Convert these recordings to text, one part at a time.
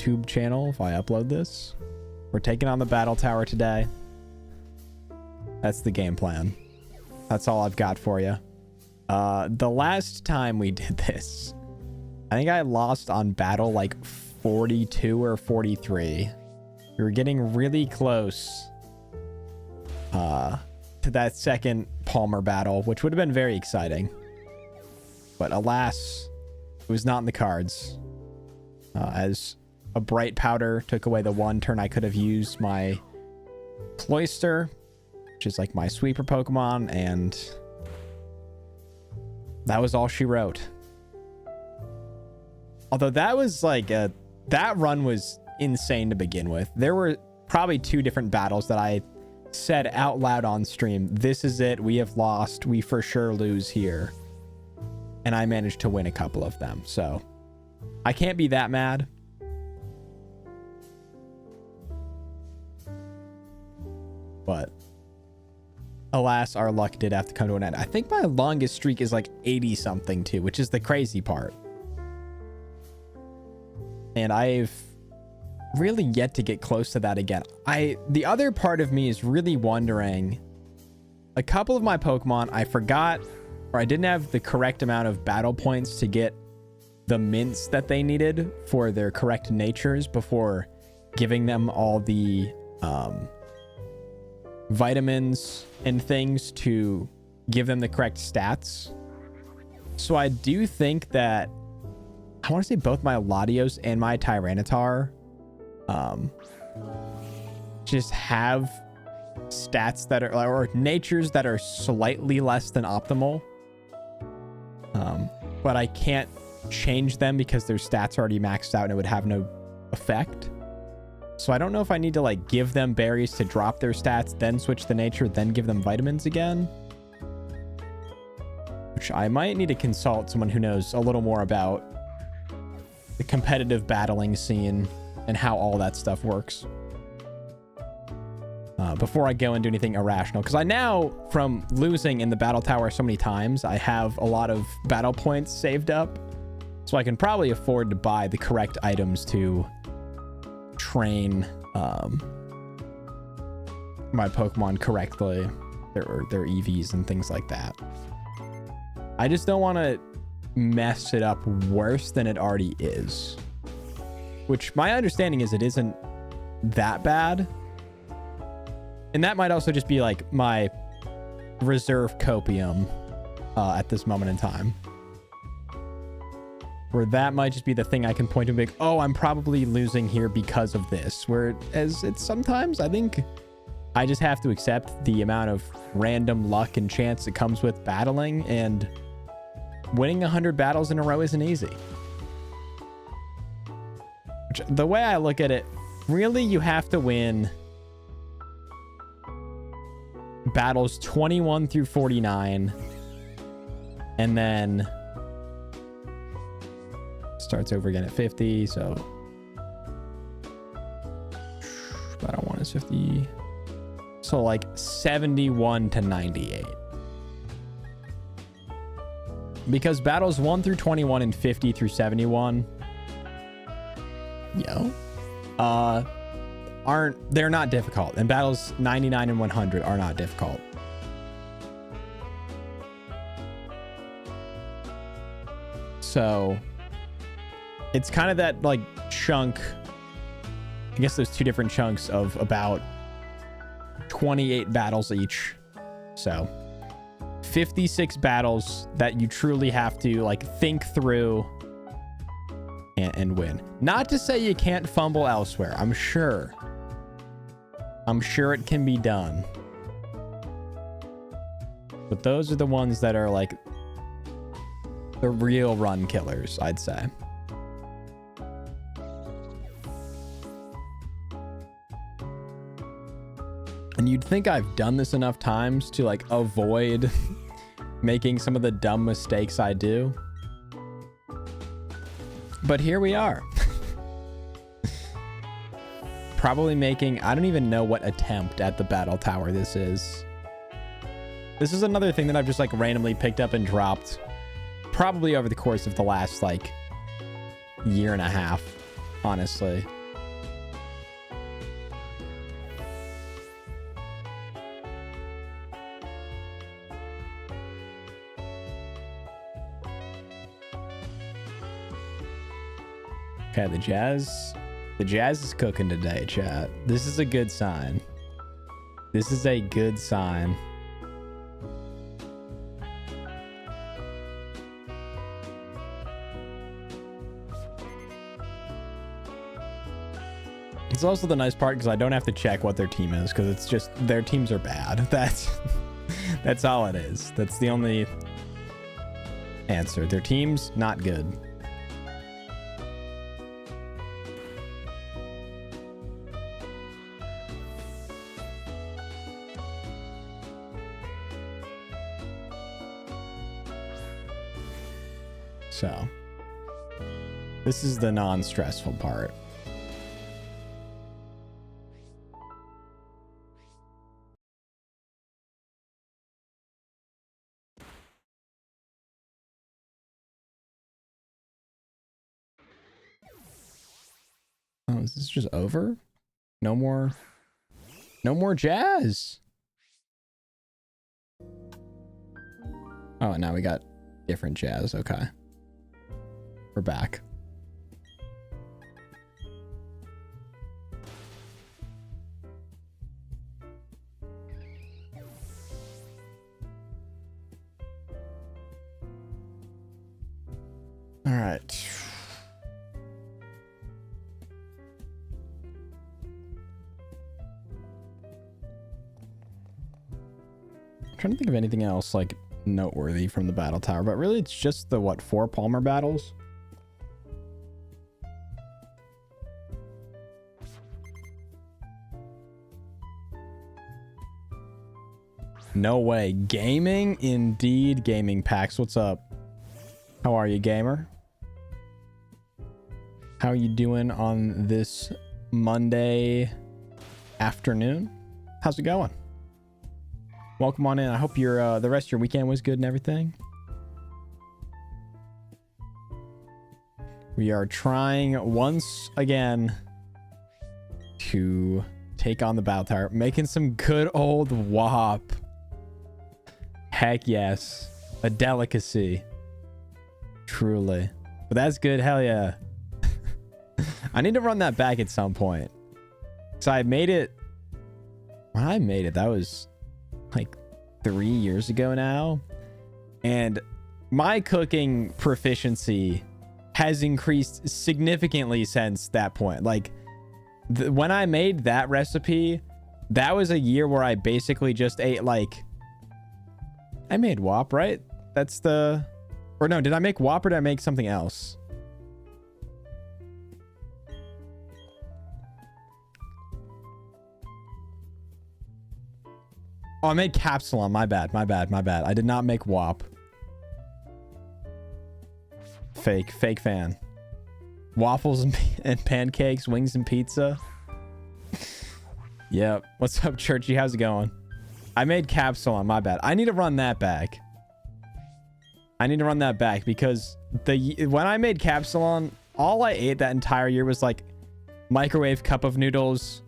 YouTube channel if I upload this. We're taking on the battle tower today. That's the game plan. That's all I've got for you. The last time we did this, I think I lost on battle like 42 or 43. We were getting really close to that second Palmer battle, which would have been very exciting. But alas, it was not in the cards. As a bright powder took away the one turn I could have used my Cloyster, which is like my sweeper Pokemon, and that was all she wrote. Although that was like that run was insane to begin with. There were probably 2 different battles that I said out loud on stream, this is it, we have lost, we for sure lose here. And I managed to win a couple of them, so I can't be that mad. But alas, our luck did have to come to an end. I think my longest streak is like 80 something too, which is the crazy part. And I've really yet to get close to that again. The other part of me is really wondering, a couple of my Pokemon I forgot, or I didn't have the correct amount of battle points to get the mints that they needed for their correct natures before giving them all the vitamins and things to give them the correct stats. So I do think that I want to say both my Latios and my Tyranitar just have stats that are, or natures that are slightly less than optimal. But I can't change them because their stats are already maxed out and it would have no effect. So I don't know if I need to like give them berries to drop their stats, then switch the nature, then give them vitamins again. Which I might need to consult someone who knows a little more about the competitive battling scene and how all that stuff works. Before I go and do anything irrational. Because I now, from losing in the battle tower so many times, I have a lot of battle points saved up. So I can probably afford to buy the correct items to train my Pokemon correctly, their EVs and things like that. I just don't want to mess it up worse than it already is, which my understanding is it isn't that bad. And that might also just be like my reserve copium at this moment in time, where that might just be the thing I can point to and be like, oh, I'm probably losing here because of this. Whereas it's sometimes, I think I just have to accept the amount of random luck and chance that comes with battling, and winning 100 battles in a row isn't easy. Which, the way I look at it, really you have to win battles 21 through 49, and then starts over again at 50. So battle 1 is 50, so like 71 to 98, because battles 1 through 21 and 50 through 71 they're not difficult, and battles 99 and 100 are not difficult. So it's kind of that like chunk, I guess there's 2 different chunks of about 28 battles each. So 56 battles that you truly have to like think through and win. Not to say you can't fumble elsewhere. I'm sure it can be done. But those are the ones that are like the real run killers, I'd say. And you'd think I've done this enough times to like avoid making some of the dumb mistakes I do. But here we are. Probably making, I don't even know what attempt at the battle tower this is. This is another thing that I've just like randomly picked up and dropped probably over the course of the last like year and a half. honestly. Okay, the jazz is cooking today, chat. This is a good sign. This is a good sign. It's also the nice part because I don't have to check what their team is because it's just their teams are bad. That's all it is. That's the only answer. Their team's not good. So, this is the non-stressful part. Oh, is this just over? No more jazz. Oh, now we got different jazz. Okay. We're back. All right. I'm trying to think of anything else like noteworthy from the battle tower, but really it's just the what, 4 Palmer battles. No way. Gaming? Indeed. Gaming Pax. What's up? How are you, gamer? How are you doing on this Monday afternoon? How's it going? Welcome on in. I hope your the rest of your weekend was good and everything. We are trying once again to take on the battle tower, making some good old WAP. Heck yes. A delicacy. Truly. But that's good. Hell yeah. I need to run that back at some point. So I made it. When I made it, that was like 3 years ago now. And my cooking proficiency has increased significantly since that point. Like when I made that recipe, that was a year where I basically just ate like, I made WAP, right? That's the, or no, did I make WAP or did I make something else? Oh, I made Capsulon. My bad. I did not make WAP. Fake fan. Waffles and pancakes, wings and pizza. Yep. What's up, Churchy? How's it going? I made Capsulon. My bad. I need to run that back. Because when I made Capsulon, all I ate that entire year was like microwave cup of noodles,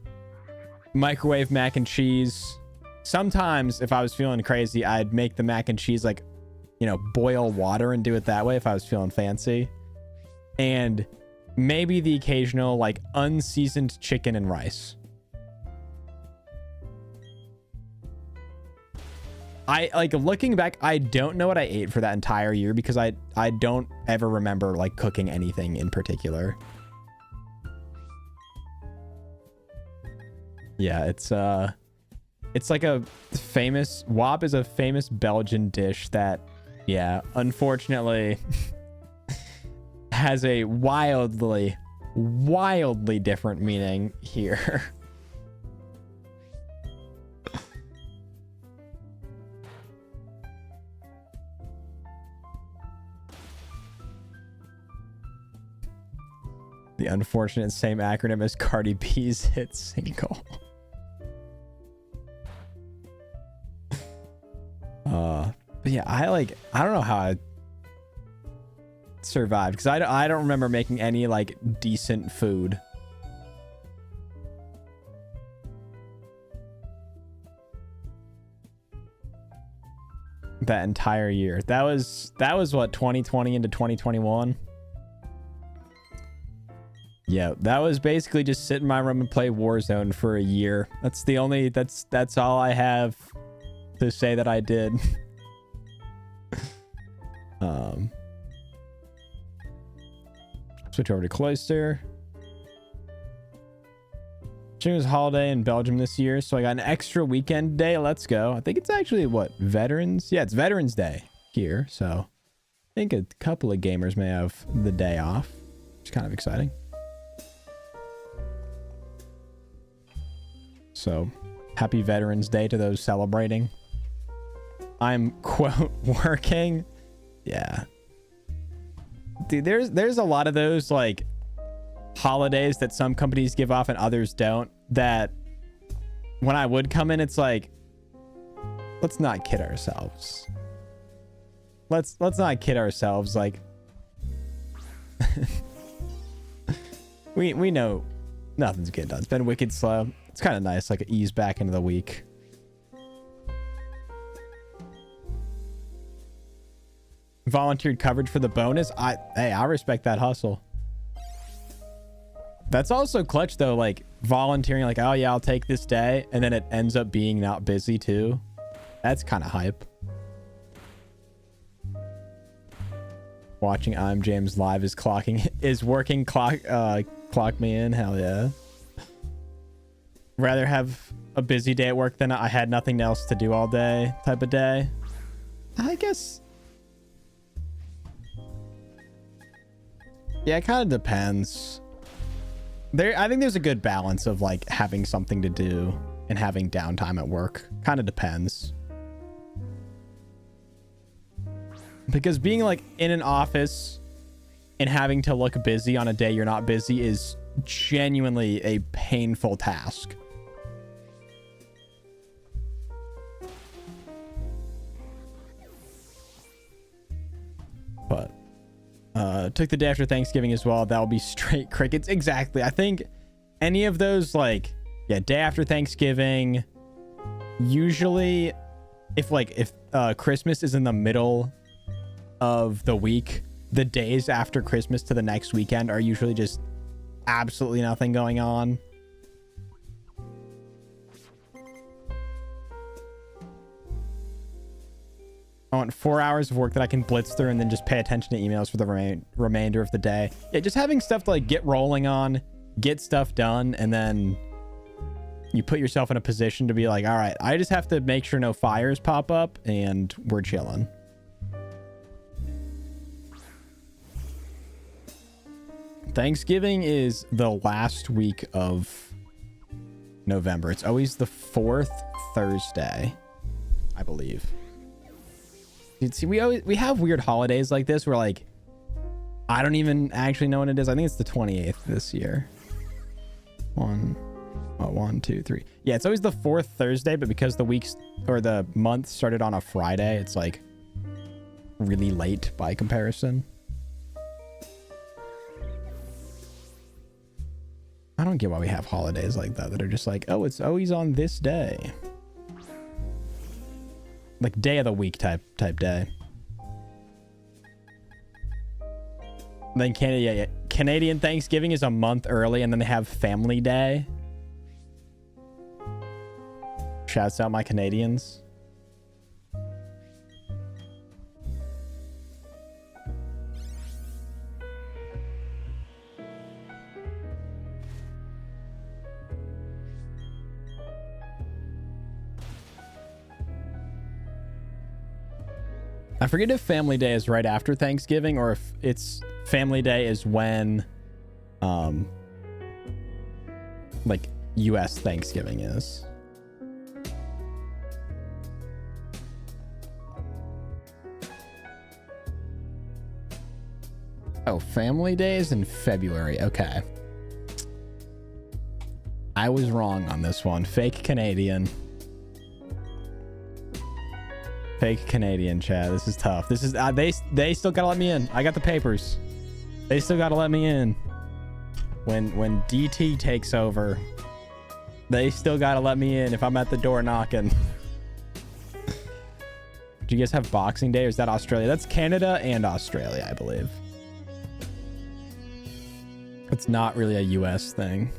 microwave mac and cheese. Sometimes if I was feeling crazy, I'd make the mac and cheese like, you know, boil water and do it that way if I was feeling fancy. And maybe the occasional like unseasoned chicken and rice. I like looking back, I don't know what I ate for that entire year because I don't ever remember like cooking anything in particular. Yeah, it's like a famous, WAP is a famous Belgian dish that, yeah, unfortunately has a wildly different meaning here. The unfortunate same acronym as Cardi B's hit single. But yeah, I don't know how survived, because I don't remember making any like decent food. That entire year. That was what, 2020 into 2021. Yeah, that was basically just sit in my room and play Warzone for a year. That's all I have to say that I did. Switch over to Cloister. It was a holiday in Belgium this year, so I got an extra weekend day. Let's go. I think it's actually what, Veterans? Yeah, it's Veterans Day here, so I think a couple of gamers may have the day off, which is kind of exciting. So happy Veterans Day to those celebrating. I'm quote working. Yeah, dude, there's a lot of those like holidays that some companies give off and others don't, that when I would come in, it's like, let's not kid ourselves. Let's not kid ourselves. Like we know nothing's getting done. It's been wicked slow. It's kind of nice, like ease back into the week. Volunteered coverage for the bonus. I respect that hustle. That's also clutch though, like volunteering, like, oh yeah, I'll take this day, and then it ends up being not busy too. That's kind of hype. Watching I'm James live is working clock me in. Hell yeah. Rather have a busy day at work than I had nothing else to do all day type of day. I guess. Yeah, it kind of depends. I think there's a good balance of like having something to do and having downtime at work. Kind of depends. Because being like in an office and having to look busy on a day you're not busy is genuinely a painful task. But took the day after Thanksgiving as well. That'll be straight crickets. Exactly. I think any of those, like, yeah, day after Thanksgiving, usually if Christmas is in the middle of the week, the days after Christmas to the next weekend are usually just absolutely nothing going on. I want 4 hours of work that I can blitz through and then just pay attention to emails for the remainder of the day. Yeah, just having stuff to like get rolling on, get stuff done, and then you put yourself in a position to be like, all right, I just have to make sure no fires pop up and we're chilling. Thanksgiving is the last week of November. It's always the 4th Thursday, I believe. See, we have weird holidays like this where like I don't even actually know when it is. I think it's the 28th this year. 1, 2, 3. Yeah, it's always the 4th Thursday, but because the weeks or the month started on a Friday, it's like really late by comparison. I don't get why we have holidays like that are just like, oh, it's always on this day. Like day of the week type day. Then Canadian Thanksgiving is a month early, and then they have Family Day. Shouts out my Canadians. I forget if Family Day is right after Thanksgiving or if it's Family Day is when like US Thanksgiving is. Oh, Family Day is in February. Okay. I was wrong on this one. Fake Canadian. Fake Canadian, Chad. This is tough. This is they still gotta let me in. I got the papers. They still gotta let me in. When DT takes over, they still gotta let me in if I'm at the door knocking. Do you guys have Boxing Day, or is that Australia? That's Canada and Australia, I believe. It's not really a US thing.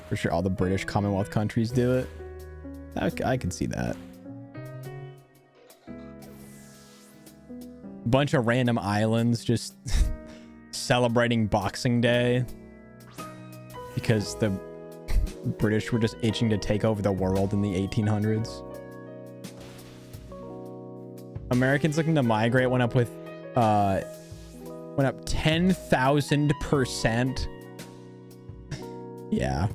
For sure, all the British Commonwealth countries do it. I can see that. Bunch of random islands just celebrating Boxing Day because the British were just itching to take over the world in the 1800s. Americans looking to migrate went up 10,000%. Yeah.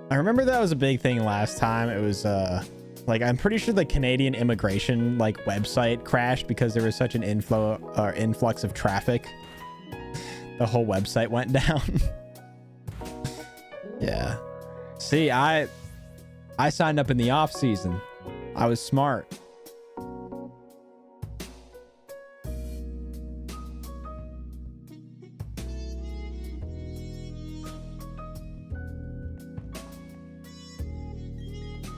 I remember that was a big thing last time. It was like, I'm pretty sure the Canadian immigration like website crashed because there was such an influx of traffic. The whole website went down. Yeah. See, I signed up in the off season. I was smart.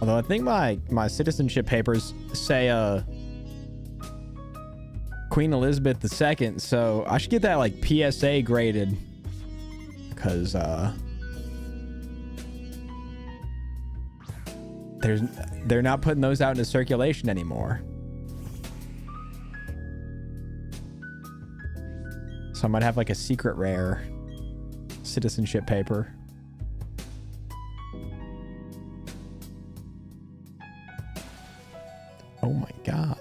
Although I think my citizenship papers say Queen Elizabeth II, so I should get that like PSA graded, because they're not putting those out into circulation anymore. So I might have like a secret rare citizenship paper. Oh my god.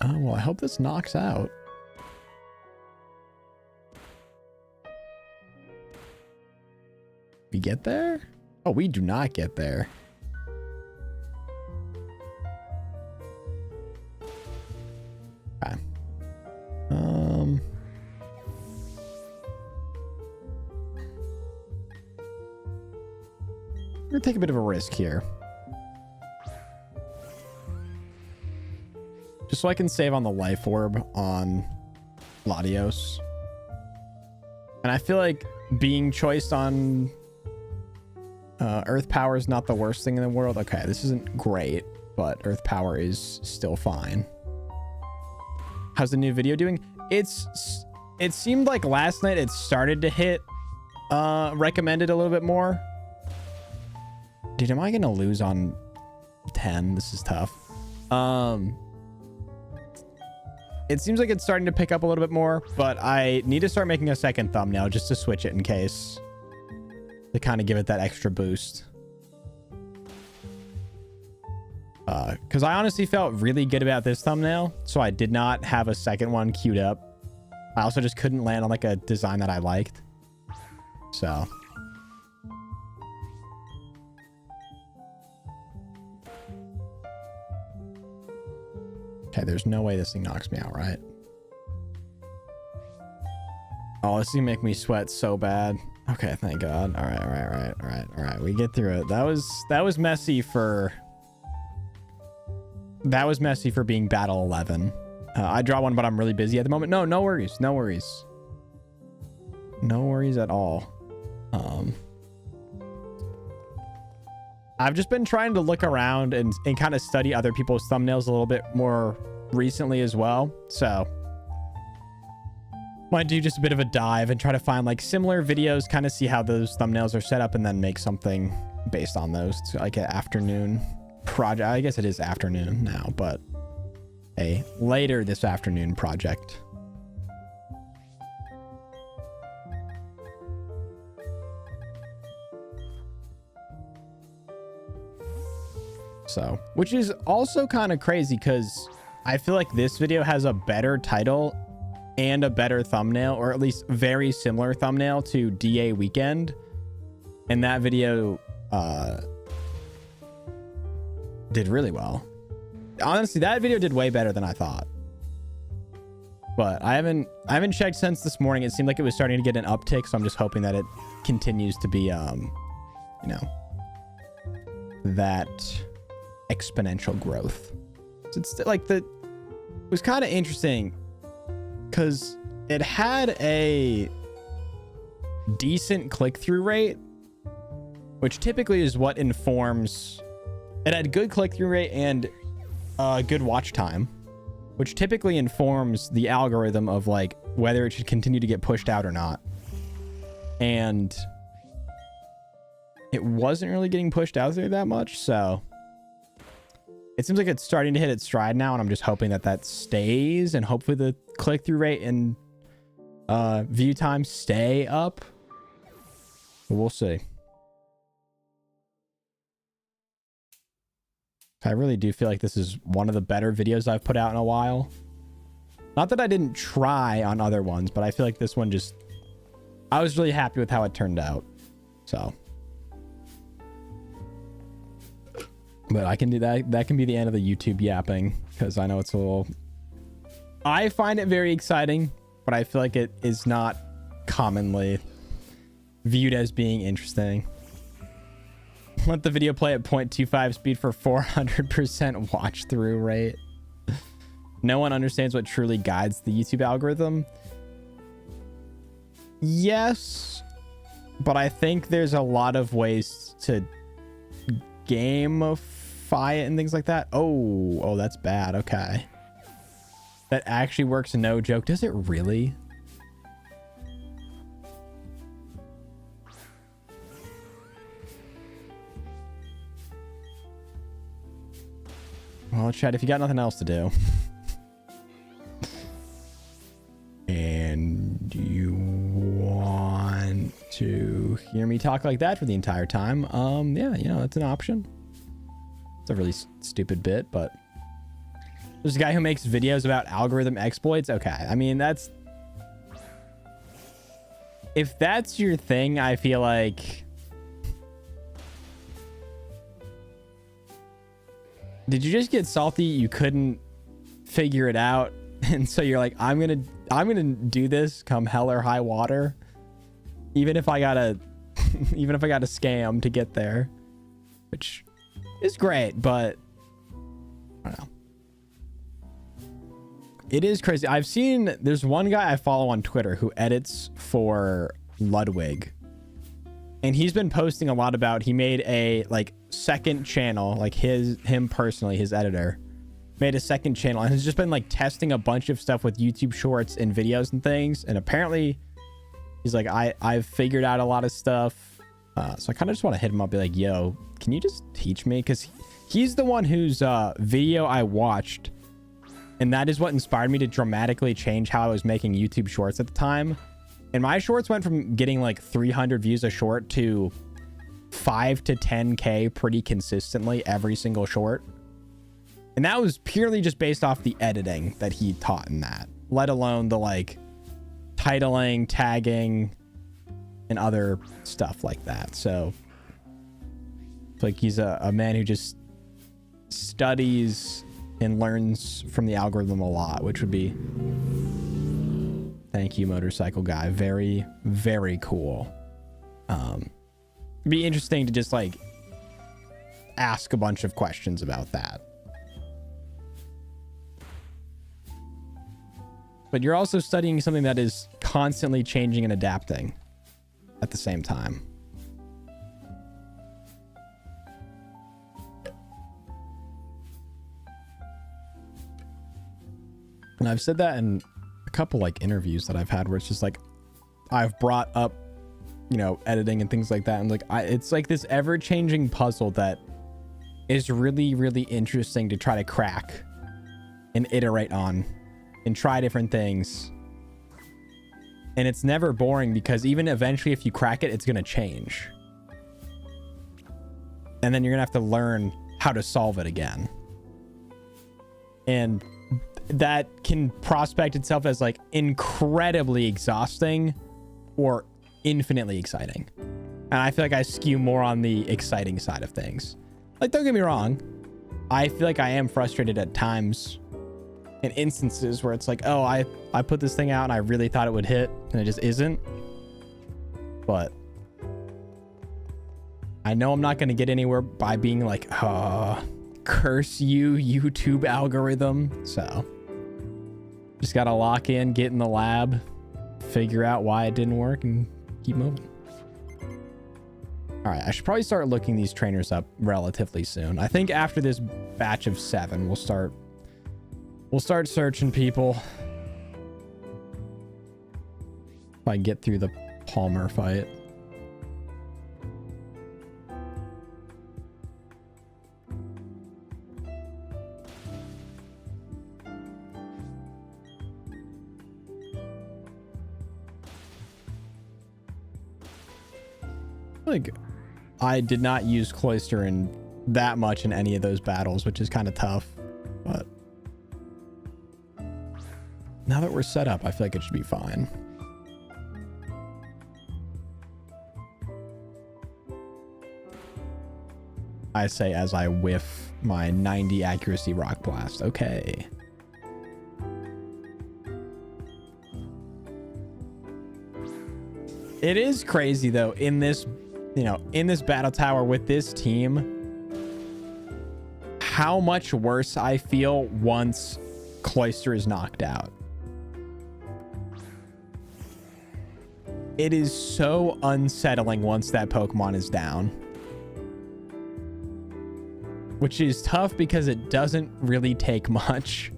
Oh, well, I hope this knocks out. We get there? Oh, we do not get there. Okay. I'm gonna take a bit of a risk here. Just so I can save on the life orb on Latios. And I feel like being choiced on Earth Power is not the worst thing in the world. Okay, this isn't great, but Earth Power is still fine. How's the new video doing? It seemed like last night it started to hit recommended a little bit more. Dude, am I gonna lose on 10? This is tough. It seems like it's starting to pick up a little bit more, but I need to start making a second thumbnail just to switch it in case, to kind of give it that extra boost. Because I honestly felt really good about this thumbnail, so I did not have a second one queued up. I also just couldn't land on like a design that I liked. So okay, there's no way this thing knocks me out, right? Oh, this is gonna make me sweat so bad. Okay, thank God. All right. We get through it. That was messy for being battle 11. I draw one, but I'm really busy at the moment. No worries. No worries at all. I've just been trying to look around and kind of study other people's thumbnails a little bit more recently as well. So might do just a bit of a dive and try to find like similar videos, kind of see how those thumbnails are set up, and then make something based on those. So like an afternoon project. I guess it is afternoon now, but a later this afternoon project. So, which is also kind of crazy because I feel like this video has a better title and a better thumbnail, or at least very similar thumbnail to DA Weekend. And that video did really well. honestly, that video did way better than I thought. But I haven't checked since this morning. It seemed like it was starting to get an uptick, so I'm just hoping that it continues to be you know, that exponential growth. So it's like it was kind of interesting because it had a decent click-through rate, which typically is what informs. It had good click-through rate and good watch time, which typically informs the algorithm of like whether it should continue to get pushed out or not. And it wasn't really getting pushed out there that much, so it seems like it's starting to hit its stride now, and I'm just hoping that that stays, and hopefully the click-through rate and view time stay up. But we'll see. I really do feel like this is one of the better videos I've put out in a while. Not that I didn't try on other ones, but I feel like this one just, I was really happy with how it turned out. So, but I can do that. That can be the end of the YouTube yapping, because I know it's a little, I find it very exciting, but I feel like it is not commonly viewed as being interesting. Let the video play at 0.25 speed for 400% watch through rate. No one understands what truly guides the YouTube algorithm. Yes, but I think there's a lot of ways to gamify it and things like that. Oh, that's bad. Okay. That actually works, no joke. Does it really? Well, chat, if you got nothing else to do and you want to hear me talk like that for the entire time, yeah, you know, that's an option. It's a really stupid bit, but there's a guy who makes videos about algorithm exploits. Okay, I mean, that's, if that's your thing, I feel like, did you just get salty? You couldn't figure it out, and so you're like, I'm gonna do this come hell or high water, even if I gotta scam to get there, which is great, but I don't know. It is crazy. I've seen, there's one guy I follow on Twitter who edits for Ludwig, and he's been posting a lot about, he made a like second channel, like him personally, his editor made a second channel, and has just been like testing a bunch of stuff with YouTube shorts and videos and things. And apparently he's like, I've figured out a lot of stuff. So I kind of just want to hit him up, be like, yo, can you just teach me? Because he's the one whose video I watched, and that is what inspired me to dramatically change how I was making YouTube shorts at the time. And my shorts went from getting like 300 views a short to 5 to 10K pretty consistently every single short. And that was purely just based off the editing that he taught in that, let alone the like titling, tagging, and other stuff like that. So it's like he's a man who just studies and learns from the algorithm a lot, which would be, thank you, motorcycle guy, very, very cool. Be interesting to just like ask a bunch of questions about that. But you're also studying something that is constantly changing and adapting at the same time. And I've said that in a couple like interviews that I've had, where it's just like, I've brought up, you know, editing and things like that. And like, it's like this ever changing puzzle that is really, really interesting to try to crack and iterate on and try different things. And it's never boring, because even eventually if you crack it, it's going to change. And then you're going to have to learn how to solve it again. And that can prospect itself as like incredibly exhausting or infinitely exciting. And I feel like I skew more on the exciting side of things. Like, don't get me wrong, I feel like I am frustrated at times in instances where it's like, oh, I put this thing out and I really thought it would hit and it just isn't. But I know I'm not going to get anywhere by being like, curse you, YouTube algorithm. So just got to lock in, get in the lab, figure out why it didn't work, and keep moving. All right, I should probably start looking these trainers up relatively soon. I think after this batch of 7, we'll start searching people. If I get through the Palmer fight. Like, I did not use Cloister in that much in any of those battles, which is kind of tough, but now that we're set up, I feel like it should be fine. I say as I whiff my 90 accuracy rock blast. Okay. It is crazy though, in this, you know, in this battle tower with this team, how much worse I feel once Cloister is knocked out. It is so unsettling once that Pokemon is down. Which is tough because it doesn't really take much.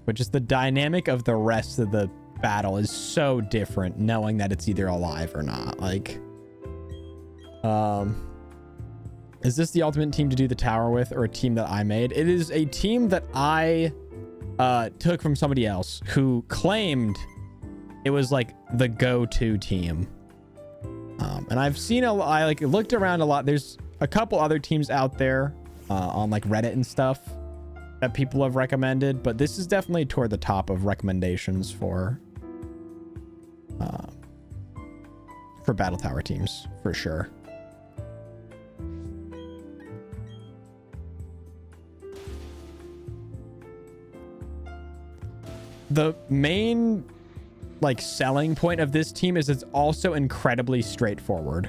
But just the dynamic of the rest of the battle is so different, knowing that it's either alive or not. Like, is this the ultimate team to do the tower with, or a team that I made? It is a team that I took from somebody else who claimed it was like the go-to team. And I've seen I like looked around a lot. There's a couple other teams out there on like Reddit and stuff that people have recommended, but this is definitely toward the top of recommendations for battle tower teams for sure. The main like selling point of this team is it's also incredibly straightforward.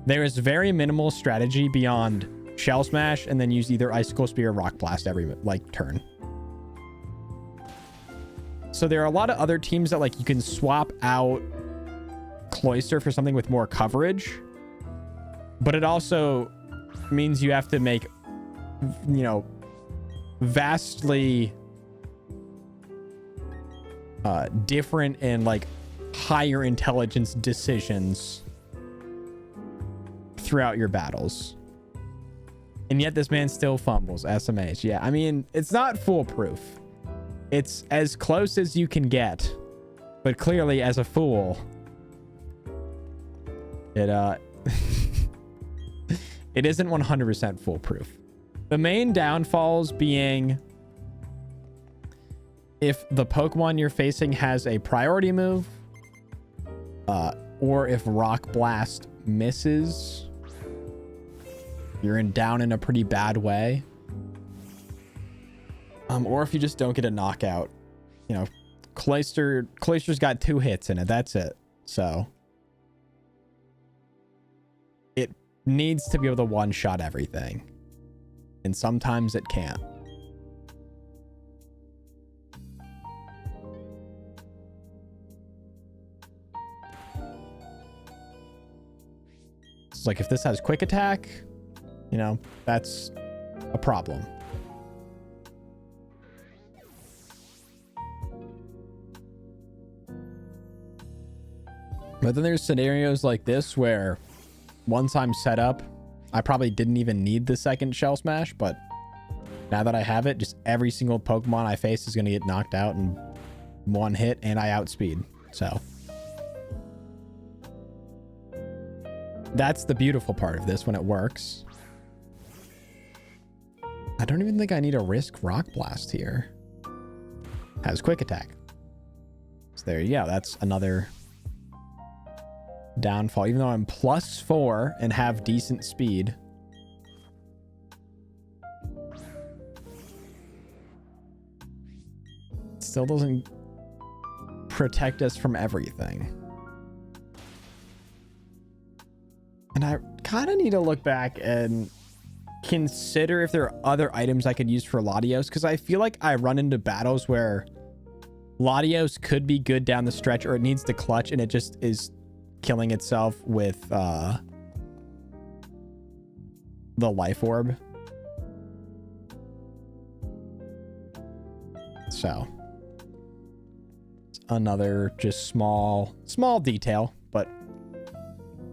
There is very minimal strategy beyond Shell Smash and then use either Icicle Spear or Rock Blast every like turn. So there are a lot of other teams that like you can swap out Cloister for something with more coverage, but it also means you have to make, you know, vastly different and like higher intelligence decisions throughout your battles. And yet this man still fumbles. SMH. Yeah, I mean, it's not foolproof. It's as close as you can get. But clearly, as a fool, it it isn't 100% foolproof. The main downfalls being if the Pokemon you're facing has a priority move, or if Rock Blast misses, you're down in a pretty bad way. Or if you just don't get a knockout. You know, Cloister's got 2 hits in it. That's it. So it needs to be able to one-shot everything. And sometimes it can't. It's like if this has quick attack, you know, that's a problem. But then there's scenarios like this where once I'm set up, I probably didn't even need the second Shell Smash, but now that I have it, just every single Pokemon I face is going to get knocked out in 1 hit and I outspeed. So that's the beautiful part of this when it works. I don't even think I need to risk Rock Blast here. Has quick attack. So there you go. That's another downfall, even though I'm +4 and have decent speed. It still doesn't protect us from everything. And I kind of need to look back and consider if there are other items I could use for Latios, because I feel like I run into battles where Latios could be good down the stretch, or it needs to clutch and it just is killing itself with the life orb. So it's another just small detail, but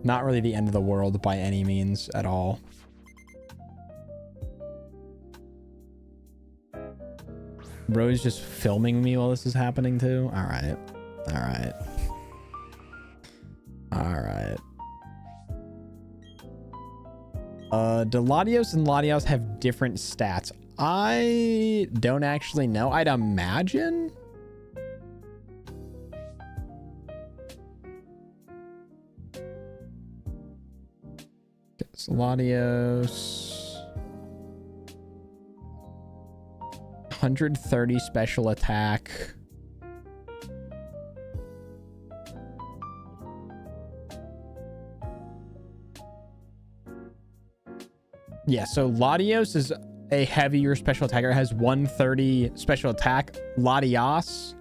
not really the end of the world by any means at all. Bro's just filming me while this is happening too. All right. All right. All right. Do Latios and Latios have different stats? I don't actually know. I'd imagine. So Latios. 130 special attack. Yeah, so Latios is a heavier special attacker. It has 130 special attack. Latios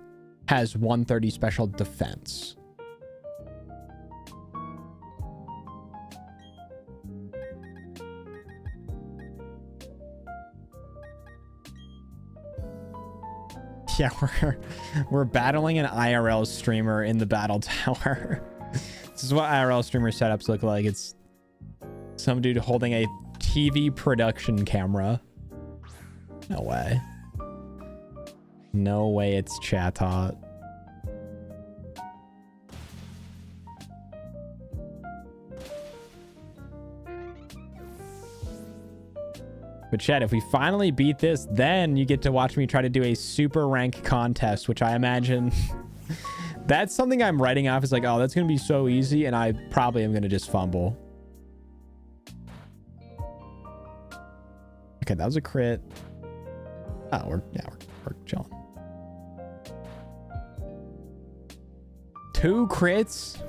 has 130 special defense. Yeah, we're battling an IRL streamer in the battle tower. This is what IRL streamer setups look like. It's some dude holding a TV production camera. No way. No way it's Chatot. But chat, if we finally beat this, then you get to watch me try to do a super rank contest, which I imagine that's something I'm writing off as like, oh, that's going to be so easy. And I probably am going to just fumble. Okay, that was a crit. Oh, we're chilling. 2 crits?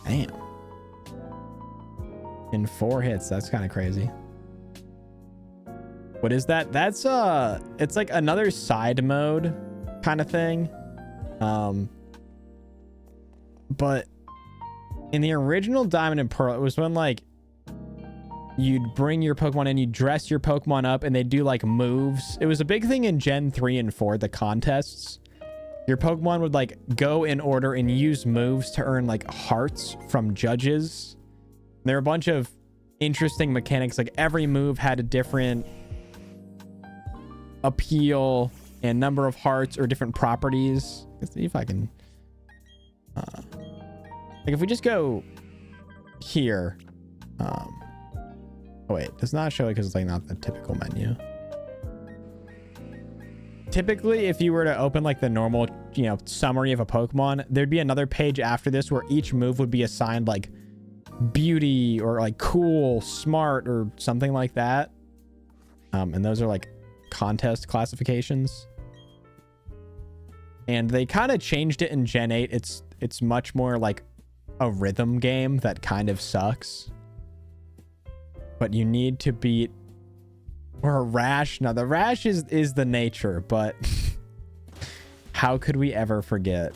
Damn. In 4 hits. That's kind of crazy. What is that? That's it's like another side mode kind of thing. But in the original Diamond and Pearl, it was when like you'd bring your Pokemon in, you dress your Pokemon up, and they do like moves. It was a big thing in Gen 3 and 4, the contests. Your Pokemon would like go in order and use moves to earn like hearts from judges. There are a bunch of interesting mechanics. Like every move had a different appeal and number of hearts or different properties. Let's see if I can like if we just go here, oh wait, does not show it because it's like not the typical menu. Typically, if you were to open like the normal, you know, summary of a Pokemon, there'd be another page after this where each move would be assigned like beauty or like cool, smart, or something like that. And those are like contest classifications. And they kind of changed it in Gen 8. It's much more like a rhythm game that kind of sucks. But you need to beat or a Rash. Now the Rash is the nature, but how could we ever forget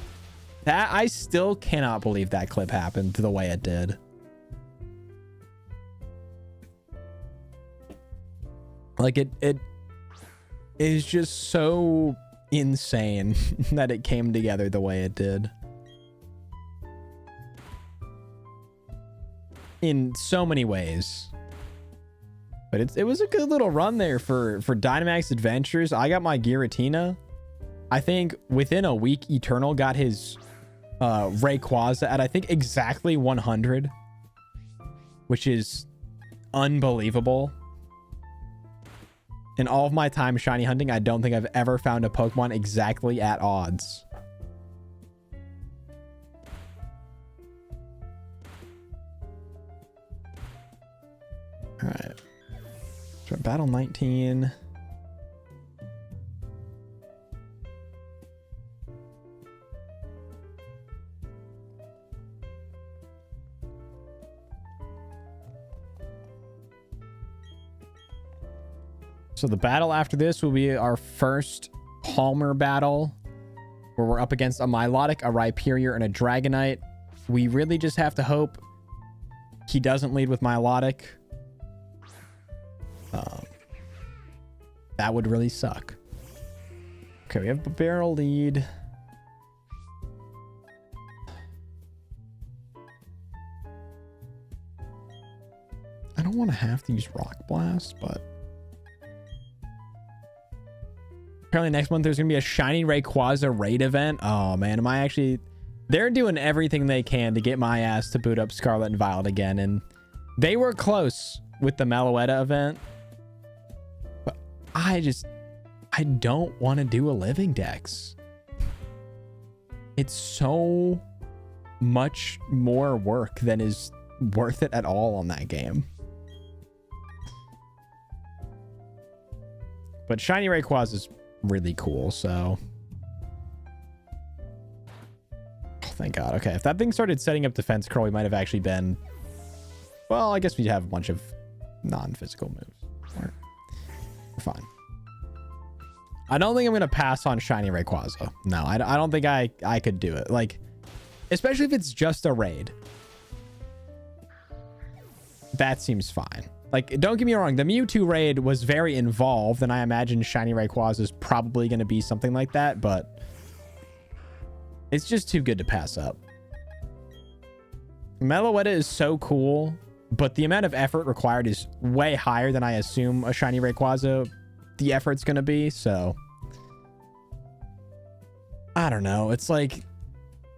that? I still cannot believe that clip happened the way it did. Like it is just so insane that it came together the way it did. In so many ways. But it was a good little run there for Dynamax Adventures. I got my Giratina. I think within a week, Eternal got his Rayquaza at I think exactly 100, which is unbelievable. In all of my time shiny hunting, I don't think I've ever found a Pokemon exactly at odds. So battle 19. So the battle after this will be our first Palmer battle, where we're up against a Milotic, a Rhyperior, and a Dragonite. We really just have to hope he doesn't lead with Milotic. That would really suck. Okay, we have a barrel lead. I don't want to have to use Rock Blast, but apparently next month there's going to be a Shiny Rayquaza raid event. Oh man, am I actually... They're doing everything they can to get my ass to boot up Scarlet and Violet again, and they were close with the Meloetta event. But I don't want to do a living dex. It's so much more work than is worth it at all on that game. But Shiny Rayquaza is really cool, so... Oh, thank God. Okay, if that thing started setting up Defense Curl, we might have actually been... Well, I guess we'd have a bunch of non-physical moves. We're fine. I don't think I'm going to pass on Shiny Rayquaza. No, I don't think I could do it. Like, especially if it's just a raid. That seems fine. Like, don't get me wrong, the Mewtwo raid was very involved, and I imagine Shiny Rayquaza is probably going to be something like that, but it's just too good to pass up. Meloetta is so cool, but the amount of effort required is way higher than I assume a Shiny Rayquaza, the effort's going to be, so... I don't know. It's like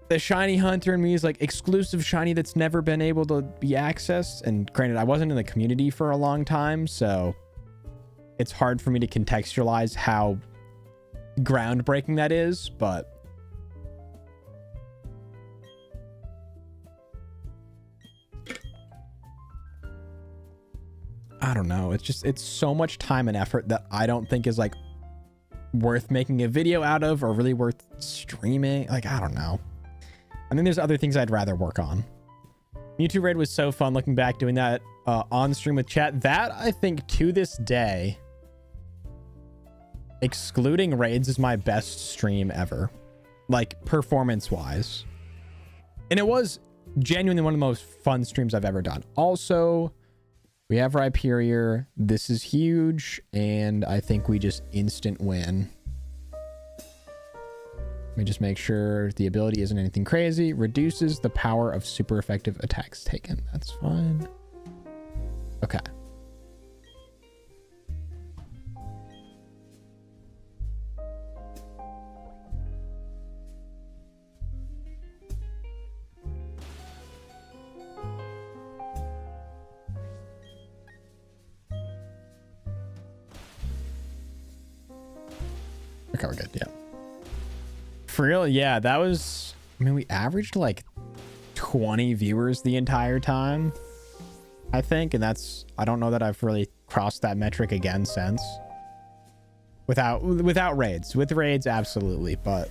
the Shiny Hunter in me is like exclusive Shiny that's never been able to be accessed. And granted, I wasn't in the community for a long time, so it's hard for me to contextualize how groundbreaking that is, but I don't know. It's so much time and effort that I don't think is like worth making a video out of or really worth streaming. Like, I don't know. I think there's other things I'd rather work on. Mewtwo raid was so fun looking back doing that on stream with chat. That, I think, to this day, excluding raids, is my best stream ever. Like, performance-wise. And it was genuinely one of the most fun streams I've ever done. Also, we have Rhyperior. This is huge, and I think we just instant win. Let me just make sure the ability isn't anything crazy. Reduces the power of super effective attacks taken. That's fine. Okay. Okay, we're good. Yeah. For real, yeah, that was... I mean, we averaged like 20 viewers the entire time, I think. And that's... I don't know that I've really crossed that metric again since. Without raids. With raids, absolutely, but...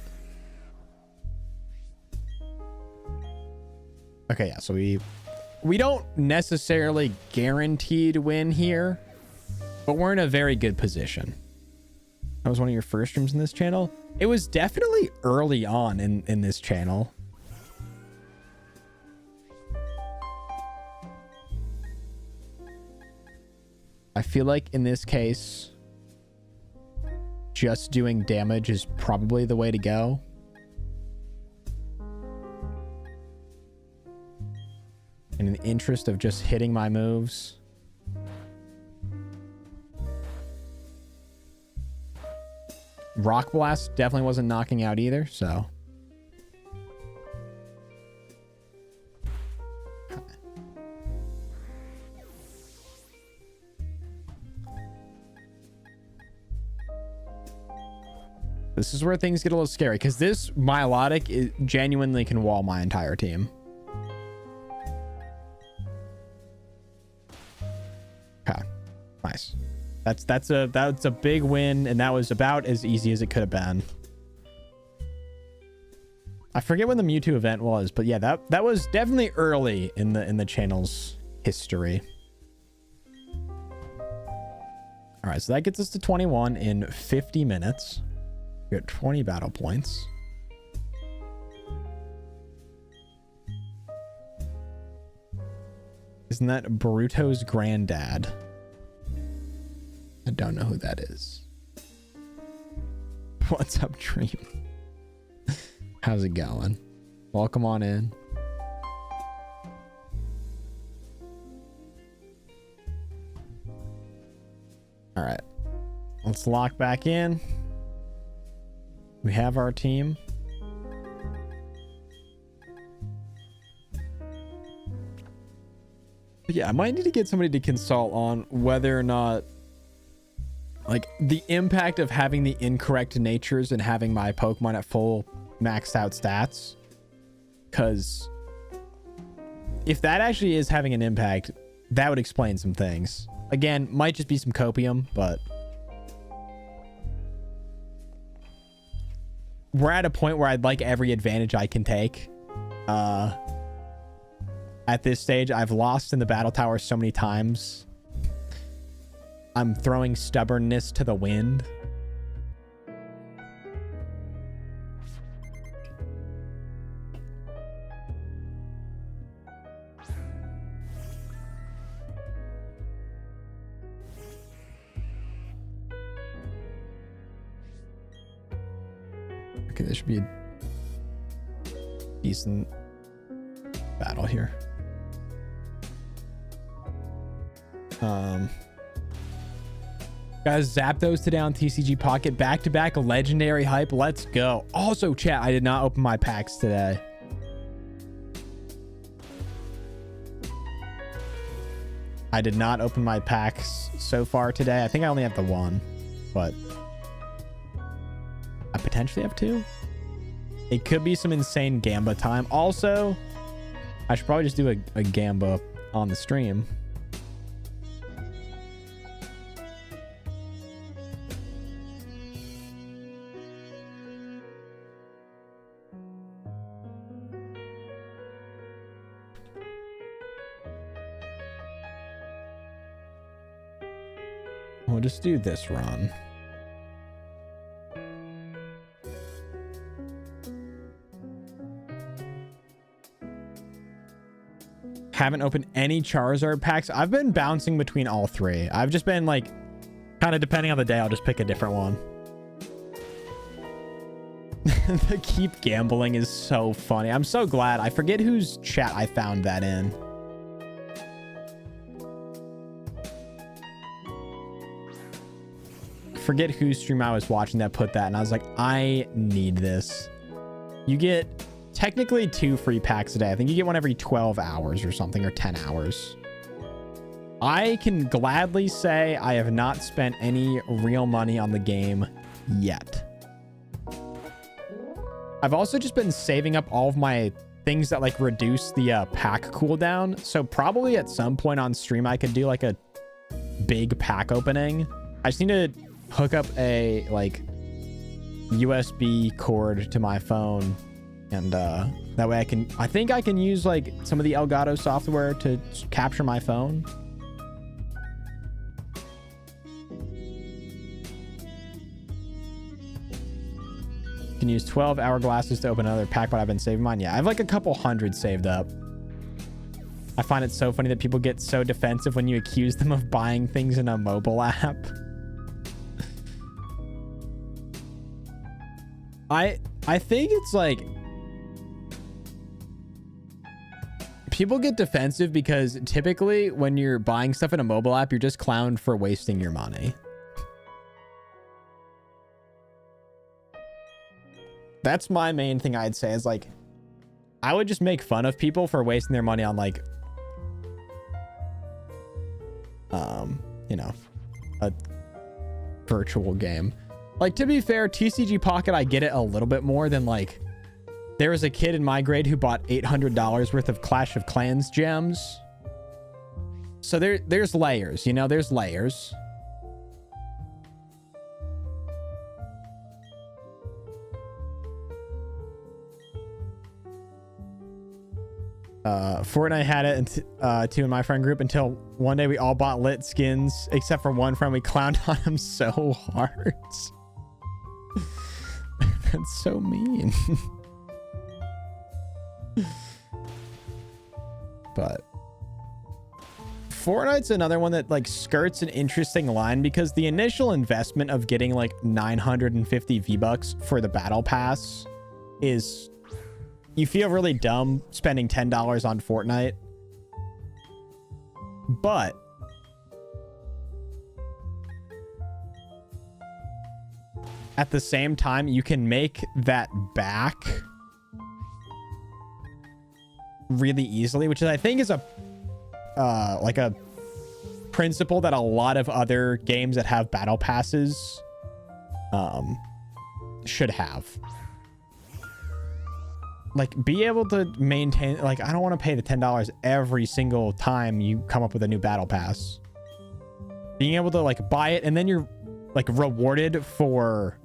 Okay, yeah, so we don't necessarily guarantee to win here, but we're in a very good position. That was one of your first streams in this channel? It was definitely early on in this channel. I feel like in this case, just doing damage is probably the way to go. In the interest of just hitting my moves. Rock Blast definitely wasn't knocking out either, so. This is where things get a little scary, because this Milotic genuinely can wall my entire team. Okay, nice. That's a big win, and that was about as easy as it could have been. I forget when the Mewtwo event was, but yeah, that was definitely early in the channel's history. All right, so that gets us to 21 in 50 minutes. We got 20 battle points. Isn't that Boruto's granddad? I don't know who that is. What's up, Dream? How's it going? Welcome on in. All right, let's lock back in. We have our team. But yeah, I might need to get somebody to consult on whether or not, like, the impact of having the incorrect natures and having my Pokemon at full maxed out stats. Because if that actually is having an impact, that would explain some things. Again, might just be some copium, but we're at a point where I'd like every advantage I can take. At this stage, I've lost in the battle tower so many times. I'm throwing stubbornness to the wind. Okay, this should be a decent battle here. Guys, Zapdos today on TCG Pocket. Back-to-back legendary hype. Let's go. Also, chat, I did not open my packs today. I did not open my packs so far today. I think I only have the one, but I potentially have two. It could be some insane Gamba time. Also, I should probably just do a Gamba on the stream. We'll just do this run. Haven't opened any Charizard packs. I've been bouncing between all three. I've just been like, kind of depending on the day, I'll just pick a different one. The keep gambling is so funny. I'm so glad. I forget whose chat I found that in. Forget whose stream I was watching that put that, and I was like, I need this. You get technically 2 free packs a day. I think you get one every 12 hours or something, or 10 hours. I can gladly say I have not spent any real money on the game yet. I've also just been saving up all of my things that like reduce the pack cooldown. So probably at some point on stream, I could do like a big pack opening. I just need to hook up a like USB cord to my phone, and that way I think I can use like some of the Elgato software to capture my phone. Can use 12 hourglasses to open another pack, but I've been saving mine. Yeah, I have like a couple hundred saved up. I find it so funny that people get so defensive when you accuse them of buying things in a mobile app. I think it's like people get defensive because typically when you're buying stuff in a mobile app, you're just clowned for wasting your money. That's my main thing I'd say is like, I would just make fun of people for wasting their money on like, you know, a virtual game. Like, to be fair, TCG Pocket, I get it a little bit more than like, there was a kid in my grade who bought $800 worth of Clash of Clans gems. So there's layers, you know, there's layers. Fortnite had it too in my friend group until one day we all bought lit skins except for one friend. We clowned on him so hard. That's so mean. But Fortnite's another one that like skirts an interesting line because the initial investment of getting like 950 V-Bucks for the battle pass is, you feel really dumb spending $10 on Fortnite. But at the same time, you can make that back really easily, which is, I think, is a like a principle that a lot of other games that have battle passes should have. Like, be able to maintain, like, I don't want to pay the $10 every single time you come up with a new battle pass. Being able to like buy it and then you're like rewarded for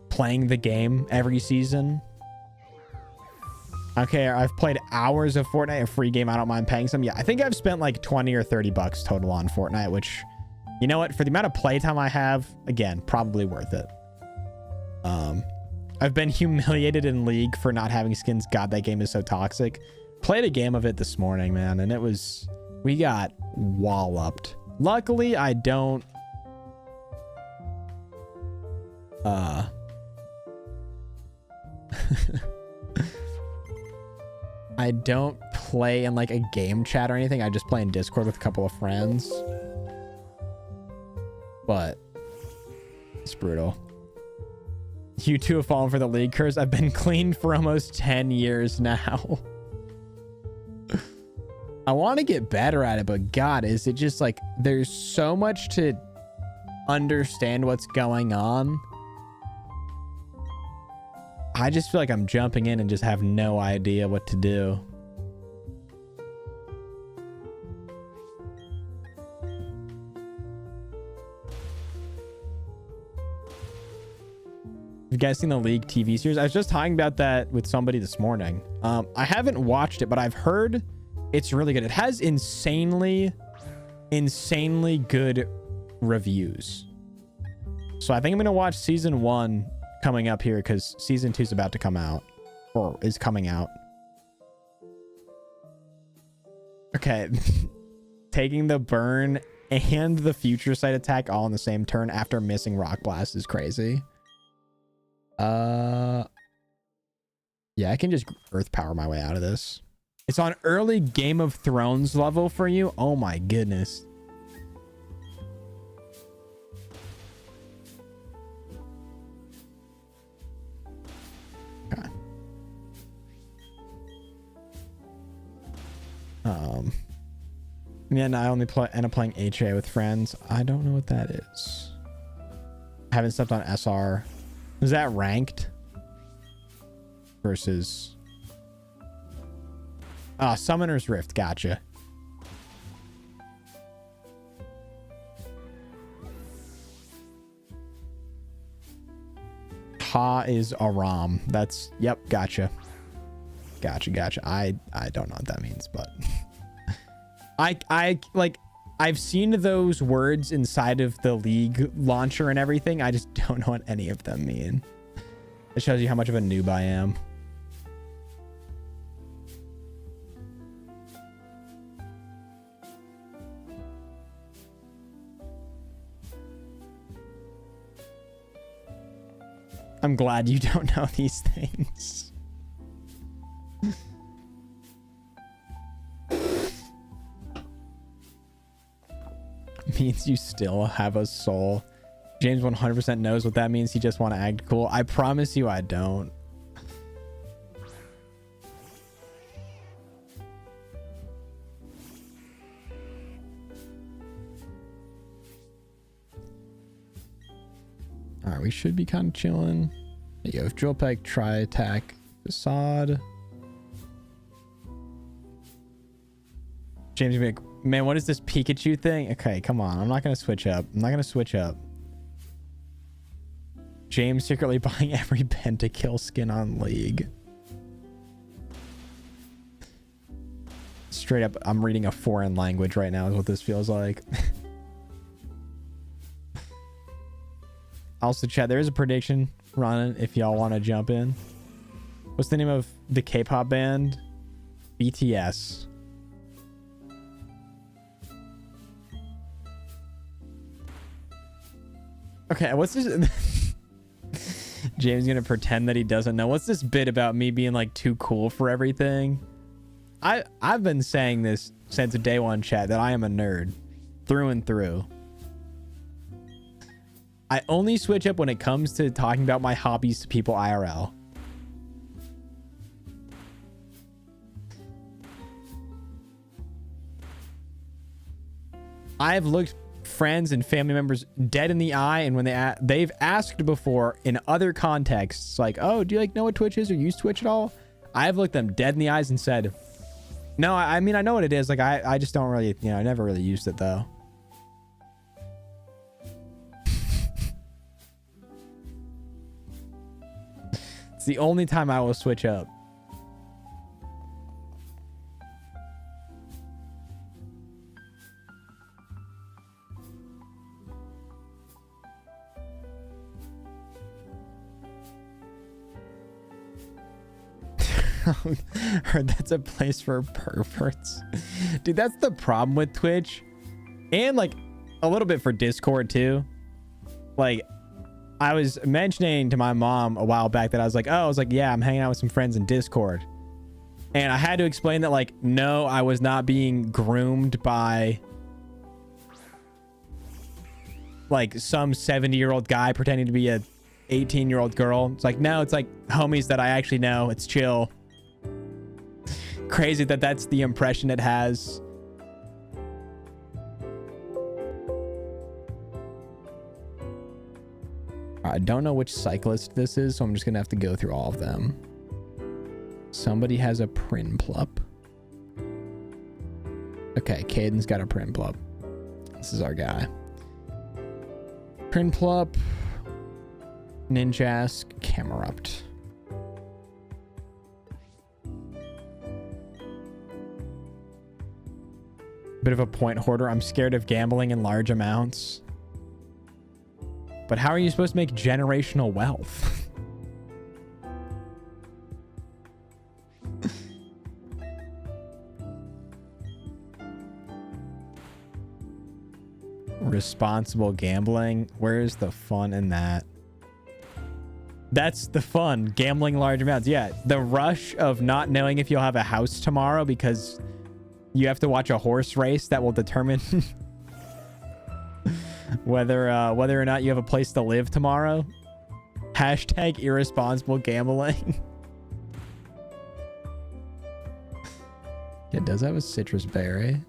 playing the game every season. Okay, I've played hours of Fortnite, a free game. I don't mind paying some. Yeah, I think I've spent like 20 or 30 bucks total on Fortnite, which, you know what? For the amount of playtime I have, again, probably worth it. I've been humiliated in League for not having skins. God, that game is so toxic. Played a game of it this morning, man, and it was, we got walloped. Luckily, I don't I don't play in like a game chat or anything. I just play in Discord with a couple of friends. But it's brutal. You two have fallen for the League curse. I've been clean for almost 10 years now. I want to get better at it, but God, is it just like there's so much to understand what's going on. I just feel like I'm jumping in and just have no idea what to do. You guys seen the League TV series? I was just talking about that with somebody this morning. I haven't watched it, but I've heard it's really good. It has insanely good reviews. So I think I'm going to watch season 1 coming up here because season 2 is about to come out, or is coming out. Okay. Taking the burn and the future sight attack all in the same turn after missing rock blast is crazy. Yeah, I can just earth power my way out of this. It's on early Game of Thrones level for you. Oh my goodness. Okay. Yeah, no, I only end up playing HA with friends. I don't know what that is. I haven't stepped on SR. Is that ranked? Versus... Summoner's Rift. Gotcha. Ha is Aram. That's... Yep, gotcha. Gotcha. I don't know what that means, but... I like... I've seen those words inside of the League launcher and everything. I just don't know what any of them mean. It shows you how much of a noob I am. I'm glad you don't know these things. Means you still have a soul. James 100% knows what that means. He just want to act cool. I promise you I don't. All right, we should be kind of chilling. There you go. Drill peg, try attack, facade. James will be like, man, what is this Pikachu thing? Okay, come on. I'm not going to switch up. James secretly buying every pentakill skin on League. Straight up, I'm reading a foreign language right now is what this feels like. Also, chat, there is a prediction running if y'all want to jump in. What's the name of the K-pop band? BTS. Okay, what's this? James gonna pretend that he doesn't know. What's this bit about me being like too cool for everything? I've been saying this since day one, chat, that I am a nerd through and through. I only switch up when it comes to talking about my hobbies to people IRL. I've looked friends and family members dead in the eye, and when they've asked before in other contexts, like, oh, do you like know what Twitch is or use Twitch at all? I've looked them dead in the eyes and said, no, I mean, I know what it is. Like, I just don't really, I never really used it though. It's the only time I will switch up. Heard that's a place for perverts. Dude, that's the problem with Twitch. And like a little bit for Discord too. Like, I was mentioning to my mom a while back that I was like, yeah, I'm hanging out with some friends in Discord. And I had to explain that, like, no, I was not being groomed by like some 70-year-old guy pretending to be a 18-year-old girl. It's like, no, it's like homies that I actually know. It's chill. Crazy that that's the impression it has. I don't know which cyclist this is, so I'm just gonna have to go through all of them. Somebody has a Prinplup. Okay, Caden's got a Prinplup. This is our guy. Prinplup, Ninjask, Camerupt. Bit of a point hoarder. I'm scared of gambling in large amounts. But how are you supposed to make generational wealth? Responsible gambling. Where's the fun in that? That's the fun. Gambling large amounts. Yeah. The rush of not knowing if you'll have a house tomorrow because you have to watch a horse race that will determine whether or not you have a place to live tomorrow. Hashtag irresponsible gambling. It does have a citrus berry.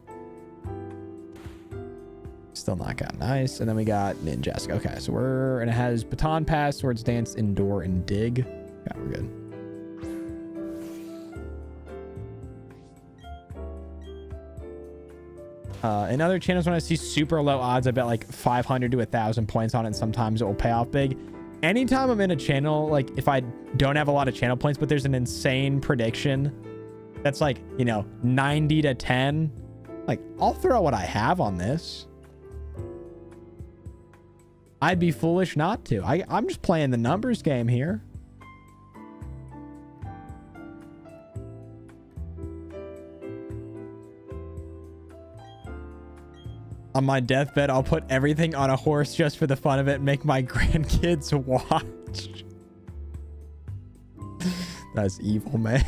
Still not got nice. And then we got Ninjask. Okay, so and it has Baton Pass, Swords Dance, Endure, and Dig. Yeah, we're good. In other channels, when I see super low odds, I bet like 500 to 1,000 points on it. And sometimes it will pay off big. Anytime I'm in a channel, like if I don't have a lot of channel points, but there's an insane prediction that's like, 90 to 10, like I'll throw what I have on this. I'd be foolish not to. I'm just playing the numbers game here. On my deathbed, I'll put everything on a horse just for the fun of it and make my grandkids watch. That's evil, man.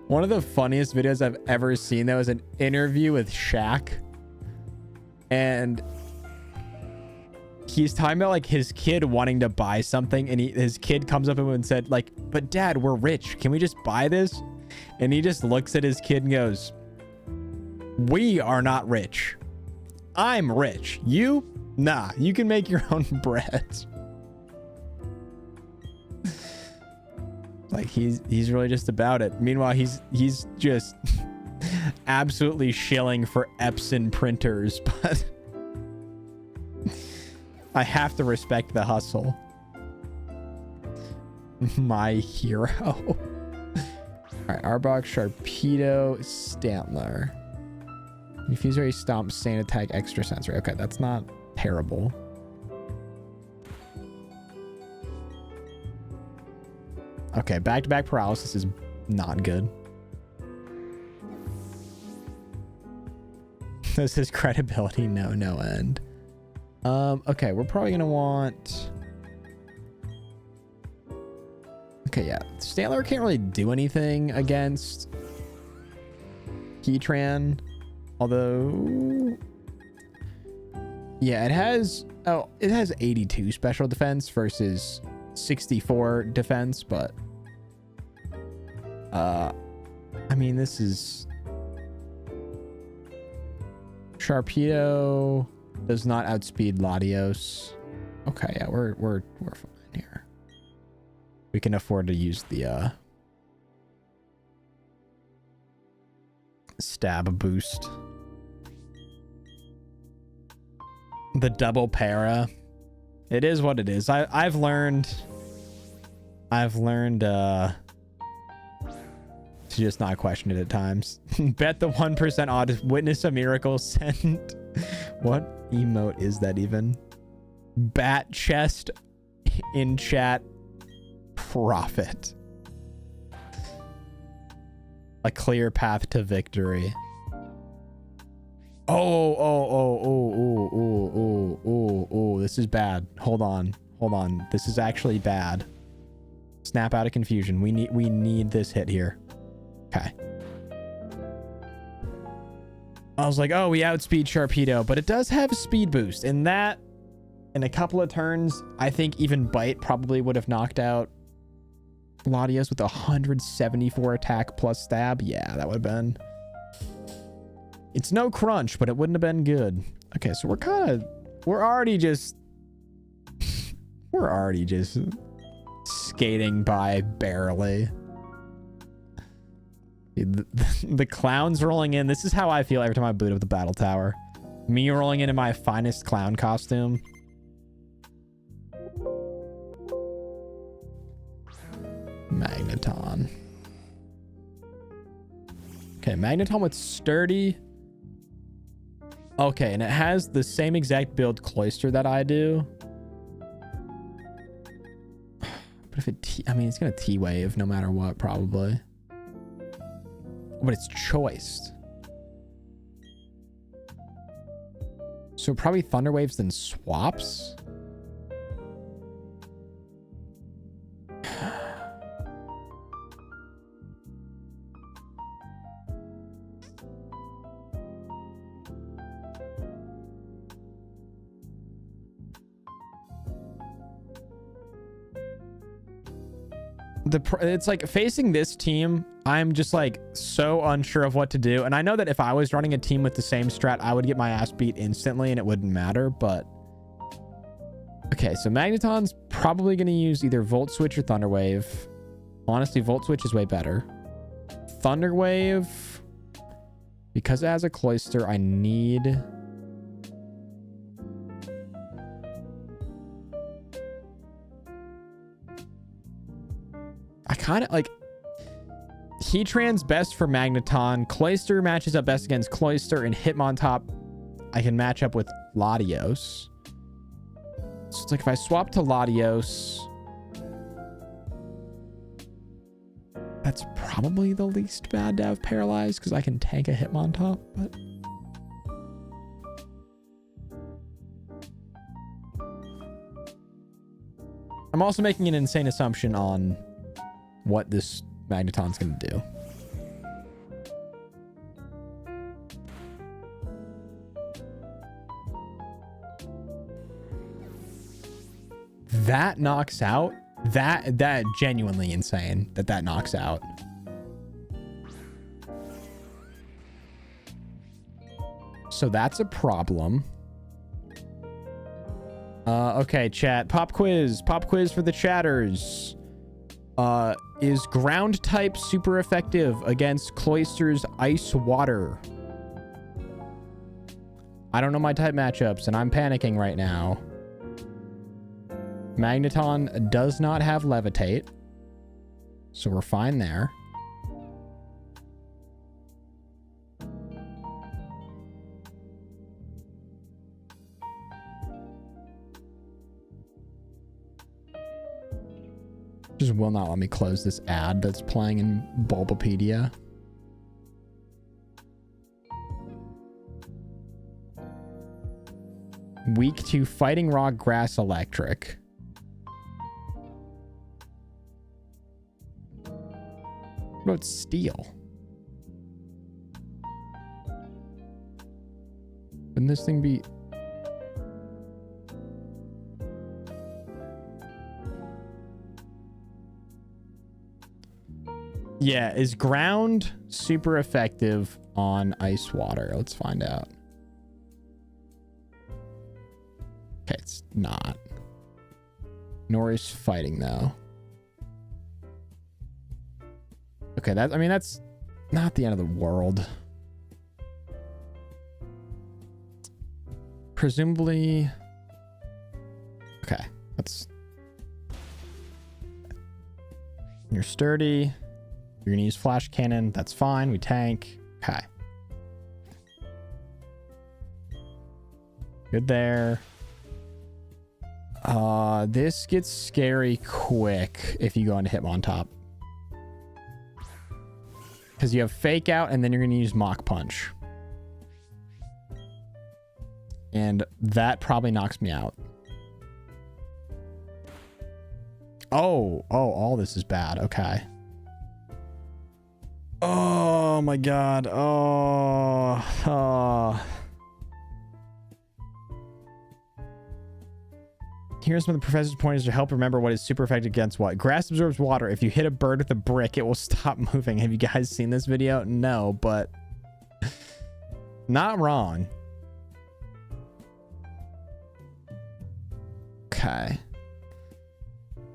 One of the funniest videos I've ever seen, that was an interview with Shaq. And he's talking about like his kid wanting to buy something, and his kid comes up to him and said like, but dad, we're rich. Can we just buy this? And he just looks at his kid and goes, we are not rich. I'm rich. You? Nah, you can make your own bread. Like he's really just about it. Meanwhile, he's just absolutely shilling for Epson printers, but I have to respect the hustle. My hero. All right, Arbok, Sharpedo, Stantler. Infuse Ray, Stomp, Sand Attack, Extra Sensory. Okay, that's not terrible. Okay, back-to-back paralysis is not good. This is credibility, no end. Okay, we're probably gonna want... Okay, yeah. Stantler can't really do anything against Heatran. Although... Yeah, it has 82 special defense versus 64 defense, but... I mean, this is... Sharpedo does not outspeed Latios. Okay, yeah, we're fine here. We can afford to use the stab boost. The double para. It is what it is. I've learned to just not question it at times. Bet the 1% odds, witness a miracle, send. What emote is that even? Bat chest in chat. Profit. A clear path to victory. Oh, this is bad. Hold on. This is actually bad. Snap out of confusion. We need this hit here. Okay. I was like, oh, we outspeed Sharpedo, but it does have a speed boost. And that, in a couple of turns, I think even Bite probably would have knocked out Latios with 174 attack plus stab. Yeah, that would have been... It's no crunch, but it wouldn't have been good. Okay, so we're already just skating by barely. The clown's rolling in. This is how I feel every time I boot up the battle tower. Me rolling into my finest clown costume. Magneton. Okay, Magneton with Sturdy. Okay, and it has the same exact build Cloyster that I do. But if it I mean, it's gonna T-Wave no matter what, probably. But it's choiced. So probably Thunder Waves then swaps. It's like facing this team, I'm just like so unsure of what to do. And I know that if I was running a team with the same strat, I would get my ass beat instantly and it wouldn't matter, but... Okay, so Magneton's probably going to use either Volt Switch or Thunder Wave. Honestly, Volt Switch is way better. Thunder Wave, because it has a Cloyster, I need... I kind of like Heatran's best for Magneton. Cloyster matches up best against Cloyster, and Hitmontop I can match up with Latios. So it's like if I swap to Latios, that's probably the least bad to have Paralyzed because I can tank a Hitmontop, but I'm also making an insane assumption on what this Magneton's gonna do. That knocks out. That genuinely insane that knocks out. So that's a problem. Okay, chat. Pop quiz for the chatters. Is ground type super effective against Cloyster's ice water? I don't know my type matchups and I'm panicking right now. Magneton does not have Levitate, so we're fine there. Just will not let me close this ad that's playing in Bulbapedia. Weak to Fighting Rock, Grass, Electric. What about Steel? Wouldn't this thing be... Yeah, is ground super effective on ice water? Let's find out. Okay, it's not. Nor is fighting though. Okay, I mean, that's not the end of the world. Presumably... Okay, that's... You're sturdy. You're gonna use flash cannon. That's fine. We tank. Okay. Good there. This gets scary quick if you go into Hitmontop. Because you have Fake Out and then you're gonna use Mach Punch. And that probably knocks me out. Oh, all this is bad. Okay. Oh my god. Here's one of the professor's pointers to help remember what is super effective against what. Grass absorbs water. If you hit a bird with a brick, it will stop moving. Have you guys seen this video? No, but not wrong. Okay.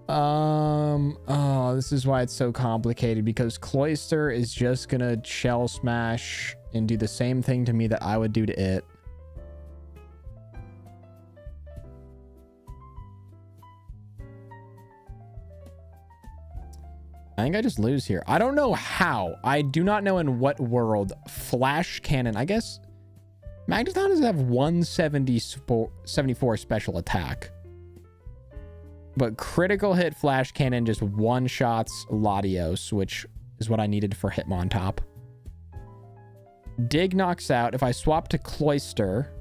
Oh, this is why it's so complicated, because Cloyster is just gonna shell smash and do the same thing to me that I would do to it. I think I just lose here. I don't know how. I do not know in what world. Flash cannon. I guess Magneton does have 174 special attack. But critical hit flash cannon just one-shots Latios, which is what I needed for Hitmontop. Dig knocks out. If I swap to Cloyster...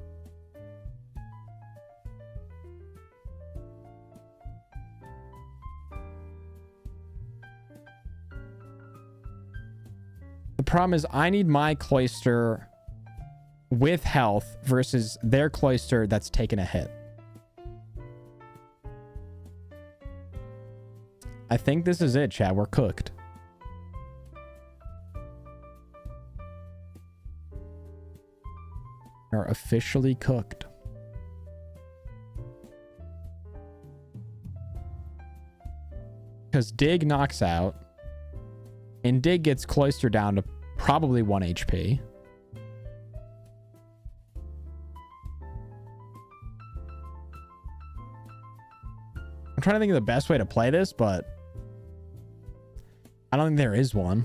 The problem is I need my Cloyster with health versus their Cloyster that's taken a hit. I think this is it, chat. We're cooked. We're officially cooked. Because Dig knocks out. And Dig gets Cloyster down to probably 1 HP. I'm trying to think of the best way to play this, but I don't think there is one.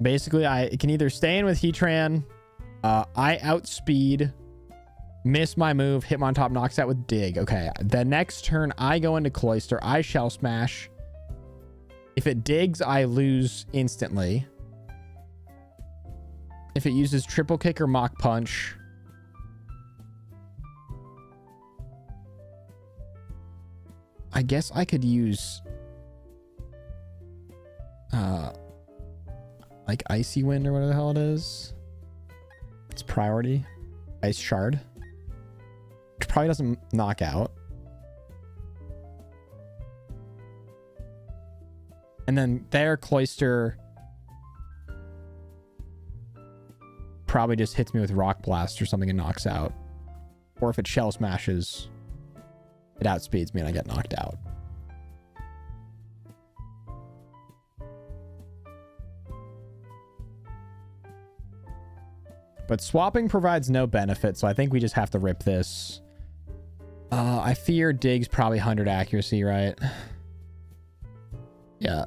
Basically, I can either stay in with Heatran, I outspeed, miss my move, Hitmontop knocks out with Dig. Okay, the next turn I go into Cloyster, I Shell Smash. If it digs, I lose instantly. If it uses Triple Kick or Mach Punch, I guess I could use like Icy Wind or whatever the hell it is. It's priority. Ice Shard. Which probably doesn't knock out. And then their Cloyster probably just hits me with Rock Blast or something and knocks out. Or if it Shell Smashes, it outspeeds me and I get knocked out. But swapping provides no benefit, so I think we just have to rip this. I fear Dig's probably 100 accuracy, right? Yeah.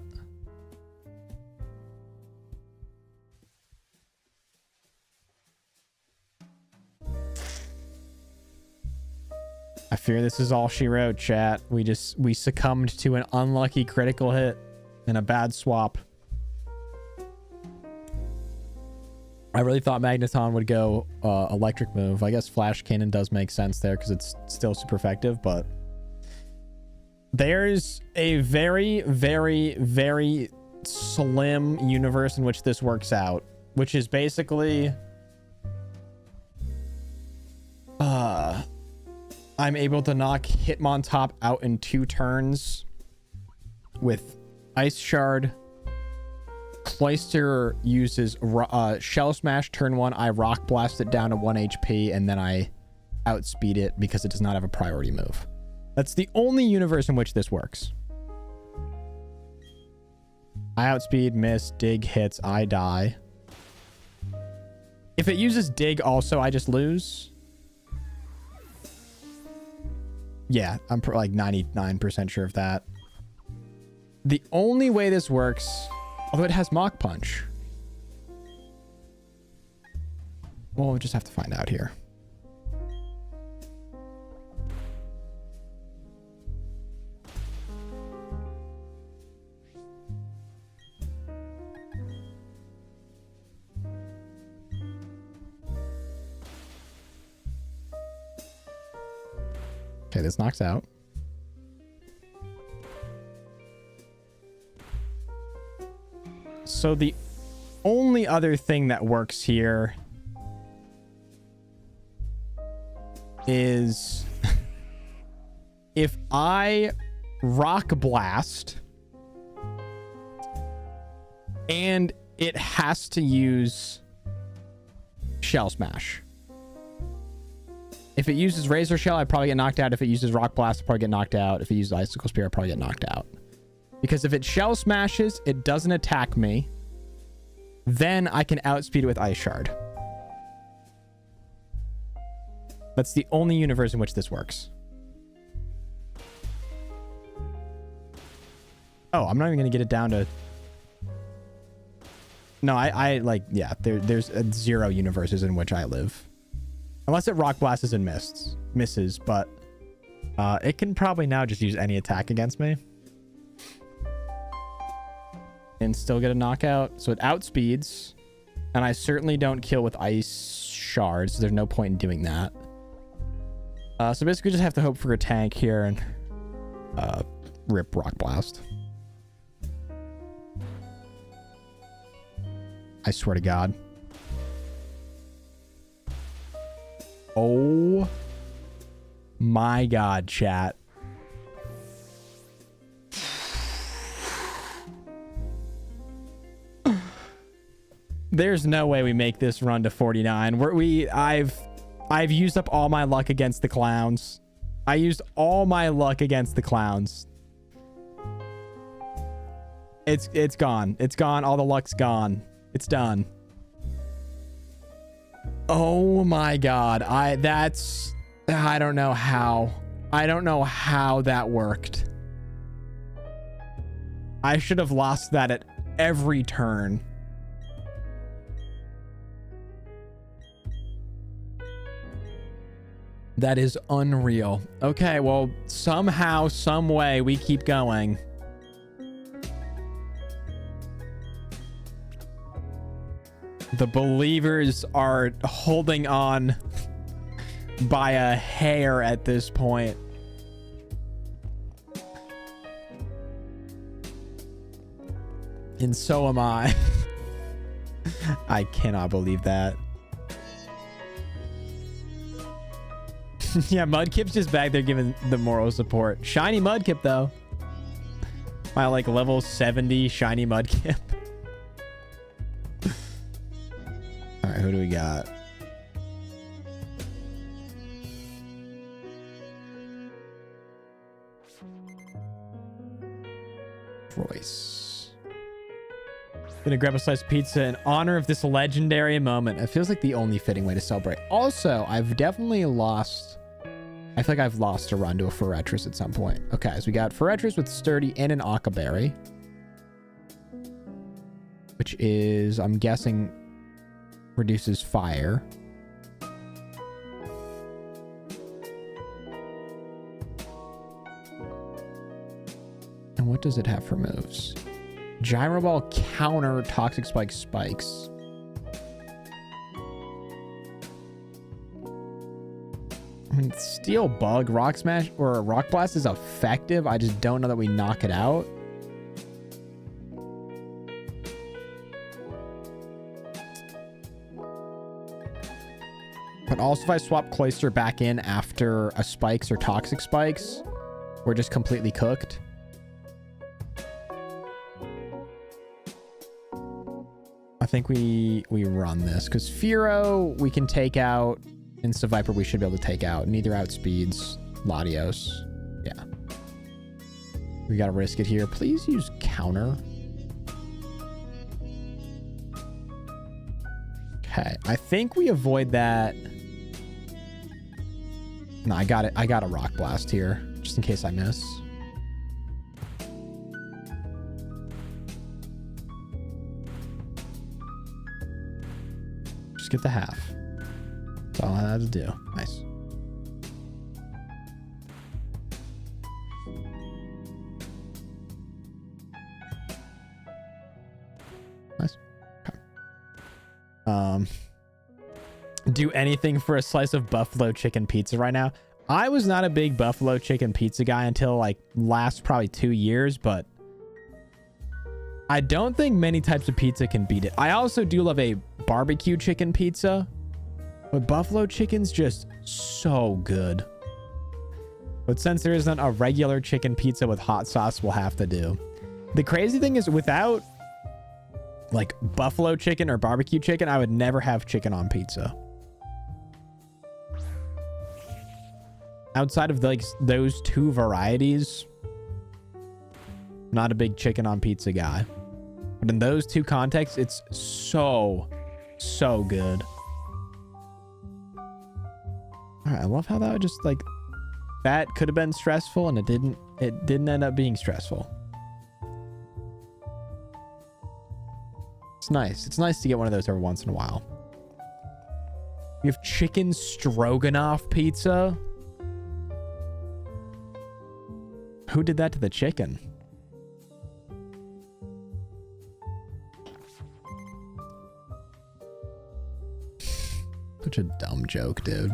I fear this is all she wrote, chat. We succumbed to an unlucky critical hit and a bad swap. I really thought Magneton would go electric move. I guess Flash Cannon does make sense there because it's still super effective, but there's a very, very, very slim universe in which this works out, which is basically I'm able to knock Hitmontop out in 2 turns with Ice Shard. Cloyster uses Shell Smash turn 1. I Rock Blast it down to 1 HP, and then I outspeed it because it does not have a priority move. That's the only universe in which this works. I outspeed, miss, dig hits, I die. If it uses dig also, I just lose. Yeah, I'm like 99% sure of that. The only way this works, although it has Mach Punch. Well, we'll just have to find out here. Okay, this knocks out. So the only other thing that works here is if I Rock Blast and it has to use Shell Smash. If it uses Razor Shell, I'd probably get knocked out. If it uses Rock Blast, I'd probably get knocked out. If it uses Icicle Spear, I'd probably get knocked out. Because if it Shell Smashes, it doesn't attack me. Then I can outspeed it with Ice Shard. That's the only universe in which this works. Oh, I'm not even going to get it down to... No, I like, yeah, there's 0 universes in which I live. Unless it Rock Blasts and misses, but it can probably now just use any attack against me. And still get a knockout. So it outspeeds. And I certainly don't kill with Ice Shards. So there's no point in doing that. So basically just have to hope for a tank here and rip Rock Blast. I swear to God. Oh my God, chat. There's no way we make this run to 49. I've used up all my luck against the clowns. I used all my luck against the clowns. It's gone. It's gone. All the luck's gone. It's done. Oh my God. I don't know how. I don't know how that worked. I should have lost that at every turn. That is unreal. Okay, well, somehow, some way, we keep going. The believers are holding on by a hair at this point. And so am I. I cannot believe that. Yeah, Mudkip's just back there giving the moral support. Shiny Mudkip, though. My, like, level 70 shiny Mudkip. All right, who do we got? Royce. Gonna grab a slice of pizza in honor of this legendary moment. It feels like the only fitting way to celebrate. Also, I've definitely lost... I feel like I've lost a run to a Ferretris at some point. Okay, so we got Ferretris with Sturdy and an Akaberry. Which is, I'm guessing, reduces fire. What does it have for moves? Gyro Ball, counter, Toxic Spike, spikes. I mean, Steel Bug, Rock Smash, or Rock Blast is effective. I just don't know that we knock it out. But also if I swap Cloyster back in after a Spikes or Toxic Spikes, we're just completely cooked. I think we run this because Fearow we can take out. Insta Viper we should be able to take out. Neither outspeeds Latios. Yeah. We gotta risk it here. Please use counter. Okay. I think we avoid that. No, I got it. I got a Rock Blast here just in case I miss. Just get the half. That's all I had to do. Nice. Nice. Okay. Do anything for a slice of buffalo chicken pizza right now. I was not a big buffalo chicken pizza guy until like last probably 2 years, but I don't think many types of pizza can beat it. I also do love a barbecue chicken pizza. But buffalo chicken's just so good. But since there isn't a regular chicken pizza with hot sauce, we'll have to do. The crazy thing is without like buffalo chicken or barbecue chicken, I would never have chicken on pizza. Outside of like those two varieties, not a big chicken on pizza guy. But in those two contexts, it's so good. All right, I love how that would just like that could have been stressful and it didn't end up being stressful. It's nice. It's nice to get one of those every once in a while. We have chicken stroganoff pizza. Who did that to the chicken? Such a dumb joke, dude.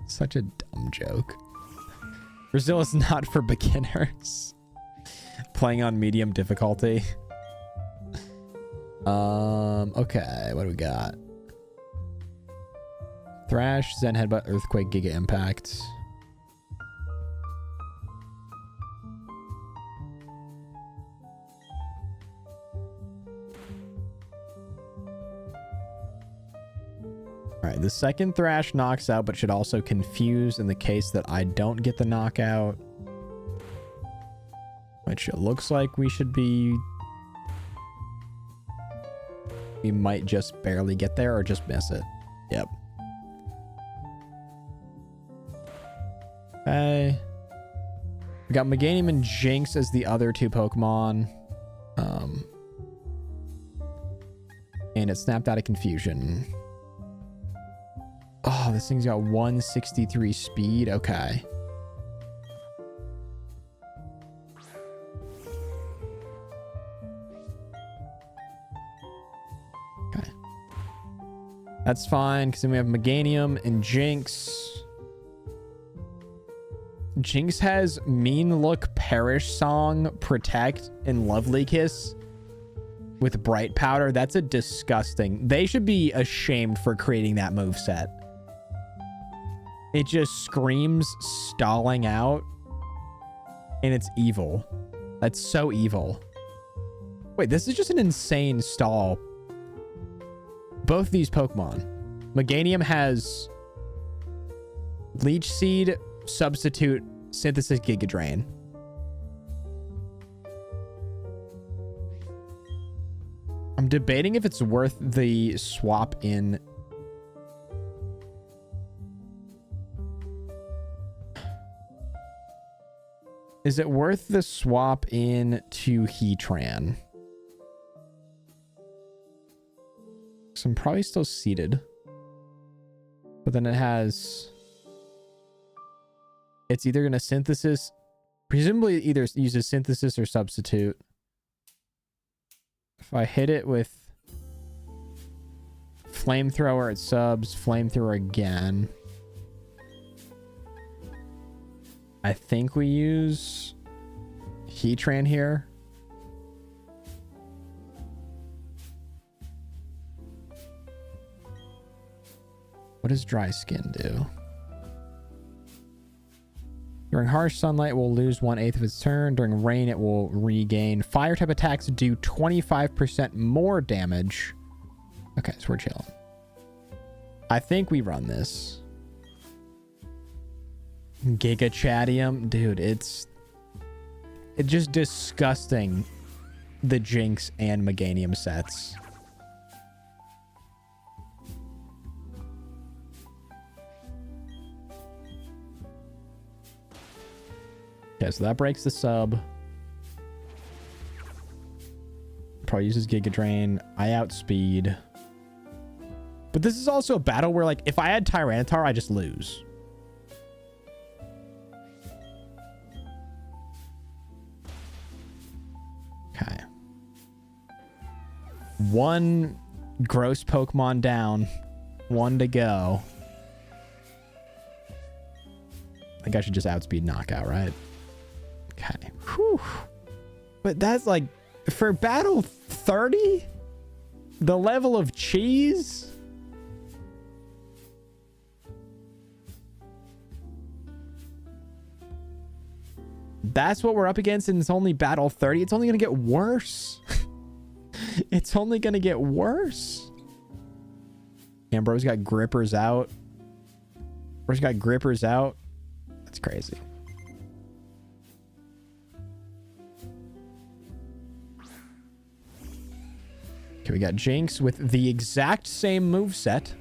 Such a dumb joke. Brazil is not for beginners. Playing on medium difficulty. Okay, what do we got? Thrash, Zen Headbutt, Earthquake, Giga Impact. Alright, the second Thrash knocks out, but should also confuse in the case that I don't get the knockout. Which it looks like we should be... We might just barely get there or just miss it. Yep. Okay. We got Meganium and Jinx as the other two Pokemon. And it snapped out of confusion. Oh, this thing's got 163 speed. Okay. Okay. That's fine, because then we have Meganium and Jinx. Jinx has Mean Look, Perish Song, Protect, and Lovely Kiss with Bright Powder. That's a disgusting... They should be ashamed for creating that moveset. It just screams stalling out, and it's evil. That's so evil. Wait, this is just an insane stall. Both these Pokemon. Meganium has Leech Seed, Substitute, Synthesis, Giga Drain. I'm debating if it's worth the swap in. Is it worth the swap in to Heatran? So I'm probably still seated. But then it has... It's either going to Synthesis Presumably either uses synthesis or substitute. If I hit it with flamethrower, it subs, flamethrower again. I think we use Heatran here. What does dry skin do? During harsh sunlight, it will lose 1/8 of its turn. During rain, it will regain. Fire type attacks do 25% more damage. Okay, so we're chilling. I think we run this. Giga Chadium. Dude, it's just disgusting. The Jinx and Meganium sets. Okay, so that breaks the sub. Probably uses Giga Drain. I outspeed. But this is also a battle where, like, if I had Tyranitar, I just lose. Okay. One gross Pokemon down. One to go. I think I should just outspeed knockout, right? Okay. Whew. But that's like, for battle 30? The level of cheese? That's what we're up against, and it's only battle 30. It's only going to get worse. It's only going to get worse. Ambro's got grippers out. Bro's got grippers out. That's crazy. Okay, we got Jinx with the exact same moveset.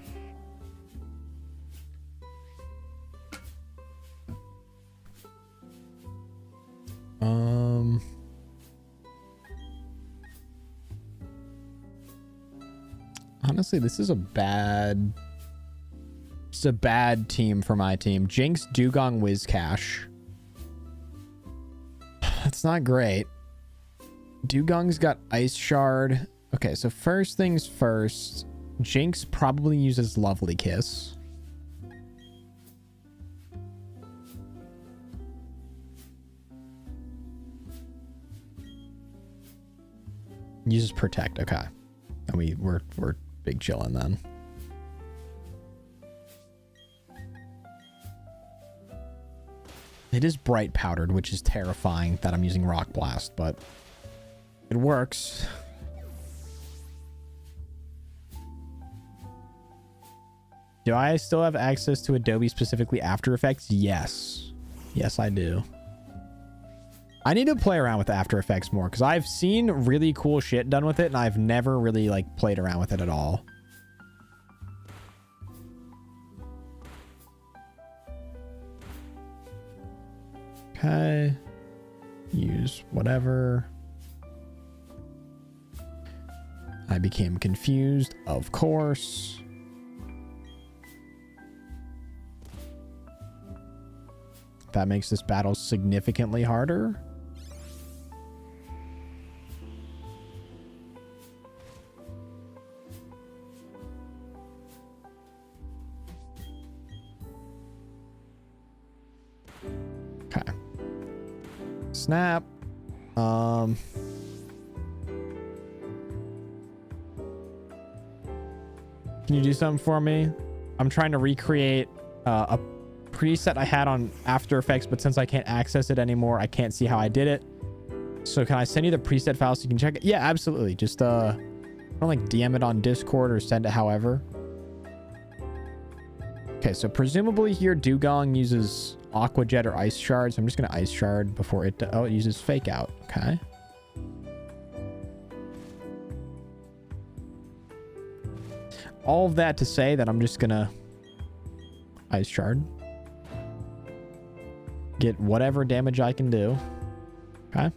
Honestly, this is a bad team for my team. Jinx, Dugong, Whiscash. That's not great. Dugong's got Ice Shard. Okay, so first things first. Jinx probably uses Lovely Kiss. Uses Protect. Okay. And we're big chillin' then. It is bright powdered, which is terrifying that I'm using Rock Blast, but it works. Do I still have access to Adobe, specifically After Effects? Yes. Yes, I do. I need to play around with After Effects more because I've seen really cool shit done with it and I've never really like played around with it at all. Okay. Use whatever. I became confused, of course. That makes this battle significantly harder. Okay. Snap. Can you do something for me? I'm trying to recreate a preset I had on After Effects, but since I can't access it anymore, I can't see how I did it. So can I send you the preset file so you can check it? Yeah, absolutely. Just don't like DM it on Discord or send it however. Okay, so presumably here Dugong uses Aqua Jet or Ice Shard, so I'm just gonna Ice Shard before it it uses Fake Out. Okay. All of that to say that I'm just gonna Ice Shard. Get whatever damage I can do. Okay.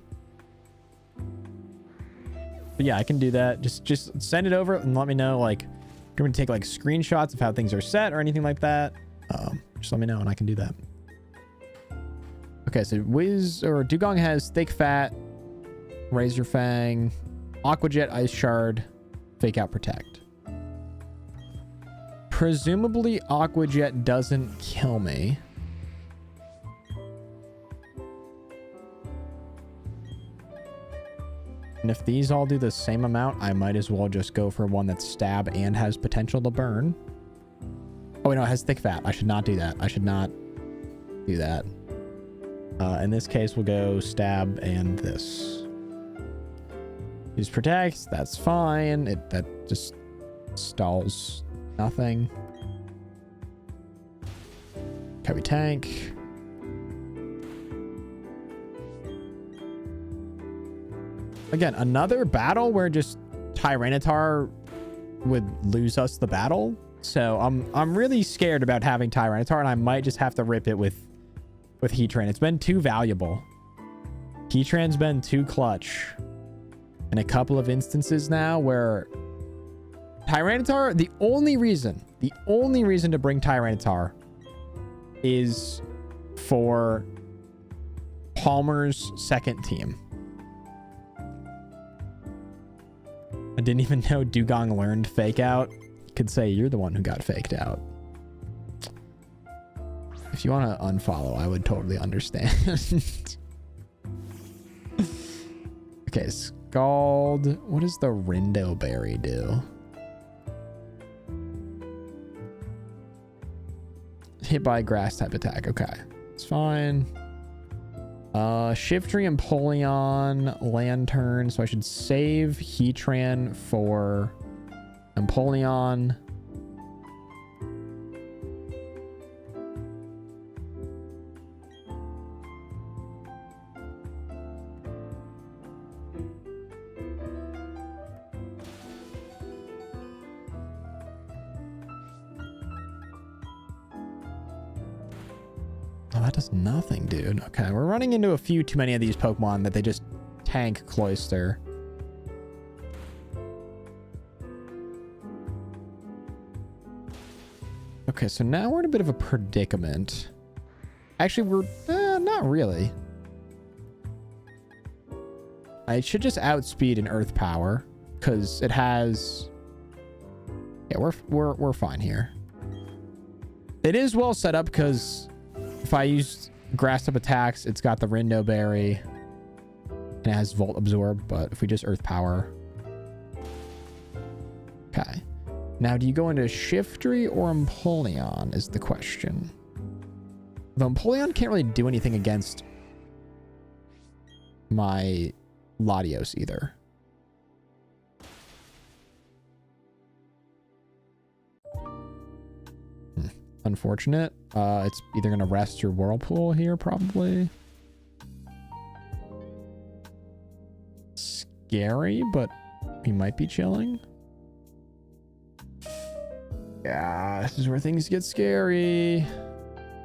But yeah, I can do that. Just send it over and let me know, like, if you're going to take like screenshots of how things are set or anything like that. Just let me know and I can do that. Okay, so Dugong has Thick Fat, Razor Fang, Aqua Jet, Ice Shard, Fake Out, Protect. Presumably Aqua Jet doesn't kill me. And if these all do the same amount, I might as well just go for one that's stab and has potential to burn. Oh, wait, no, it has Thick Fat. I should not do that. I should not do that. In this case, we'll go stab and this. Use Protect. That's fine. That just stalls nothing. Heavy Tank. Again, another battle where just Tyranitar would lose us the battle. So I'm really scared about having Tyranitar, and I might just have to rip it with Heatran. It's been too valuable. Heatran's been too clutch in a couple of instances now where Tyranitar, the only reason to bring Tyranitar is for Palmer's second team. I didn't even know Dugong learned Fake Out. Could say you're the one who got faked out. If you want to unfollow, I would totally understand. Okay, Scald. What does the Rindo Berry do? Hit by grass type attack. Okay, it's fine. Shiftry, Empoleon, Lantern. So I should save Heatran for Empoleon. Oh, that does nothing, dude. Okay, we're running into a few too many of these Pokemon that they just tank Cloyster. Okay, so now we're in a bit of a predicament. Actually, we're not really. I should just outspeed an Earth Power because it has. Yeah, we're fine here. It is well set up because if I use grass type attacks, it's got the Rindo Berry and it has Volt Absorb. But if we just Earth Power, okay. Now, do you go into Shiftry or Empoleon is the question. The Empoleon can't really do anything against my Latios either. Unfortunate. It's either going to rest your Whirlpool here, probably. Scary, but we might be chilling. Yeah, this is where things get scary.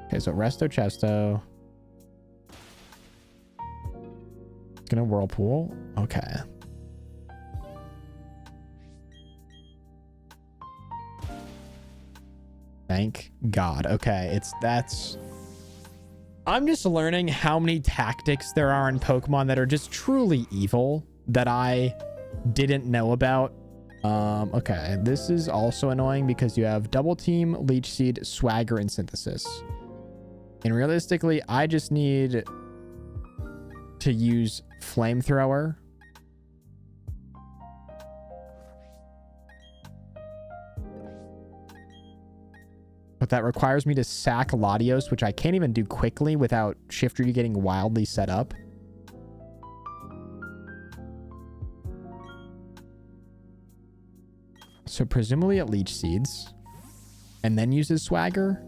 Okay, so Resto Chesto. Gonna Whirlpool. Okay. Thank God. Okay, I'm just learning how many tactics there are in Pokemon that are just truly evil that I didn't know about. Okay, this is also annoying because you have Double Team, Leech Seed, Swagger, and Synthesis. And realistically, I just need to use Flamethrower. But that requires me to sack Latios, which I can't even do quickly without Shiftry getting wildly set up. So presumably it Leech Seeds and then uses Swagger.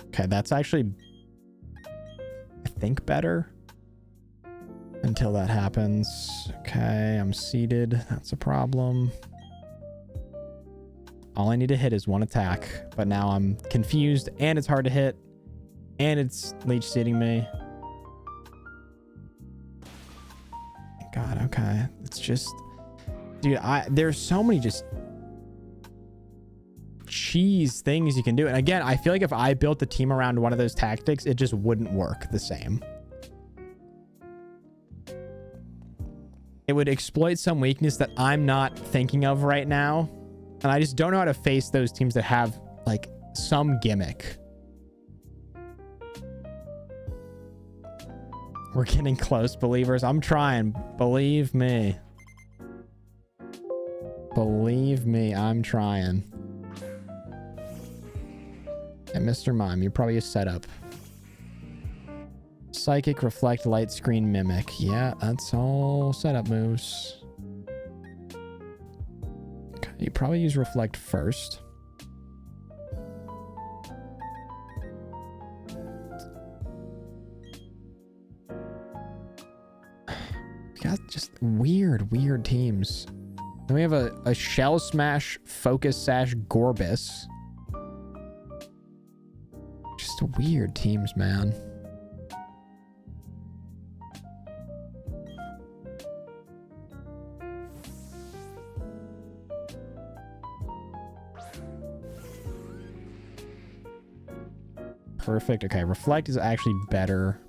Okay, that's actually, I think, better. Until that happens. Okay, I'm seated. That's a problem. All I need to hit is one attack, but now I'm confused and it's hard to hit and it's leech seeding me. God, okay. It's just, dude, there's so many just cheese things you can do. And again, I feel like if I built the team around one of those tactics, it just wouldn't work the same. It would exploit some weakness that I'm not thinking of right now. And I just don't know how to face those teams that have like some gimmick. We're getting close, believers. I'm trying. Believe me. Believe me, I'm trying. And Mr. Mime, you're probably a setup. Psychic, Reflect, Light Screen, Mimic. Yeah, that's all setup moves. Okay, you probably use Reflect first. Got just weird teams. Then we have a Shell Smash, Focus Sash, Gorbis. Just weird teams, man. Perfect. Okay, Reflect is actually better.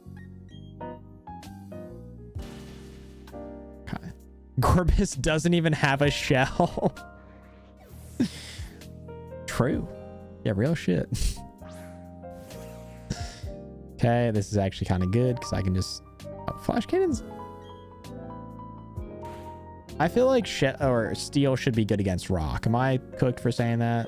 Okay. Gorbis doesn't even have a shell. True. Yeah, real shit. Okay, this is actually kind of good because I can just... Oh, flash cannons? I feel like steel should be good against rock. Am I cooked for saying that?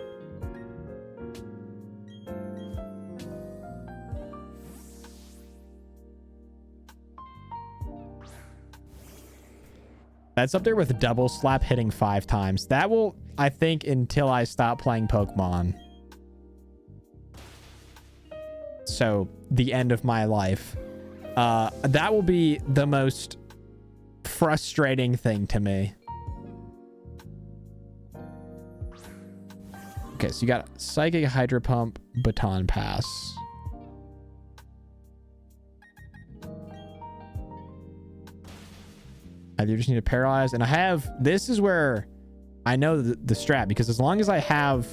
That's up there with double slap hitting 5 times. That will, I think, until I stop playing Pokemon. So, the end of my life. That will be the most frustrating thing to me. Okay, so you got Psychic, Hydro Pump, Baton Pass. I just need to paralyze, and I have, this is where I know the strat, because as long as I have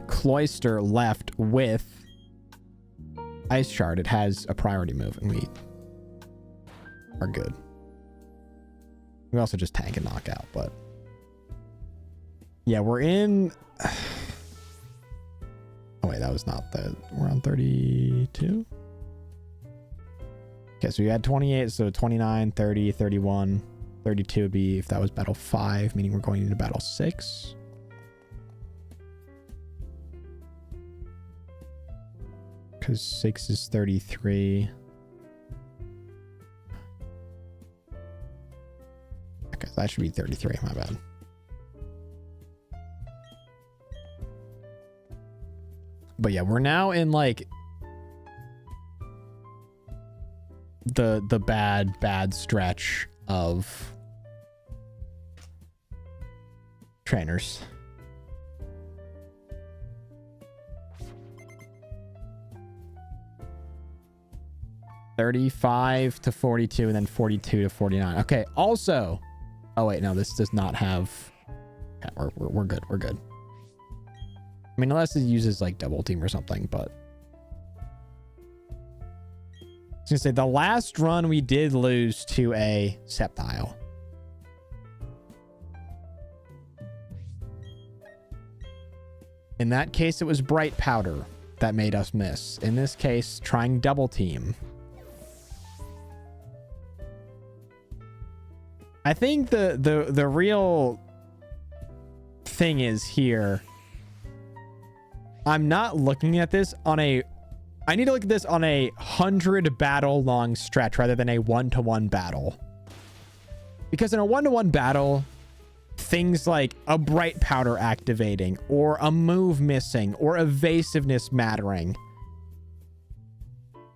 Cloyster left with Ice Shard, it has a priority move, and we are good. We also just tank and knock out, but yeah, we're in. Oh wait, that was not the, we're on 32. Okay, so we had 28, so 29, 30, 31, 32 would be if that was battle 5, meaning we're going into battle 6. Because 6 is 33. Okay, so that should be 33, my bad. But yeah, we're now in like the bad stretch of trainers. $35 to $42 and then $42 to $49. Okay, also, oh wait, no, this does not have, okay, we're good, we're good. I mean, unless it uses like double team or something, but I was gonna say the last run we did lose to a Sceptile. In that case, it was Bright Powder that made us miss. In this case, trying double team. I think the real thing is here, I'm not looking at this on a, I need to look at this on a 100 battle long stretch rather than a 1-to-1 battle. Because in a 1-to-1 battle, things like a Bright Powder activating or a move missing or evasiveness mattering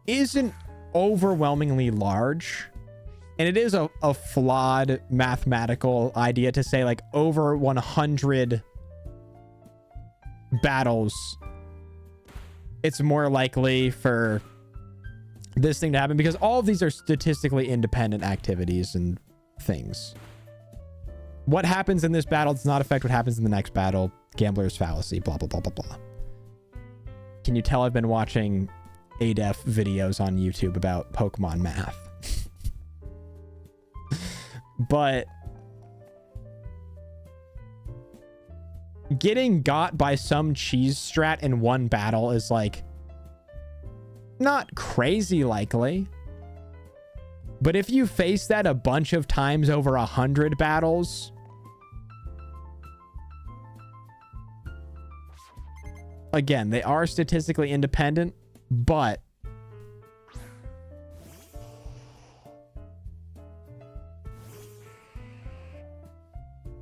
isn't overwhelmingly large. And it is a flawed mathematical idea to say like over 100 battles, it's more likely for this thing to happen, because all of these are statistically independent activities and things. What happens in this battle does not affect what happens in the next battle. Gambler's fallacy, blah, blah, blah, blah, blah. Can you tell I've been watching ADEF videos on YouTube about Pokemon math? But getting got by some cheese strat in one battle is like not crazy likely. But if you face that a bunch of times over 100 battles, again, they are statistically independent, but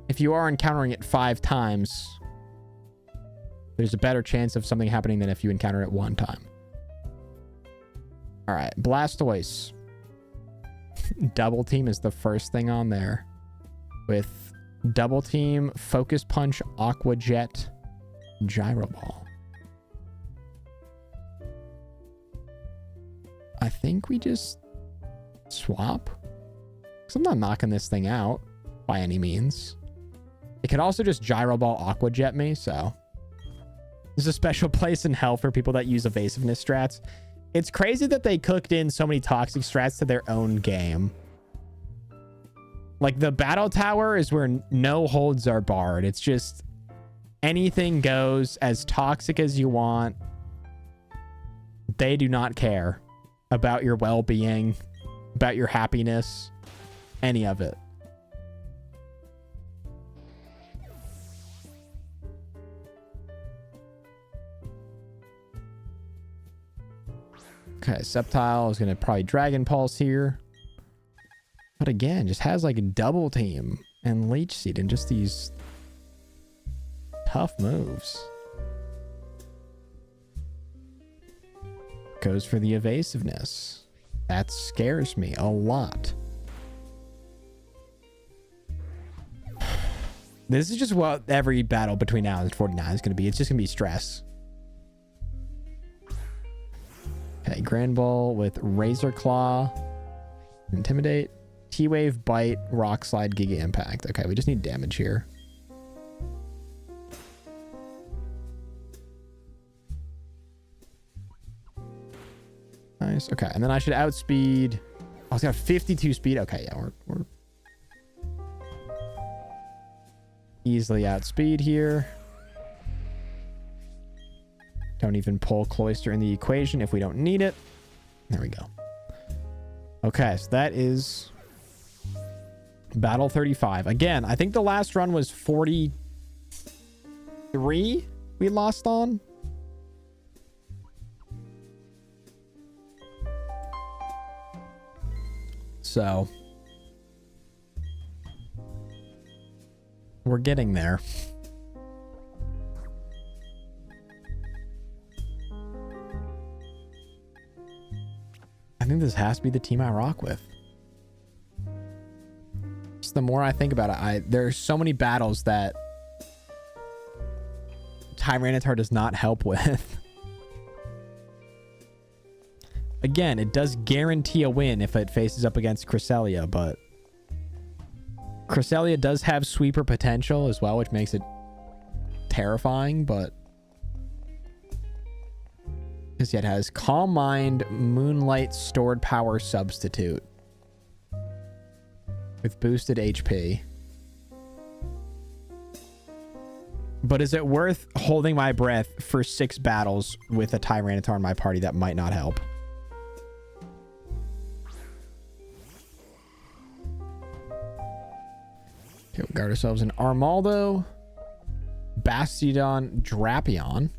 if you are encountering it 5 times, there's a better chance of something happening than if you encounter it 1 time. All right, Blastoise. Double Team is the first thing on there. With Double Team, Focus Punch, Aqua Jet, Gyro Ball. I think we just swap. Because I'm not knocking this thing out by any means. It could also just Gyro Ball Aqua Jet me, so. There's a special place in hell for people that use evasiveness strats. It's crazy that they cooked in so many toxic strats to their own game. Like the battle tower is where no holds are barred. It's just anything goes, as toxic as you want. They do not care about your well-being, about your happiness, any of it. Okay, Sceptile is going to probably Dragon Pulse here. But again, just has like a Double Team and Leech Seed and just these tough moves. Goes for the evasiveness. That scares me a lot. This is just what every battle between now and 49 is going to be. It's just going to be stress. Okay, Grand Ball with Razor Claw, Intimidate, T-Wave, Bite, Rock Slide, Giga Impact. Okay, we just need damage here. Nice. Okay, and then I should outspeed. Oh, it's got 52 speed. Okay, yeah, we're easily outspeed here. Don't even pull Cloyster in the equation if we don't need it. There we go. Okay, so that is battle 35. Again, I think the last run was 43 we lost on. So we're getting there. I think this has to be the team I rock with. Just the more I think about it, there's so many battles that Tyranitar does not help with. Again, it does guarantee a win if it faces up against Cresselia, but Cresselia does have sweeper potential as well, which makes it terrifying, but because it has Calm Mind, Moonlight, Stored Power, Substitute with boosted HP. But is it worth holding my breath for 6 battles with a Tyranitar in my party that might not help? Okay, we got ourselves an Armaldo, Bastiodon, Drapion.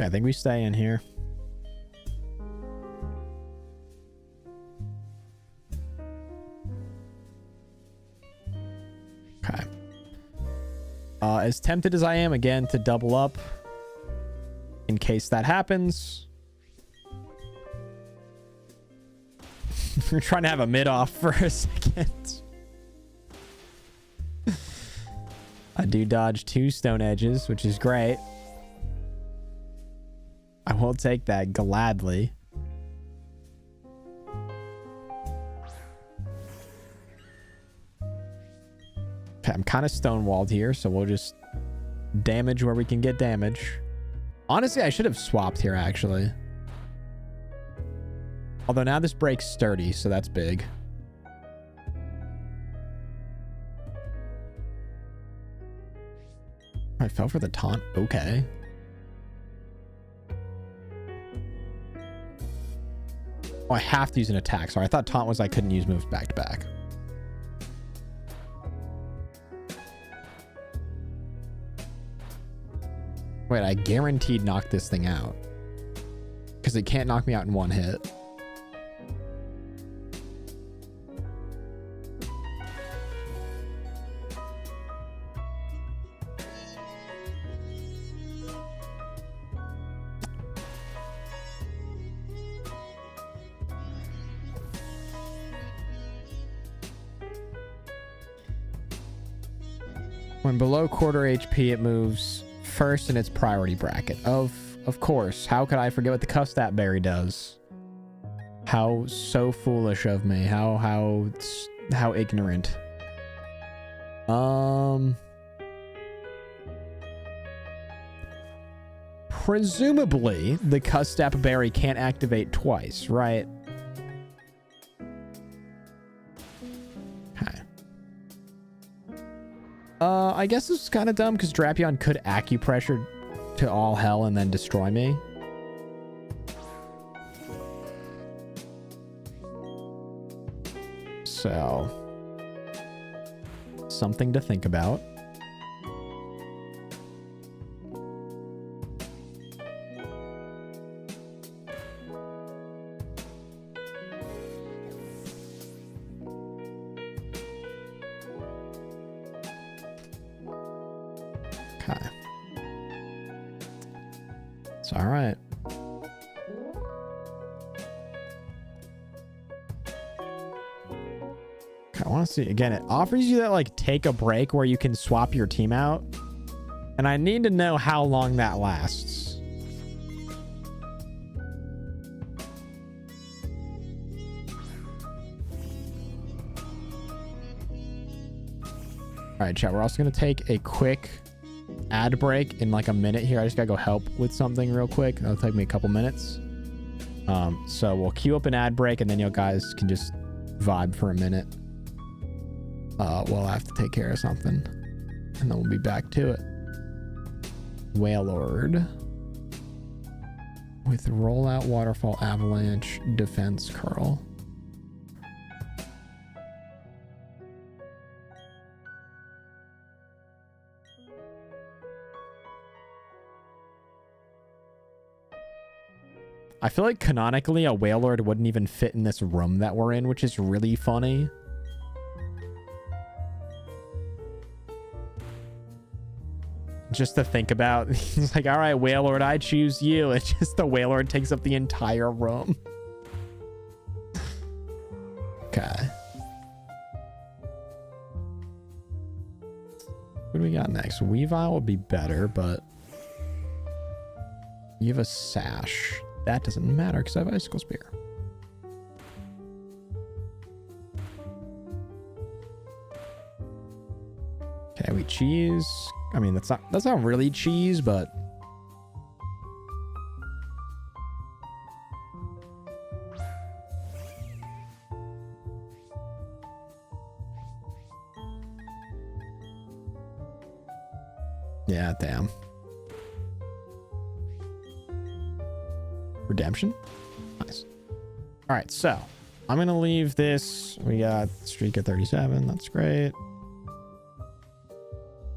I think we stay in here. Okay. As tempted as I am again to double up in case that happens. We're trying to have a mid off for a second. I do dodge 2 stone edges, which is great. I will take that gladly. Okay, I'm kind of stonewalled here, so we'll just damage where we can get damage. Honestly, I should have swapped here, actually. Although now this breaks sturdy, so that's big. I fell for the taunt. Okay. Oh, I have to use an attack. Sorry, I thought taunt was I couldn't use moves back to back. Wait, I guaranteed knock this thing out. Because it can't knock me out in one hit. When below quarter HP, it moves first in its priority bracket. Of course. How could I forget what the Custap Berry does? How so foolish of me. How ignorant. Presumably, the Custap Berry can't activate twice, right? I guess this is kind of dumb because Drapion could acupressure to all hell and then destroy me. So, something to think about. It's all right. I want to see again. It offers you that like take a break where you can swap your team out, and I need to know how long that lasts. All right, chat. We're also gonna take a quick ad break in like a minute here. I just gotta go help with something real quick. That'll take me a couple minutes. So we'll queue up an ad break and then you guys can just vibe for a minute. We'll have to take care of something and then we'll be back to it. Wailord with rollout, waterfall, avalanche, defense, curl. I feel like canonically a Wailord wouldn't even fit in this room that we're in, which is really funny. Just to think about. He's like, all right, Wailord, I choose you. It's just the Wailord takes up the entire room. Okay. What do we got next? Weavile would be better, but you have a sash. That doesn't matter because I have Icicle Spear. Okay, we cheese. I mean, that's not really cheese, but yeah, damn. Redemption? Nice. All right, so I'm going to leave this. We got streak at 37. That's great.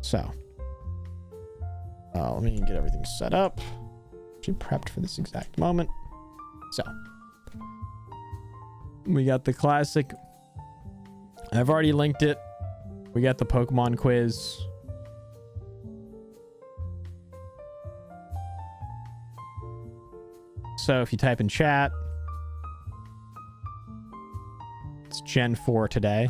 So, let me get everything set up. Actually prepped for this exact moment. So we got the classic. I've already linked it. We got the Pokemon quiz. So if you type in chat, it's Gen 4 today.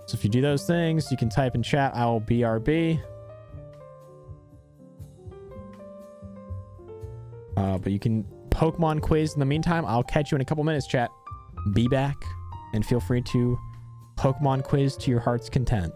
So if you do those things, you can type in chat, I will BRB. But you can Pokemon quiz in the meantime. I'll catch you in a couple minutes, chat. Be back and feel free to Pokemon quiz to your heart's content.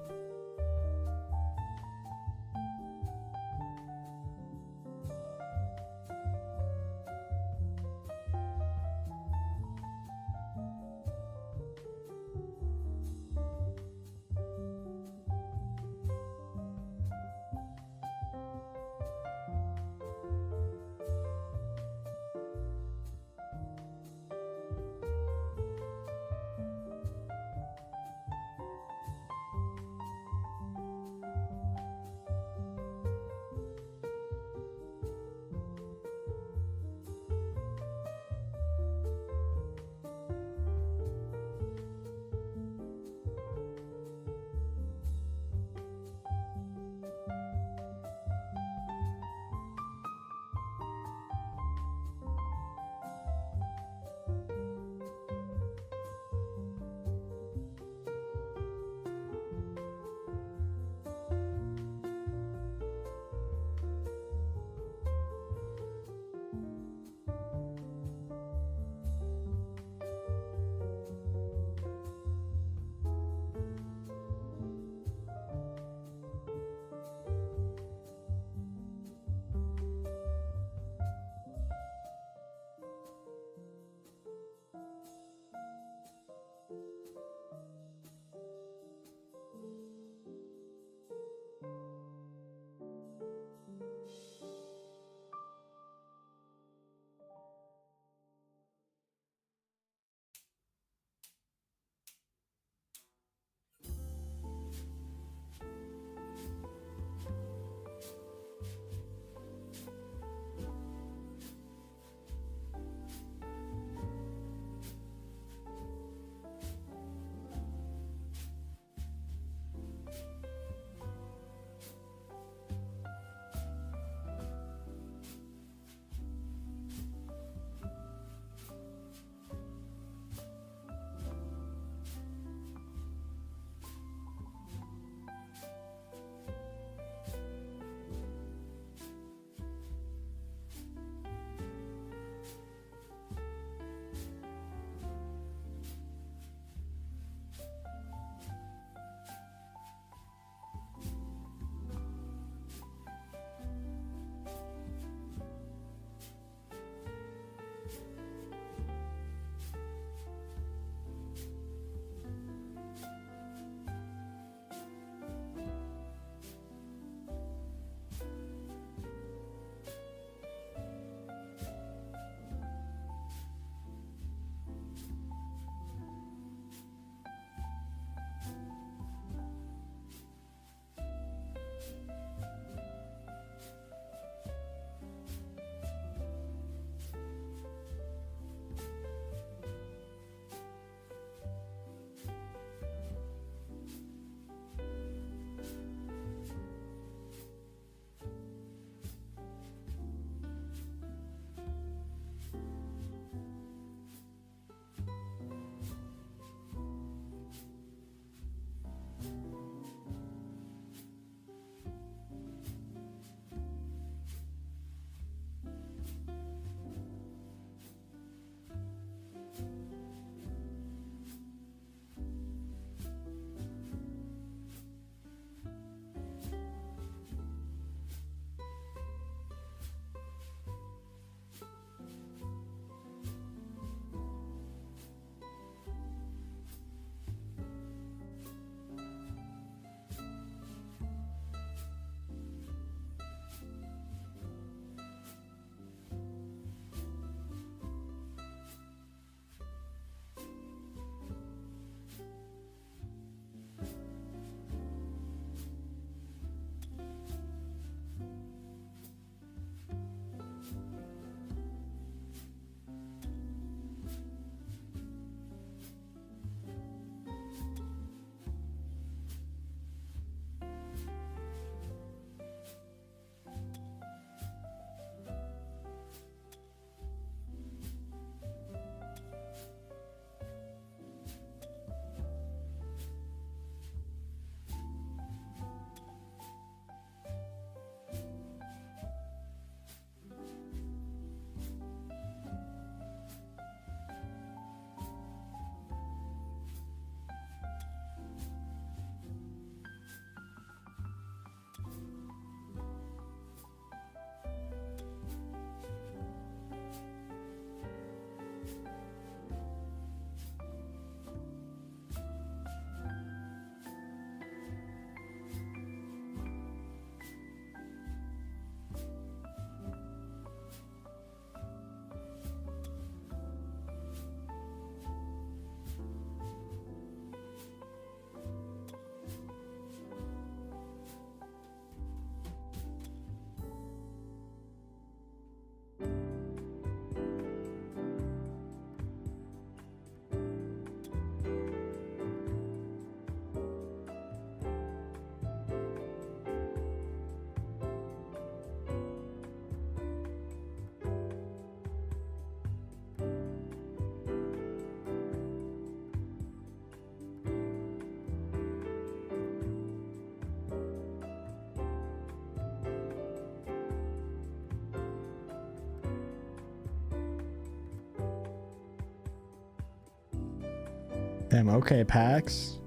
Damn, okay, Pax.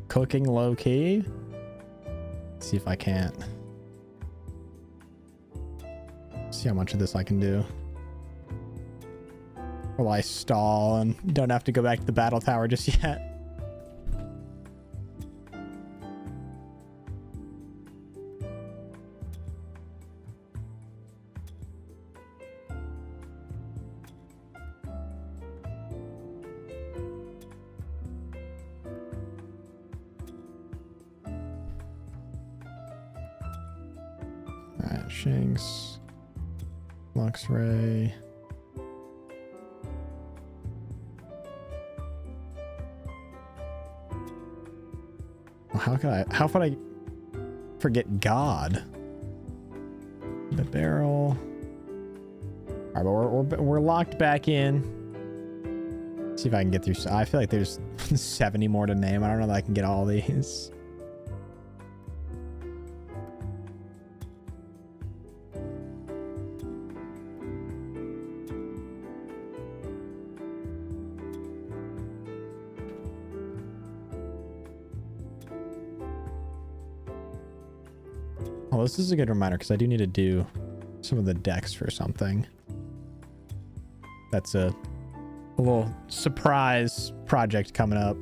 Cooking low key. Let's see if I can't. See how much of this I can do. Will I stall and don't have to go back to the battle tower just yet? Alright, Shanks. Luxray. How could I forget God? The barrel. All right, but we're locked back in. See if I can get through. I feel like there's 70 more to name. I don't know that I can get all these. Oh, this is a good reminder because I do need to do some of the decks for something. That's a little surprise project coming up.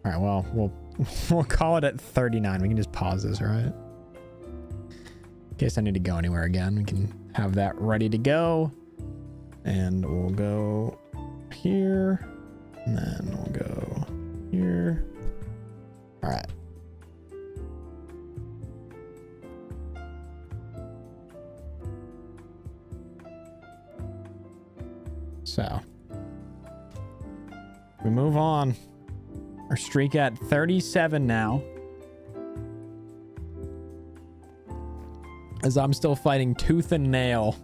All right, well, we'll call it at 39. We can just pause this, all right? In case I need to go anywhere again, we can have that ready to go. And we'll go here, and then we'll go here. All right. So we move on. Our streak at 37 now. As I'm still fighting tooth and nail.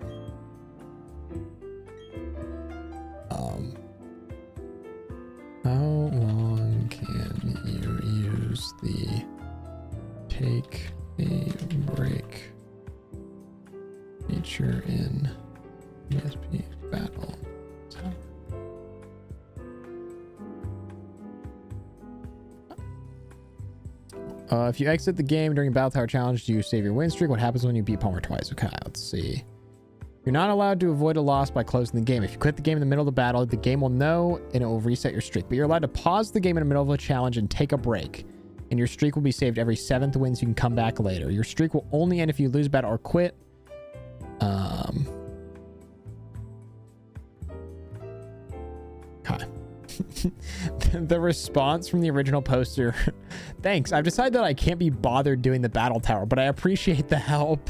How long can you use the take a break feature in BDSP battle? If you exit the game during Battle Tower Challenge, do you save your win streak? What happens when you beat Palmer twice? Okay, let's see. You're not allowed to avoid a loss by closing the game. If you quit the game in the middle of the battle, the game will know and it will reset your streak. But you're allowed to pause the game in the middle of a challenge and take a break. And your streak will be saved every 7th win so you can come back later. Your streak will only end if you lose battle or quit. Okay. The response from the original poster. Thanks. I've decided that I can't be bothered doing the battle tower, but I appreciate the help.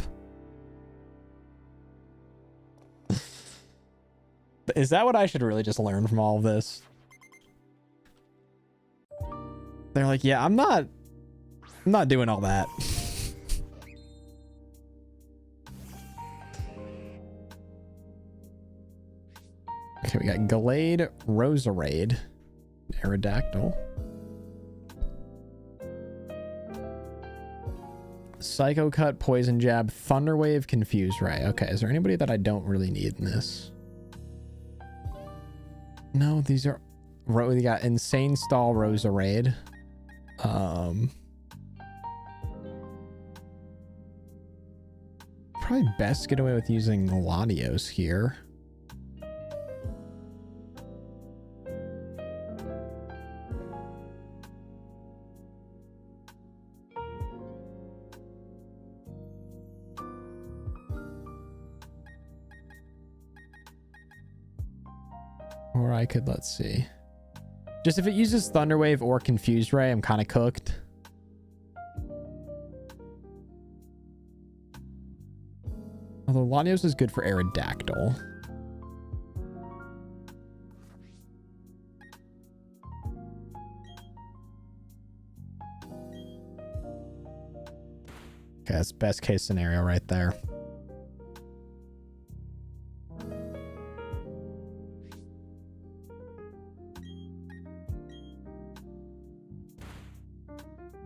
Is that what I should really just learn from all of this? They're like, yeah, I'm not doing all that. Okay, we got Gallade, Roserade, Aerodactyl, Psycho Cut, Poison Jab, Thunderwave, Confuse Ray. Okay, is there anybody that I don't really need in this? No, these are... We got Insane Stall, Roserade. Probably best get away with using Latios here. Or I could, let's see. Just if it uses Thunderwave or Confused Ray, I'm kind of cooked. Although Latios is good for Aerodactyl. Okay, that's best case scenario right there.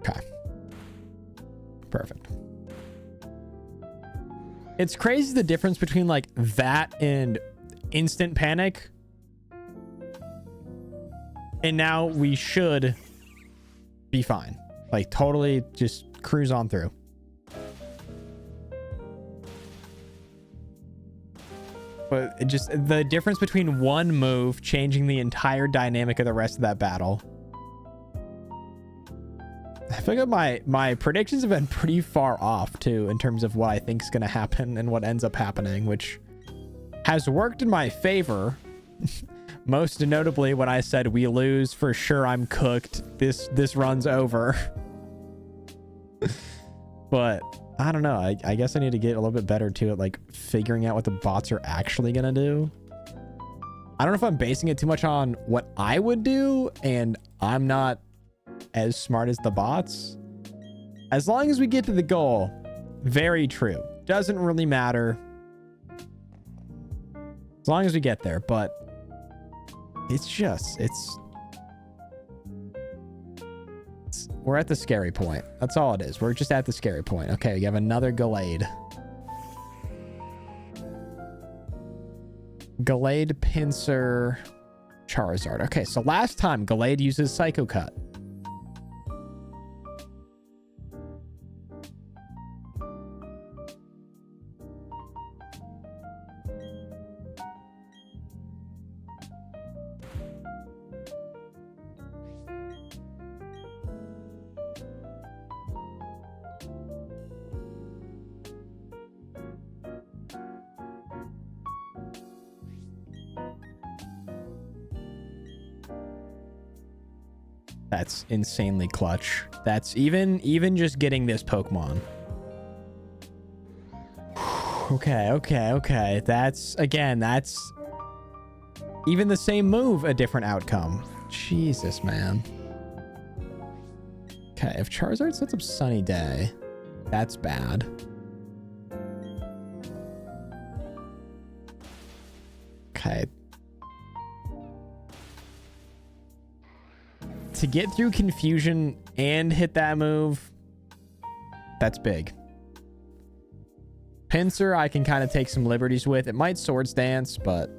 Okay. Perfect. It's crazy the difference between like that and instant panic. And now we should be fine. Like totally just cruise on through. But it just the difference between one move changing the entire dynamic of the rest of that battle. I feel like my predictions have been pretty far off too in terms of what I think is going to happen and what ends up happening, which has worked in my favor. Most notably when I said we lose for sure, I'm cooked. This run's over. But I don't know. I guess I need to get a little bit better too at like figuring out what the bots are actually going to do. I don't know if I'm basing it too much on what I would do and I'm not as smart as the bots. As long as we get to the goal, very true. Doesn't really matter. As long as we get there, but it's we're at the scary point. That's all it is. We're just at the scary point. Okay, we have another Gallade. Gallade, Pinsir, Charizard. Okay, so last time Gallade uses Psycho Cut. That's insanely clutch. That's even just getting this Pokemon. Okay. That's even the same move, a different outcome. Jesus, man. Okay, if Charizard sets up Sunny Day, that's bad. Okay. To get through confusion and hit that move, that's big. Pinsir, I can kind of take some liberties with. It might Swords Dance, but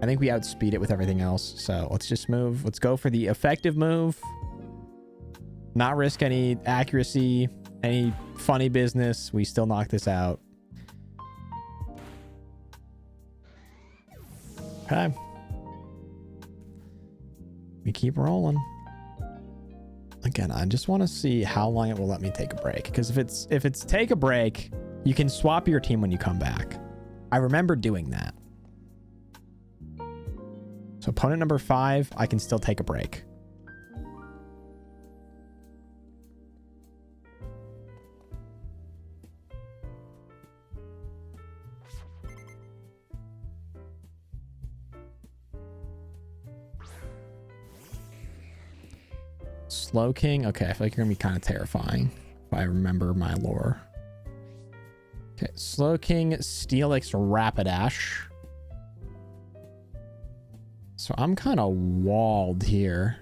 I think we outspeed it with everything else. So let's just move. Let's go for the effective move. Not risk any accuracy, any funny business. We still knock this out. Okay. We keep rolling. Again, I just want to see how long it will let me take a break. Because if it's take a break, you can swap your team when you come back. I remember doing that. So opponent number 5, I can still take a break. Slow King. Okay, I feel like you're gonna be kind of terrifying if I remember my lore. Okay, Slow King, Steelix, Rapidash. So I'm kind of walled here.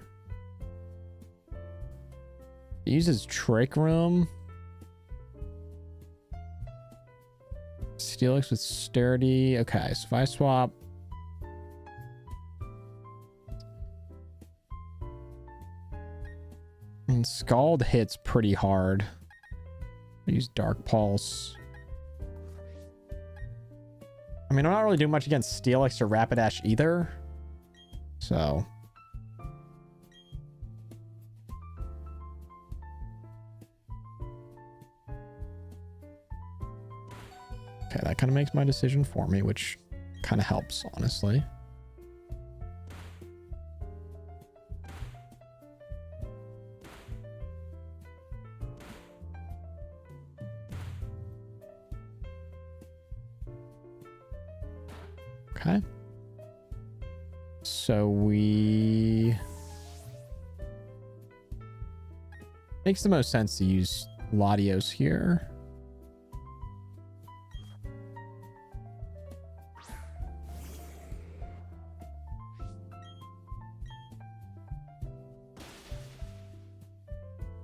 He uses Trick Room. Steelix with Sturdy. Okay, so if I swap. And Scald hits pretty hard. Use Dark Pulse. I mean, I'm not really doing much against Steelix or Rapidash either. So. Okay, that kind of makes my decision for me, which kind of helps, honestly. Okay. So we... Makes the most sense to use Latios here.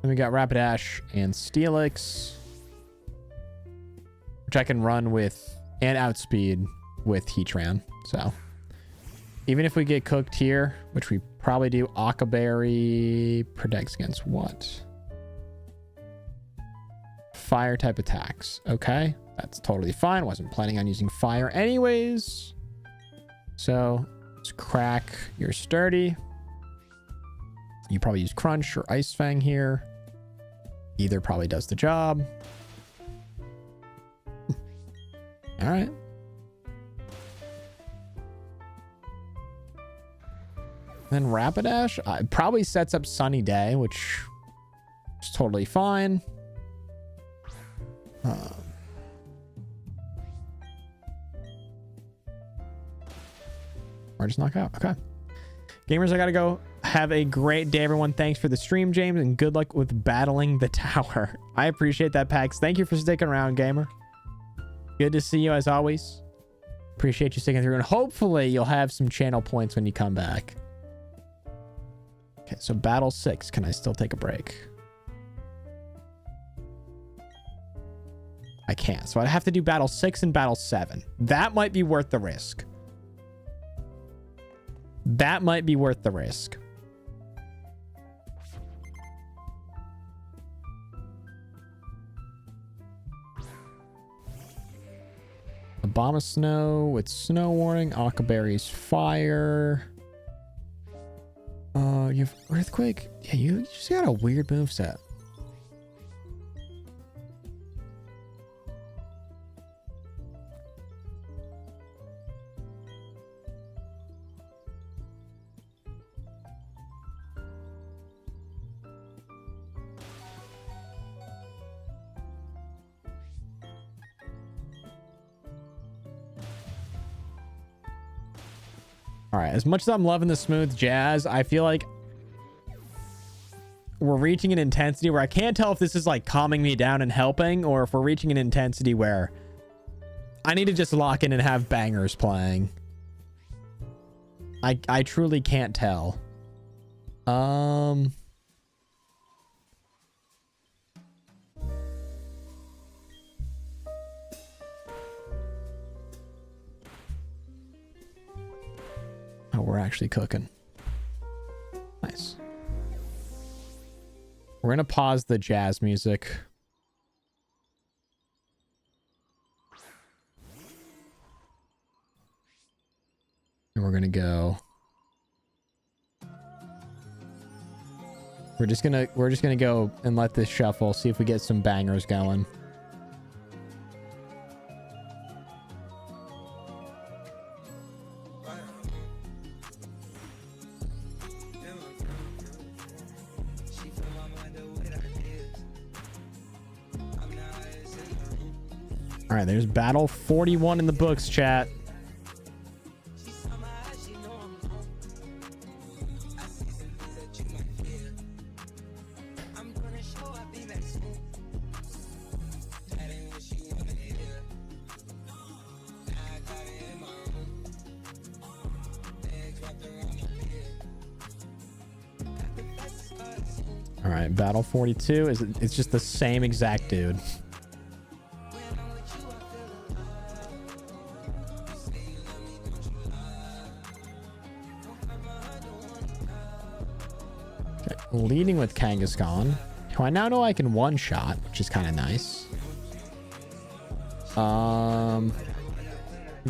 Then we got Rapidash and Steelix, which I can run with, and Outspeed with Heatran. So even if we get cooked here, which we probably do, Akaberry protects against what? Fire type attacks. Okay, that's totally fine. Wasn't planning on using fire anyways. So let's crack your Sturdy. You probably use Crunch or Ice Fang here. Either probably does the job. All right. Then Rapidash probably sets up Sunny Day, which is totally fine. Or just knock out. Okay. Gamers, I gotta go. Have a great day, everyone. Thanks for the stream, James, and good luck with battling the tower. I appreciate that, Pax. Thank you for sticking around, gamer. Good to see you as always. Appreciate you sticking through, and hopefully you'll have some channel points when you come back. Okay, so battle 6. Can I still take a break? I can't. So I'd have to do battle 6 and battle 7. That might be worth the risk. That might be worth the risk. Obama Snow with Snow Warning. Akaberry's Fire. You have Earthquake. Yeah, you just got a weird moveset. All right, as much as I'm loving the smooth jazz, I feel like we're reaching an intensity where I can't tell if this is like calming me down and helping, or if we're reaching an intensity where I need to just lock in and have bangers playing. I truly can't tell. Oh, we're actually cooking. Nice. We're going to pause the jazz music. And we're going to go. We're just going to go and let this shuffle, see if we get some bangers going. All right, there's battle 41 in the books, chat. All right, battle 42 it's just the same exact dude. Leading with Kangaskhan, who I now know I can one-shot, which is kind of nice. We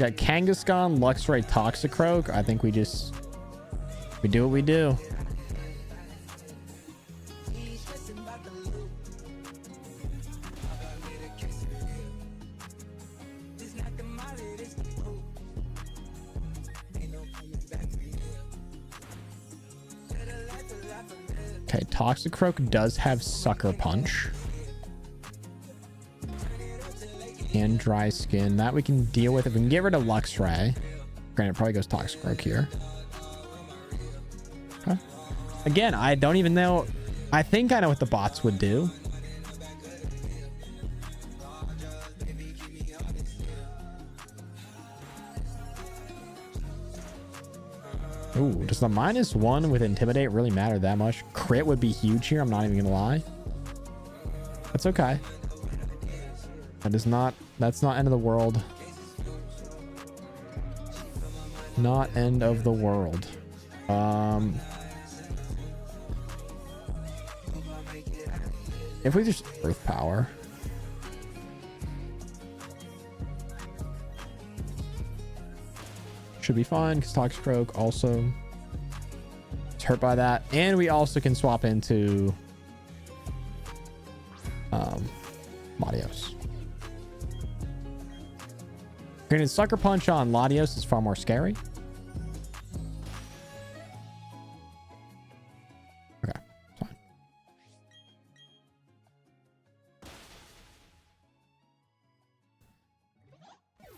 got Kangaskhan, Luxray, Toxicroak. I think we do what we do. Okay, Toxicroak does have Sucker Punch. And Dry Skin. That we can deal with if we can get rid of Luxray. Granted, it probably goes Toxicroak here. Okay. Again, I don't even know. I think I know what the bots would do. Ooh, does the -1 with Intimidate really matter that much? Crit would be huge here, I'm not even gonna lie. That's okay. That's not end of the world. Not end of the world. If we just earth power. Should be fine because Toxic Stroke also is hurt by that. And we also can swap into Latios. Granted, Sucker Punch on Latios is far more scary. Okay, fine.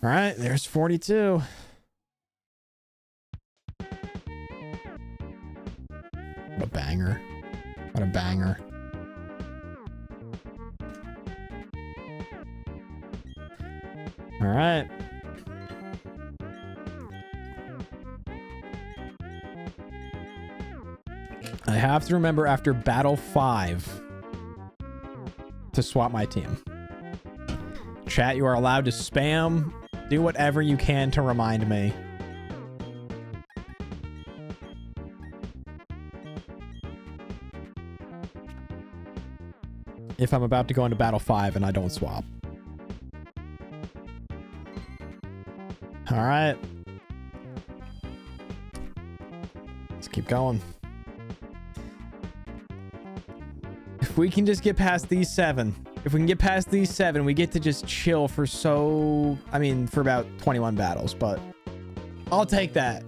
All right, there's 42. What a banger. What a banger. All right. I have to remember after battle 5 to swap my team. Chat, you are allowed to spam. Do whatever you can to remind me. If I'm about to go into battle 5 and I don't swap. All right. Let's keep going. If we can just get past these 7. If we can get past these 7, we get to just chill for for about 21 battles, but I'll take that.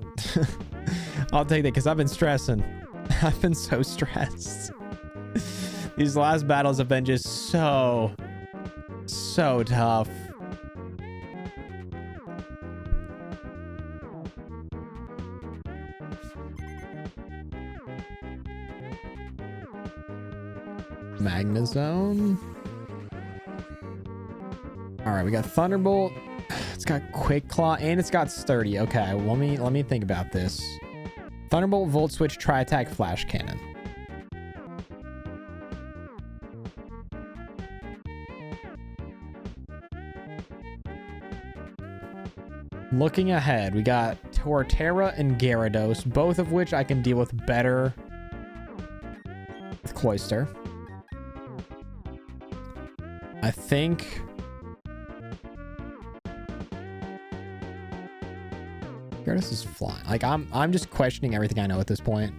I'll take that because I've been stressing. I've been so stressed. These last battles have been just so tough. Magnezone. All right, we got Thunderbolt. It's got Quick Claw and it's got Sturdy. Okay, let me think about this. Thunderbolt, Volt Switch, Tri-Attack, Flash Cannon. Looking ahead, we got Torterra and Gyarados, both of which I can deal with better with Cloyster. I think Gyarados is flying. Like I'm just questioning everything I know at this point.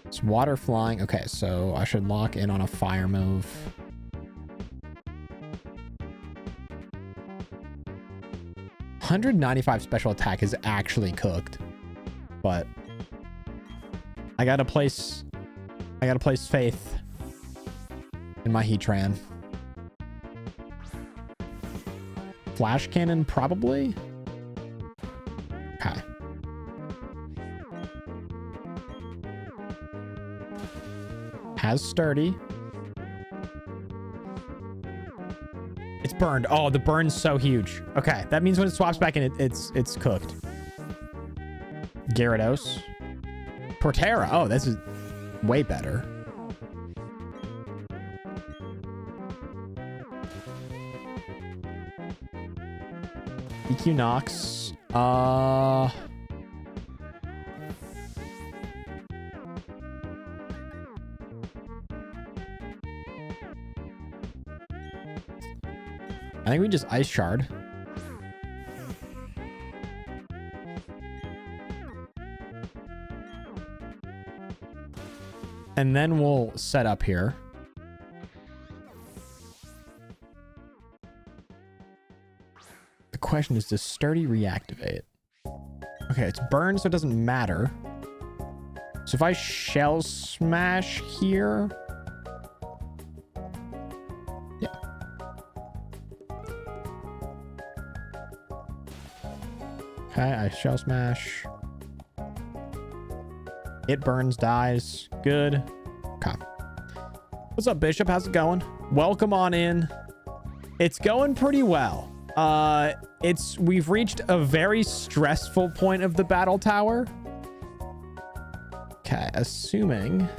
It's water flying. Okay, so I should lock in on a fire move. $195 special attack is actually cooked, but I gotta place faith in my Heatran. Flash Cannon, probably. Okay. Has Sturdy. It's burned. Oh, the burn's so huge. Okay, that means when it swaps back in, it's cooked. Gyarados. Torterra. Oh, this is way better. Equinox. I think we just Ice Shard. And then we'll set up here. The question is, does Sturdy reactivate? Okay, it's burned, so it doesn't matter. So if I Shell Smash here... Yeah. Okay, I Shell Smash. It burns, dies. Good. Okay. What's up, Bishop? How's it going? Welcome on in. It's going pretty well. We've reached a very stressful point of the battle tower. Okay, assuming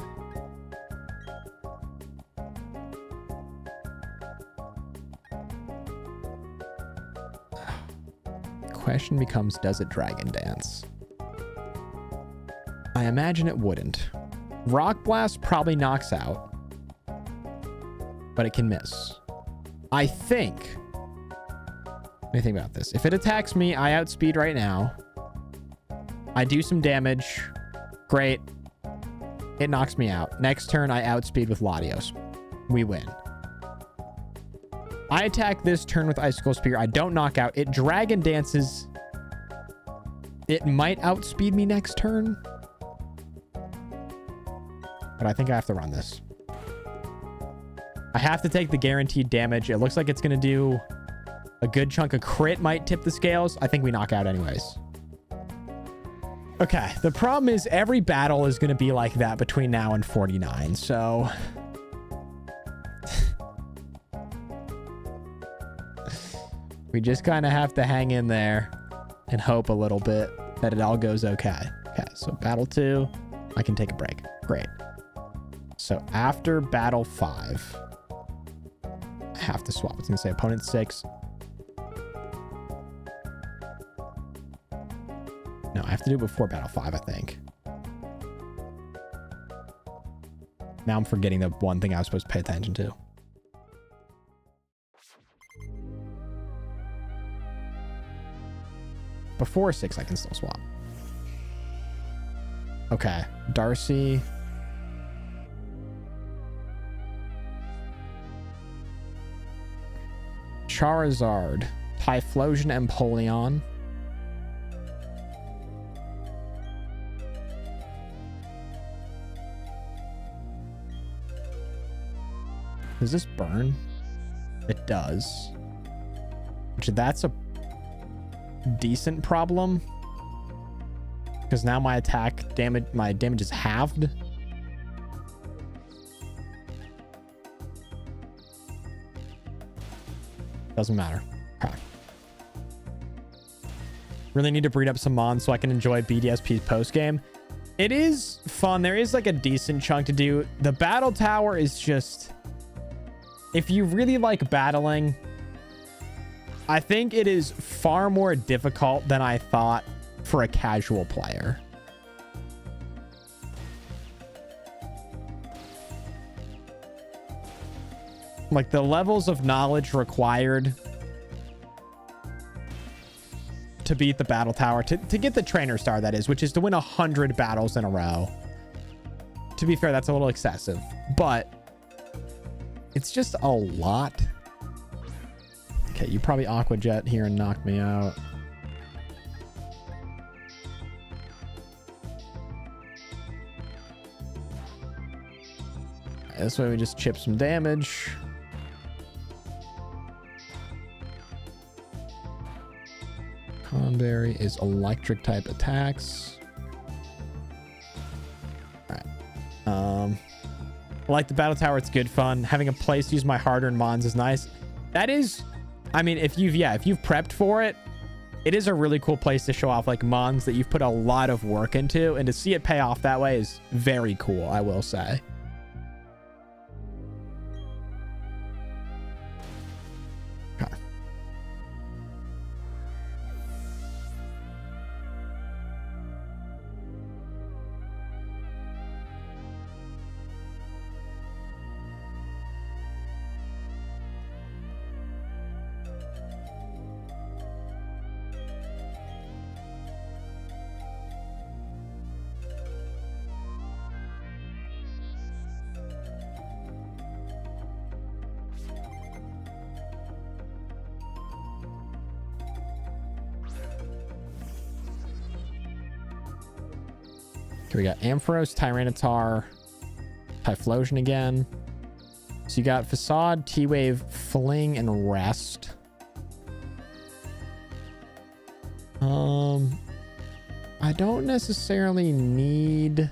question becomes, does it dragon dance? I imagine it wouldn't. Rock Blast probably knocks out, but it can miss. I think. Let me think about this. If it attacks me, I outspeed right now. I do some damage. Great. It knocks me out. Next turn, I outspeed with Latios. We win. I attack this turn with Icicle Spear. I don't knock out. It dragon dances. It might outspeed me next turn. But I think I have to run this. I have to take the guaranteed damage. It looks like it's going to do a good chunk. A crit might tip the scales. I think we knock out anyways. Okay. The problem is every battle is going to be like that between now and 49. So we just kind of have to hang in there and hope a little bit that it all goes okay. Okay. So battle 2, I can take a break. Great. So after battle 5, I have to swap. It's going to say opponent 6. No, I have to do it before battle 5, I think. Now I'm forgetting the one thing I was supposed to pay attention to. Before 6, I can still swap. Okay, Darcy. Charizard, Typhlosion, Empoleon. Does this burn? It does. Which, that's a decent problem. Because now my attack damage, my damage is halved. Doesn't matter. Okay. Really need to breed up some Mons so I can enjoy BDSP's post game. It is fun. There is like a decent chunk to do. The battle tower is just, if you really like battling, I think it is far more difficult than I thought for a casual player. Like the levels of knowledge required to beat the battle tower, to get the trainer star, that is, which is to win 100 battles in a row. To be fair, that's a little excessive, but it's just a lot. Okay, you probably Aqua Jet here and knock me out. This way we just chip some damage. Conberry is electric type attacks. All right. I like the battle tower. It's good fun. Having a place to use my hard-earned Mons is nice. That is, I mean, if you've prepped for it, it is a really cool place to show off like Mons that you've put a lot of work into, and to see it pay off that way is very cool, I will say. Okay. Okay, we got Ampharos, Tyranitar, Typhlosion again. So you got Facade, T-Wave, Fling, and Rest. I don't necessarily need...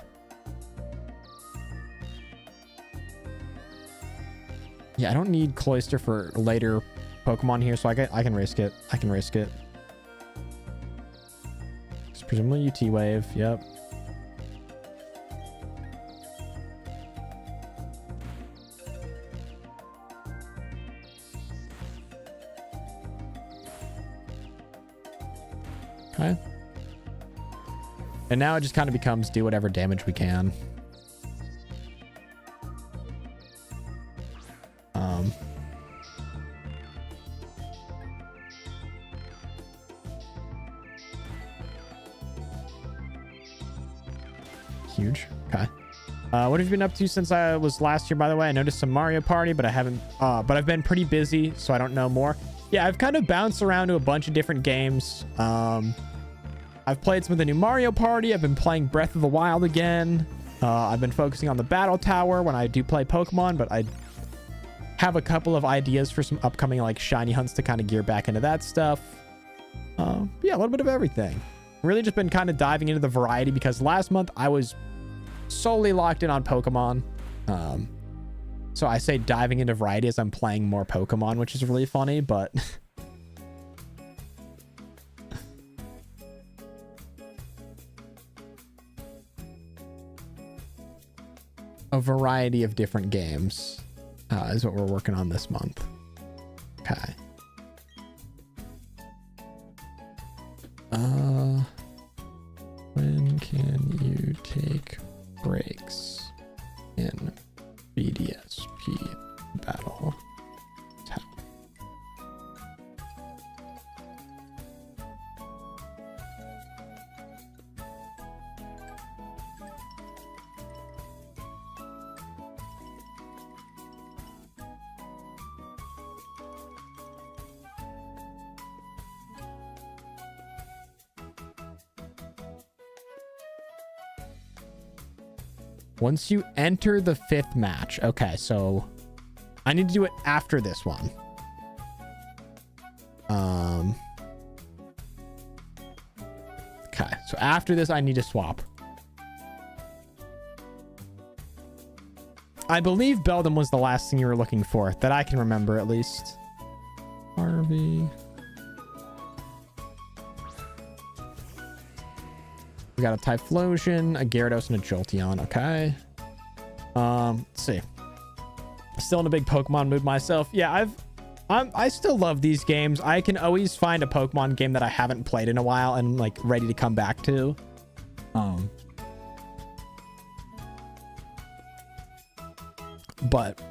Yeah, I don't need Cloyster for later Pokemon here, so I can risk it. I can risk it. It's presumably you T-Wave, yep. Okay. And now it just kind of becomes do whatever damage we can. Huge. Okay. What have you been up to since I was last here, by the way? I noticed some Mario Party, but I haven't, but I've been pretty busy, so I don't know more. Yeah, I've kind of bounced around to a bunch of different games. I've played some of the new Mario Party. I've been playing Breath of the Wild again. I've been focusing on the Battle Tower when I do play Pokemon, but I have a couple of ideas for some upcoming like shiny hunts to kind of gear back into that stuff. Yeah, a little bit of everything. Really just been kind of diving into the variety because last month I was solely locked in on Pokemon. So I say diving into variety as I'm playing more Pokemon, which is really funny, but a variety of different games is what we're working on this month. Okay. When can you take breaks in BDSP Battle Tower? Once you enter the 5th match. Okay, so I need to do it after this one. Okay, so after this, I need to swap. I believe Beldum was the last thing you were looking for, that I can remember at least. Harvey. We got a Typhlosion, a Gyarados, and a Jolteon. Okay. Let's see. Still in a big Pokemon mood myself. Yeah, I still love these games. I can always find a Pokemon game that I haven't played in a while and like ready to come back to. But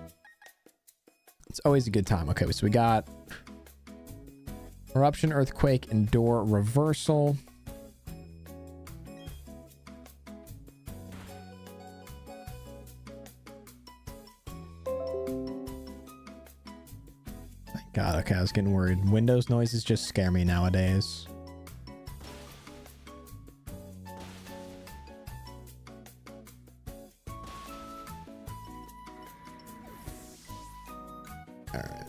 it's always a good time. Okay, so we got Eruption, Earthquake, Endure, Reversal. God, okay, I was getting worried. Windows noises just scare me nowadays. Alright.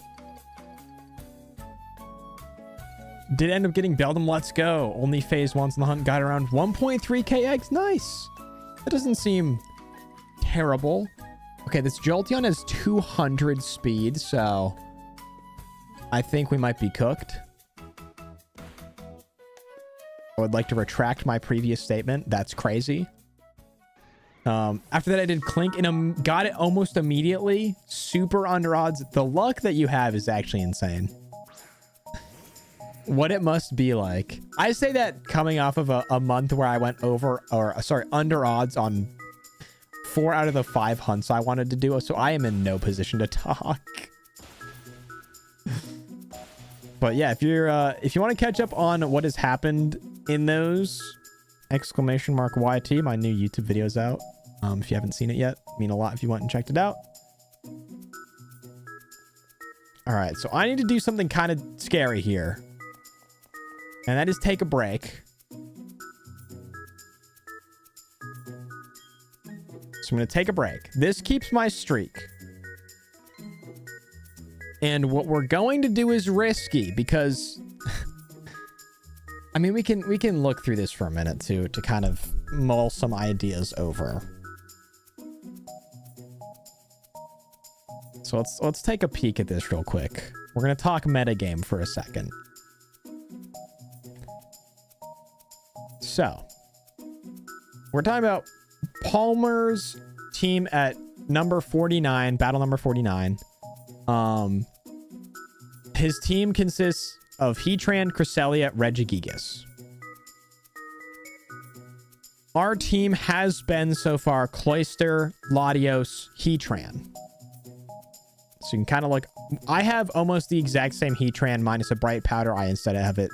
Did end up getting Beldum. Let's go. Only phase once in the hunt. Got around 1.3k eggs. Nice. That doesn't seem terrible. Okay, this Jolteon has 200 speed, so I think we might be cooked. I would like to retract my previous statement. That's crazy. After that, I did Clink and got it almost immediately. Super under odds. The luck that you have is actually insane. What it must be like. I say that coming off of a month where I went under odds on 4 out of the 5 hunts I wanted to do. So I am in no position to talk. But yeah, if you want to catch up on what has happened in those, !YT, my new YouTube video's out. If you haven't seen it yet, it'd mean a lot if you went and checked it out. All right, so I need to do something kind of scary here. And that is take a break. So I'm going to take a break. This keeps my streak. And what we're going to do is risky because I mean, we can look through this for a minute to kind of mull some ideas over. So let's take a peek at this real quick. We're going to talk metagame for a second. So, we're talking about Palmer's team at number 49, battle number 49. His team consists of Heatran, Cresselia, Regigigas. Our team has been so far Cloyster, Latios, Heatran. So you can kind of look. I have almost the exact same Heatran minus a bright powder. I instead have it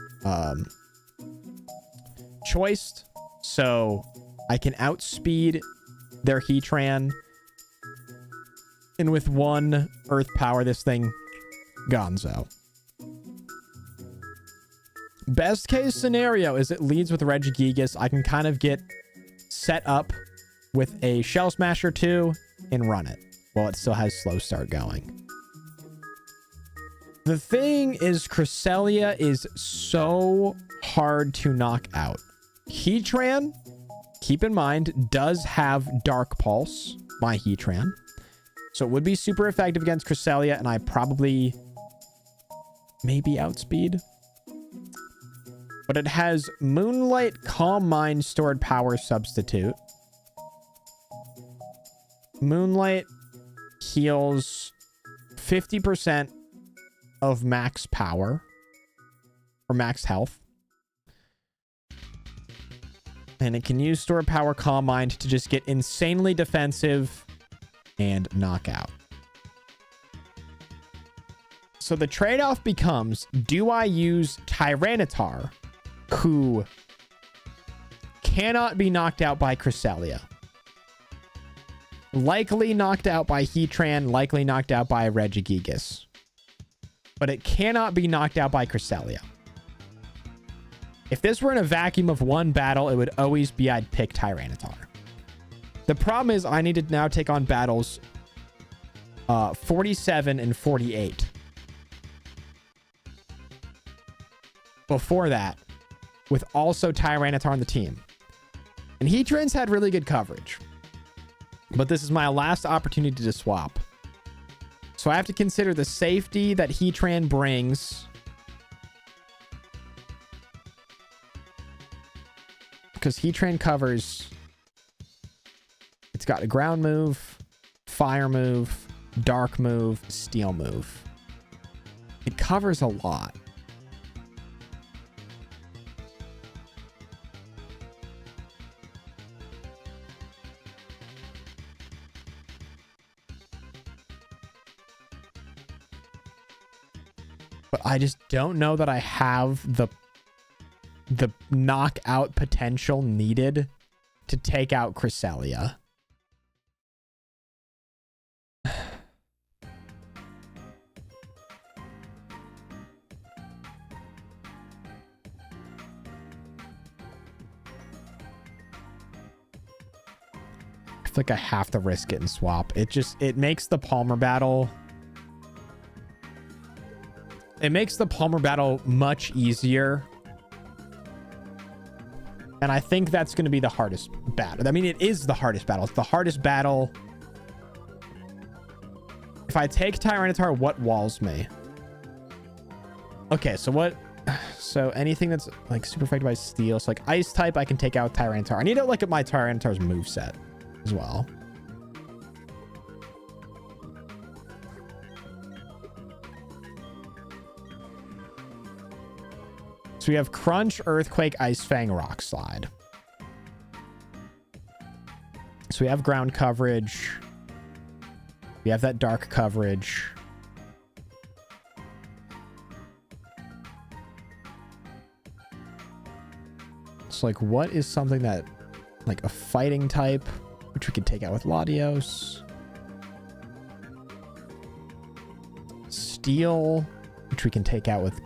choiced. So I can outspeed their Heatran. And with one earth power, this thing gonzo. Best case scenario is it leads with Regigigas. I can kind of get set up with a Shell Smash or two and run it while it still has slow start going. The thing is, Cresselia is so hard to knock out. Heatran, keep in mind, does have Dark Pulse, my Heatran. So it would be super effective against Cresselia, and I probably maybe outspeed. But it has Moonlight, Calm Mind, Stored Power Substitute. Moonlight heals 50% of max power or max health. And it can use Stored Power, Calm Mind to just get insanely defensive and knock out. So the trade-off becomes, do I use Tyranitar, who cannot be knocked out by Cresselia? Likely knocked out by Heatran, likely knocked out by Regigigas. But it cannot be knocked out by Cresselia. If this were in a vacuum of one battle, it would always be I'd pick Tyranitar. The problem is I need to now take on battles 47 and 48. Before that, with also Tyranitar on the team. And Heatran's had really good coverage. But this is my last opportunity to swap. So I have to consider the safety that Heatran brings. Because Heatran covers... It's got a ground move, fire move, dark move, steel move. It covers a lot. But I just don't know that I have the knockout potential needed to take out Cresselia. I feel like I have to risk it and swap. It makes the Palmer battle... It makes the Palmer battle much easier. And I think that's going to be the hardest battle. I mean, it is the hardest battle. It's the hardest battle. If I take Tyranitar, what walls me? Okay, so what... So anything that's like super affected by steel. So like ice type, I can take out Tyranitar. I need to look at my Tyranitar's moveset as well. So we have Crunch, Earthquake, Ice Fang, Rock Slide. So we have ground coverage. We have that dark coverage. So like what is something that like a fighting type, which we could take out with Latios. Steel, which we can take out with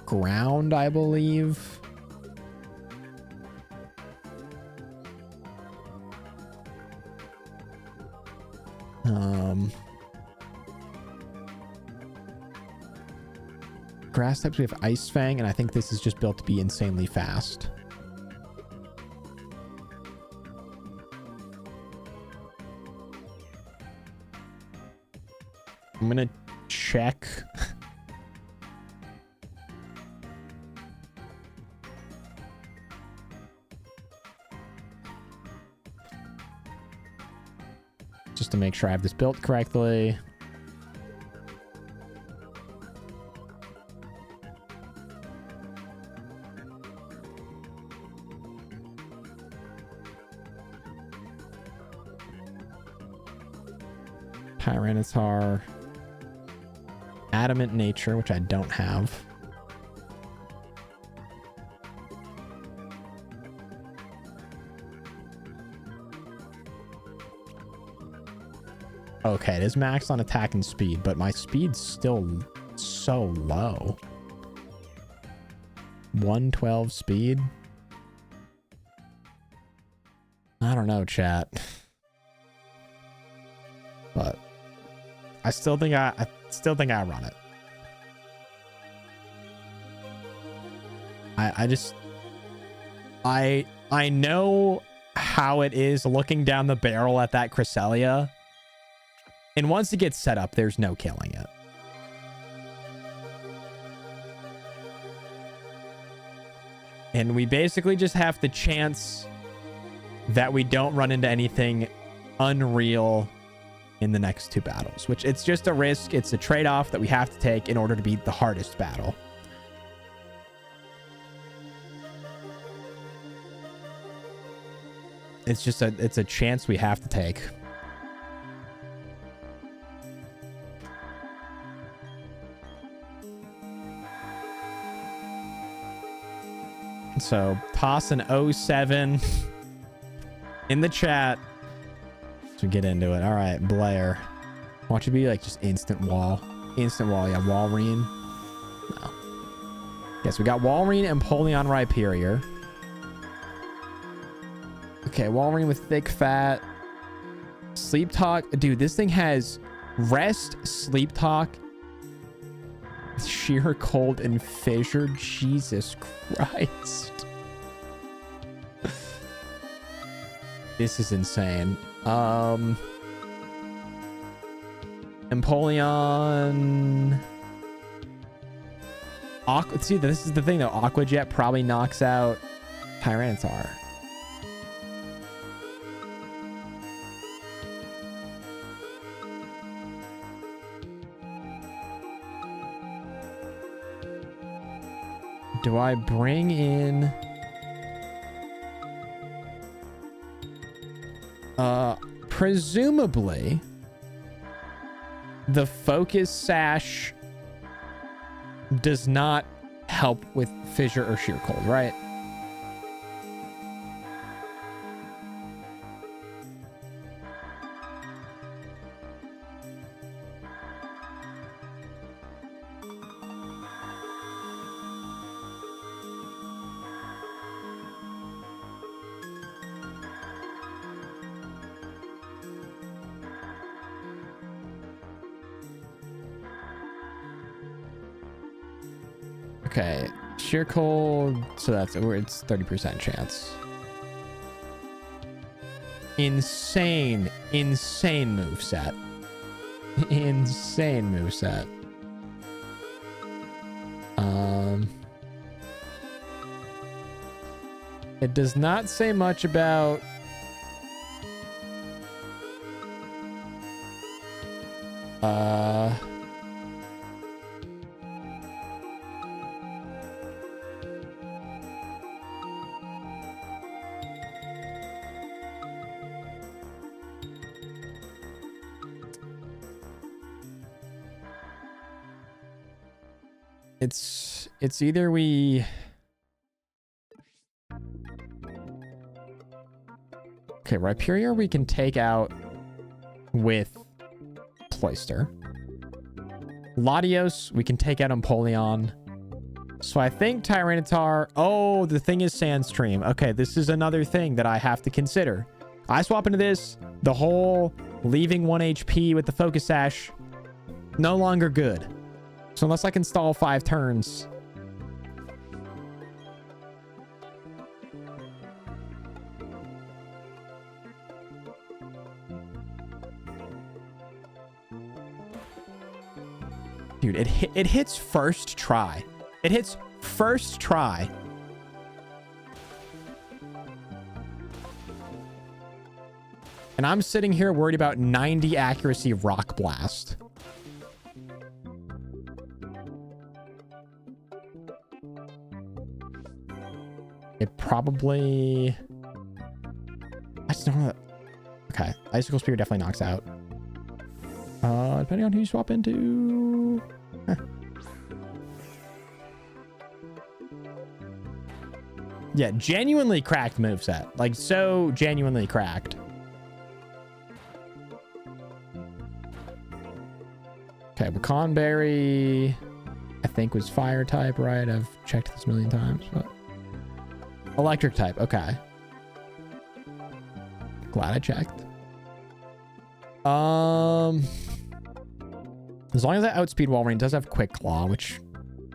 ground, I believe. Grass types, we have Ice Fang, and I think this is just built to be insanely fast. I'm gonna check. Just to make sure I have this built correctly. Tyranitar. Adamant Nature, which I don't have. Okay, it is maxed on attack and speed, but my speed's still so low. 112 speed? I don't know, chat. But I still think I run it. I know how it is looking down the barrel at that Cresselia. And once it gets set up, there's no killing it. And we basically just have to chance that we don't run into anything unreal in the next two battles, which it's just a risk. It's a trade-off that we have to take in order to beat the hardest battle. It's a chance we have to take. So toss an 07 in the chat to get into it. All right, Blair. Watch it be like just instant wall. Instant wall, yeah. Walrein. No. Yes, we got Walrein and Empoleon Rhyperior. Okay, Walrein with thick fat. Sleep Talk. Dude, this thing has rest, sleep talk, sheer cold, and fissure. Jesus Christ. This is insane. Empoleon. See, this is the thing though. Aqua Jet probably knocks out Tyranitar. Do I bring in... presumably, the Focus Sash does not help with Fissure or Sheer Cold, right? Okay, sheer cold, so that's where it's 30% chance. Insane moveset. Insane moveset. It does not say much about it's either we... Okay, Rhyperior we can take out with Cloyster. Latios we can take out Empoleon. So I think Tyranitar... Oh, the thing is Sandstream. Okay, this is another thing that I have to consider. I swap into this, the whole leaving 1 HP with the Focus Sash, no longer good. So unless I can stall 5 turns... Dude, it hits first try. It hits first try. And I'm sitting here worried about 90 accuracy Rock Blast. It probably... I just don't know. Okay, Icicle Spear definitely knocks out. Depending on who you swap into. Huh. Yeah, genuinely cracked moveset. Like, so genuinely cracked. Okay, Wakanberry, I think was fire type, right? I've checked this a million times, but electric type. Okay. Glad I checked. As long as I outspeed Walrein, does have Quick Claw, which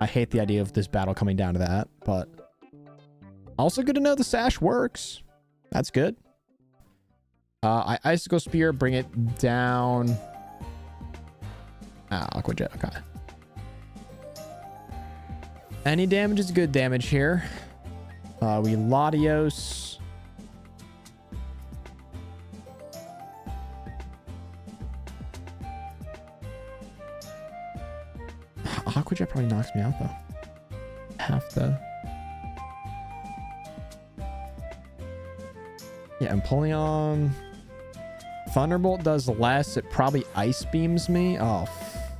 I hate the idea of this battle coming down to that, but also good to know the sash works. That's good. I Icicle Spear, bring it down. Aqua Jet, okay. Any damage is good damage here. We Latios. Aqua Jet probably knocks me out though. Half the. Yeah, Empoleon. Thunderbolt does less. It probably Ice Beams me. Oh,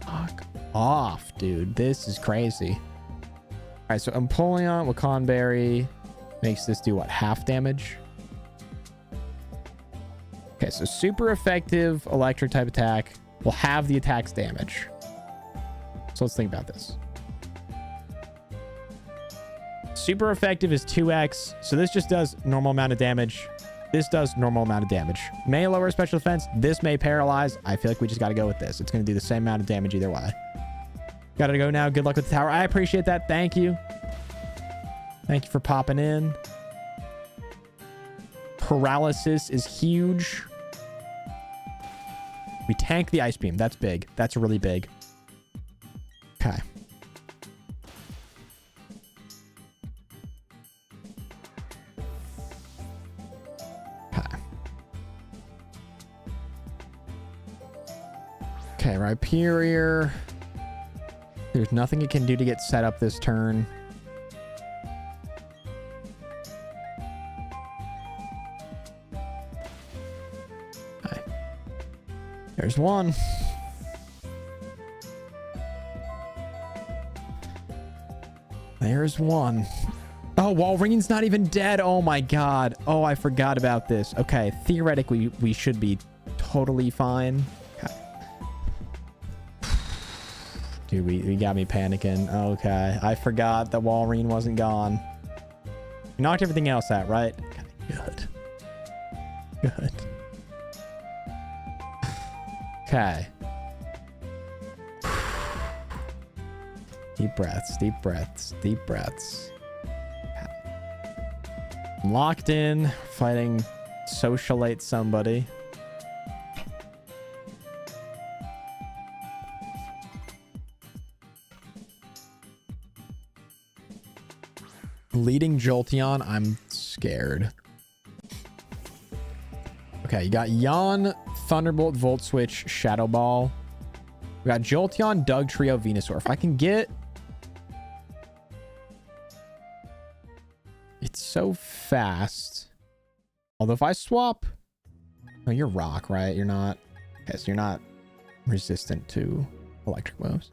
fuck off, dude. This is crazy. All right, so Empoleon, Wakanberry makes this do what? Half damage? Okay, so super effective electric type attack will have the attack's damage. So let's think about this. Super effective is 2x. So this just does normal amount of damage. This does normal amount of damage. May lower special defense. This may paralyze. I feel like we just got to go with this. It's going to do the same amount of damage either way. Got to go now. Good luck with the tower. I appreciate that. Thank you. Thank you for popping in. Paralysis is huge. We tank the Ice Beam. That's big. That's really big. Okay. Okay, Rhyperior. There's nothing it can do to get set up this turn. Okay. There's one. There's one. Oh, Walrein's not even dead. Oh my god. Oh, I forgot about this. Okay, theoretically, we should be totally fine. Dude, we got me panicking. Okay. I forgot that Walrein wasn't gone. You knocked everything else out, right? Good. Good. Okay. Deep breaths, deep breaths, deep breaths. I'm locked in, fighting socialite somebody. Leading Jolteon, I'm scared. Okay, you got Yawn, Thunderbolt, Volt Switch, Shadow Ball. We got Jolteon, Dugtrio, Venusaur. If I can get... It's so fast. Although if I swap... Oh, you're Rock, right? You're not... Okay, so you're not resistant to electric moves.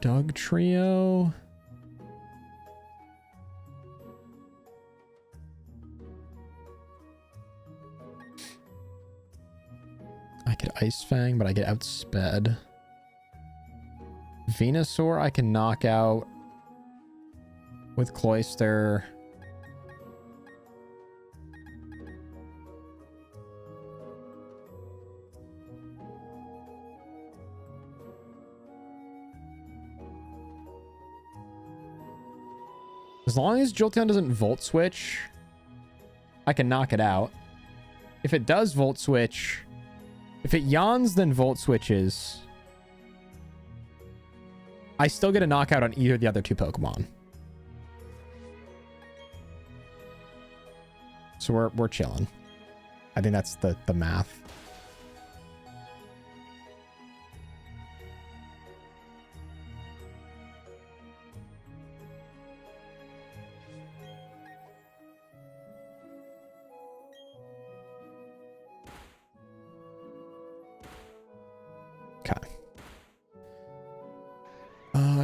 Dugtrio. I could Ice Fang, but I get outsped. Venusaur I can knock out with Cloyster. As long as Jolteon doesn't Volt Switch, I can knock it out. If it does Volt Switch, if it yawns then Volt Switches, I still get a knockout on either of the other two Pokemon. So we're chilling. I think that's the math.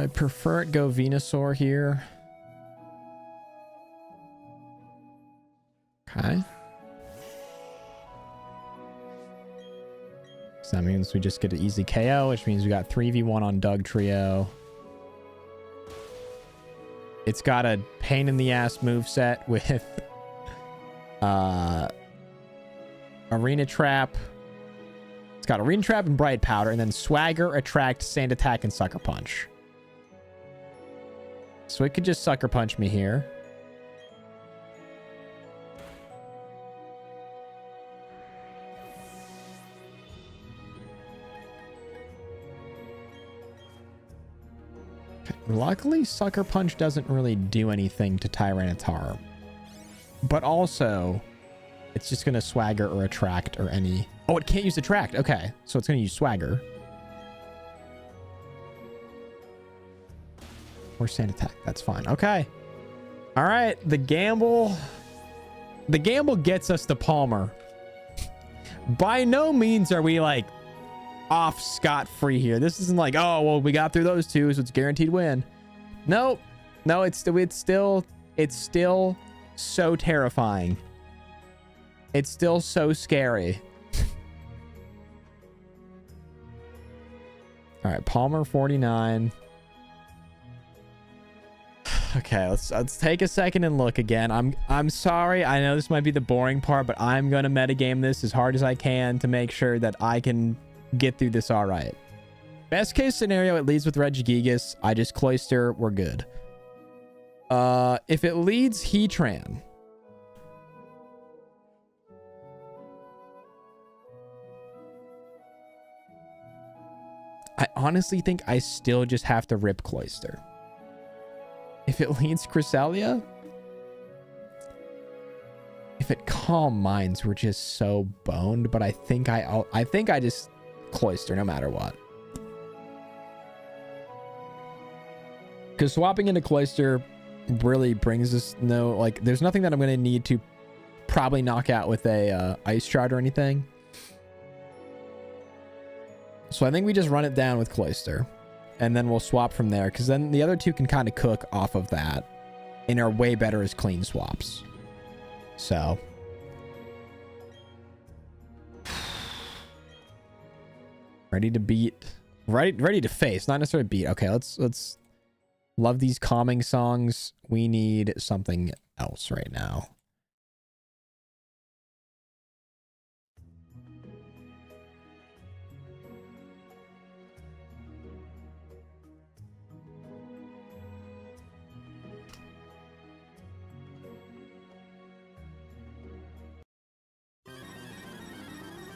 I prefer it go Venusaur here. Okay. So that means we just get an easy KO, which means we got 3v1 on Doug Trio. It's got a pain in the ass moveset with Arena Trap. It's got Arena Trap and Bright Powder, and then Swagger, Attract, Sand Attack, and Sucker Punch. So it could just Sucker Punch me here. Luckily, Sucker Punch doesn't really do anything to Tyranitar. But also, it's just going to Swagger or Attract or any... Oh, it can't use Attract. Okay, so it's going to use Swagger. Or Sand Attack. That's fine. Okay. All right, the gamble... The gamble gets us to Palmer. By no means are we, like, off scot-free here. This isn't like, oh, well, we got through those two, so it's guaranteed win. Nope. No, it's still so terrifying. It's still so scary. All right, Palmer 49. Okay, let's take a second and look again. I'm sorry. I know this might be the boring part, but I'm gonna metagame this as hard as I can to make sure that I can get through this all right. Best case scenario, it leads with Regigigas. I just Cloyster. We're good. If it leads Heatran, I honestly think I still just have to rip Cloyster. If it leads Cresselia, if it Calm Minds, we're just so boned. But I think I just Cloyster no matter what. Because swapping into Cloyster really brings us no, like, there's nothing that I'm going to need to probably knock out with a Ice Shard or anything. So I think we just run it down with Cloyster. And then we'll swap from there. Because then the other two can kind of cook off of that. And are way better as clean swaps. So. Ready to beat. Ready to face. Not necessarily beat. Okay, let's love these calming songs. We need something else right now.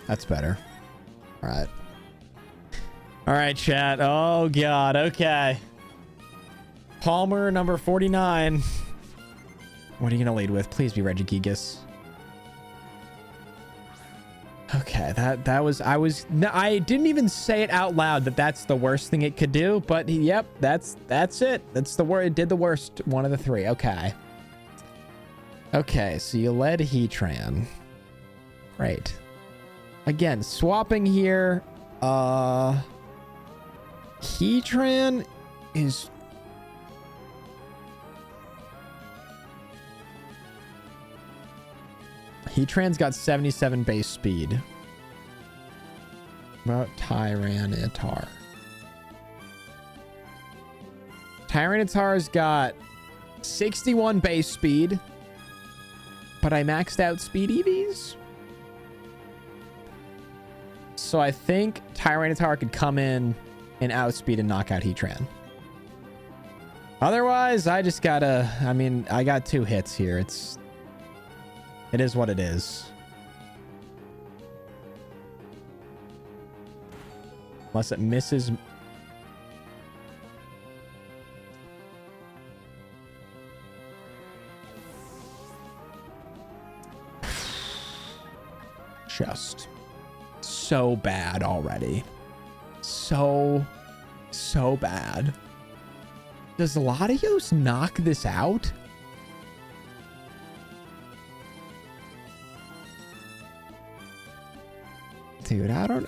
That's better. All right. All right, chat. Oh, God. Okay. Palmer, number 49. What are you going to lead with? Please be Regigigas. Okay, I didn't even say it out loud that that's the worst thing it could do, but yep, that's it. That's the word. It did the worst one of the three. Okay. Okay, so you led Heatran. Great. Again, swapping here. Heatran is... Heatran's got 77 base speed. What about Tyranitar? Tyranitar's got 61 base speed, but I maxed out speed EVs. So I think Tyranitar could come in and outspeed and knock out Heatran. Otherwise, I just gotta... I mean, I got 2 hits here. It is what it is. Unless it misses... Just so bad already. So bad. Does Latios knock this out? Dude, I don't...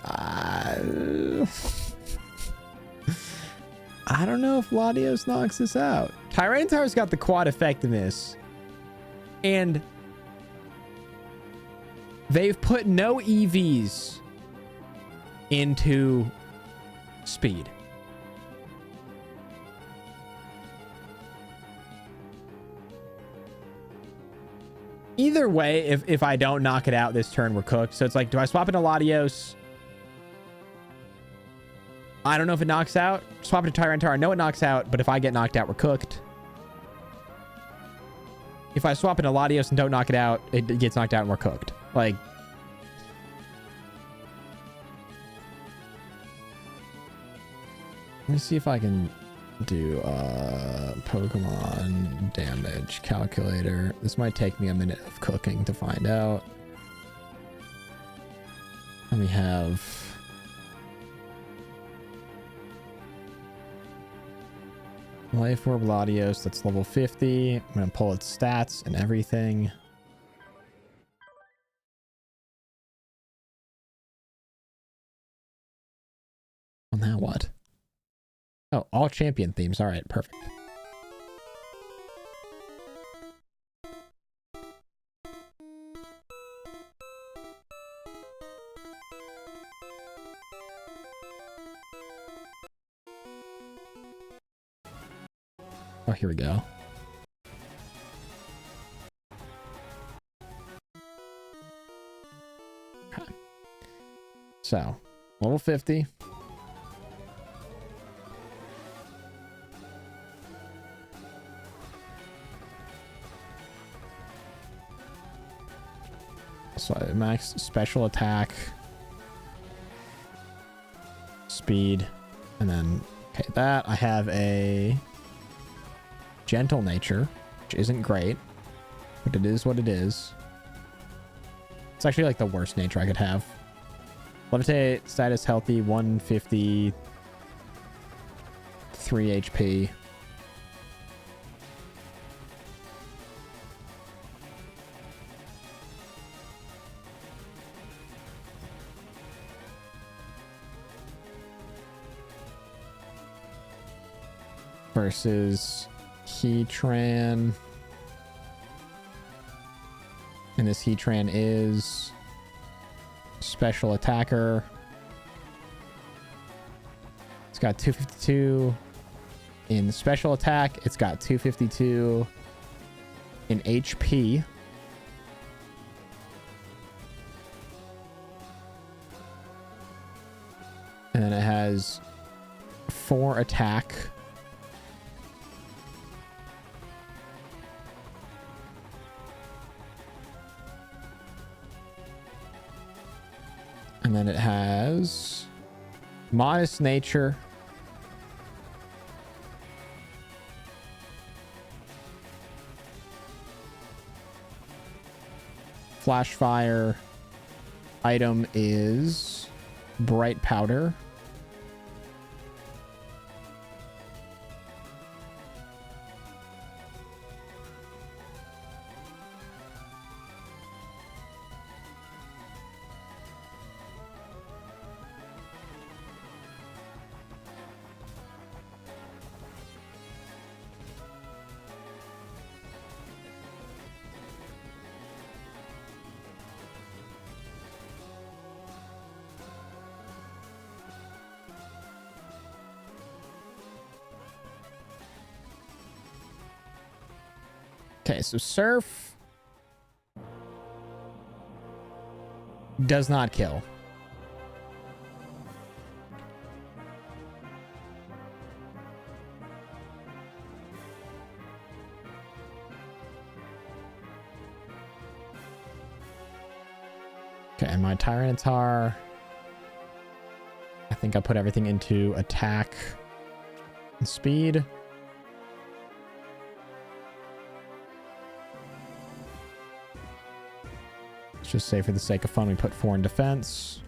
I don't know if Latios knocks this out. Tyranitar's got the quad effectiveness. And they've put no EVs into speed. Either way, if I don't knock it out this turn, we're cooked. So it's like, do I swap into Latios? I don't know if it knocks out. Swap it to Tyranitar. I know it knocks out, but if I get knocked out, we're cooked. If I swap into Latios and don't knock it out, it gets knocked out and we're cooked. Like, let me see if I can do Pokemon damage calculator. This might take me a minute of cooking to find out. Let me have Life Orb Latios, that's level 50. I'm gonna pull its stats and everything. Well, now what? Oh, all champion themes. All right, perfect. Oh, here we go. Okay. So, level 50. So max special attack, speed, and then, okay, that. I have a gentle nature, which isn't great, but it is what it is. It's actually like the worst nature I could have. Levitate, status healthy, 150, 3 HP. Versus Heatran. And this Heatran is special attacker. It's got 252 in special attack. It's got 252 in HP. And then it has 4 attack. And then it has modest nature. Flash fire. Item is bright powder. Okay, so Surf does not kill. Okay, and my Tyranitar, I think I put everything into attack and speed. Just say for the sake of fun, we put 4 in defense.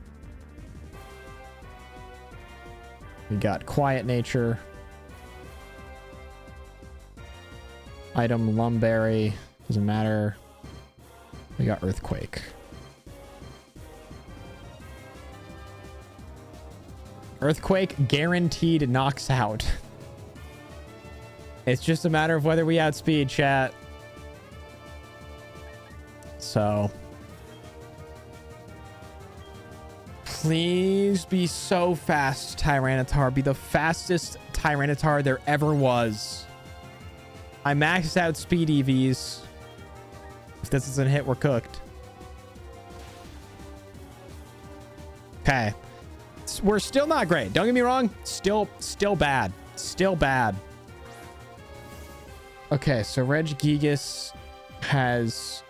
We got quiet nature. Item Lumberry. Doesn't matter. We got earthquake. Earthquake guaranteed knocks out. It's just a matter of whether we outspeed, chat. So please be so fast, Tyranitar. Be the fastest Tyranitar there ever was. I maxed out speed EVs. If this isn't a hit, we're cooked. Okay. We're still not great. Don't get me wrong. Still bad. Still bad. Okay, so Regigigas has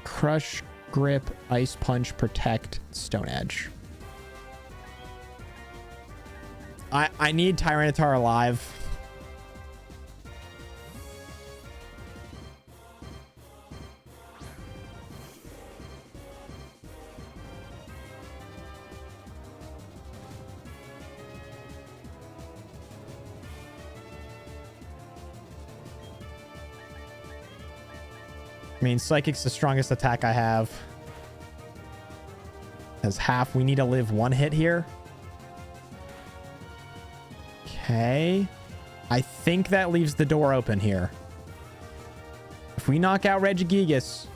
Crush, Grip, Ice Punch, Protect, Stone Edge. I need Tyranitar alive. I mean, Psychic's the strongest attack I have. As half, we need to live one hit here. Okay. I think that leaves the door open here. If we knock out Regigigas,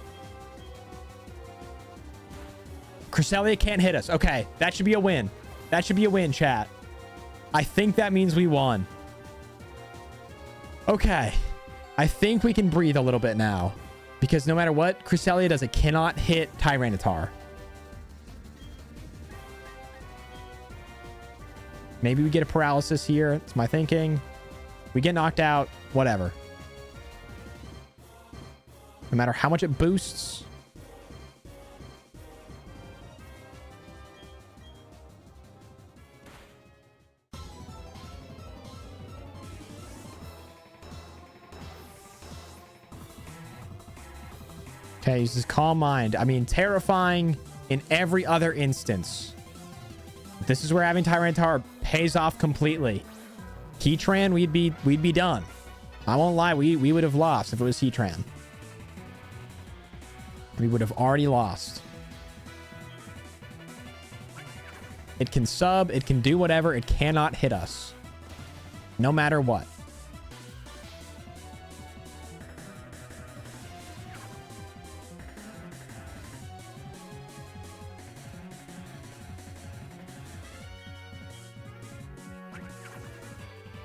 Cresselia can't hit us. Okay, that should be a win. That should be a win, chat. I think that means we won. Okay. I think we can breathe a little bit now. Because no matter what Cresselia does, it cannot hit Tyranitar. Maybe we get a paralysis here. It's my thinking. We get knocked out. Whatever. No matter how much it boosts. Okay, uses Calm Mind. I mean, terrifying in every other instance. This is where having Tyranitar pays off completely. Heatran, we'd be done. I won't lie, we would have lost if it was Heatran. We would have already lost. It can sub, it can do whatever, it cannot hit us. No matter what.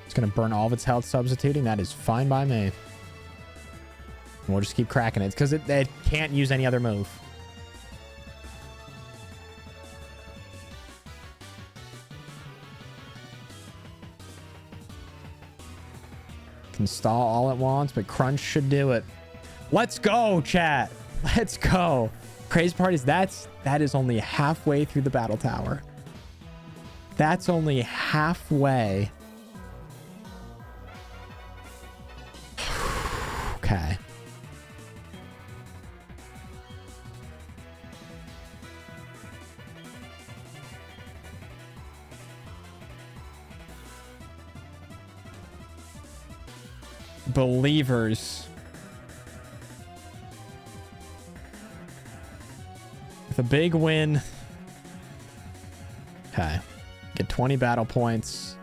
It's going to burn all of its health substituting. That is fine by me. And we'll just keep cracking it. It's because it can't use any other move. Can stall all at once, but Crunch should do it. Let's go, chat. Let's go. Crazy part is that is only halfway through the battle tower. That's only halfway. Okay. Believers. With a big win. Okay. Get 20 battle points.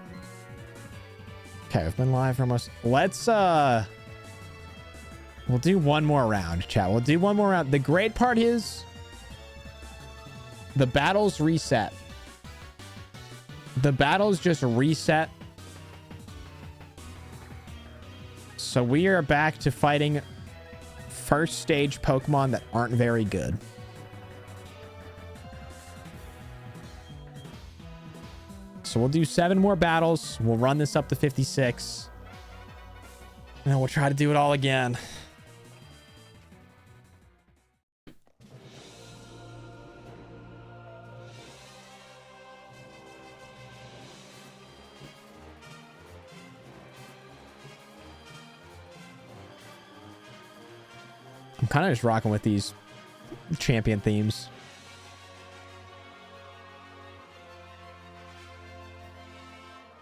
Okay, we've been live for almost... Let's, we'll do one more round, chat. We'll do one more round. The great part is the battles reset. The battles just reset. So we are back to fighting first stage Pokemon that aren't very good. So we'll do 7 more battles. We'll run this up to 56. And then we'll try to do it all again. I'm kind of just rocking with these champion themes.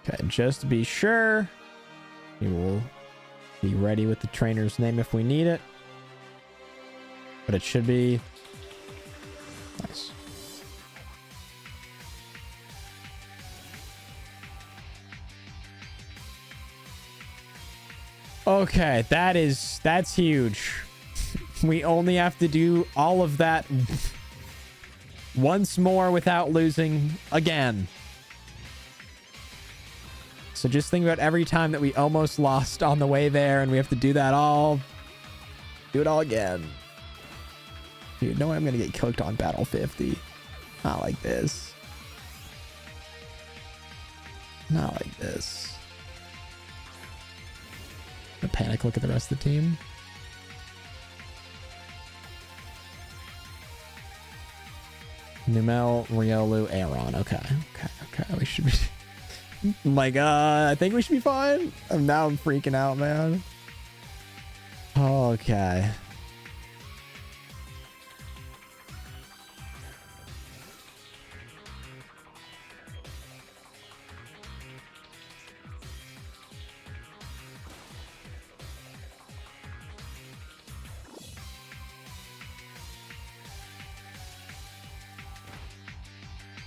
Okay, just to be sure, we will be ready with the trainer's name if we need it. But it should be nice. Okay, that's huge. We only have to do all of that once more without losing again. So just think about every time that we almost lost on the way there and we have to do that all. Do it all again. Dude, no way I'm going to get cooked on battle 50. Not like this. Not like this. A panic look at the rest of the team. Numel, Riolu, Aaron. Okay. We should be... Like, I think we should be fine. Now I'm freaking out, man. Okay.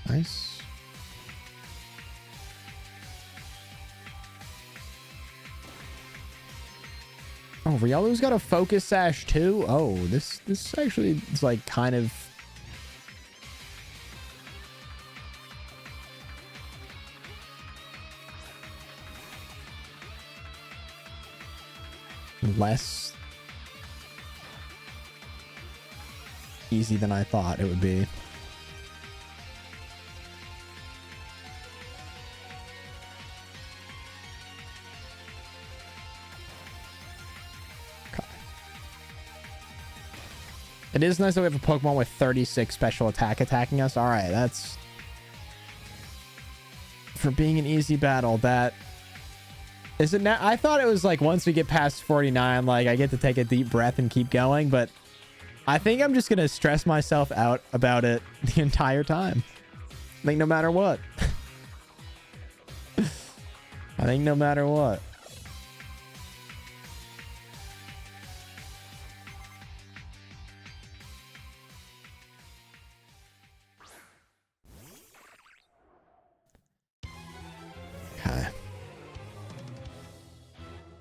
Nice. Oh, Rielu's got a focus sash too. Oh, this actually is like kind of less easy than I thought it would be. It is nice that we have a Pokemon with 36 special attack attacking us. All right, that's... For being an easy battle, that... Is it now? I thought it was like once we get past 49, like I get to take a deep breath and keep going, but I think I'm just going to stress myself out about it the entire time. I think no matter what. I think no matter what.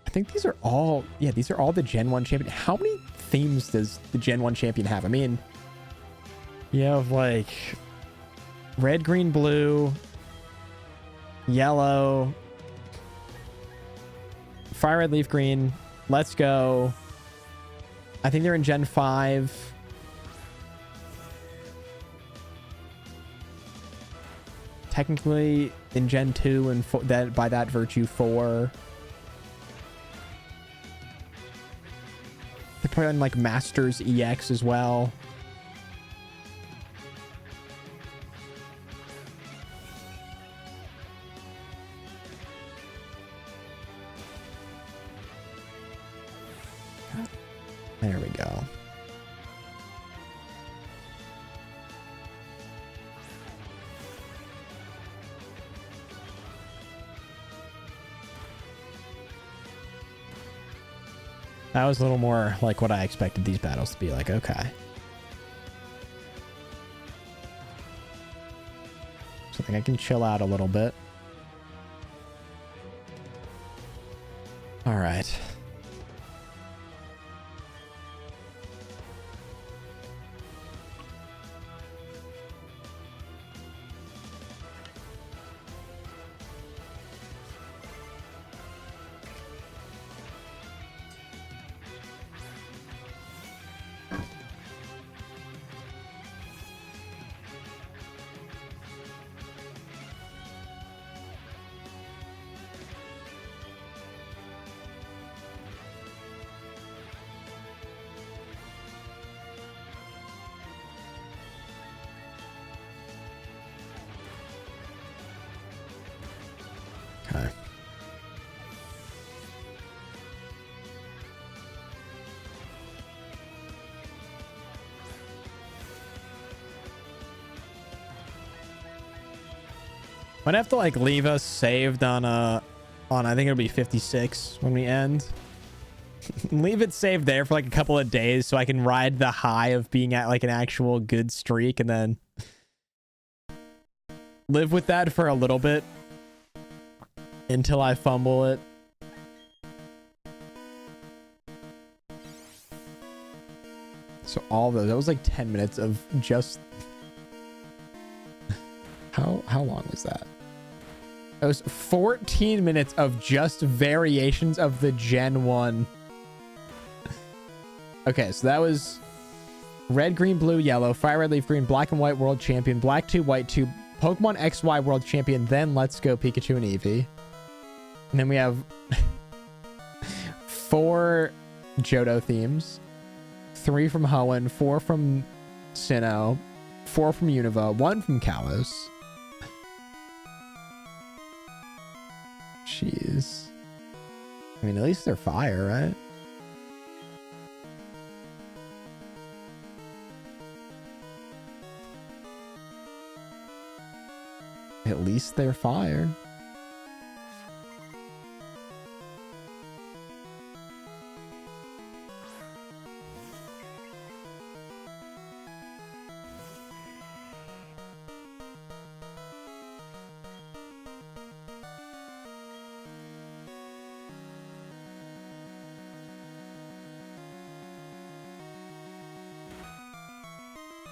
I think these are all, yeah, these are all the Gen 1 champion. How many themes does the Gen 1 champion have? I mean, you have like red, green, blue, yellow, fire red, leaf green, let's go. I think they're in Gen 5. Technically in Gen 2 and that by that virtue 4. They're probably on like Masters EX as well. There we go. That was a little more like what I expected these battles to be like. Okay. So I think I can chill out a little bit. All right. Okay. Might have to like leave us saved on I think it'll be 56 when we end. Leave it saved there for like a couple of days so I can ride the high of being at like an actual good streak and then live with that for a little bit until I fumble it. So all those, that was like 10 minutes of just... How long was that? It was 14 minutes of just variations of the Gen 1. Okay, so that was red, green, blue, yellow, fire, red, leaf, green, black and white world champion, black 2, white 2, Pokemon XY world champion, then Let's Go Pikachu and Eevee. And then we have 4 Johto themes, 3 from Hoenn, 4 from Sinnoh, 4 from Unova, 1 from Kalos. Jeez. I mean, at least they're fire, right? At least they're fire.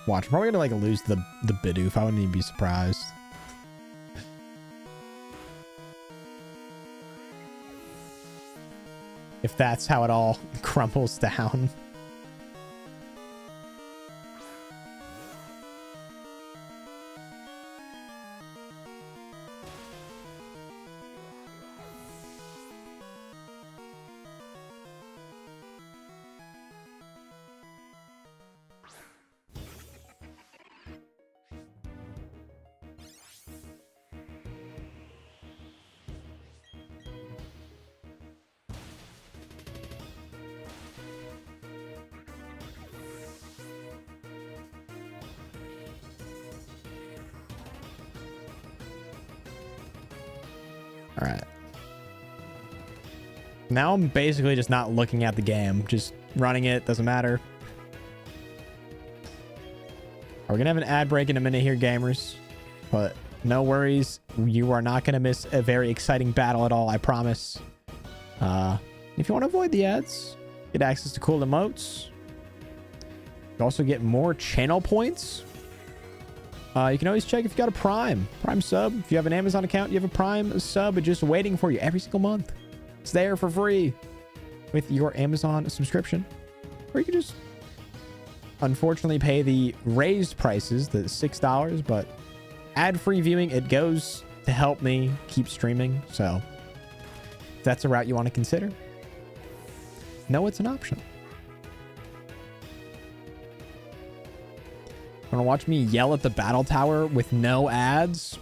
Watch, I'm probably gonna like lose the Bidoof. I wouldn't even be surprised. If that's how it all crumbles down. All right. Now I'm basically just not looking at the game, just running it. Doesn't matter. We're going to have an ad break in a minute here, gamers. But no worries. You are not going to miss a very exciting battle at all, I promise. If you want to avoid the ads, get access to cool emotes. You also get more channel points. You can always check if you got a Prime sub. If you have an Amazon account, you have a Prime sub just waiting for you every single month. It's there for free with your Amazon subscription. Or you can just unfortunately pay the raised prices, the $6, but ad-free viewing, it goes to help me keep streaming. So if that's a route you want to consider, no, it's an option. Want to watch me yell at the battle tower with no ads?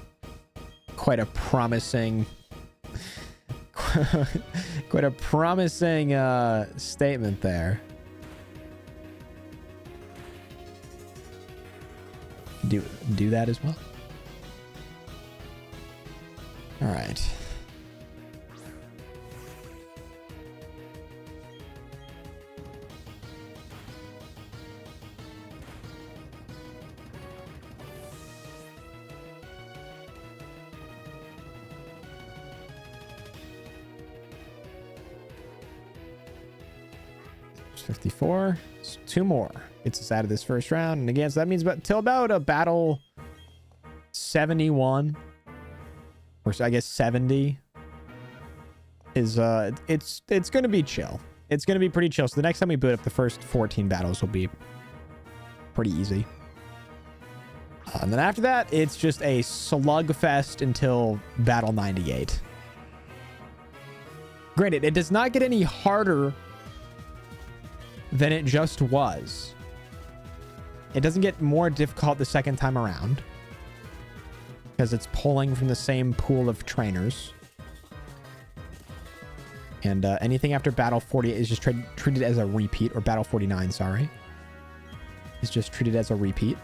Quite a promising, quite a promising statement there. Do that as well. All right. There's 54. So 2 more. Gets us out of this first round. And again, so that means till about a battle 71. Or so I guess 70 is it's going to be chill. It's going to be pretty chill. So the next time we boot up, the first 14 battles will be pretty easy. And then after that, it's just a slugfest until battle 98. Granted, it does not get any harder than it just was. It doesn't get more difficult the second time around, because it's pulling from the same pool of trainers. And anything after battle 48 is just treated as a repeat, or battle 49, sorry. Is just treated as a repeat.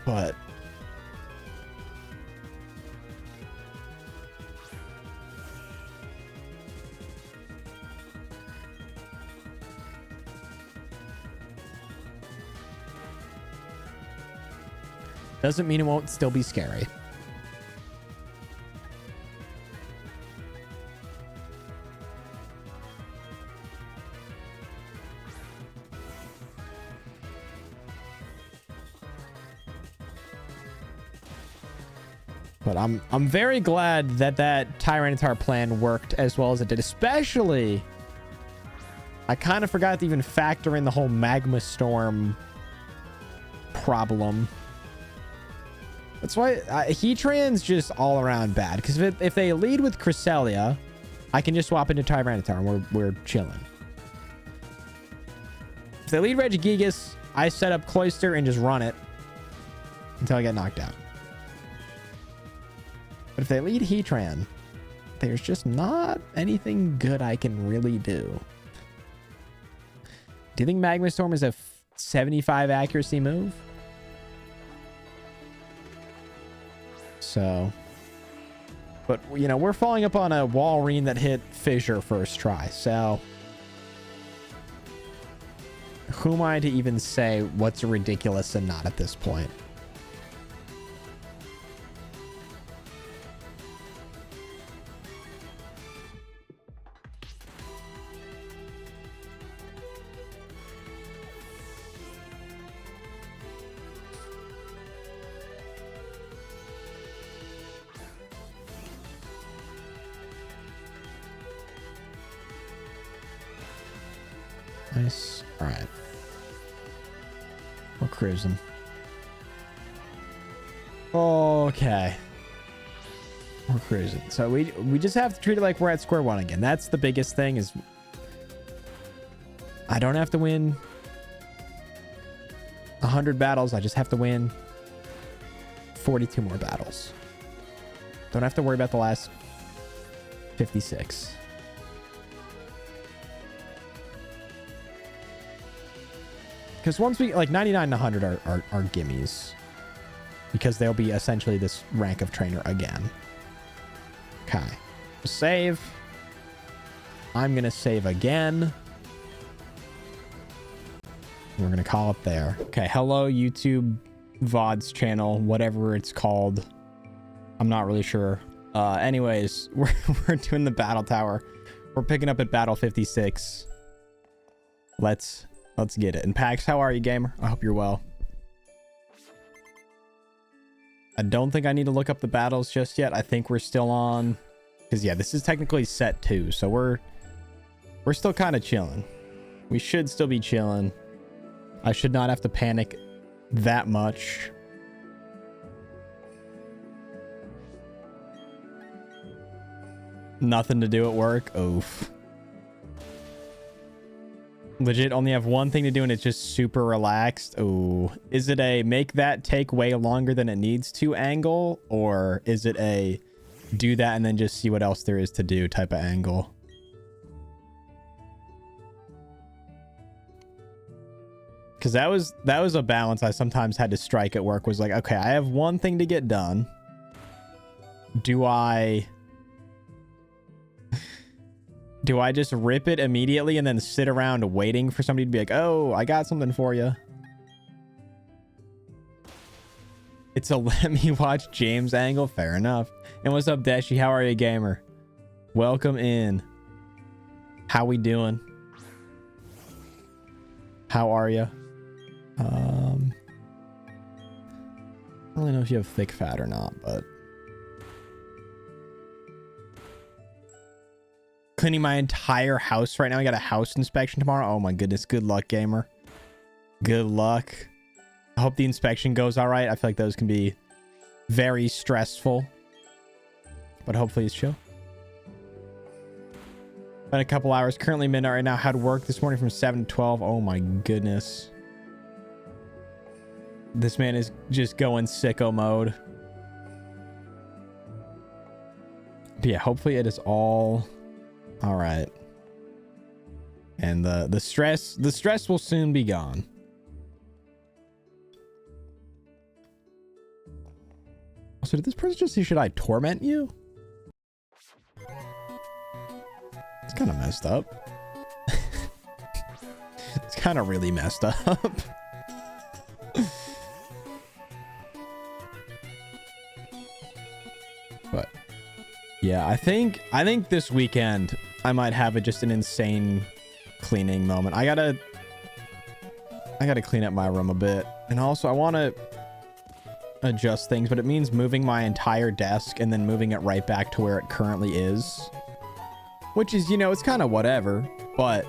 But doesn't mean it won't still be scary. But I'm very glad that that Tyranitar plan worked as well as it did. Especially, I kind of forgot to even factor in the whole magma storm problem. That's why Heatran's just all around bad. Because if they lead with Cresselia, I can just swap into Tyranitar and we're chilling. If they lead Regigigas, I set up Cloyster and just run it until I get knocked out. But if they lead Heatran, there's just not anything good I can really do. Do you think Magma Storm is a 75 accuracy move? So, but you know, we're falling up on a Walrein that hit Fissure first try. So, who am I to even say what's ridiculous and not at this point? Nice. All right. We're cruising. Okay. We're cruising. So we just have to treat it like we're at square one again. That's the biggest thing is I don't have to win 100 battles. I just have to win 42 more battles. Don't have to worry about the last 56. Because once we, like 99 and 100 are gimmies. Because they'll be essentially this rank of trainer again. Okay. Save. I'm going to save again. We're going to call it there. Okay. Hello, YouTube VODs channel, whatever it's called. I'm not really sure. Anyways, we're doing the battle tower. We're picking up at battle 56. Let's get it. And Pax, how are you, gamer? I hope you're well. I don't think I need to look up the battles just yet. I think we're still on, because yeah, this is technically set 2, so we're still kind of chilling. We should still be chilling. I should not have to panic that much. Nothing to do at work. Oof. Legit only have one thing to do and it's just super relaxed. Oh, is it a make that take way longer than it needs to angle, or is it a do that and then just see what else there is to do type of angle? Because that was a balance I sometimes had to strike at work. Was like, okay, I have one thing to get done. Do I just rip it immediately and then sit around waiting for somebody to be like, oh, I got something for you? It's a let me watch James angle. Fair enough. And what's up, Deshi? How are you, gamer? Welcome in. How we doing? How are you? I don't really know if you have thick fat or not, but cleaning my entire house right now. I got a house inspection tomorrow. Oh my goodness. Good luck, gamer. Good luck. I hope the inspection goes all right. I feel like those can be very stressful, but hopefully it's chill. Been a couple hours. Currently midnight right now. Had work this morning from 7 to 12. Oh my goodness. This man is just going sicko mode. But yeah, hopefully it is all right. And the stress will soon be gone. So did this person just say, should I torment you? It's kind of messed up. It's kind of really messed up. But yeah, I think this weekend I might have just an insane cleaning moment. I gotta clean up my room a bit, and also I want to adjust things, but it means moving my entire desk and then moving it right back to where it currently is. Which is, you know, it's kind of whatever, but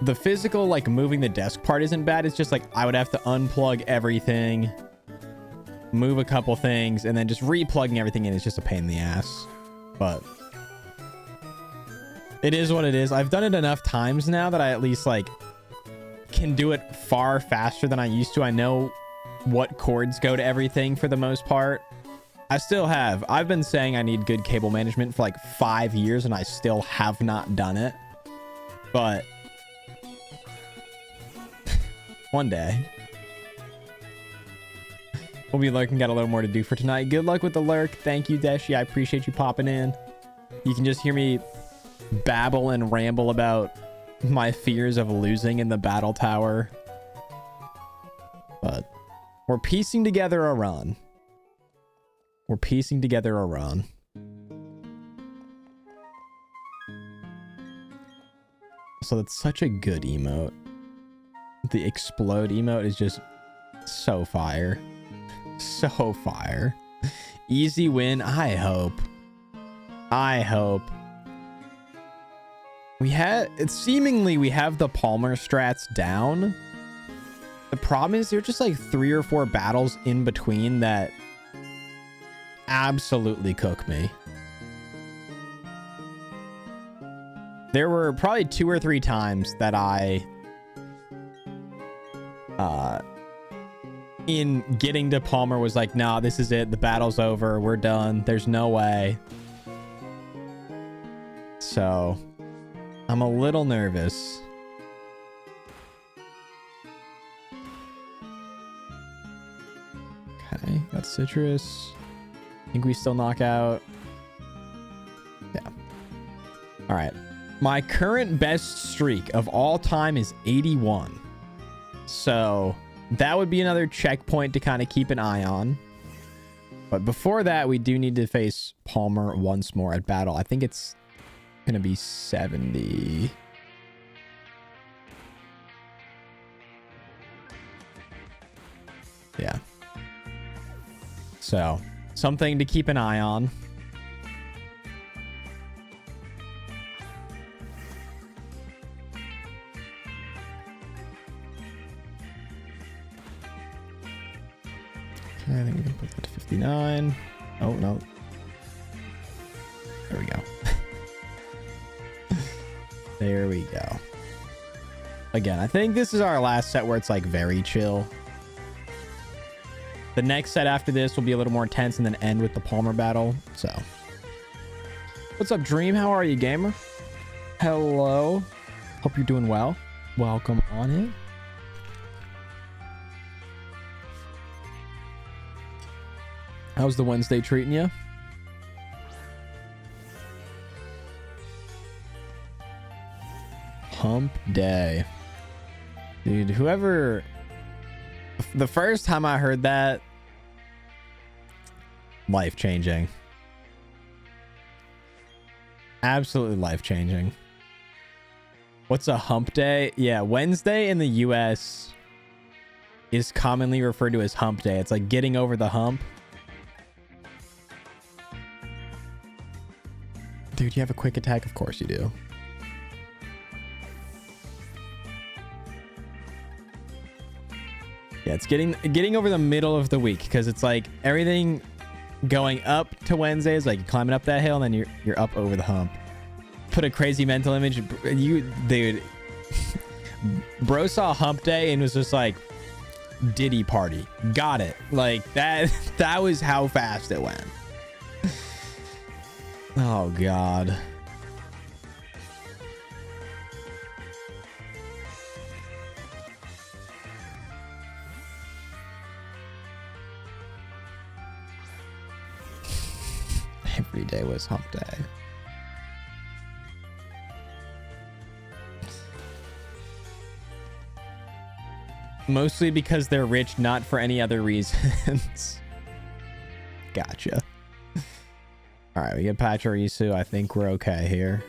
the physical, like, moving the desk part isn't bad. It's just like I would have to unplug everything, move a couple things, and then just replugging everything in is just a pain in the ass. But it is what it is. I've done it enough times now that I at least, like, can do it far faster than I used to. I know what cords go to everything for the most part. I still have. I've been saying I need good cable management for like 5 years and I still have not done it. But one day we'll be lurking. Got a little more to do for tonight. Good luck with the lurk. Thank you, Deshi. I appreciate you popping in. You can just hear me babble and ramble about my fears of losing in the battle tower. But we're piecing together a run. We're piecing together a run. So that's such a good emote. The explode emote is just so fire. So fire. Easy win. I hope. I hope. We have the Palmer strats down. The problem is there's just like 3 or 4 battles in between that absolutely cook me. There were probably 2 or 3 times that I in getting to Palmer was like, nah, this is it, the battle's over, we're done, there's no way. So I'm a little nervous. Okay, got citrus. Think we still knock out. Yeah. All right. My current best streak of all time is 81. So that would be another checkpoint to kind of keep an eye on. But before that, we do need to face Palmer once more at battle. I think it's going to be 70. Yeah. So something to keep an eye on. Okay, I think we can put that to 59. Oh, no. There we go. There we go. Again, I think this is our last set where it's like very chill. The next set after this will be a little more intense and then end with the Palmer battle. So, what's up, Dream? How are you, gamer? Hello. Hope you're doing well. Welcome on in. How's the Wednesday treating you? Hump day. Dude, whoever... The first time I heard that, life-changing. Absolutely life-changing. What's a hump day? Yeah, Wednesday in the US is commonly referred to as hump day. It's like getting over the hump. Dude, you have a quick attack? Of course you do. Yeah, it's getting over the middle of the week because it's like everything going up to Wednesday is like you're climbing up that hill and then you're up over the hump. Put a crazy mental image. Dude, bro saw hump day and was just like, Diddy party. Got it. Like that was how fast it went. Oh God. Every day was hump day. Mostly because they're rich, not for any other reasons. Gotcha. All right, we get Pachirisu. I think we're okay here.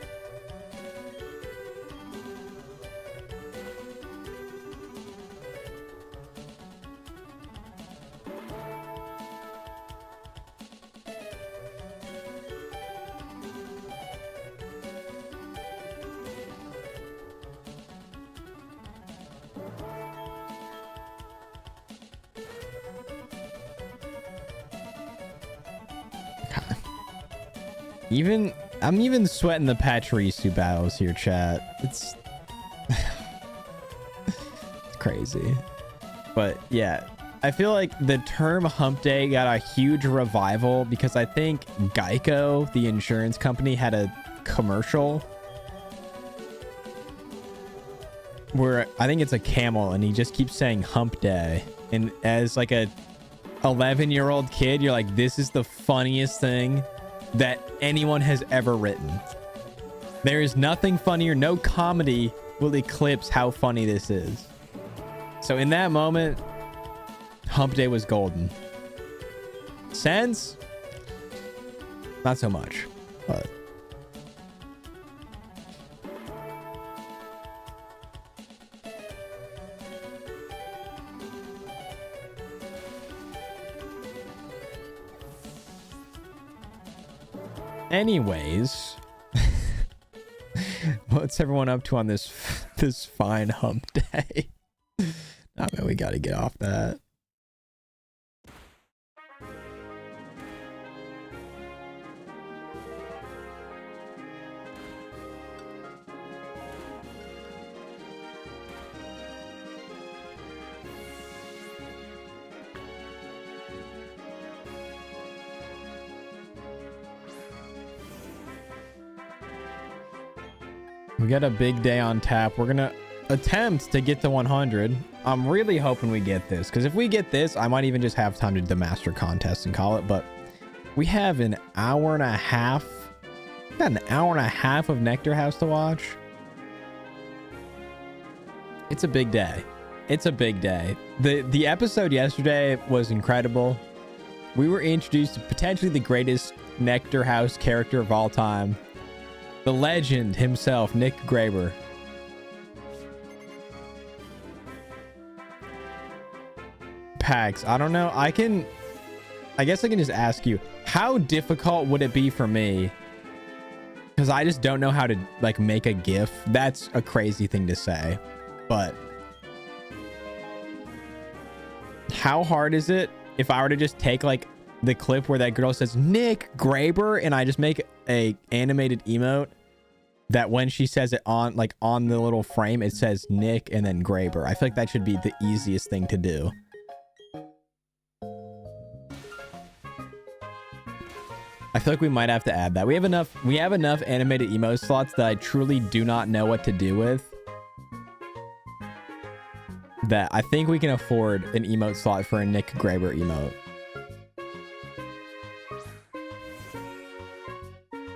I'm even sweating the Pachirisu battles here, chat. It's it's crazy. But yeah, I feel like the term hump day got a huge revival because I think Geico, the insurance company, had a commercial where I think it's a camel and he just keeps saying hump day. And as like a 11-year-old kid, you're like, this is the funniest thing that anyone has ever written. There is nothing funnier. No comedy will eclipse how funny this is. So in that moment, hump day was golden. Sense? Not so much, but anyways, what's everyone up to on this fine hump day? Nah, man, we gotta get off that. We got a big day on tap. We're gonna attempt to get to 100. I'm really hoping we get this, because if we get this, I might even just have time to do the master contest and call it. But we have an hour and a half. We got an hour and a half of Nectar House to watch. It's a big day. It's a big day. The episode yesterday was incredible. We were introduced to potentially the greatest Nectar House character of all time. The legend himself, Nick Graber. Pax, I don't know. I guess I can just ask you, how difficult would it be for me? Because I just don't know how to like make a GIF. That's a crazy thing to say, but how hard is it if I were to just take like the clip where that girl says Nick Graber and I just make a animated emote that when she says it on like on the little frame, it says Nick and then Graber. I feel like that should be the easiest thing to do. I feel like we might have to add that. We have enough animated emote slots that I truly do not know what to do with. That I think we can afford an emote slot for a Nick Graber emote.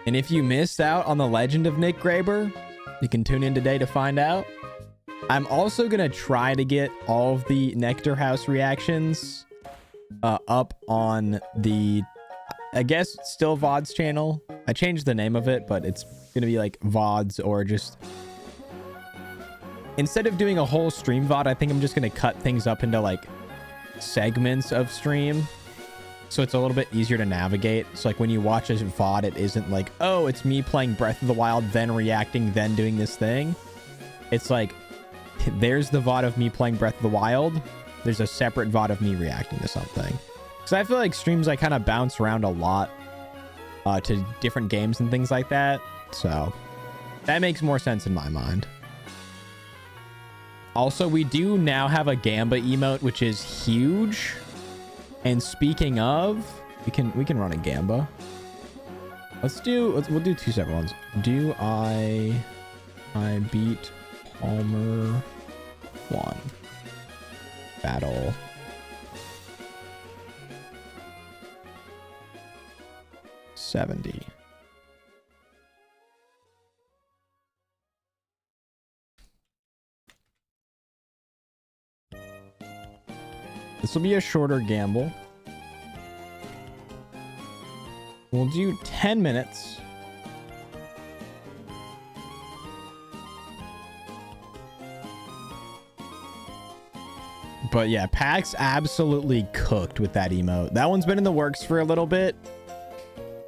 And if you missed out on the legend of Nick Graber, you can tune in today to find out. I'm also going to try to get all of the Nectar House reactions up on the, I guess, still VODs channel. I changed the name of it, but it's going to be like VODs or just... Instead of doing a whole stream VOD, I think I'm just going to cut things up into like segments of stream. So it's a little bit easier to navigate. So like when you watch a VOD, it isn't like, oh, it's me playing Breath of the Wild, then reacting, then doing this thing. It's like, there's the VOD of me playing Breath of the Wild. There's a separate VOD of me reacting to something. Because I feel like streams, I kind of bounce around a lot to different games and things like that. So that makes more sense in my mind. Also, we do now have a Gamba emote, which is huge. And speaking of, we can run a Gamba. We'll do two separate ones. Do I beat Palmer 1 battle 70. This will be a shorter gamble. We'll do 10 minutes. But yeah, Pax absolutely cooked with that emote. That one's been in the works for a little bit.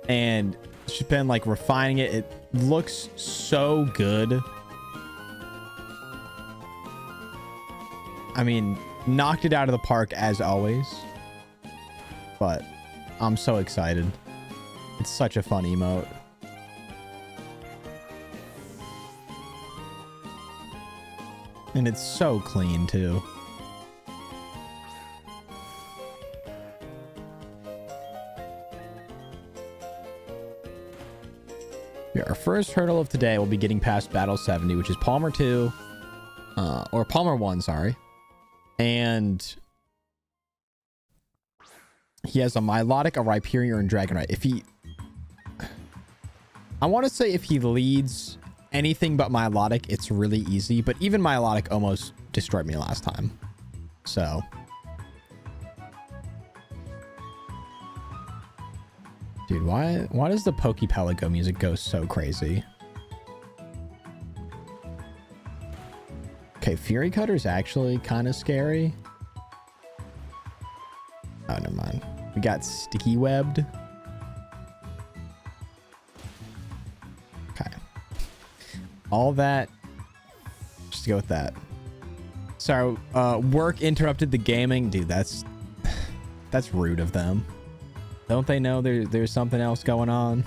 And she's been like refining it. It looks so good. I mean, knocked it out of the park as always. But I'm so excited. It's such a fun emote. And it's so clean too. Yeah, our first hurdle of today will be getting past battle 70, which is Palmer 2, or Palmer 1, sorry. And he has a Milotic, a Rhyperior, and Dragonite. If he... I want to say if he leads anything but Milotic, it's really easy. But even Milotic almost destroyed me last time. So... Dude, why does the Pokepelago music go so crazy? Okay, Fury Cutter is actually kind of scary. Oh, never mind. We got Sticky Webbed. Okay. All that. Just go with that. Sorry, work interrupted the gaming. Dude, that's rude of them. Don't they know there's something else going on?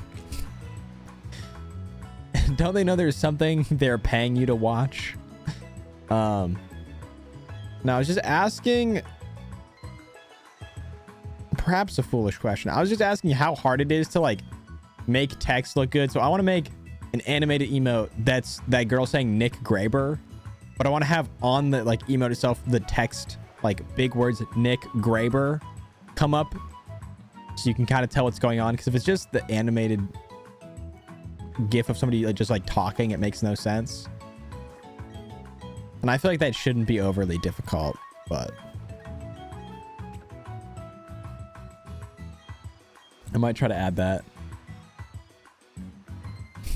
Don't they know there's something they're paying you to watch? No, I was just asking, perhaps a foolish question. I was just asking how hard it is to like make text look good. So I want to make an animated emote that's that girl saying Nick Graber, but I want to have on the like emote itself the text, like big words Nick Graber, come up so you can kind of tell what's going on. Because if it's just the animated gif of somebody just like talking, it makes no sense. And I feel like that shouldn't be overly difficult, but I might try to add that.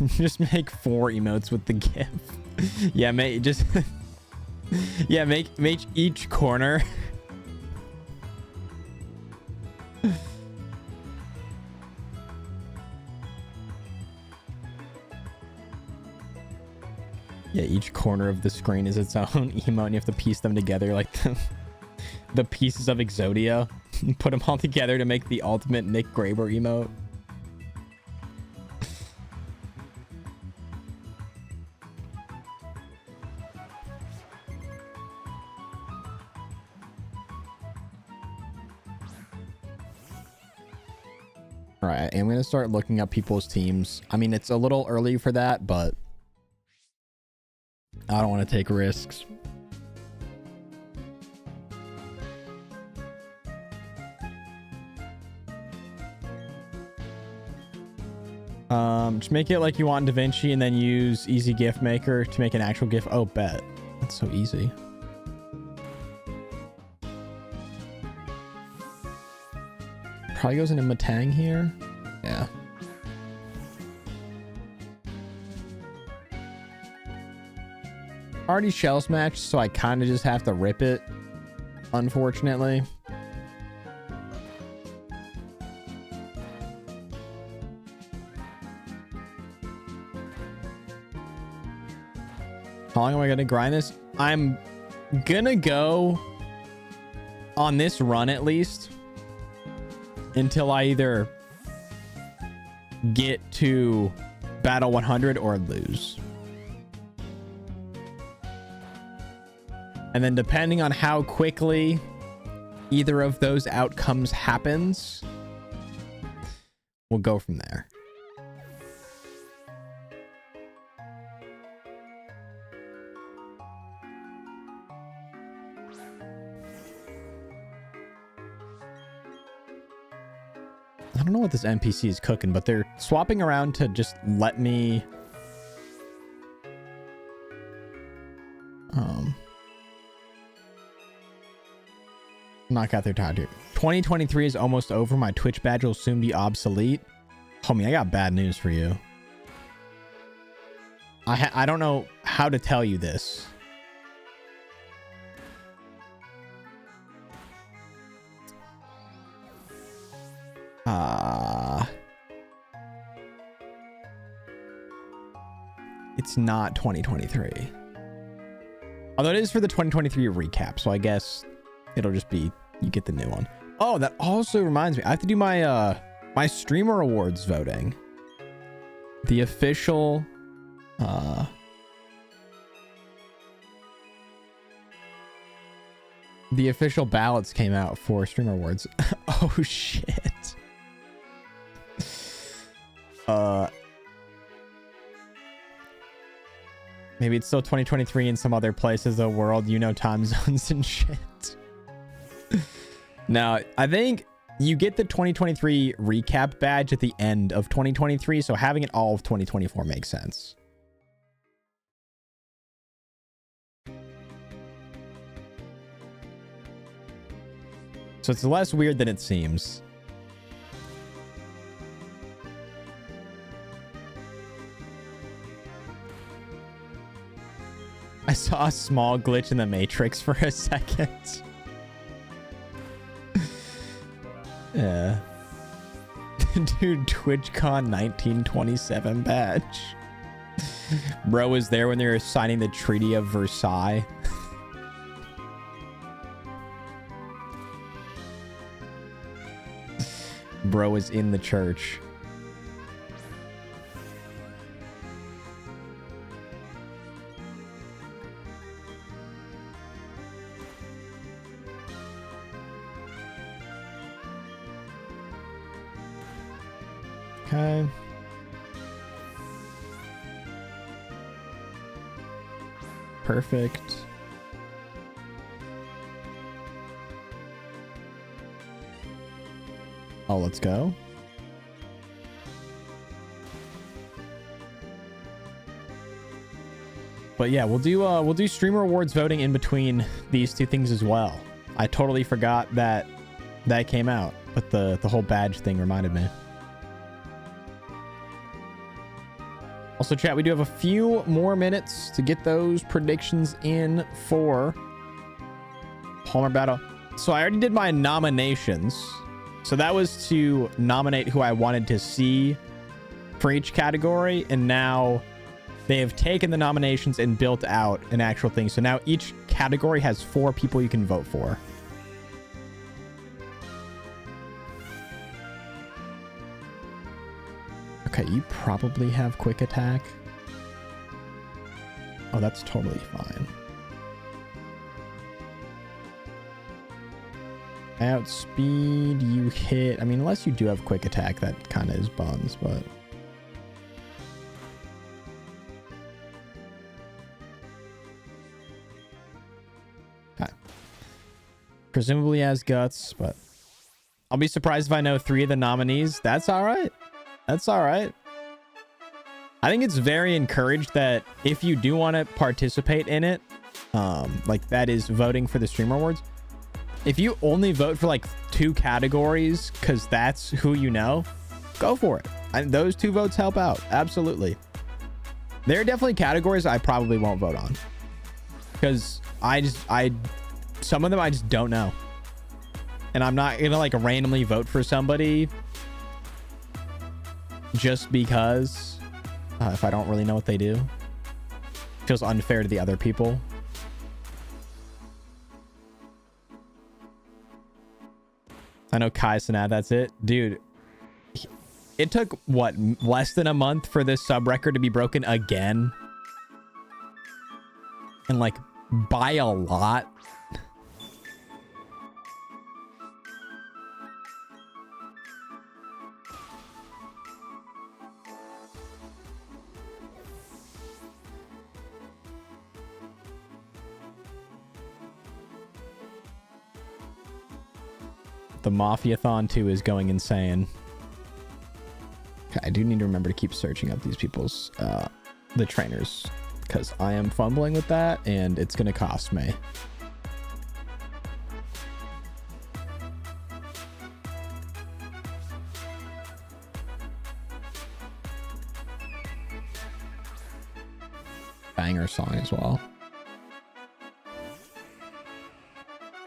Just make 4 emotes with the gif. Yeah, make just yeah, make each corner. Yeah, each corner of the screen is its own emote, and you have to piece them together like the pieces of Exodia. Put them all together to make the ultimate Nick Graber emote. All right, I'm going to start looking up people's teams. I mean, it's a little early for that, but I don't want to take risks. Just make it like you want in DaVinci and then use Easy GIF Maker to make an actual GIF. Oh, bet. That's so easy. Probably goes into Matang here. Yeah. Already shell smashed, so I kind of just have to rip it, unfortunately. How long am I gonna grind this? I'm gonna go on this run at least until I either get to battle 100 or lose. And then depending on how quickly either of those outcomes happens, we'll go from there. I don't know what this NPC is cooking, but they're swapping around to just let me knock out their target. 2023 is almost over. My Twitch badge will soon be obsolete. Homie, I got bad news for you. I don't know how to tell you this. It's not 2023. Although it is for the 2023 recap, so I guess it'll just be you get the new one. Oh, that also reminds me, I have to do my my streamer awards voting. The official The official ballots came out for Streamer Awards. Oh shit. Maybe it's still 2023 in some other places of the world, you know, time zones and shit. Now, I think you get the 2023 recap badge at the end of 2023, so having it all of 2024 makes sense. So it's less weird than it seems. I saw a small glitch in the Matrix for a second. Yeah. Dude, TwitchCon 1927 badge. Bro was there when they were signing the Treaty of Versailles. Bro was in the church. Okay. Perfect. Oh, let's go. But yeah, we'll do Streamer Awards voting in between these two things as well. I totally forgot that came out, but the whole badge thing reminded me. Also, chat, we do have a few more minutes to get those predictions in for Hallmark Battle. So I already did my nominations. So that was to nominate who I wanted to see for each category. And now they have taken the nominations and built out an actual thing. So now each category has 4 people you can vote for. Okay, you probably have quick attack. Oh, that's totally fine. Outspeed, you hit. I mean, unless you do have quick attack, that kind of is buns, but... Okay. Presumably has guts, but... I'll be surprised if I know 3 of the nominees. That's all right. That's all right. I think it's very encouraged that if you do want to participate in it, like that is voting for the Streamer Awards. If you only vote for like 2 categories because that's who you know, go for it. And those 2 votes help out. Absolutely. There are definitely categories I probably won't vote on because some of them I just don't know. And I'm not going to like randomly vote for somebody just because if I don't really know what they do. It feels unfair to the other people. I know Kai Sanad, that's it. Dude, it took, what, less than a month for this sub record to be broken again? And, like, by a lot? The Mafiathon 2 is going insane. Okay, I do need to remember to keep searching up these people's, the trainers, because I am fumbling with that and it's going to cost me. Banger song as well.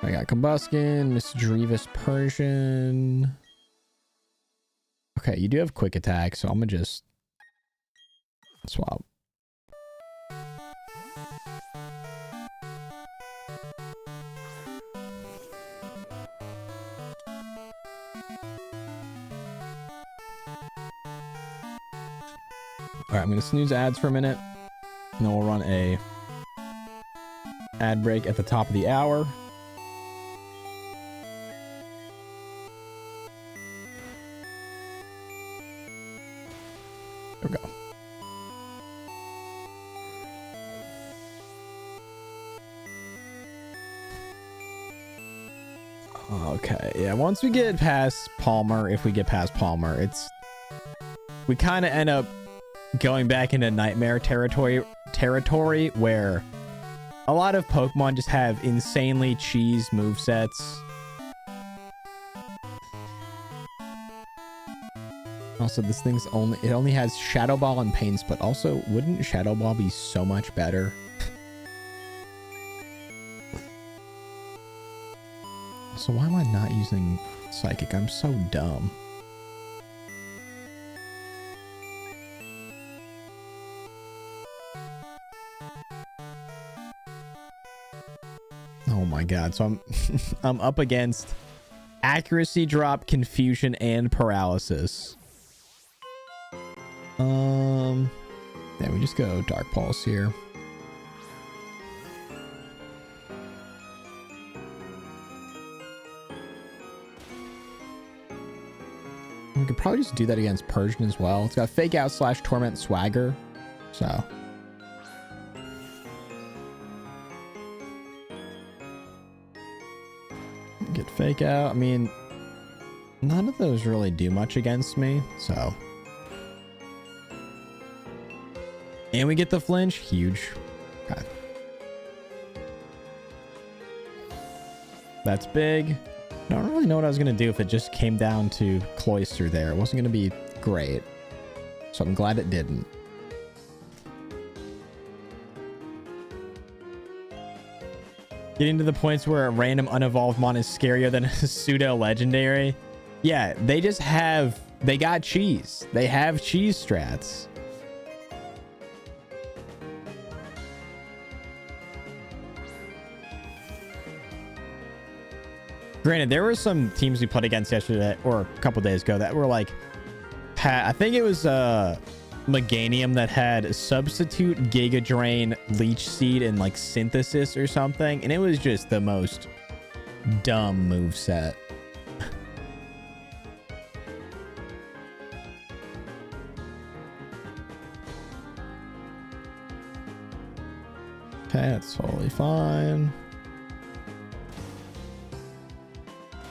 I got Combuskin, Miss Drevis Persian. Okay, you do have quick attack, so I'm gonna just swap. All right, I'm gonna snooze ads for a minute, and then we'll run a ad break at the top of the hour. Okay, yeah, once we get past Palmer, if we get past Palmer, we kind of end up going back into nightmare territory where a lot of Pokemon just have insanely cheese movesets. Also, this thing's only has Shadow Ball and Pain Split. Also, wouldn't Shadow Ball be so much better? So why am I not using Psychic? I'm so dumb. Oh my god. So I'm up against accuracy drop, confusion, and paralysis. Yeah, we just go Dark Pulse here. We could probably just do that against Persian as well. It's got Fake Out / Torment Swagger. So. Get Fake Out. I mean, none of those really do much against me. So. And we get the flinch. Huge. Okay. That's big. I don't really know what I was going to do if it just came down to Cloyster there. It wasn't going to be great. So I'm glad it didn't. Getting to the points where a random unevolved mon is scarier than a pseudo legendary. Yeah, they just have... They got cheese. They have cheese strats. Granted, there were some teams we played against yesterday or a couple days ago that were like, I think it was Meganium that had Substitute, Giga Drain, Leech Seed, and like Synthesis or something, and it was just the most dumb moveset. Okay, that's totally fine.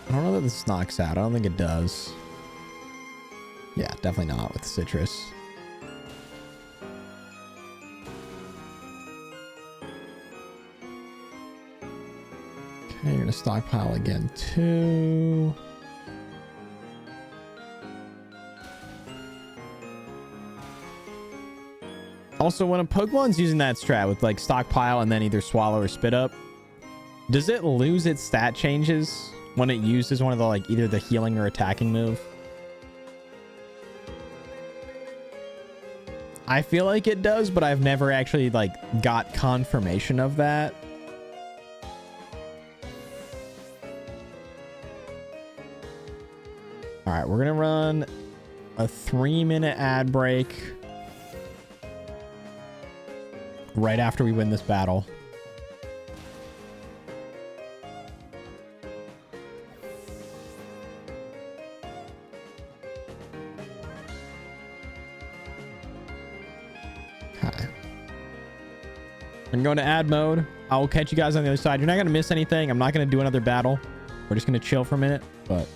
I don't know that this knocks out. I don't think it does. Yeah, definitely not with Citrus. Okay, you're gonna stockpile again too. Also, when a Pokemon's using that strat with like stockpile and then either swallow or spit up, does it lose its stat changes when it uses one of the like either the healing or attacking move? I feel like it does, but I've never actually like got confirmation of that. All right, we're gonna run a 3-minute ad break right after we win this battle. I'm going to ad mode. I'll catch you guys on the other side. You're not going to miss anything. I'm not going to do another battle. We're just going to chill for a minute, but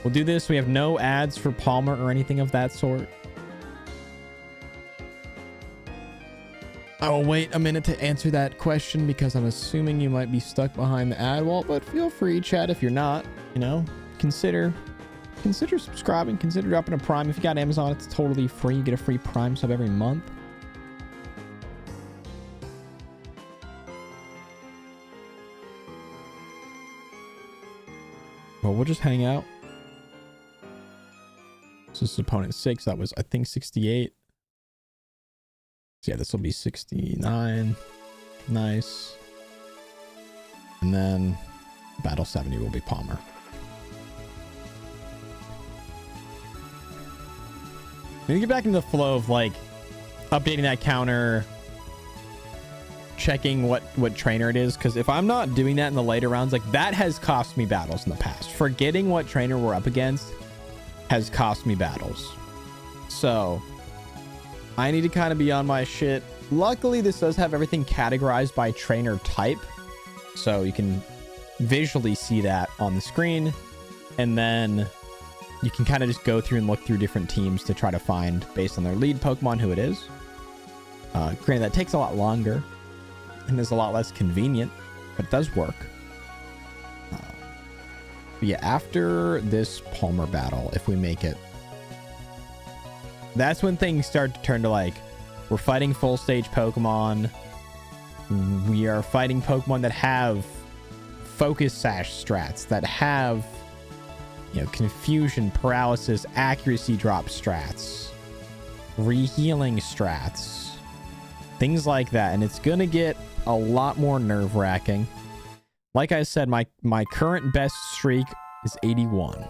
we'll do this. We have no ads for Palmer or anything of that sort. I will wait a minute to answer that question because I'm assuming you might be stuck behind the ad wall, but feel free, chat. If you're not, you know, consider subscribing, consider dropping a Prime. If you got Amazon, it's totally free. You get a free Prime sub every month. Well, we'll just hang out. So this is opponent 6. That was, I think, 68. So yeah, this will be 69. Nice. And then battle 70 will be Palmer. We need to get back into the flow of like updating that counter, checking what trainer it is, because if I'm not doing that in the later rounds, like that has cost me battles in the past. Forgetting what trainer we're up against has cost me battles. So I need to kind of be on my shit. Luckily, this does have everything categorized by trainer type, so you can visually see that on the screen, and then you can kind of just go through and look through different teams to try to find, based on their lead Pokemon, who it is. Granted, that takes a lot longer and is a lot less convenient, but it does work. But yeah, after this Palmer battle, if we make it, that's when things start to turn to like, we're fighting full stage Pokemon. We are fighting Pokemon that have focus sash strats, that have, you know, confusion, paralysis, accuracy drop strats, rehealing strats, things like that. And it's going to get a lot more nerve-wracking. Like I said, my current best streak is 81.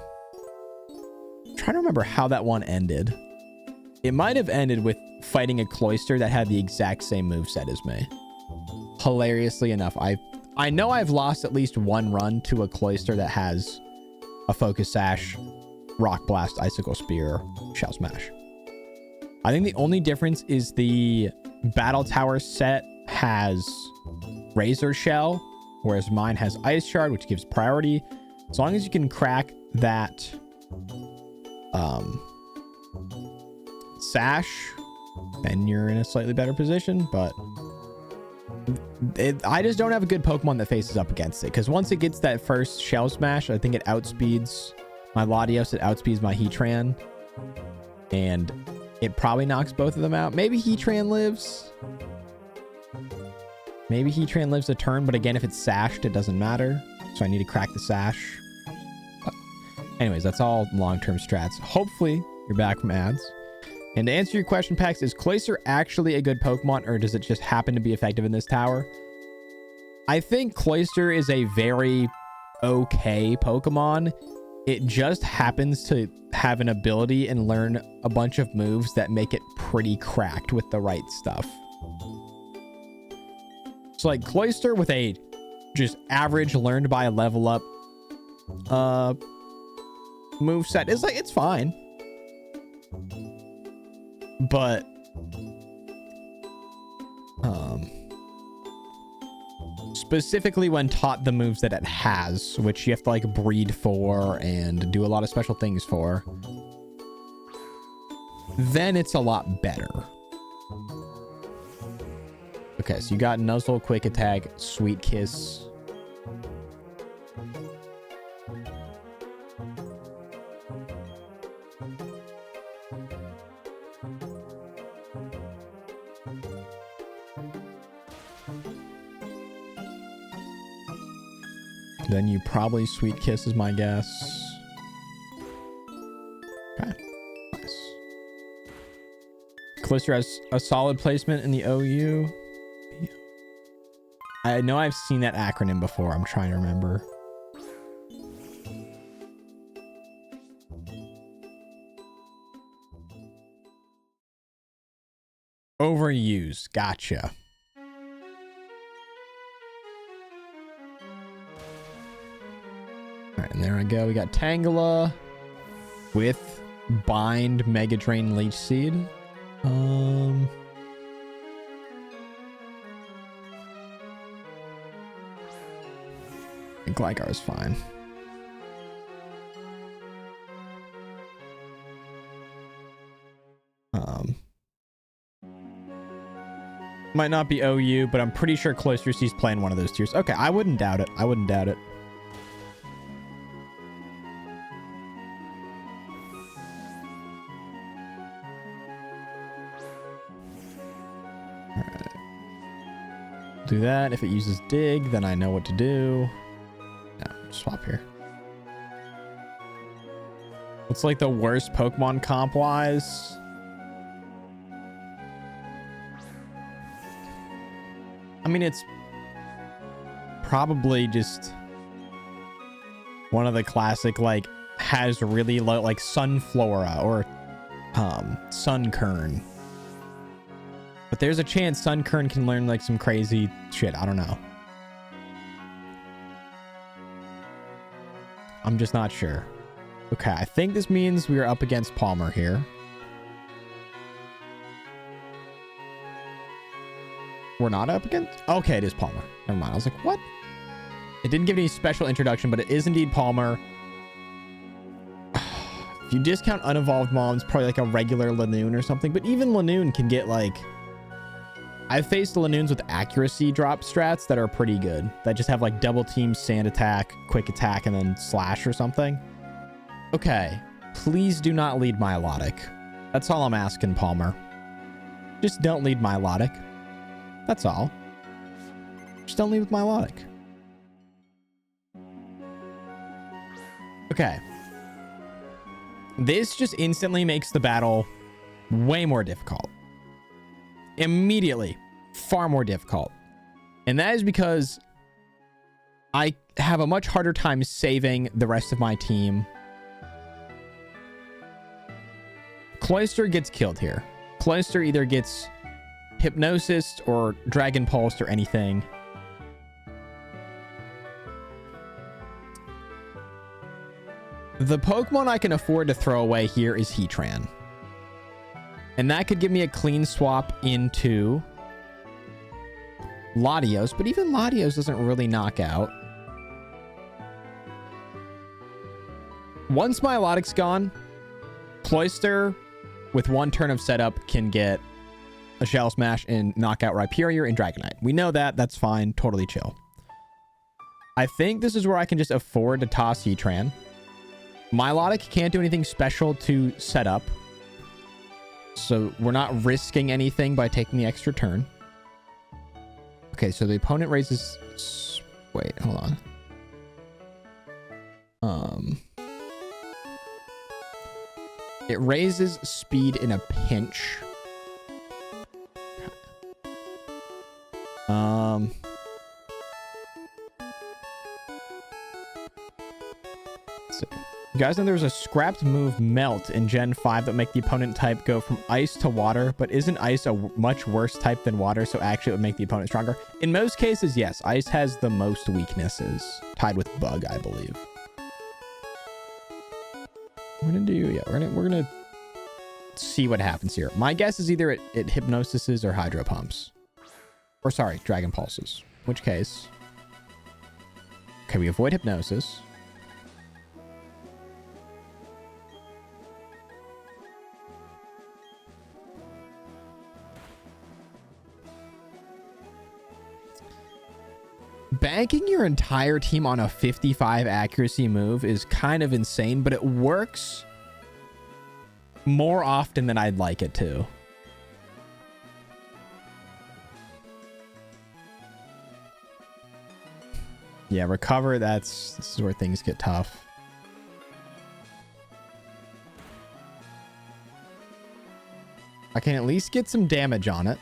I'm trying to remember how that one ended. It might have ended with fighting a Cloyster that had the exact same moveset as me. Hilariously enough, I know I've lost at least one run to a Cloyster that has a Focus Sash, Rock Blast, Icicle Spear, Shell Smash. I think the only difference is the Battle Tower set has Razor Shell, whereas mine has Ice Shard, which gives priority. As long as you can crack that Sash, then you're in a slightly better position. But I just don't have a good Pokemon that faces up against it, because once it gets that first Shell Smash, I think it outspeeds my Latios, it outspeeds my Heatran, and it probably knocks both of them out. Maybe Heatran lives. Maybe Heatran lives a turn, but again, if it's sashed, it doesn't matter. So I need to crack the sash. But anyways, that's all long-term strats. Hopefully, you're back from ads. And to answer your question, Pax, is Cloyster actually a good Pokemon, or does it just happen to be effective in this tower? I think Cloyster is a very okay Pokemon. It just happens to have an ability and learn a bunch of moves that make it pretty cracked with the right stuff. So like Cloyster with a just average learned by level up moveset is like, it's fine. But specifically when taught the moves that it has, which you have to like breed for and do a lot of special things for, then it's a lot better. Okay, so you got Nuzzle, Quick Attack, Sweet Kiss. Then you probably Sweet Kiss is my guess. Okay, nice. Cloyster has a solid placement in the OU. I know I've seen that acronym before. I'm trying to remember. Overused. Gotcha. All right, and there I go. We got Tangela with Bind, Mega Drain, Leech Seed. Gligar is fine. Might not be OU, but I'm pretty sure Cloyster C's playing one of those tiers. Okay, I wouldn't doubt it. I wouldn't doubt it. Do that. If it uses dig, then I know what to do. No, swap here. What's like the worst Pokemon comp wise? I mean, it's probably just one of the classic, like, has really low, like Sunflora or Sunkern. But there's a chance Sunkern can learn like some crazy shit. I don't know. I'm just not sure. Okay, I think this means we are up against Palmer here. We're not up against... Okay, it is Palmer. Never mind. I was like, what? It didn't give any special introduction, but it is indeed Palmer. If you discount unevolved moms, probably like a regular Lanoon or something. But even Lanoon can get like... I've faced Lanoons with accuracy drop strats that are pretty good. That just have like double team, sand attack, quick attack, and then slash or something. Okay. Please do not lead Milotic. That's all I'm asking, Palmer. Just don't lead Milotic. That's all. Just don't lead with Milotic. Okay. This just instantly makes the battle way more difficult. Immediately. Far more difficult. And that is because I have a much harder time saving the rest of my team. Cloyster gets killed here. Cloyster either gets hypnosis or dragon pulsed or anything. The Pokemon I can afford to throw away here is Heatran. And that could give me a clean swap into Latios, but even Latios doesn't really knock out. Once Milotic's gone, Cloyster, with one turn of setup, can get a Shell Smash and knock out Rhyperior and Dragonite. We know that. That's fine. Totally chill. I think this is where I can just afford to toss Heatran. Milotic can't do anything special to set up. So we're not risking anything by taking the extra turn. Okay, so the opponent raises... Wait, hold on. It raises speed in a pinch. Let's see. You guys know there's a scrapped move, Melt, in Gen 5 that make the opponent type go from ice to water, but isn't ice a much worse type than water, so actually it would make the opponent stronger? In most cases, yes. Ice has the most weaknesses, tied with Bug, I believe. We're gonna do, yeah, we're gonna see what happens here. My guess is either it hypnosises or hydro pumps. Or sorry, dragon pulses. In which case... Okay, we avoid hypnosis. Banking your entire team on a 55 accuracy move is kind of insane, but it works more often than I'd like it to. Yeah, recover, this is where things get tough. I can at least get some damage on it.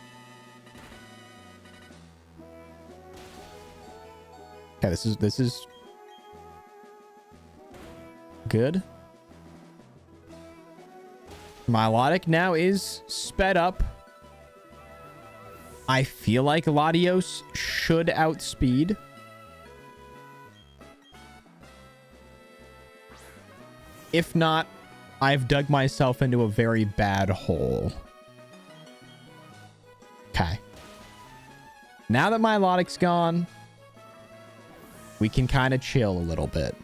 Okay, this is good. Milotic now is sped up. I feel like Latios should outspeed. If not, I've dug myself into a very bad hole. Okay. Now that Milotic's gone, we can kind of chill a little bit.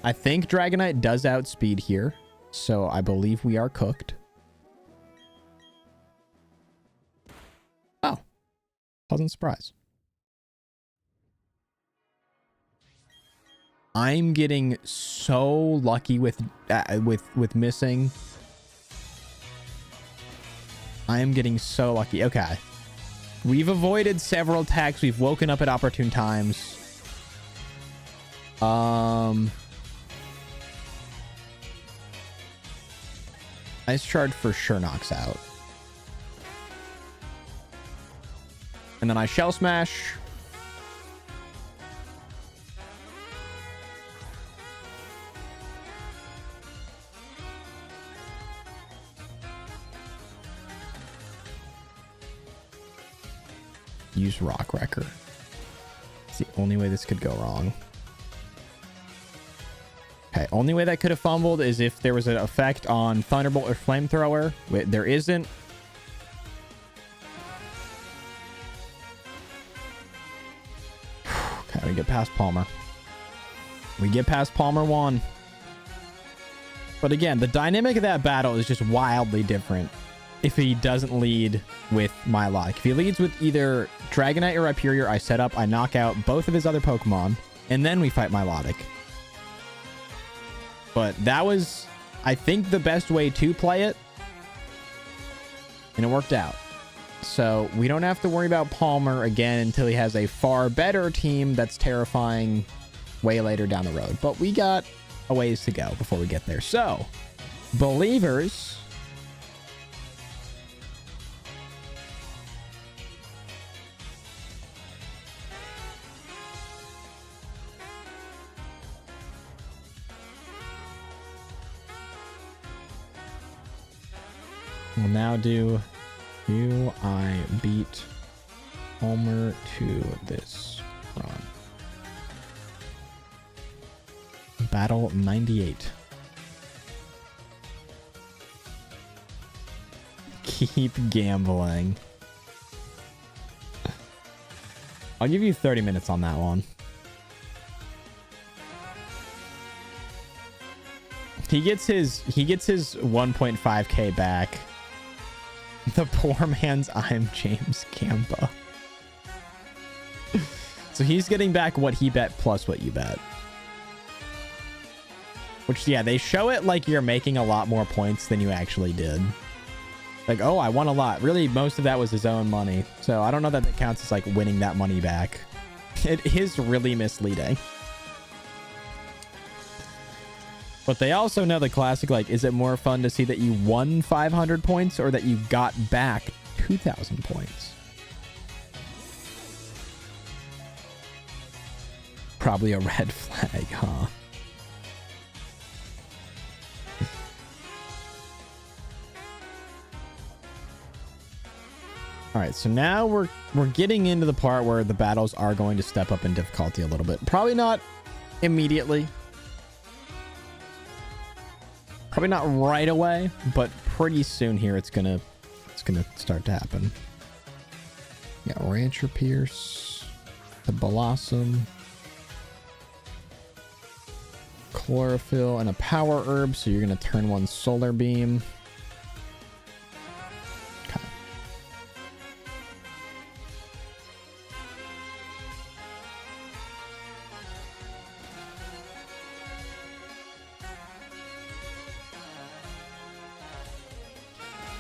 I think Dragonite does outspeed here, so I believe we are cooked. Oh, pleasant surprise. I'm getting so lucky with missing. I am getting so lucky. Okay. We've avoided several attacks. We've woken up at opportune times. Ice Shard for sure knocks out. And then I Shell Smash. Use Rock Wrecker. It's the only way this could go wrong. Okay, only way that could have fumbled is if there was an effect on Thunderbolt or Flamethrower. Wait, there isn't. gonna get past Palmer. We get past Palmer 1. But again, the dynamic of that battle is just wildly different if he doesn't lead with Milotic. If he leads with either Dragonite or Rhyperior, I set up, I knock out both of his other Pokemon, and then we fight Milotic. But that was, I think, the best way to play it. And it worked out. So we don't have to worry about Palmer again until he has a far better team that's terrifying way later down the road. But we got a ways to go before we get there. So, believers, we'll now do I beat Palmer to this run. Battle 98. Keep gambling. I'll give you 30 minutes on that one. He gets his 1.5k back. The poor man's I'm James Campa. So he's getting back what he bet plus what you bet. Which, yeah, they show it like you're making a lot more points than you actually did. Like, oh, I won a lot. Really, most of that was his own money. So I don't know that that counts as like winning that money back. It is really misleading. But they also know the classic, like, is it more fun to see that you won 500 points or that you got back 2,000 points? Probably a red flag, huh? All right, so now we're getting into the part where the battles are going to step up in difficulty a little bit. Probably not immediately. Probably not right away, but pretty soon here it's gonna start to happen. Yeah, Rancher Pierce, the Blossom, Chlorophyll, and a Power Herb. So you're gonna turn one Solar Beam. Okay.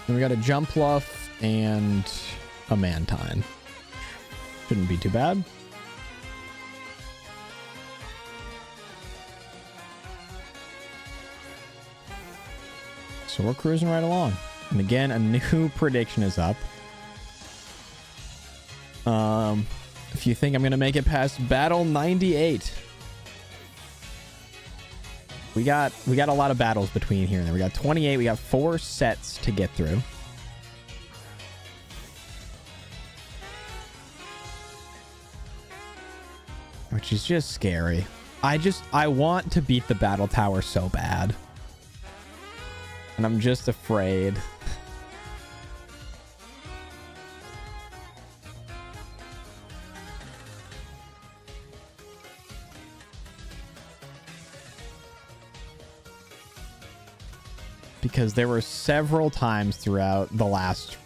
Then we got a Jumpluff and a Mantine. Shouldn't be too bad. So we're cruising right along. And again, a new prediction is up. If you think I'm going to make it past Battle 98. We got a lot of battles between here and there. We got 28. We got 4 sets to get through. Which is just scary. I want to beat the battle tower so bad. And I'm just afraid. Because there were several times throughout the last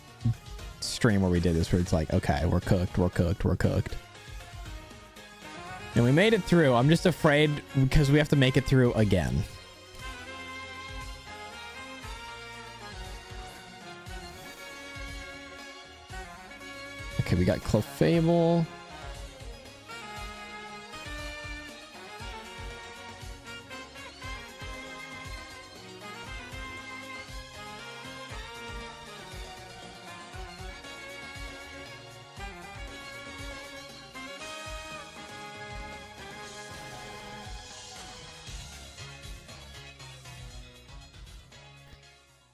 stream where we did this where it's like, okay, we're cooked. And we made it through. I'm just afraid because we have to make it through again. Okay, we got Clefable.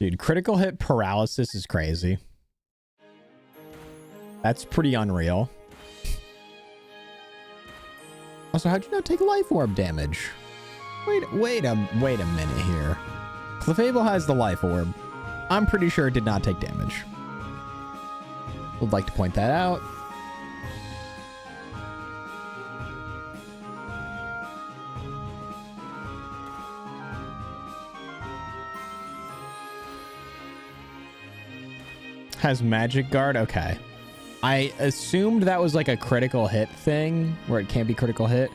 Dude, critical hit paralysis is crazy. That's pretty unreal. Also, how'd you not take life orb damage? Wait a minute here. Clefable has the life orb. I'm pretty sure it did not take damage. Would like to point that out. Has magic guard. Okay. I assumed that was like a critical hit thing where it can't be critical hit.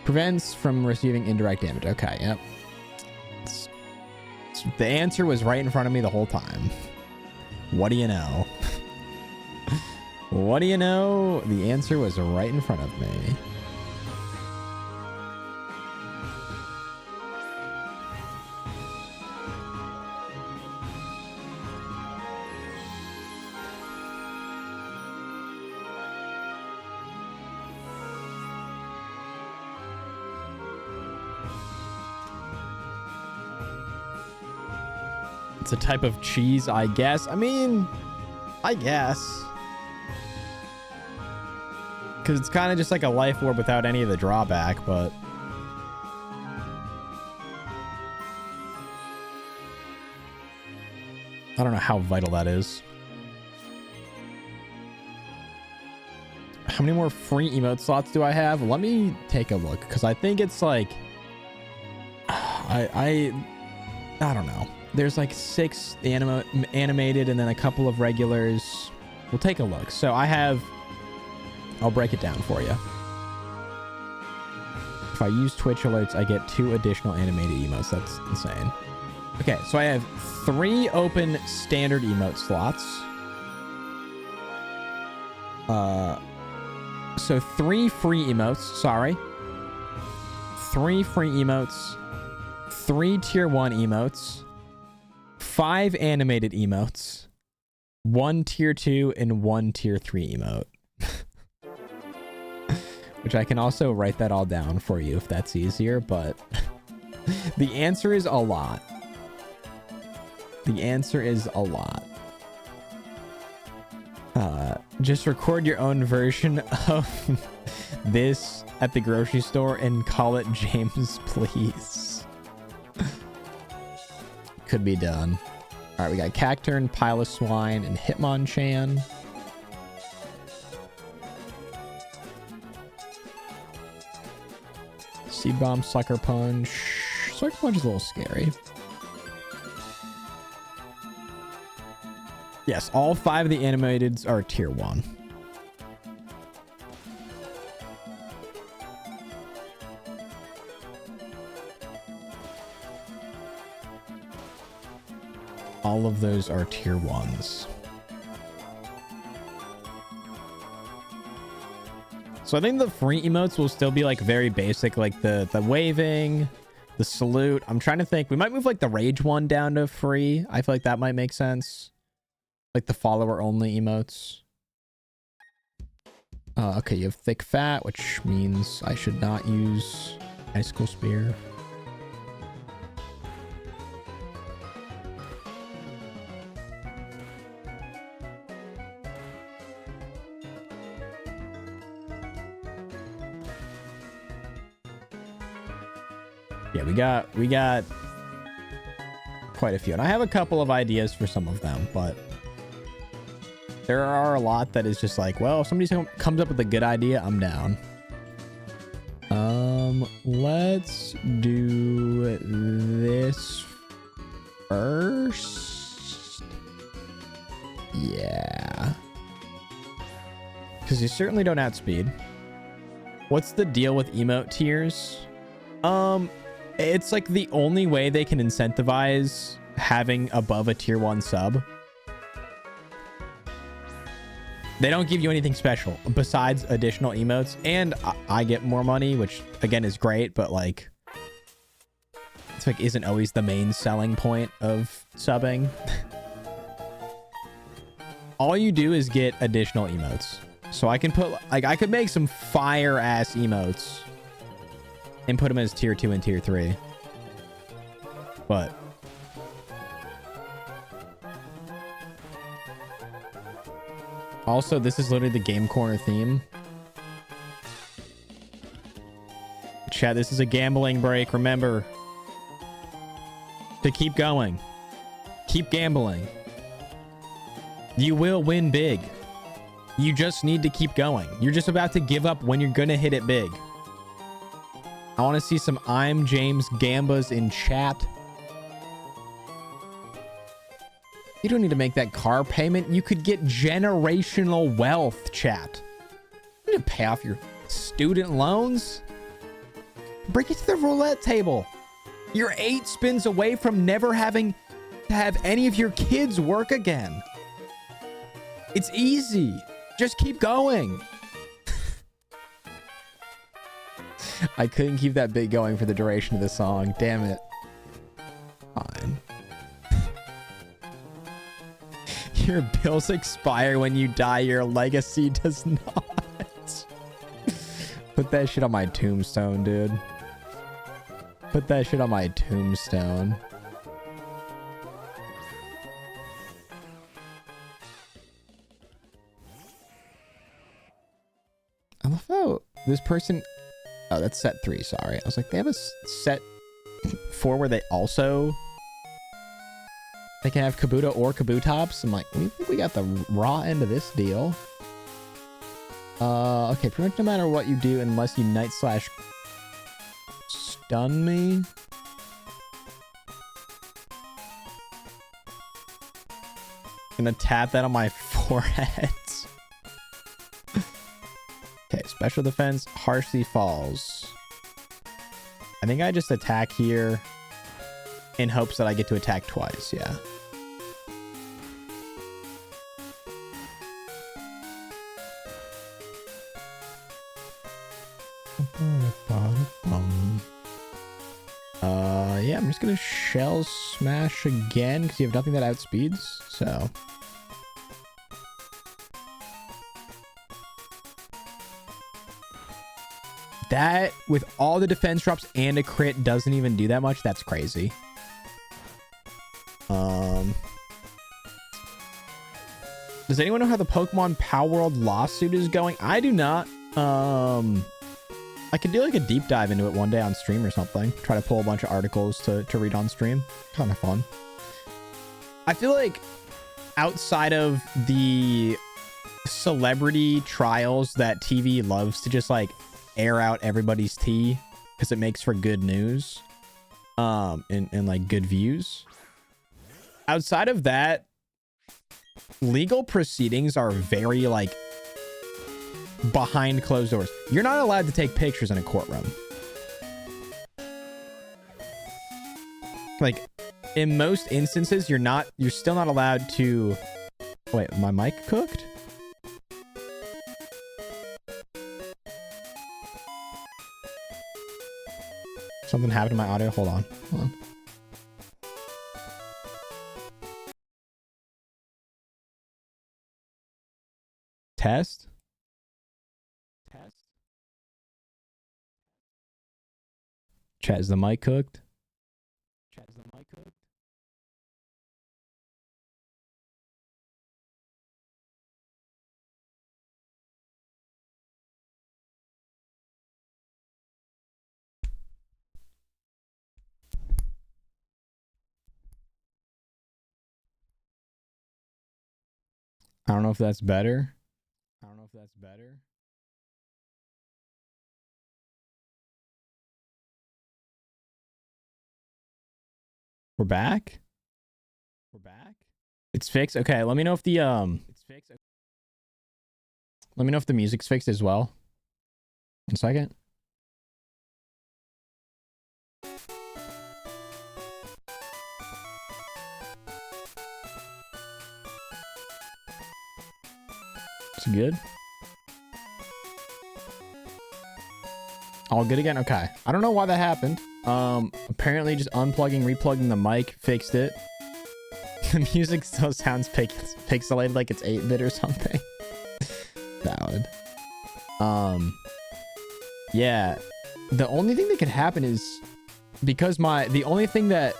Prevents from receiving indirect damage. Okay. Yep. The answer was right in front of me the whole time. What do you know? What do you know? The answer was right in front of me. It's a type of cheese, I guess. I mean, I guess. Because it's kind of just like a life orb without any of the drawback, but... I don't know how vital that is. How many more free emote slots do I have? Let me take a look, because I think it's like... I don't know. There's like 6 animated and then a couple of regulars. We'll take a look. So I have... I'll break it down for you. If I use Twitch alerts, I get 2 additional animated emotes. That's insane. Okay, so I have 3 open standard emote slots. So 3 free emotes. Sorry. 3 free emotes. 3 tier 1 emotes. 5 animated emotes. 1 tier 2 and 1 tier 3 emote. Which I can also write that all down for you if that's easier, but the answer is a lot. The answer is a lot. Just record your own version of this at the grocery store and call it James, please. Could be done. All right, we got Cacturn, Pile of Swine, and Hitmonchan. Seed Bomb, Sucker Punch. Sucker Punch is a little scary. Yes, all 5 of the animateds are tier 1. All of those are tier 1s. So I think the free emotes will still be like very basic, like the waving, the salute. I'm trying to think. We might move like the rage one down to free. I feel like that might make sense. Like the follower only emotes. Okay, you have thick fat, which means I should not use icicle spear. Yeah, we got quite a few. And I have a couple of ideas for some of them, but there are a lot that is just like, well, if somebody comes up with a good idea, I'm down. Let's do this first. Yeah. Because you certainly don't outspeed. What's the deal with emote tiers? It's like the only way they can incentivize having above a tier 1 sub. They don't give you anything special besides additional emotes, and I get more money, which again is great, but like it's like isn't always the main selling point of subbing. All you do is get additional emotes. So I can put like I could make some fire ass emotes and put them as tier 2 and tier 3. But also, this is literally the Game Corner theme. Chat, this is a gambling break. Remember to keep going. Keep gambling. You will win big. You just need to keep going. You're just about to give up when you're going to hit it big. I want to see some I'm James Gambas in chat. You don't need to make that car payment. You could get generational wealth, chat. You need to pay off your student loans. Bring it to the roulette table. You're 8 spins away from never having to have any of your kids work again. It's easy. Just keep going. I couldn't keep that bit going for the duration of the song. Damn it. Fine. Your bills expire when you die. Your legacy does not. Put that shit on my tombstone, dude. Put that shit on my tombstone. I love how this person... Oh, that's set 3, sorry. I was like, they have a set 4 where they also... They can have Kabuto or Kabutops. I'm like, we think we got the raw end of this deal. Okay, pretty much no matter what you do, unless you Night Slash stun me. Gonna tap that on my forehead. Okay, special defense, harshly falls. I think I just attack here in hopes that I get to attack twice, yeah. Yeah, I'm just gonna shell smash again because you have nothing that outspeeds, so. That, with all the defense drops and a crit, doesn't even do that much. That's crazy. Does anyone know how the Pokemon Power World lawsuit is going? I do not. I could do like a deep dive into it one day on stream or something. Try to pull a bunch of articles to read on stream. Kind of fun. I feel like outside of the celebrity trials that TV loves to just like air out everybody's tea because it makes for good news and like good views. Outside of that, legal proceedings are very like behind closed doors. You're not allowed to take pictures in a courtroom. Like in most instances, you're still not allowed to... Wait, my mic cooked? Something happened to my audio. Hold on. Test. Chat, is the mic cooked? I don't know if that's better. We're back? It's fixed? Okay, let me know if the let me know if the music's fixed as well. 1 second. It's good. All good again? Okay. I don't know why that happened. Apparently just unplugging, replugging the mic fixed it. The music still sounds pixelated like it's 8-bit or something. Valid. Yeah. The only thing that could happen is because the only thing that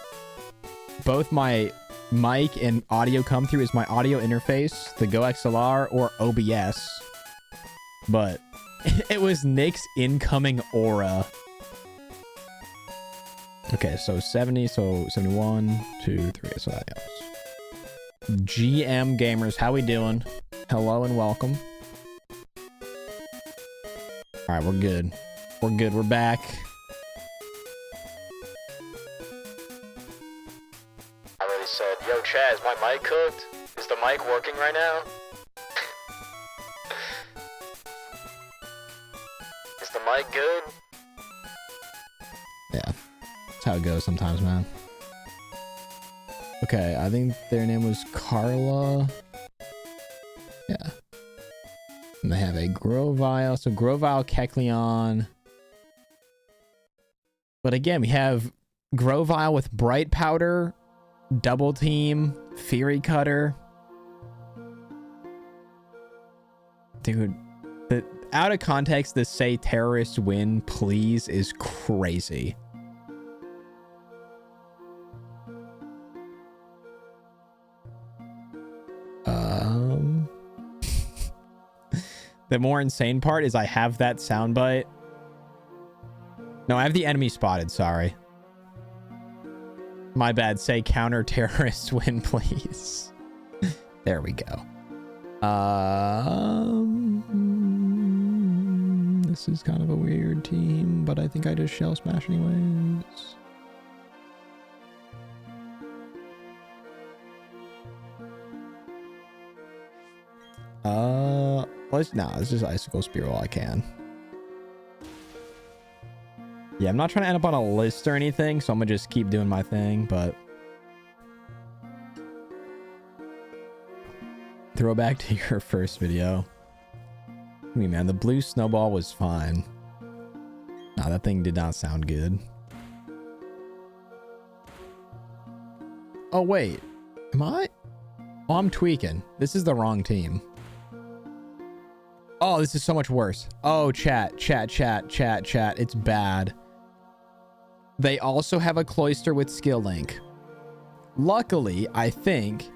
both my mic and audio come through is my audio interface, the Go XLR or OBS. But it was Nick's incoming aura. Okay, so 70, so 71, 2, 3, so that helps. GM Gamers, how we doing? Hello and welcome. Alright, we're good. We're back. I already said, yo, Chaz, my mic cooked? Is the mic working right now? Is the mic good? Yeah. That's how it goes sometimes, man. Okay, I think their name was Carla. Yeah. And they have a Grovile. So Grovile, Kecleon. But again, we have Grovile with Bright Powder, Double Team, Fury Cutter. Dude, out of context, the say terrorists win, please is crazy. The more insane part is I have that soundbite. No, I have the enemy spotted, sorry. My bad, say counter terrorists win, please. There we go. This is kind of a weird team, but I think I just shell smash anyways. Let's just Icicle Spear while I can. Yeah, I'm not trying to end up on a list or anything, so I'm gonna just keep doing my thing, but... Throwback to your first video. I mean, man, the blue snowball was fine. Nah, that thing did not sound good. Oh, wait. Am I? Oh, I'm tweaking. This is the wrong team. Oh, this is so much worse. Oh, chat. It's bad. They also have a Cloyster with Skill Link. Luckily, I think...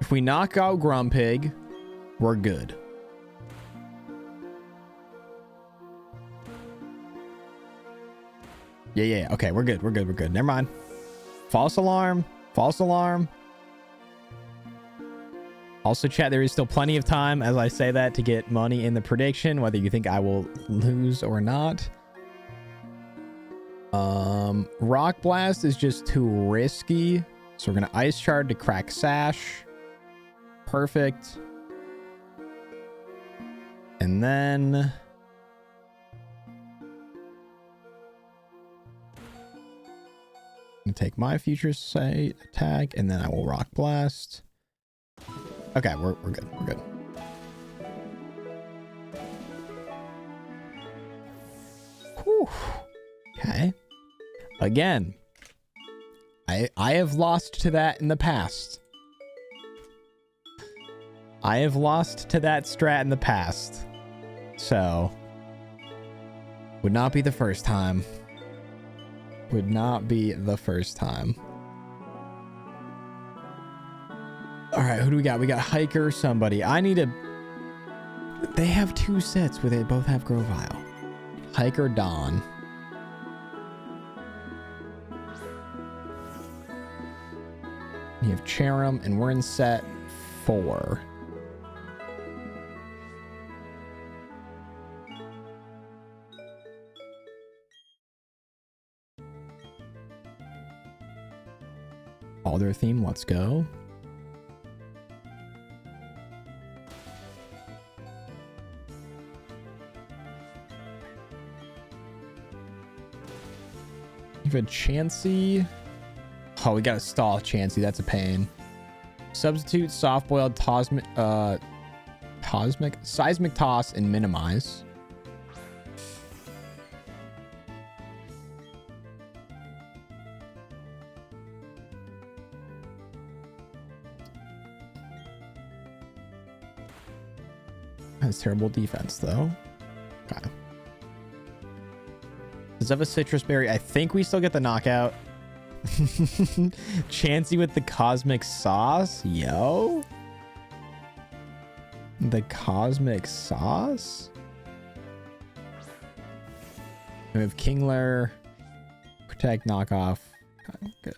if we knock out Grumpig, we're good. Yeah. Okay, we're good. Never mind. False alarm. Also, chat, there is still plenty of time as I say that to get money in the prediction, whether you think I will lose or not. Rock Blast is just too risky. So we're going to Ice Shard to crack Sash. Perfect. And then... I'm going to take my Future Sight attack, and then I will Rock Blast. Okay, we're good. Whew. Okay. Again, I have lost to that in the past. I have lost to that strat in the past. So, would not be the first time. All right, who do we got? We got Hiker, somebody. I need a... They have two sets where they both have Grovile. Hiker, Dawn. You have Cherim, and we're in set 4. Alder theme, let's go. You have a Chansey. Oh, we gotta stall Chansey. That's a pain. Substitute, soft-boiled, seismic toss, and minimize. Has terrible defense though. Okay. Does it have a citrus berry? I think we still get the knockout. Chansey with the cosmic sauce. Yo. The cosmic sauce. We have Kingler. Protect, knockoff. Okay, good.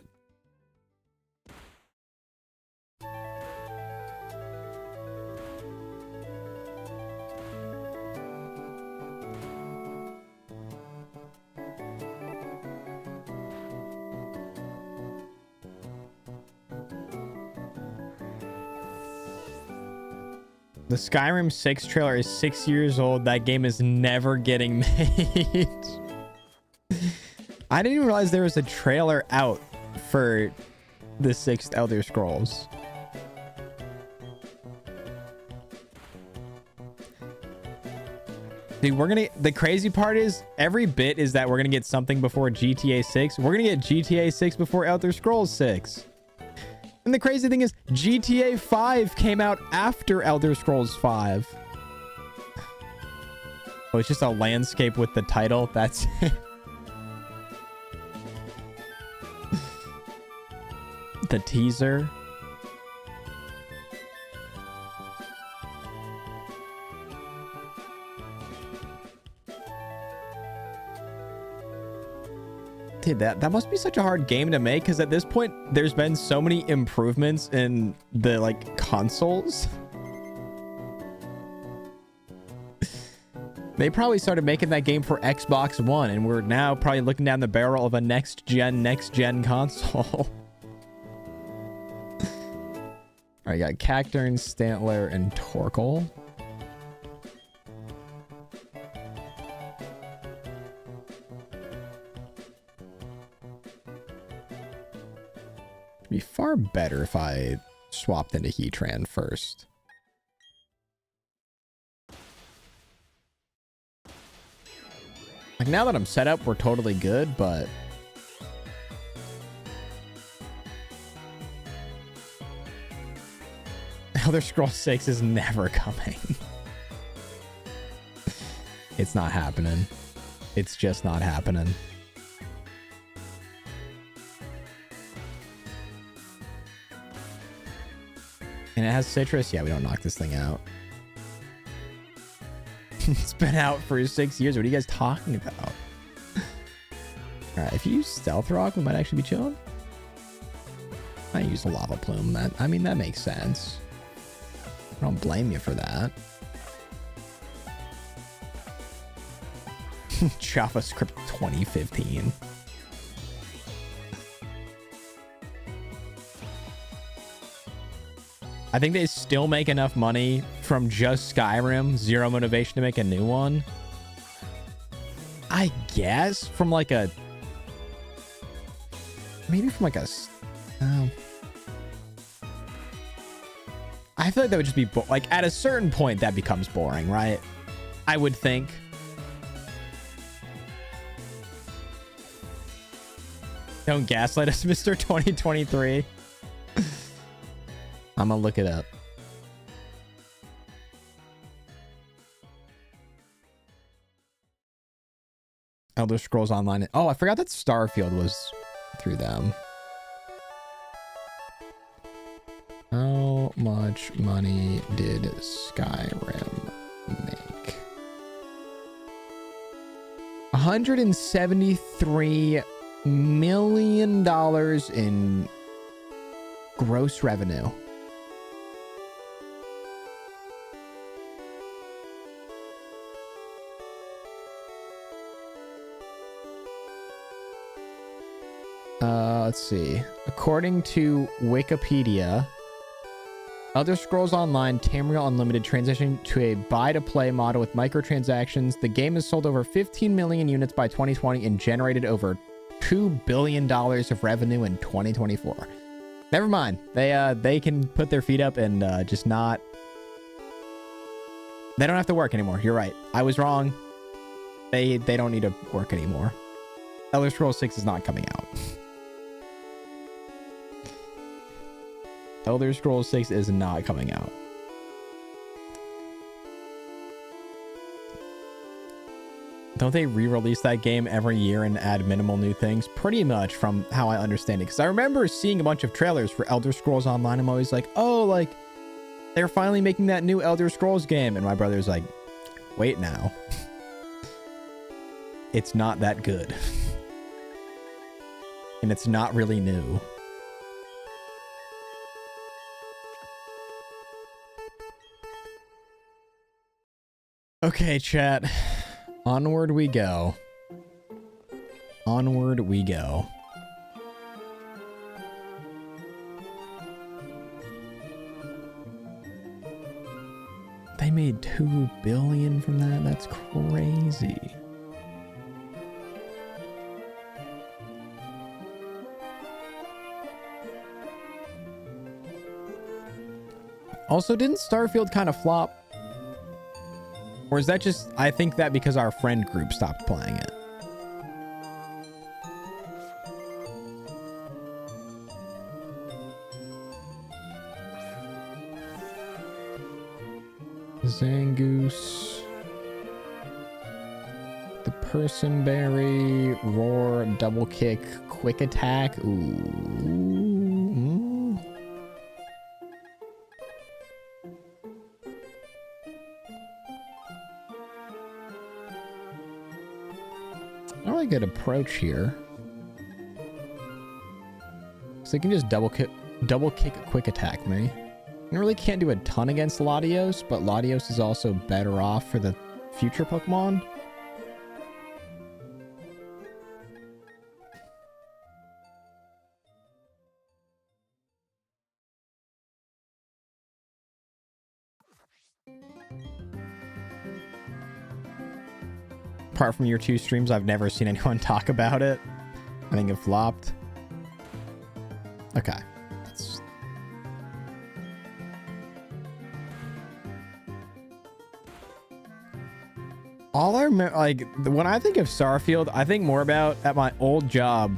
The Skyrim 6 trailer is 6 years old. That game is never getting made. I didn't even realize there was a trailer out for the 6th Elder Scrolls. Dude, the crazy part is every bit is that we're gonna get something before GTA 6. We're gonna get GTA 6 before Elder Scrolls 6. And the crazy thing is GTA 5 came out after Elder Scrolls 5. Oh, it's just a landscape with the title. That's the teaser. Dude, that must be such a hard game to make, because at this point there's been so many improvements in the like consoles. They probably started making that game for Xbox One, and we're now probably looking down the barrel of a next gen console. All right, got Cacturn, Stantler, and Torkoal. It'd be far better if I swapped into Heatran first. Like, now that I'm set up, we're totally good, but Elder Scrolls 6 is never coming. It's not happening. It's just not happening. And it has citrus. Yeah, we don't knock this thing out. It's been out for 6 years. What are you guys talking about? All right, if you use Stealth Rock, we might actually be chilling. I use a Lava Plume. I mean, that makes sense. I don't blame you for that. JavaScript 2015. I think they still make enough money from just Skyrim, zero motivation to make a new one. I guess from like a, maybe from like a, I feel like that would just be like at a certain point that becomes boring, right? I would think. Don't gaslight us, Mr. 2023. I'm gonna look it up. Elder Scrolls Online. Oh, I forgot that Starfield was through them. How much money did Skyrim make? $173 million in gross revenue. Let's see. According to Wikipedia, Elder Scrolls Online Tamriel Unlimited transitioned to a buy-to-play model with microtransactions. The game has sold over 15 million units by 2020 and generated over $2 billion of revenue in 2024. Never mind. They can put their feet up and just not... They don't have to work anymore. You're right. I was wrong. They don't need to work anymore. Elder Scrolls 6 is not coming out. Elder Scrolls 6 is not coming out. Don't they re-release that game every year and add minimal new things? Pretty much, from how I understand it. Because I remember seeing a bunch of trailers for Elder Scrolls Online. I'm always like, oh, like, they're finally making that new Elder Scrolls game. And my brother's like, wait now. It's not that good. And it's not really new. Okay, chat. Onward we go. Onward we go. They made 2 billion from that. That's crazy. Also, didn't Starfield kind of flop? Or is that just, I think that because our friend group stopped playing it. Zangoose. The Personberry, Roar, Double Kick, Quick Attack. Ooh. Not really good approach here. So they can just double kick, Quick Attack me. I really can't do a ton against Latios, but Latios is also better off for the future Pokemon. Apart from your 2 streams, I've never seen anyone talk about it. I think it flopped. Okay. All I remember, like, when I think of Starfield, I think more about at my old job.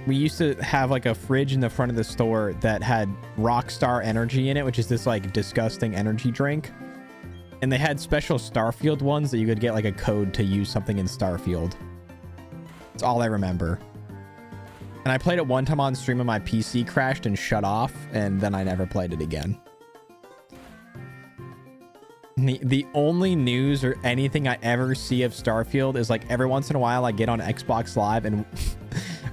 We used to have like a fridge in the front of the store that had Rockstar Energy in it, which is this like disgusting energy drink. And they had special Starfield ones that you could get like a code to use something in Starfield. That's all I remember. And I played it one time on stream and my PC crashed and shut off, and then I never played it again. The only news or anything I ever see of Starfield is like every once in a while I get on Xbox Live and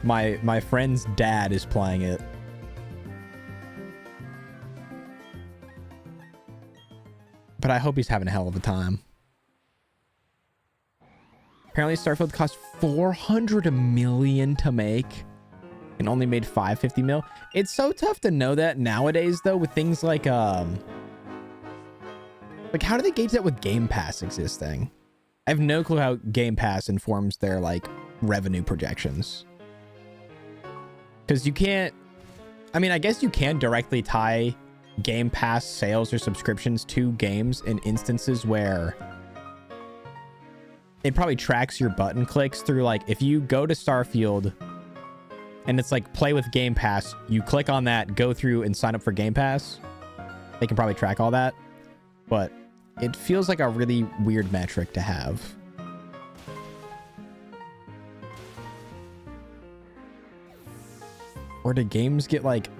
my friend's dad is playing it. But I hope he's having a hell of a time. Apparently Starfield cost $400 million to make and only made $550 million. It's so tough to know that nowadays though, with things like how do they gauge that with Game Pass existing? I have no clue how Game Pass informs their like revenue projections. Because you can't, I mean, I guess you can directly tie Game Pass sales or subscriptions to games in instances where it probably tracks your button clicks through, like, if you go to Starfield and it's like play with Game Pass, you click on that, go through and sign up for Game Pass. They can probably track all that, but it feels like a really weird metric to have. Or do games get like,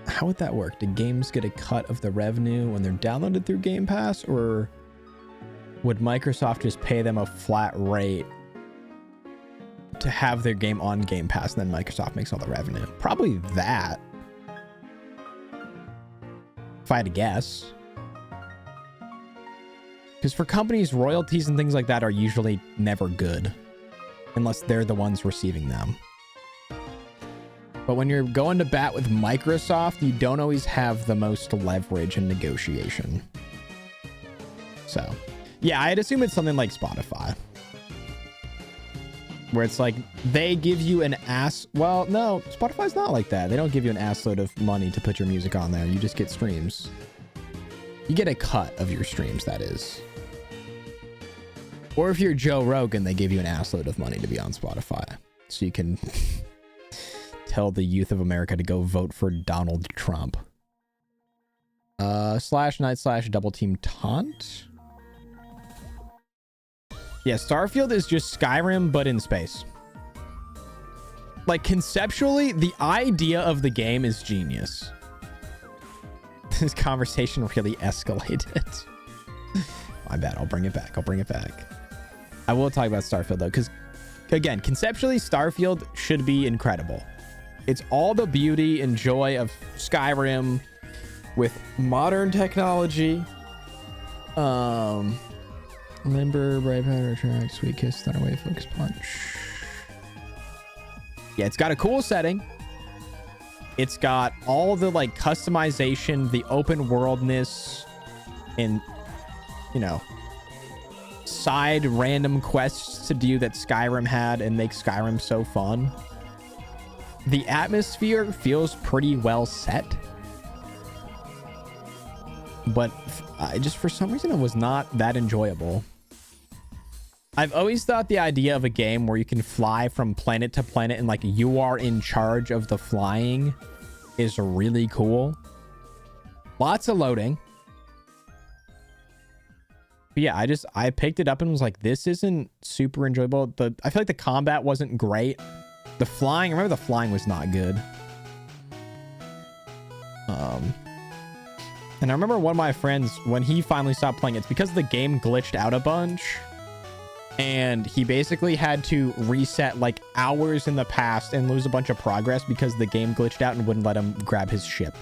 how would that work? Do games get a cut of the revenue when they're downloaded through Game Pass, or would Microsoft just pay them a flat rate to have their game on Game Pass and then Microsoft makes all the revenue? Probably that, if I had to guess. Because for companies, royalties and things like that are usually never good unless they're the ones receiving them. But when you're going to bat with Microsoft, you don't always have the most leverage in negotiation. So, yeah, I'd assume it's something like Spotify, where it's like they give you an ass. Well, no, Spotify's not like that. They don't give you an ass load of money to put your music on there. You just get streams. You get a cut of your streams, that is. Or if you're Joe Rogan, they give you an ass load of money to be on Spotify, so you can tell the youth of America to go vote for Donald Trump. /night/ double team taunt. Yeah, Starfield is just Skyrim, but in space. Like, conceptually, the idea of the game is genius. This conversation really escalated. My bad. I'll bring it back. I will talk about Starfield, though, because, again, conceptually, Starfield should be incredible. It's all the beauty and joy of Skyrim with modern technology. Remember Bright Powder Track, Sweet Kiss, Thunderwave, Focus Punch. Yeah, it's got a cool setting. It's got all the like customization, the open worldness, and you know, side random quests to do that Skyrim had and make Skyrim so fun. The atmosphere feels pretty well set, but just for some reason it was not that enjoyable. I've always thought the idea of a game where you can fly from planet to planet and like you are in charge of the flying is really cool. Lots of loading. But yeah, I picked it up and was like, this isn't super enjoyable. I feel like the combat wasn't great. The flying, remember the flying was not good. And I remember one of my friends, when he finally stopped playing, it's because the game glitched out a bunch. And he basically had to reset like hours in the past and lose a bunch of progress because the game glitched out and wouldn't let him grab his ship.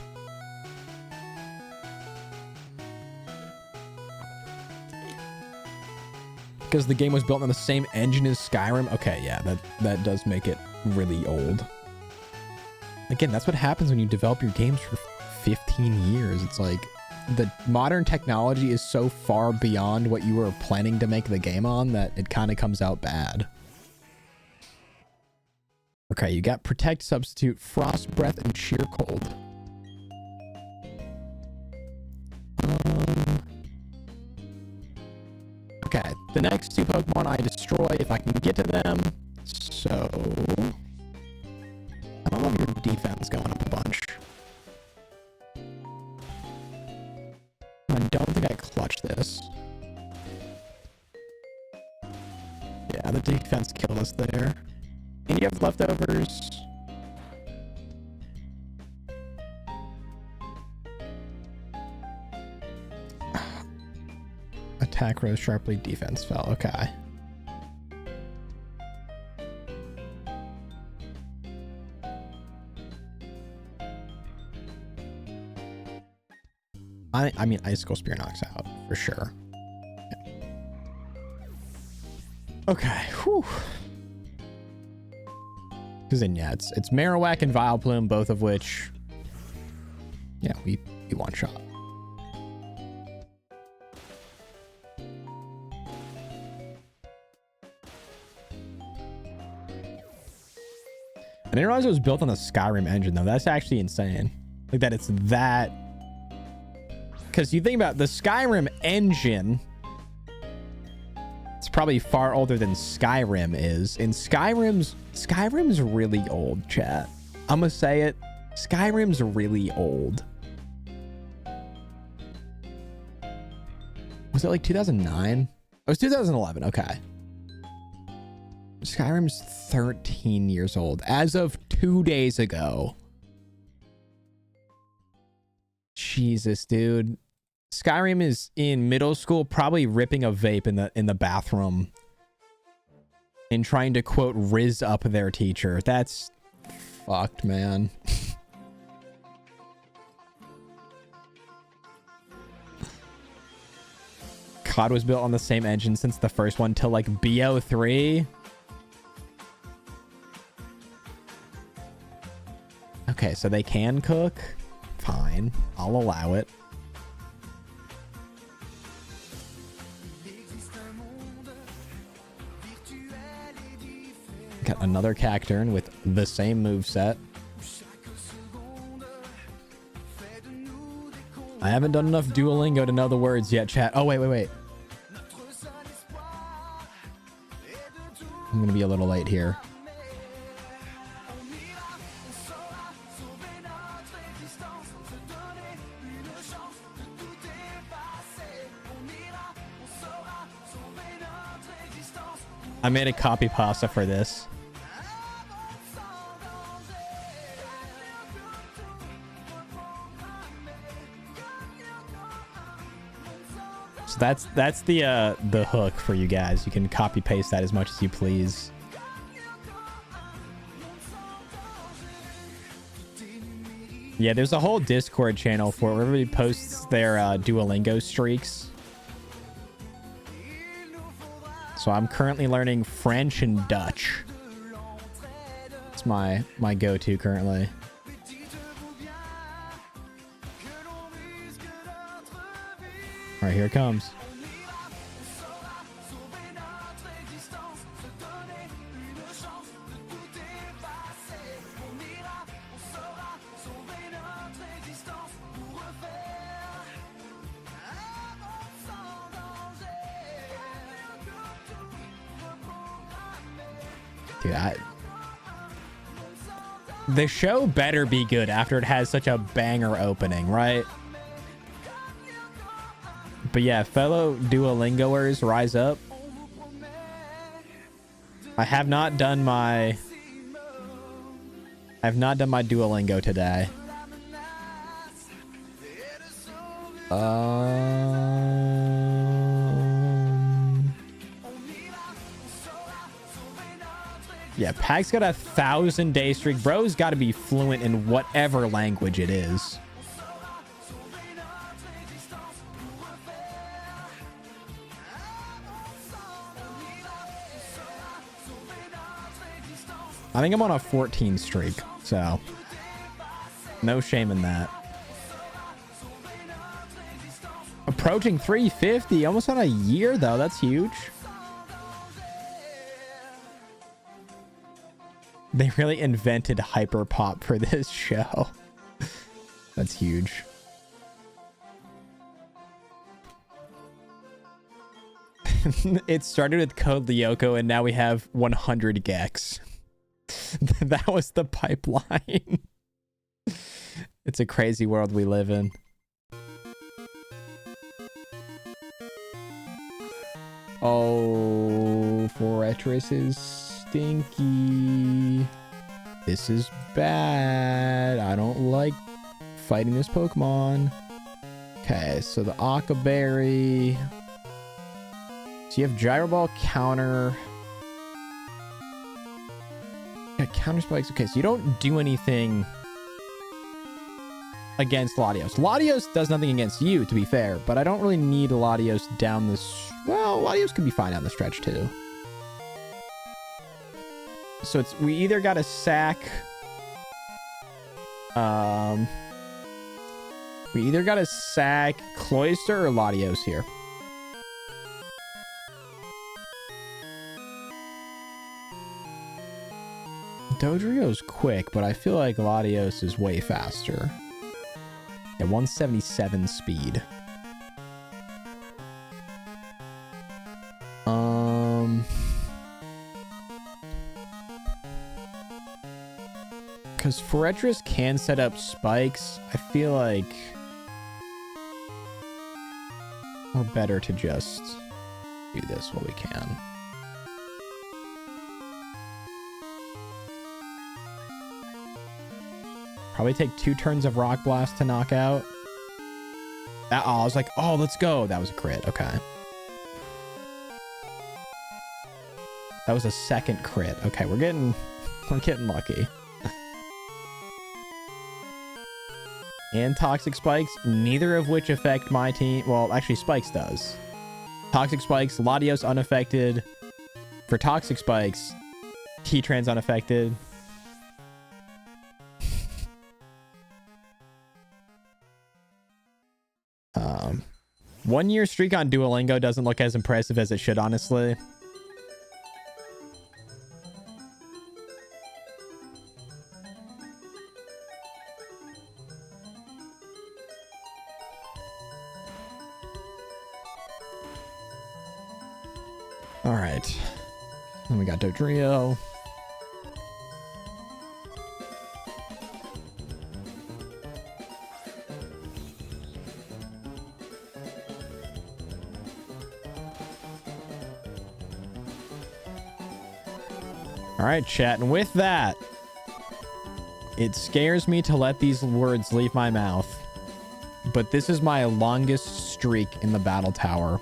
Because the game was built on the same engine as Skyrim. Okay, yeah, that does make it really old. Again, that's what happens when you develop your games for 15 years. It's like the modern technology is so far beyond what you were planning to make the game on that it kind of comes out bad. Okay, you got Protect, Substitute, Frost Breath, and Sheer Cold. Okay, the next two Pokemon I destroy if I can get to them. So I don't love your defense going up a bunch. I don't think I clutched this. Yeah, the defense killed us there. And you have leftovers. Attack rose sharply, defense fell. Okay. I mean, Icicle Spear knocks out for sure. Okay. Whew. Because then, yeah, it's Marowak and Vileplume, both of which, yeah, we one shot. I didn't realize it was built on the Skyrim engine, though. That's actually insane. Like that it's that. Because you think about the Skyrim engine, it's probably far older than Skyrim is. And Skyrim's really old, chat. I'm gonna say it. Skyrim's really old. Was it like 2009? It was 2011. Okay. Skyrim's 13 years old as of 2 days ago. Jesus, dude. Skyrim is in middle school, probably ripping a vape in the bathroom and trying to quote riz up their teacher. That's fucked, man. COD was built on the same engine since the first one till like BO3. Okay, so they can cook. Fine, I'll allow it. Got another Cacturn with the same moveset. I haven't done enough Duolingo to know the words yet, chat. Oh, wait. I'm gonna be a little late here. I made a copy pasta for this. So that's the hook for you guys. You can copy paste that as much as you please. Yeah, there's a whole Discord channel for it where everybody posts their Duolingo streaks. So I'm currently learning French and Dutch. It's my go-to currently. right, here it comes. Dude, the show better be good after it has such a banger opening, right? But yeah, fellow Duolingoers, rise up. I have not done my Duolingo today. Yeah, Pag's got a 1,000-day streak. Bro's got to be fluent in whatever language it is. I think I'm on a 14 streak, so no shame in that. Approaching 350, almost on a year though. That's huge. They really invented hyperpop for this show. That's huge. It started with Code Lyoko and now we have 100 gex. That was the pipeline. It's a crazy world we live in. Oh, Fortress is stinky. This is bad. I don't like fighting this Pokemon. Okay, so the Aqua Berry. So you have Gyro Ball, counter. Yeah, counter spikes. Okay, so you don't do anything against Latios. Latios does nothing against you, to be fair, but I don't really need Latios down this. Well, Latios could be fine down the stretch too. So it's, we either got to sack Cloyster or Latios here. Dodrio's quick, but I feel like Latios is way faster. Yeah, 177 speed. Because Fortress can set up spikes, I feel like we're better to just do this while we can. Probably take 2 turns of Rock Blast to knock out. Oh, I was like, oh, let's go. That was a crit. Okay. That was a second crit. Okay, we're getting lucky. And Toxic Spikes, neither of which affect my team. Well, actually, Spikes does. Toxic Spikes, Latios unaffected. For Toxic Spikes, T-Trans unaffected. 1 year streak on Duolingo doesn't look as impressive as it should, honestly. All right. Then we got Dodrio. All right, chat. And with that, it scares me to let these words leave my mouth, but this is my longest streak in the battle tower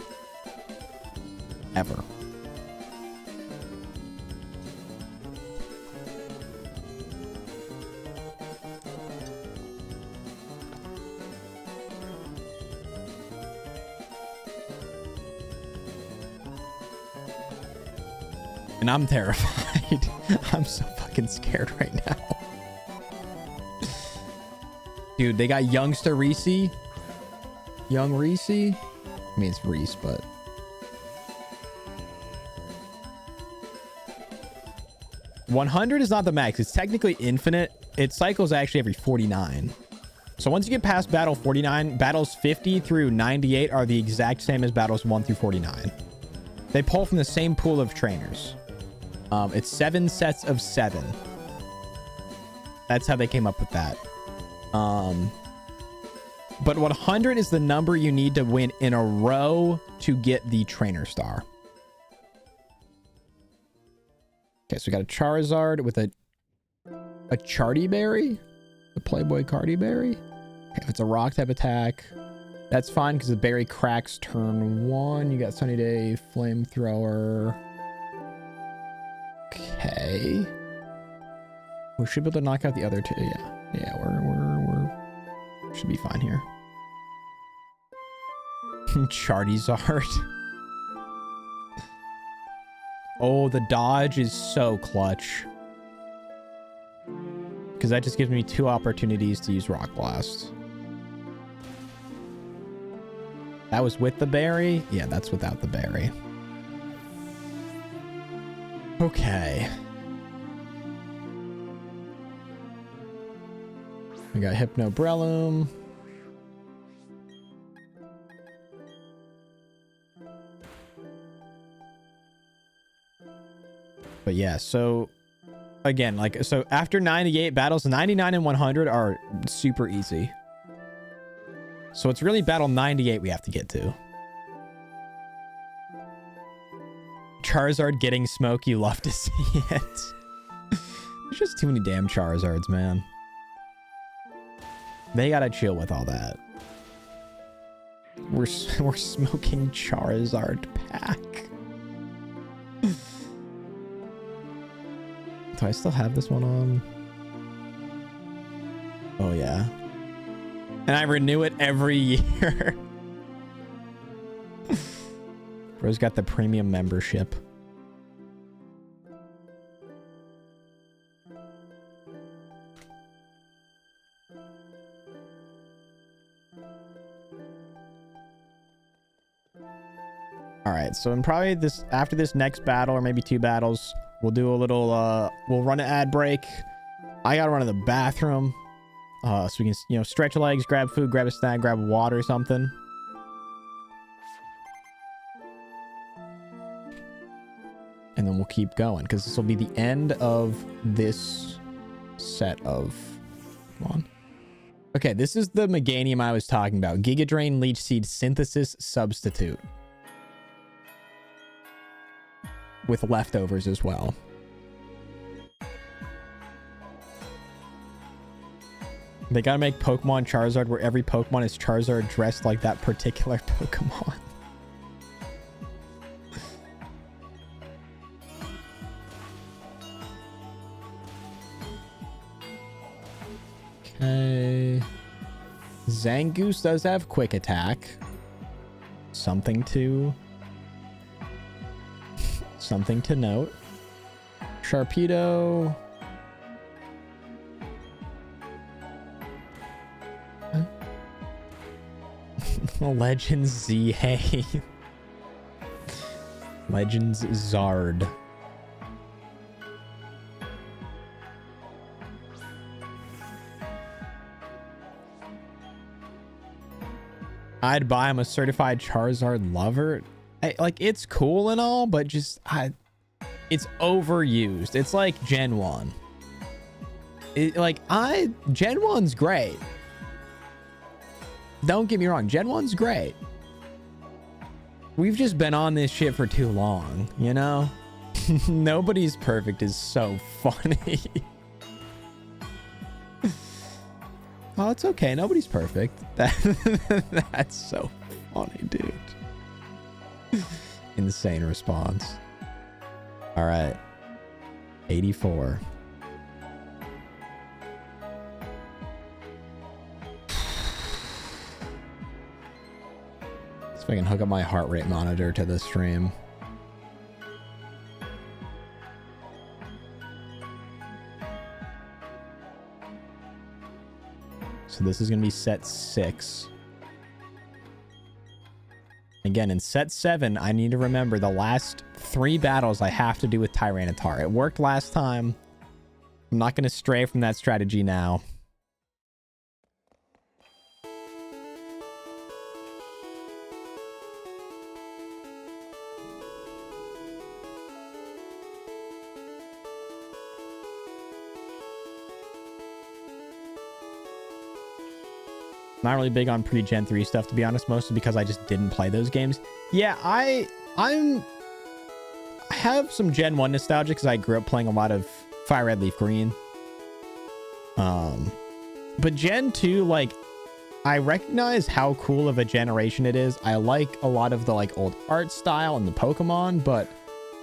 ever. And I'm terrified. I'm so fucking scared right now. Dude, they got Youngster Reese. Young Reese. I mean, it's Reese, but... $100 is not the max. It's technically infinite. It cycles actually every 49. So once you get past battle 49, battles 50 through 98 are the exact same as battles 1 through 49. They pull from the same pool of trainers. It's 7 sets of 7. That's how they came up with that. But 100 is the number you need to win in a row to get the trainer star. Okay, so we got a Charizard with a Charty Berry? The Playboy Cardi Berry? Okay, if it's a rock type attack, that's fine because the berry cracks turn 1. You got Sunny Day, Flamethrower. Okay. We should be able to knock out the other two. Yeah, we're should be fine here. Charizard. Oh, the dodge is so clutch. Because that just gives me 2 opportunities to use Rock Blast. That was with the berry? Yeah, that's without the berry. Okay. We got Hypnobrellum. But yeah, so again, like, so after 98 battles, 99 and 100 are super easy. So it's really battle 98 we have to get to. Charizard getting smoke, you love to see it. There's just too many damn Charizards, man. They gotta chill with all that. We're smoking Charizard pack. Do I still have this one on? Oh, yeah. And I renew it every year. Bro's got the premium membership. All right, so in probably this, after this next battle or maybe 2 battles, we'll do a little, we'll run an ad break. I gotta run to the bathroom. So we can, you know, stretch legs, grab food, grab a snack, grab water or something. And then we'll keep going because this will be the end of this set of... Come on. Okay, this is the Meganium I was talking about. Giga Drain Leech Seed Synthesis Substitute. With leftovers as well. They gotta make Pokemon Charizard where every Pokemon is Charizard dressed like that particular Pokemon. Okay. Zangoose does have quick attack. Something to note. Sharpedo. Legends ZA. Legends Zard. I'd buy him a certified Charizard lover. Like, it's cool and all, but just it's overused. It's like Gen 1. Gen 1's great. Don't get me wrong, Gen 1's great. We've just been on this shit for too long, you know? Nobody's perfect is so funny. Oh, it's okay. Nobody's perfect. That's so funny, dude. Insane response. All right. 84. See if I can hook up my heart rate monitor to the stream. So this is going to be set 6. Again, in set 7, I need to remember the last 3 battles I have to do with Tyranitar. It worked last time. I'm not going to stray from that strategy now. Not really big on pre-Gen 3 stuff, to be honest, mostly because I just didn't play those games. Yeah, I have some Gen 1 nostalgia because I grew up playing a lot of Fire Red Leaf Green. But Gen 2, like, I recognize how cool of a generation it is. I like a lot of the like old art style and the Pokemon, but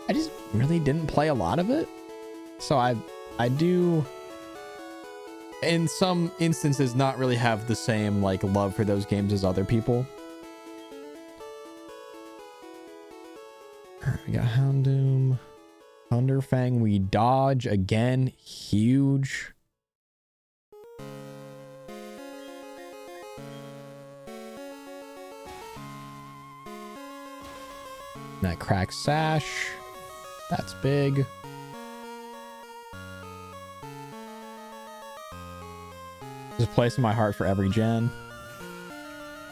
I just really didn't play a lot of it. So I do, in some instances, not really have the same like love for those games as other people. All right, we got Houndoom, Thunderfang. We dodge again, huge. That crack sash, that's big. Just placing my heart for every gen.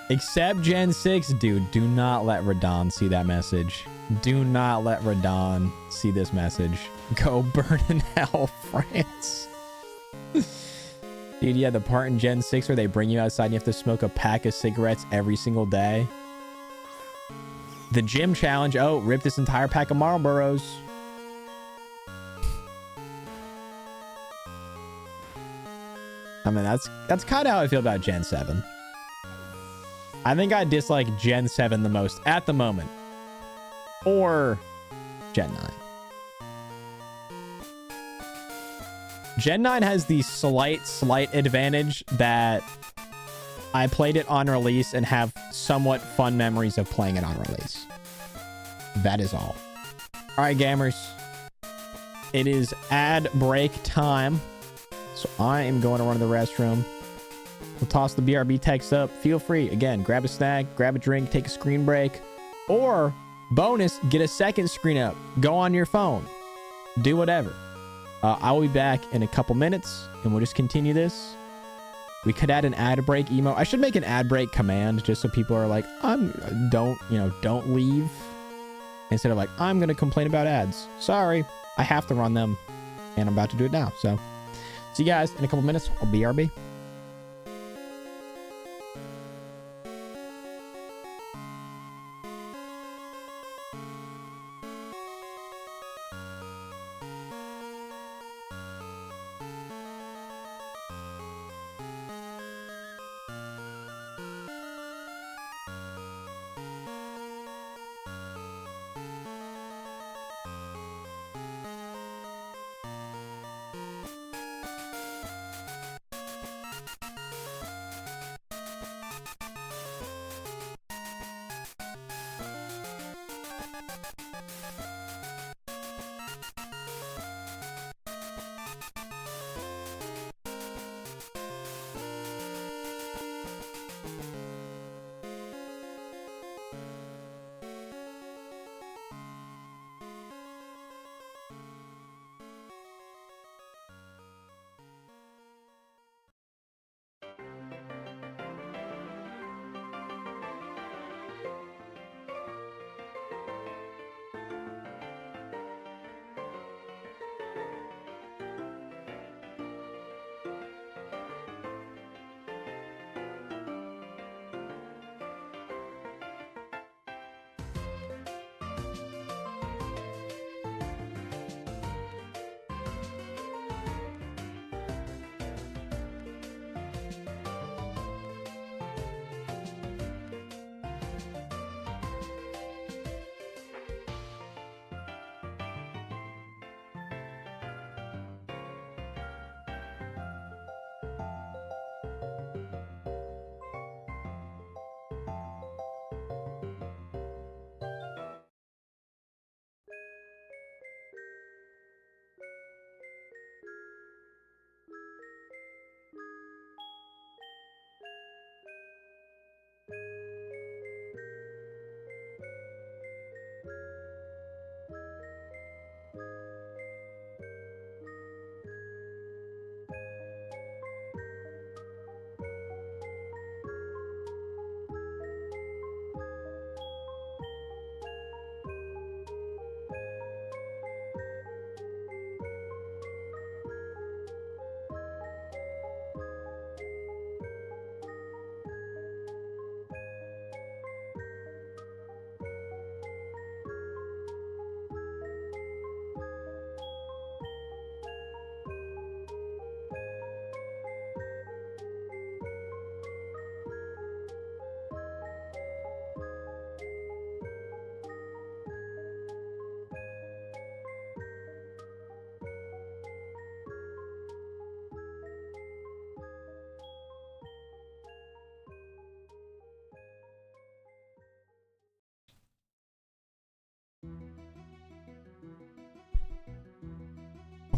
Except Gen 6, dude. Do not let Radon see that message. Do not let Radon see this message. Go burn in hell, France. Dude, yeah, the part in Gen 6 where they bring you outside and you have to smoke a pack of cigarettes every single day. The gym challenge. Oh, rip this entire pack of Marlboros. I mean, that's kind of how I feel about Gen 7. I think I dislike Gen 7 the most at the moment. Or Gen 9. Gen 9 has the slight advantage that I played it on release and have somewhat fun memories of playing it on release. That is all. All right, gamers. It is ad break time. So I am going to run to the restroom. We'll toss the BRB text up. Feel free. Again, grab a snack, grab a drink, take a screen break. Or, bonus, get a second screen up. Go on your phone. Do whatever. I will be back in a couple minutes, and we'll just continue this. We could add an ad break emo. I should make an ad break command just so people are like, don't leave. Instead of like, I'm going to complain about ads. Sorry, I have to run them, and I'm about to do it now. So, see you guys in a couple minutes. I'll BRB.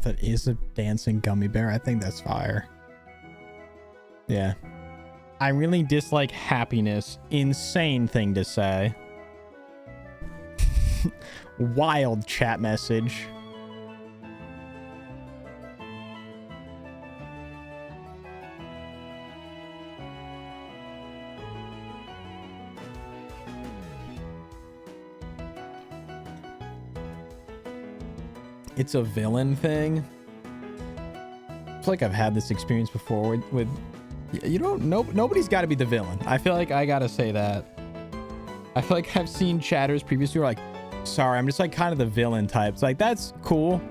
That is a dancing gummy bear. I think that's fire. Yeah. I really dislike happiness. Insane thing to say. Wild chat message. It's a villain thing. I feel like I've had this experience before with you don't know, nobody's got to be the villain. I feel like I gotta say that. I feel like I've seen chatters previously who are like, sorry, I'm just like kind of the villain type. It's like, that's cool.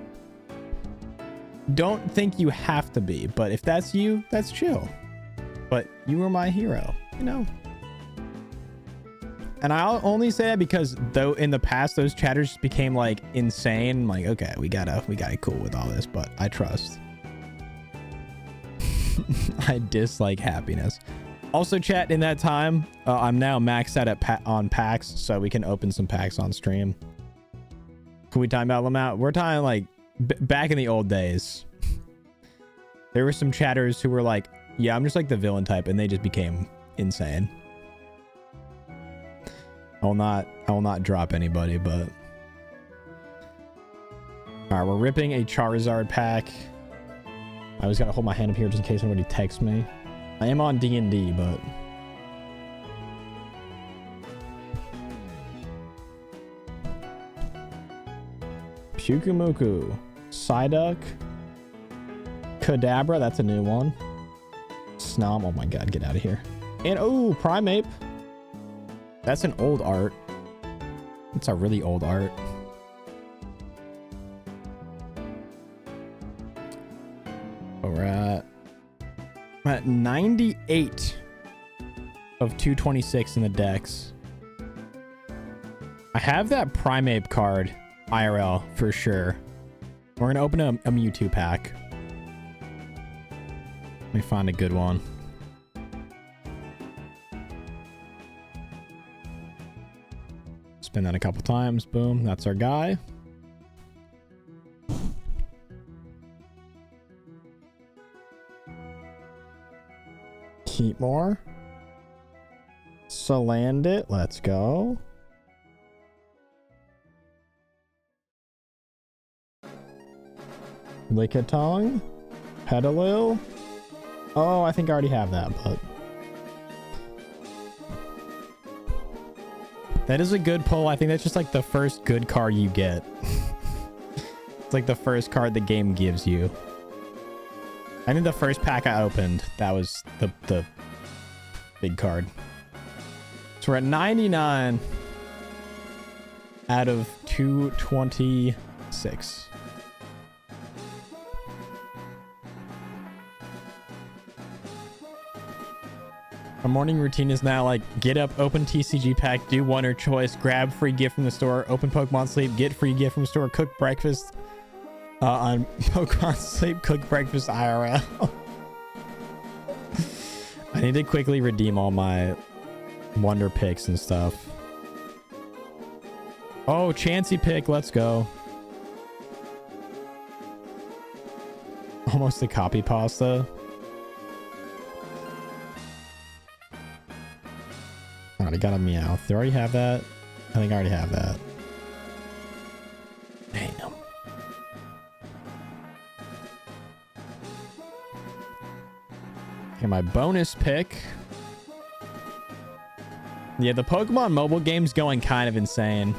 Don't think you have to be, but if that's you, that's chill. But you were my hero, you know. And I'll only say that because though in the past those chatters just became like insane. Like, okay, we gotta cool with all this, but I trust. I dislike happiness. Also, chat, in that time, I'm now maxed out at on packs, so we can open some packs on stream. Can we time out them out? We're talking like back in the old days. There were some chatters who were like, yeah, I'm just like the villain type, and they just became insane. I will not drop anybody, but all right, we're ripping a Charizard pack. I always gotta hold my hand up here just in case somebody texts me. I am on D&D, but Pyukumuku, Psyduck, Kadabra, that's a new one. Snom, oh my god, get out of here. And oh, Primeape. That's an old art. It's a really old art. We're at 98 of 226 in the decks. I have that Primeape card IRL for sure. We're gonna open a Mewtwo pack. Let me find a good one. Spin that a couple times. Boom. That's our guy. Keep more. Salandit. Let's go. Lickitung. Petalil. Oh, I think I already have that, but that is a good pull. I think that's just like the first good card you get. It's like the first card the game gives you. I think the first pack I opened, that was the big card. So we're at 99 out of 226. Our morning routine is now like get up, open TCG pack, do one or choice, grab free gift from the store, open Pokemon Sleep, get free gift from the store, cook breakfast on Pokemon Sleep, cook breakfast IRL. I need to quickly redeem all my wonder picks and stuff. Oh, Chansey pick, let's go. Almost a copy pasta. I already got a Meowth. Do I already have that? I think I already have that. Damn. Okay, my bonus pick. Yeah, the Pokemon mobile game's going kind of insane.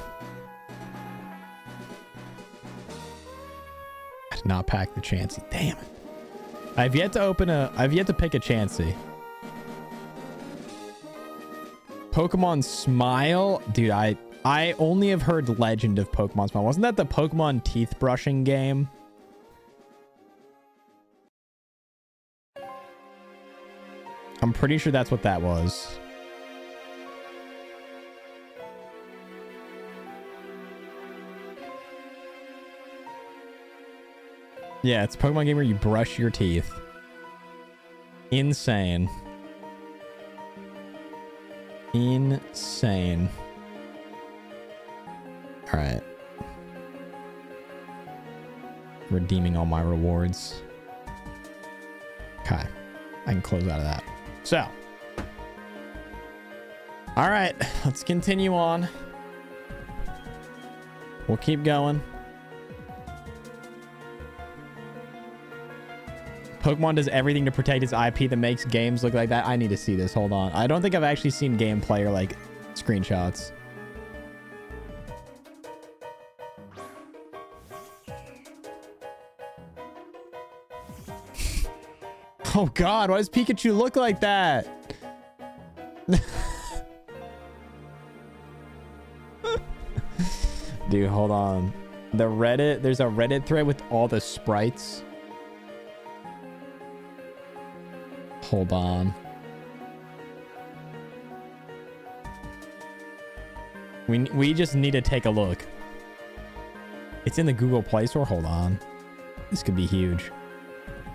I did not pack the Chansey. Damn it. I've yet to pick a Chansey. Pokemon Smile, dude. I only have heard Legend of Pokemon Smile. Wasn't that the Pokemon teeth brushing game? I'm pretty sure that's what that was. Yeah, it's a Pokemon game where you brush your teeth. Insane. Insane. All right. redeeming all my rewards. Okay. I can close out of that. So. All right. Let's continue on. We'll keep going. Pokemon does everything to protect its IP that makes games look like that. I need to see this. Hold on. I don't think I've actually seen gameplay or like screenshots. Oh God, why does Pikachu look like that? Dude, hold on. There's a Reddit thread with all the sprites. Hold on. We just need to take a look. It's in the Google Play Store. Hold on. This could be huge.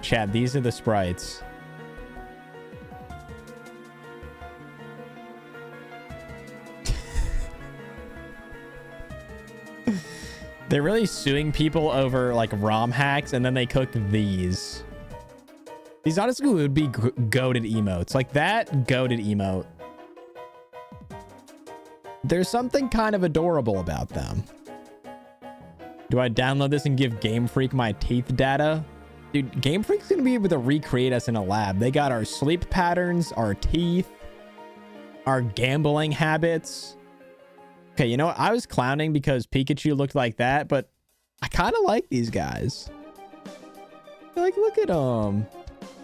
Chad, these are the sprites. They're really suing people over like ROM hacks, and then they cook these. These honestly would be goated emotes. Like that goated emote. There's something kind of adorable about them. Do I download this and give Game Freak my teeth data? Dude, Game Freak's gonna be able to recreate us in a lab. They got our sleep patterns, our teeth, our gambling habits. Okay, you know what? I was clowning because Pikachu looked like that, but I kind of like these guys. Like, look at him.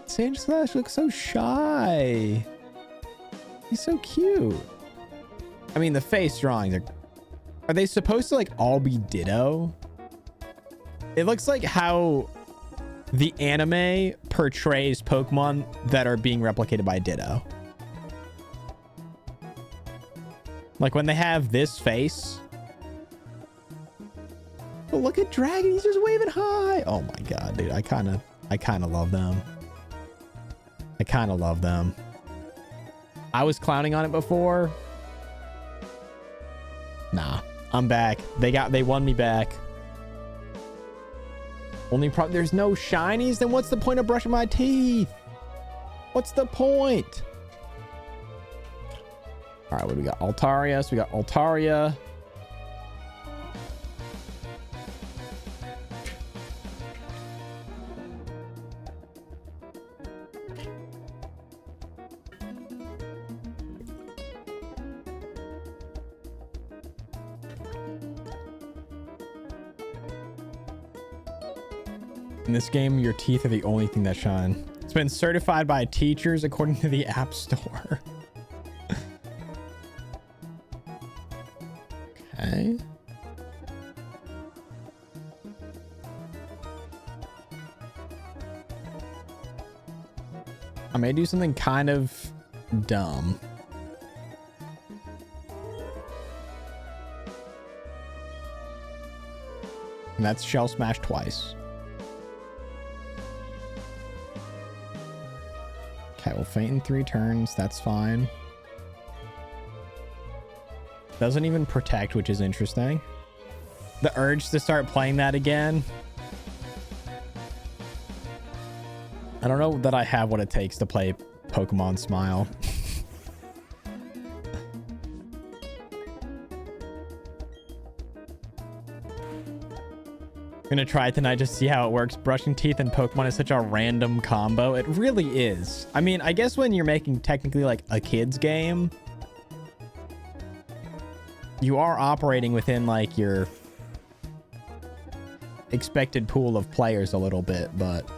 Sage Slash looks so shy. He's so cute. I mean, the face drawings are they supposed to like all be ditto? It looks like how the anime portrays Pokemon that are being replicated by Ditto. Like when they have this face. But look at Dragon, he's just waving high. Oh my God, dude, I kind of love them. I kind of love them. I was clowning on it before. Nah, I'm back. They won me back. Only problem, there's no shinies. Then what's the point of brushing my teeth? What's the point? All right, what do we got? Altaria. So we got Altaria. In this game, your teeth are the only thing that shine. It's been certified by teachers according to the App Store. Okay. I may do something kind of dumb. And that's Shell Smash twice. Okay, we'll faint in 3 turns. That's fine. Doesn't even protect, which is interesting. The urge to start playing that again. I don't know that I have what it takes to play Pokemon Smile. I'm gonna try it tonight just to see how it works. Brushing teeth and Pokemon is such a random combo. It really is. I mean, I guess when you're making technically like a kid's game, you are operating within like your expected pool of players a little bit, but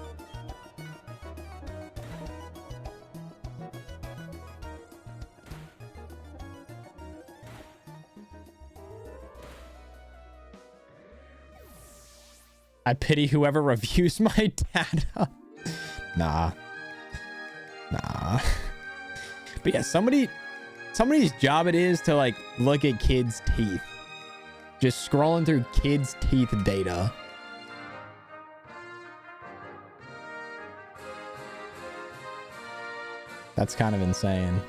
I pity whoever reviews my data. Nah. But yeah, somebody's job it is to like look at kids' teeth. Just scrolling through kids' teeth data. That's kind of insane.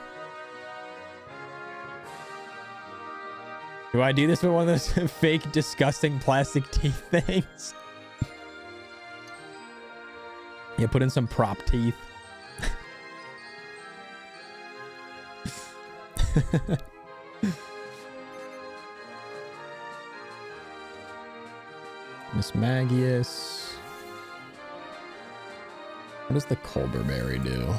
Do I do this with one of those fake, disgusting plastic teeth things? Yeah, put in some prop teeth. Miss Magius. What does the Colberberry do?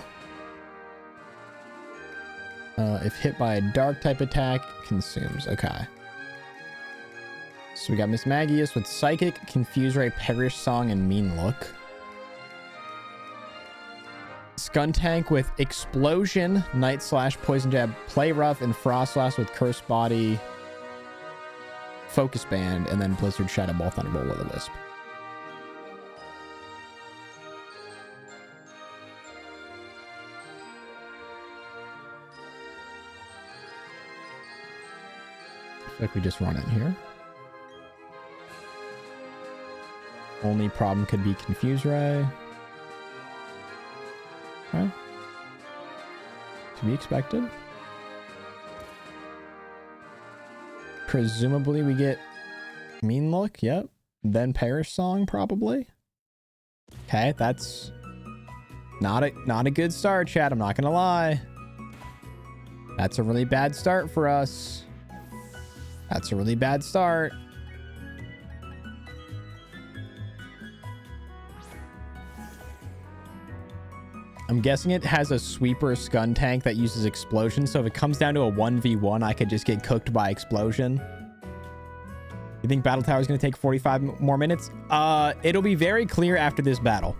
If hit by a dark type attack, consumes. Okay. So we got Miss Magius with Psychic, Confuse Ray, Perish Song, and Mean Look. Skuntank with Explosion, Night Slash, Poison Jab, Play Rough, and Frost Blast with Curse Body, Focus Band, and then Blizzard Shadow Ball, Thunderbolt, Will-O-Wisp. Like we just run it here. Only problem could be Confuse Ray. Okay. To be expected. Presumably we get Mean Look. Yep. Then Perish Song probably. Okay, that's not a good start, chat. I'm not gonna lie. That's a really bad start for us. That's a really bad start. I'm guessing it has a sweeper Skuntank that uses Explosion, so if it comes down to a 1v1, I could just get cooked by Explosion. You think Battle Tower is going to take 45 more minutes? It'll be very clear after this battle.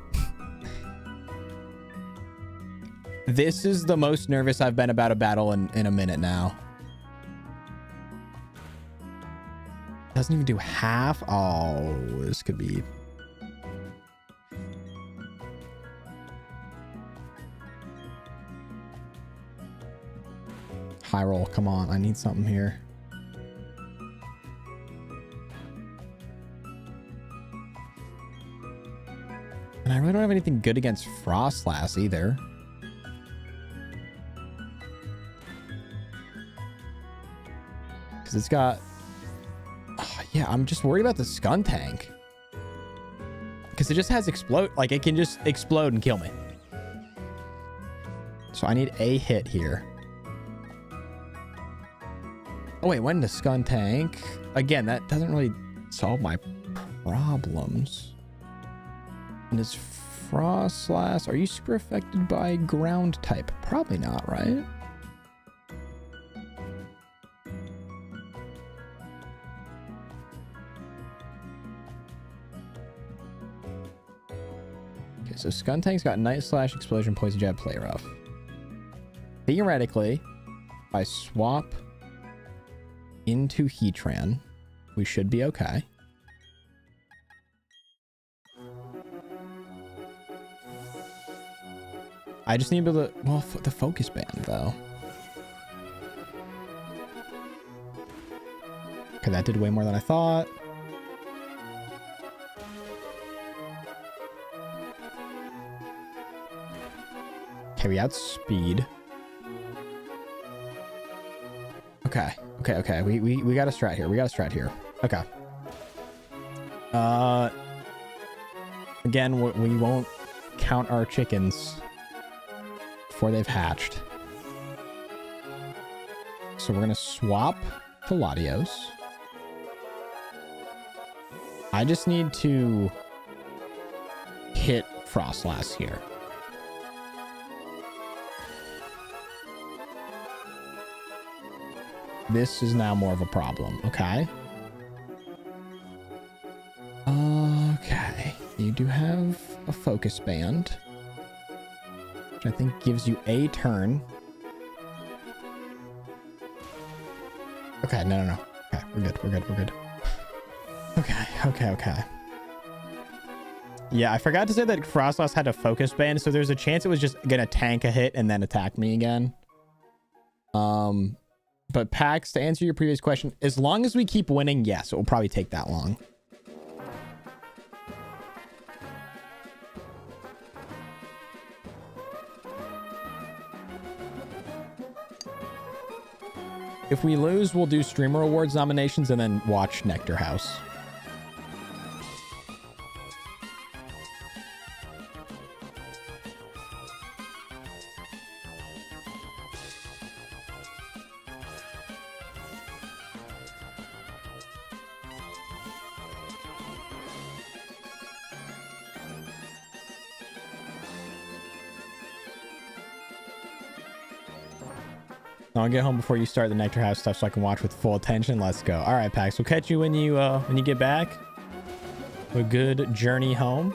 This is the most nervous I've been about a battle in a minute now. Doesn't even do half. Oh, this could be... High roll, come on. I need something here. And I really don't have anything good against Frostlass either. Because it's got... Oh, yeah, I'm just worried about the Skuntank. Because it just has explode. Like, it can just explode and kill me. So I need a hit here. Oh, wait, when the Skuntank... Again, that doesn't really solve my problems. And is Frostlass... Are you super affected by ground type? Probably not, right? Okay, so Skuntank's got Night Slash, Explosion, Poison Jab, Play Rough. Theoretically, if I swap into Heatran, we should be okay. I just need to be able to... Well, the Focus Band, though. Okay, that did way more than I thought. Okay, we outspeed. Okay. Okay. We got a strat here. We got a strat here. Okay. Again, we won't count our chickens before they've hatched. So we're gonna swap to Latios. I just need to hit Frostlass here. This is now more of a problem. Okay. Okay. You do have a Focus Band, which I think gives you a turn. Okay. No. Okay. We're good. Okay. Yeah, I forgot to say that Frostlass had a Focus Band, so there's a chance it was just gonna tank a hit and then attack me again. But Pax, to answer your previous question, as long as we keep winning, yes, it will probably take that long. If we lose, we'll do Streamer Awards nominations and then watch Nectar House. I'll get home before you start the Nectar House stuff so I can watch with full attention. Let's go. All right, Pax. We'll catch you when you get back. A good journey home.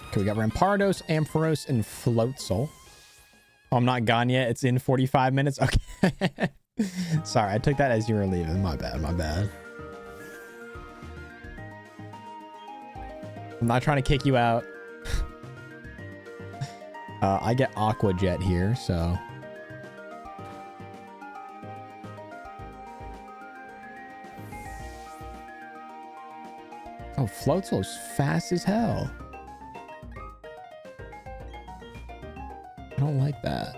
Okay, we got Rampardos, Ampharos, and Floatzel. Oh, I'm not gone yet. It's in 45 minutes. Okay. Sorry, I took that as you were leaving. My bad, my bad. I'm not trying to kick you out. I get Aqua Jet here, so... Oh, Floatzel's fast as hell. I don't like that.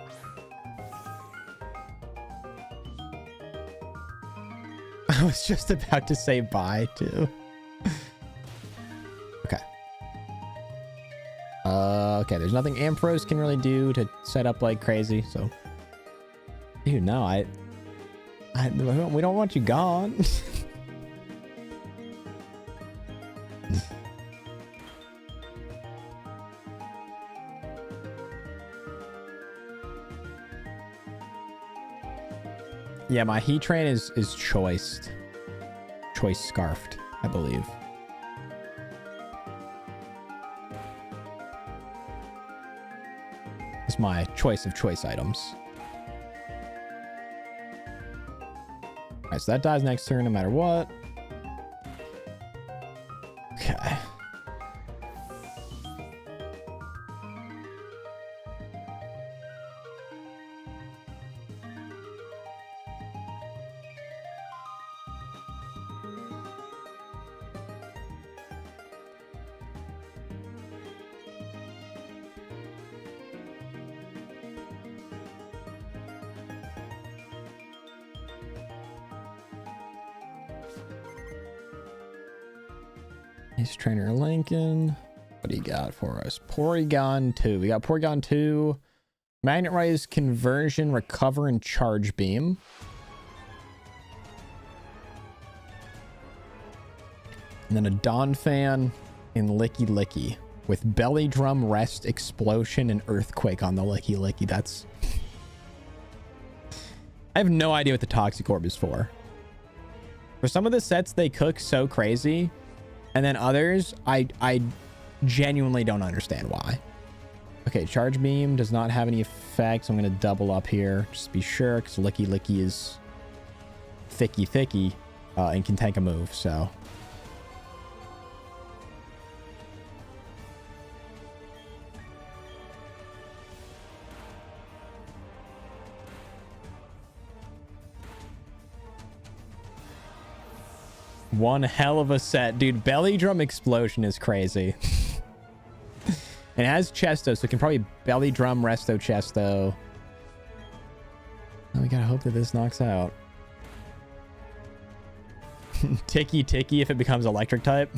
I was just about to say bye, too. Okay. Okay, there's nothing Ampharos can really do to set up like crazy, so... Dude, no, we don't want you gone. Yeah, my heat train is choiced. Choice scarfed, I believe. It's my choice of choice items. Alright, so that dies next turn no matter what. Okay. Ace Trainer Lincoln. What do you got for us? Porygon 2. We got Porygon 2. Magnet Rise, Conversion, Recover, and Charge Beam. And then a Donphan and Licky Licky. With Belly Drum, Rest, Explosion, and Earthquake on the Licky Licky. That's... I have no idea what the Toxic Orb is for. For some of the sets, they cook so crazy. And then others, I genuinely don't understand why. Okay, Charge Beam does not have any effects. I'm going to double up here. Just to be sure, because Licky Licky is thicky, and can tank a move, so... One hell of a set. Dude, Belly Drum Explosion is crazy. And it has Chesto, so it can probably Belly Drum, Resto, Chesto. Oh, we gotta hope that this knocks out. Ticky Ticky if it becomes Electric type.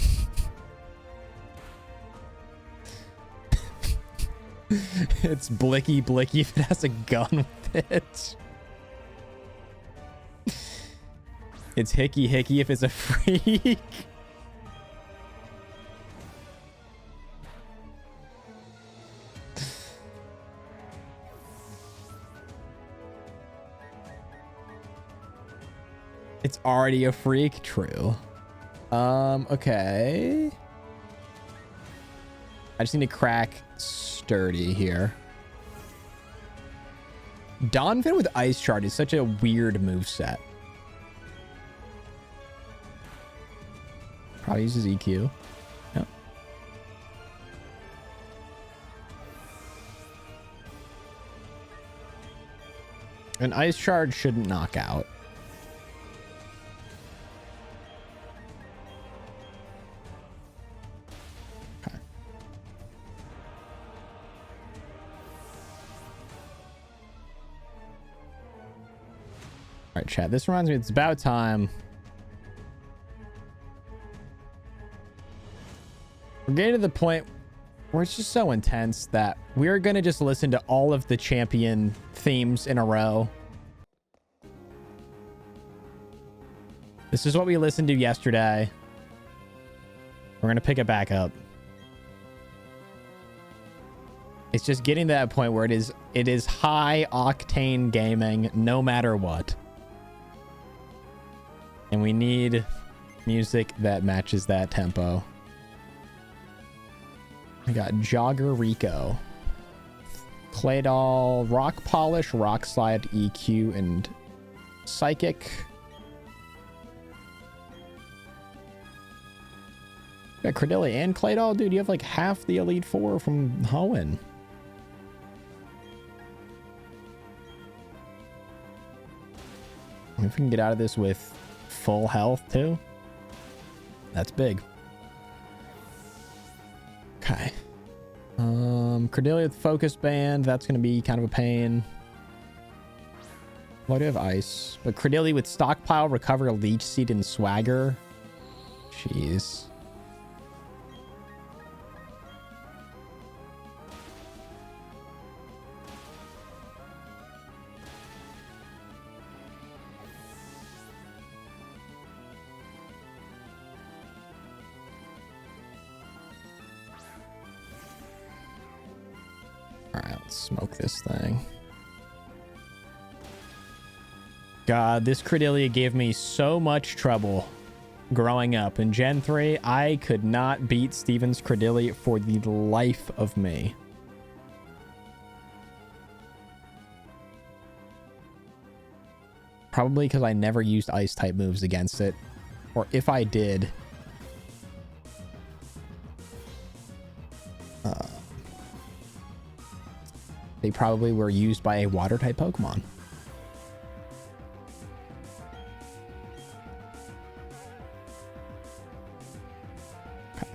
It's Blicky Blicky if it has a gun with it. It's Hickey Hickey if it's a freak. It's already a freak. True. Okay. I just need to crack Sturdy here. Donphan with Ice Shard is such a weird moveset. Probably uses EQ. Yep. An Ice Shard shouldn't knock out. Okay. All right, chat. This reminds me it's about time. We're getting to the point where it's just so intense that we're going to just listen to all of the champion themes in a row. This is what we listened to yesterday. We're gonna pick it back up. It's just getting to that point where it is high octane gaming no matter what. And we need music that matches that tempo. I got Jogger Rico, Claydol, Rock Polish, Rock Slide, EQ, and Psychic. Got Credilli and Claydol. Dude, you have like half the Elite Four from Hoenn. If we can get out of this with full health too, that's big. Okay. Cordelia with Focus Band, that's going to be kind of a pain. Why do I have Ice? But Cordelia with Stockpile, Recover, Leech Seed, and Swagger. Jeez. Smoke this thing. God, this Cordelia gave me so much trouble growing up. In Gen 3, I could not beat Steven's Cordelia for the life of me. Probably because I never used ice type moves against it. Or if I did, they probably were used by a water type Pokemon. Okay.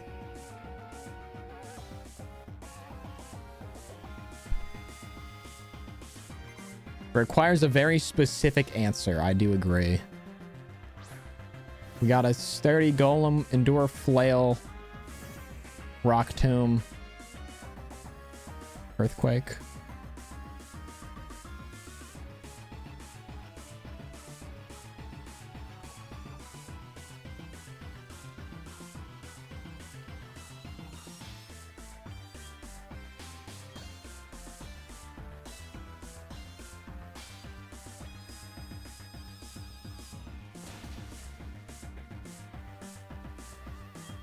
Requires a very specific answer. I do agree. We got a Sturdy Golem, Endure Flail, Rock Tomb, Earthquake.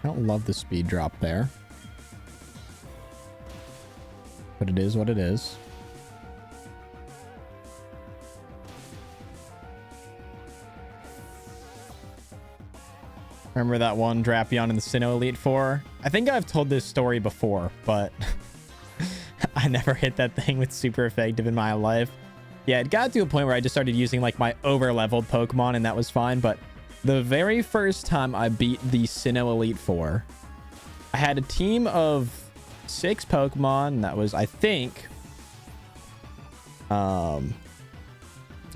I don't love the speed drop there, but it is what it is. Remember that one Drapion in the Sinnoh Elite Four? I think I've told this story before, but I never hit that thing with super effective in my life. Yeah, it got to a point where I just started using like my over-leveled Pokemon, and that was fine, but the very first time I beat the Sinnoh Elite Four, I had a team of 6 Pokemon. And that was, I think, I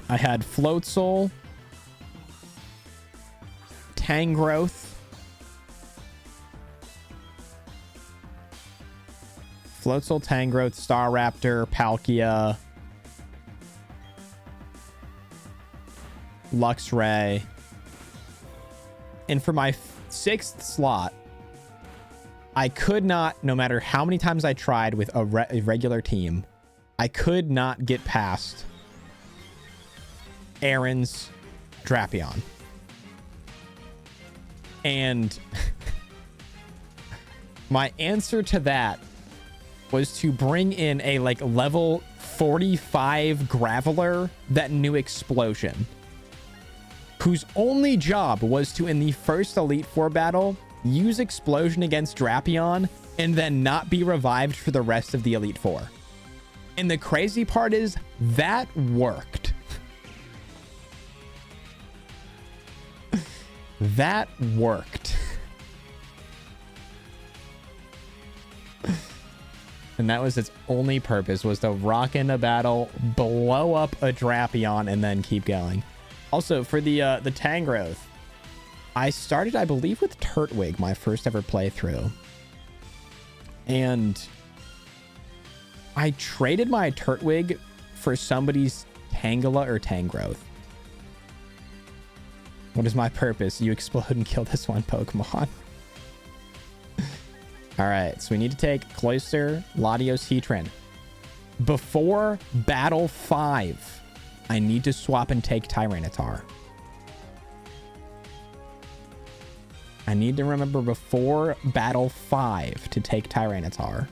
had Floatzel, Tangrowth, Staraptor, Palkia, Luxray. And for my 6th slot, I could not, no matter how many times I tried with a regular team, I could not get past Aaron's Drapion. And my answer to that was to bring in a like level 45 Graveler that knew Explosion, whose only job was to, in the first Elite Four battle, use Explosion against Drapion and then not be revived for the rest of the Elite Four. And the crazy part is that worked. That worked. And that was its only purpose, was to rock into battle, blow up a Drapion, and then keep going. Also, for the Tangrowth, I started, I believe, with Turtwig, my first ever playthrough. And I traded my Turtwig for somebody's Tangela or Tangrowth. What is my purpose? You explode and kill this one Pokemon. All right, so we need to take Cloister, Latios, Heatran. Before Battle 5, I need to swap and take Tyranitar. I need to remember before Battle 5 to take Tyranitar.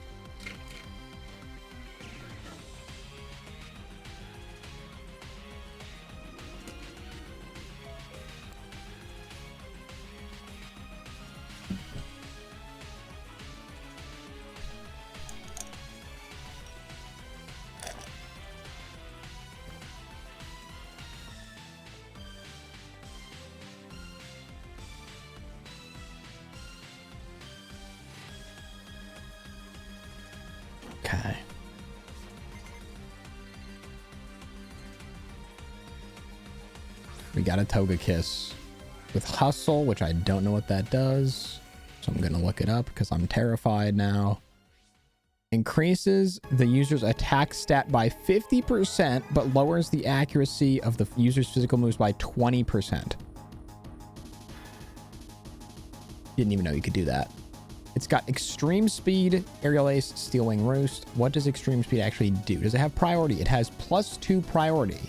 Okay. We got a Togekiss with Hustle, which I don't know what that does. So I'm going to look it up because I'm terrified now. Increases the user's attack stat by 50%, but lowers the accuracy of the user's physical moves by 20%. Didn't even know you could do that. It's got Extreme Speed, Aerial Ace, Steel Wing Roost. What does Extreme Speed actually do? Does it have priority? It has +2 priority.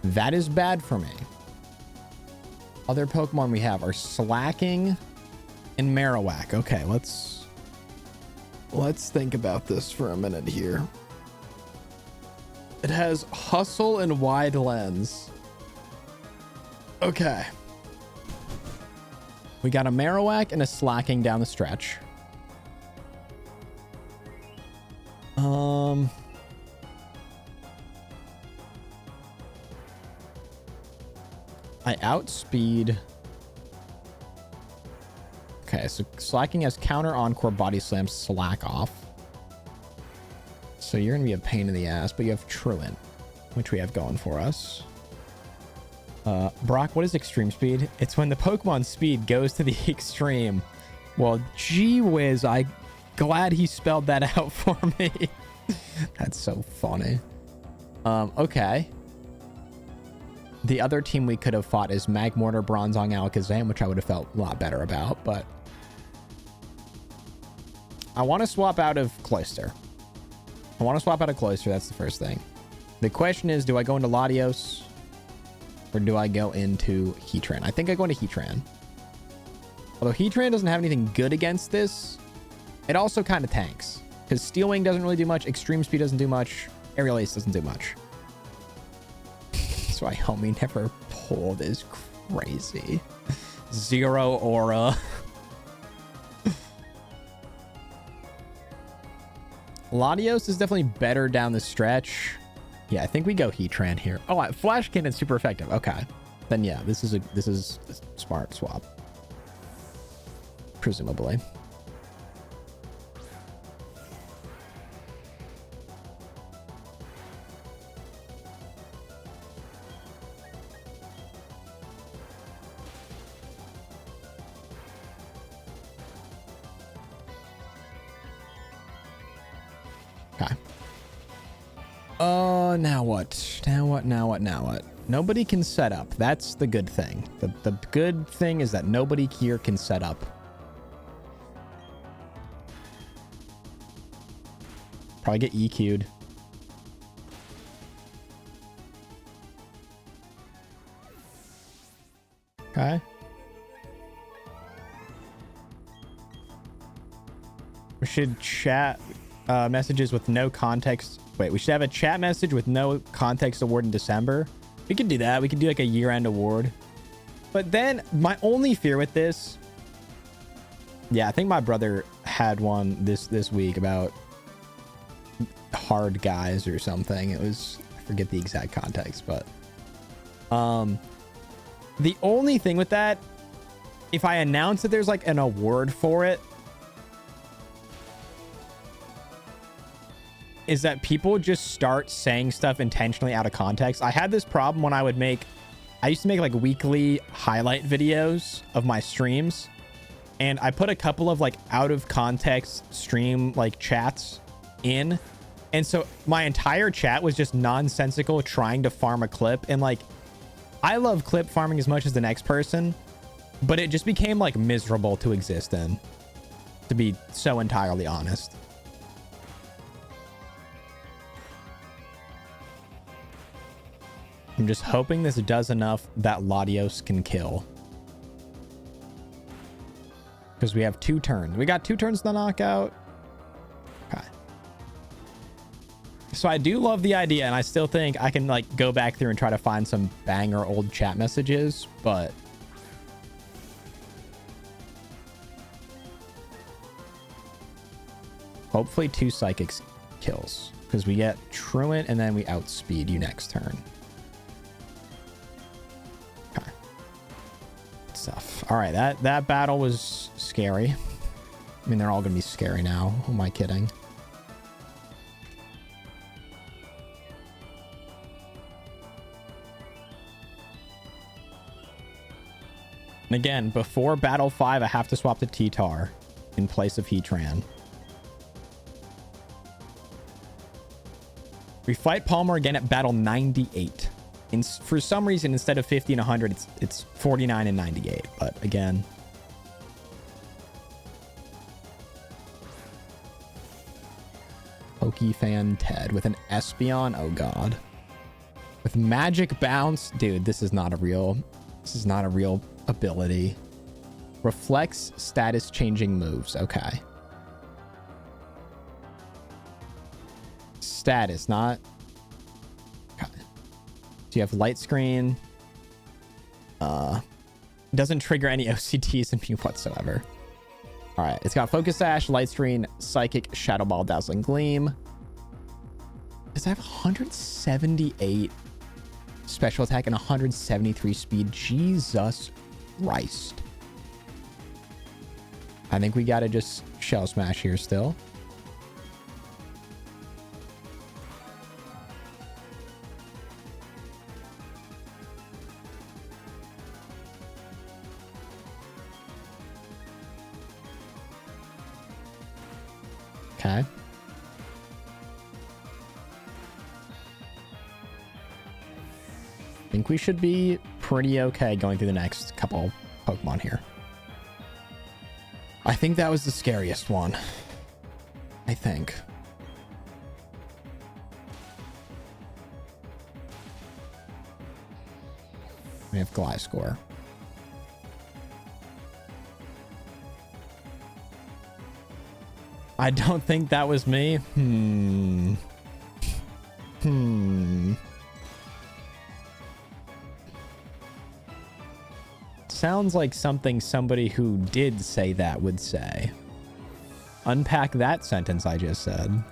That is bad for me. Other Pokemon we have are Slacking and Marowak. Okay, let's think about this for a minute here. It has Hustle and Wide Lens. Okay. We got a Marowak and a Slacking down the stretch. I outspeed. Okay, so Slacking has counter, encore, body slam, slack off. So you're gonna be a pain in the ass, but you have Truant, which we have going for us. Brock, what is extreme speed? It's when the Pokemon speed goes to the extreme. Well, gee whiz, I glad he spelled that out for me. That's so funny. Okay. The other team we could have fought is Magmortar, Bronzong, Alakazam, which I would have felt a lot better about, but I want to swap out of Cloister. That's the first thing. The question is, do I go into Latios or do I go into Heatran? I think I go into Heatran. Although Heatran doesn't have anything good against this, it also kind of tanks. Because Steel Wing doesn't really do much, Extreme Speed doesn't do much, Aerial Ace doesn't do much. So I hope we never pull this crazy. Zero Aura. Latios is definitely better down the stretch. Yeah, I think we go Heatran here. Oh, Flash Cannon's super effective. Okay. Then yeah, this is a smart swap. Presumably. Okay. Oh, now what? Now what? Nobody can set up. That's the good thing. The good thing is that nobody here can set up. Probably get EQ'd. Okay. We should chat messages with no context. Wait, we should have a chat message with no context award in December. We could do that. We could do like a year-end award. But then my only fear with this, yeah, I think my brother had one this week about hard guys or something. It was, I forget the exact context, but the only thing with that, if I announce that there's like an award for it, is that people just start saying stuff intentionally out of context. I had this problem when I used to make like weekly highlight videos of my streams, and I put a couple of like out of context stream like chats in, and so my entire chat was just nonsensical trying to farm a clip. And like, I love clip farming as much as the next person, but it just became like miserable to exist in. to be so entirely honest. I'm just hoping this does enough that Latios can kill. Because we have 2 turns. We got 2 turns to knockout. Okay. So I do love the idea, and I still think I can like go back through and try to find some banger old chat messages, but hopefully 2 psychics kills, because we get Truant and then we outspeed you next turn. Okay. Stuff. All right, that battle was scary. I mean, they're all gonna be scary now. Who am I kidding? And again, before battle 5, I have to swap to T-Tar in place of Heatran. We fight Palmer again at battle 98. For some reason, instead of 50 and 100, it's 49 and 98. But again, Pokefan Ted with an Espeon. Oh god. With Magic Bounce, dude, this is not a real ability. Reflects status changing moves. Okay. Status, not. Okay. So you have Light Screen. Doesn't trigger any OCTs in me whatsoever. All right. It's got Focus Sash, Light Screen, Psychic, Shadow Ball, Dazzling Gleam. Does it have 178 special attack and 173 speed? Jesus Christ. I think we got to just Shell Smash here still. Okay. I think we should be pretty okay going through the next couple Pokemon here. I think that was the scariest one. I think. We have Gliscor. I don't think that was me. Sounds like something somebody who did say that would say. Unpack that sentence I just said.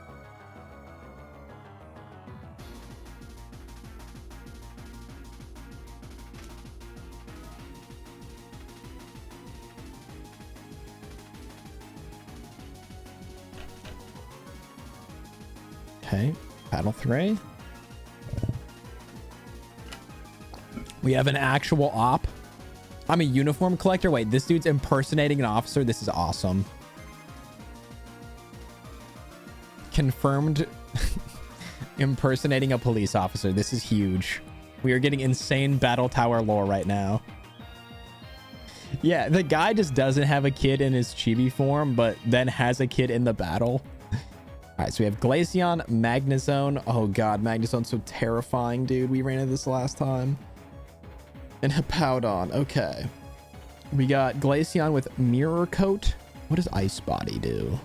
Okay, battle 3. We have an actual op. I'm a uniform collector. Wait, this dude's impersonating an officer. This is awesome. Confirmed impersonating a police officer. This is huge. We are getting insane battle tower lore right now. Yeah, the guy just doesn't have a kid in his chibi form, but then has a kid in the battle. All right, so we have Glaceon, Magnezone. Oh god, Magnezone's so terrifying, dude. We ran into this last time. And Hippowdon. Okay. We got Glaceon with Mirror Coat. What does Ice Body do?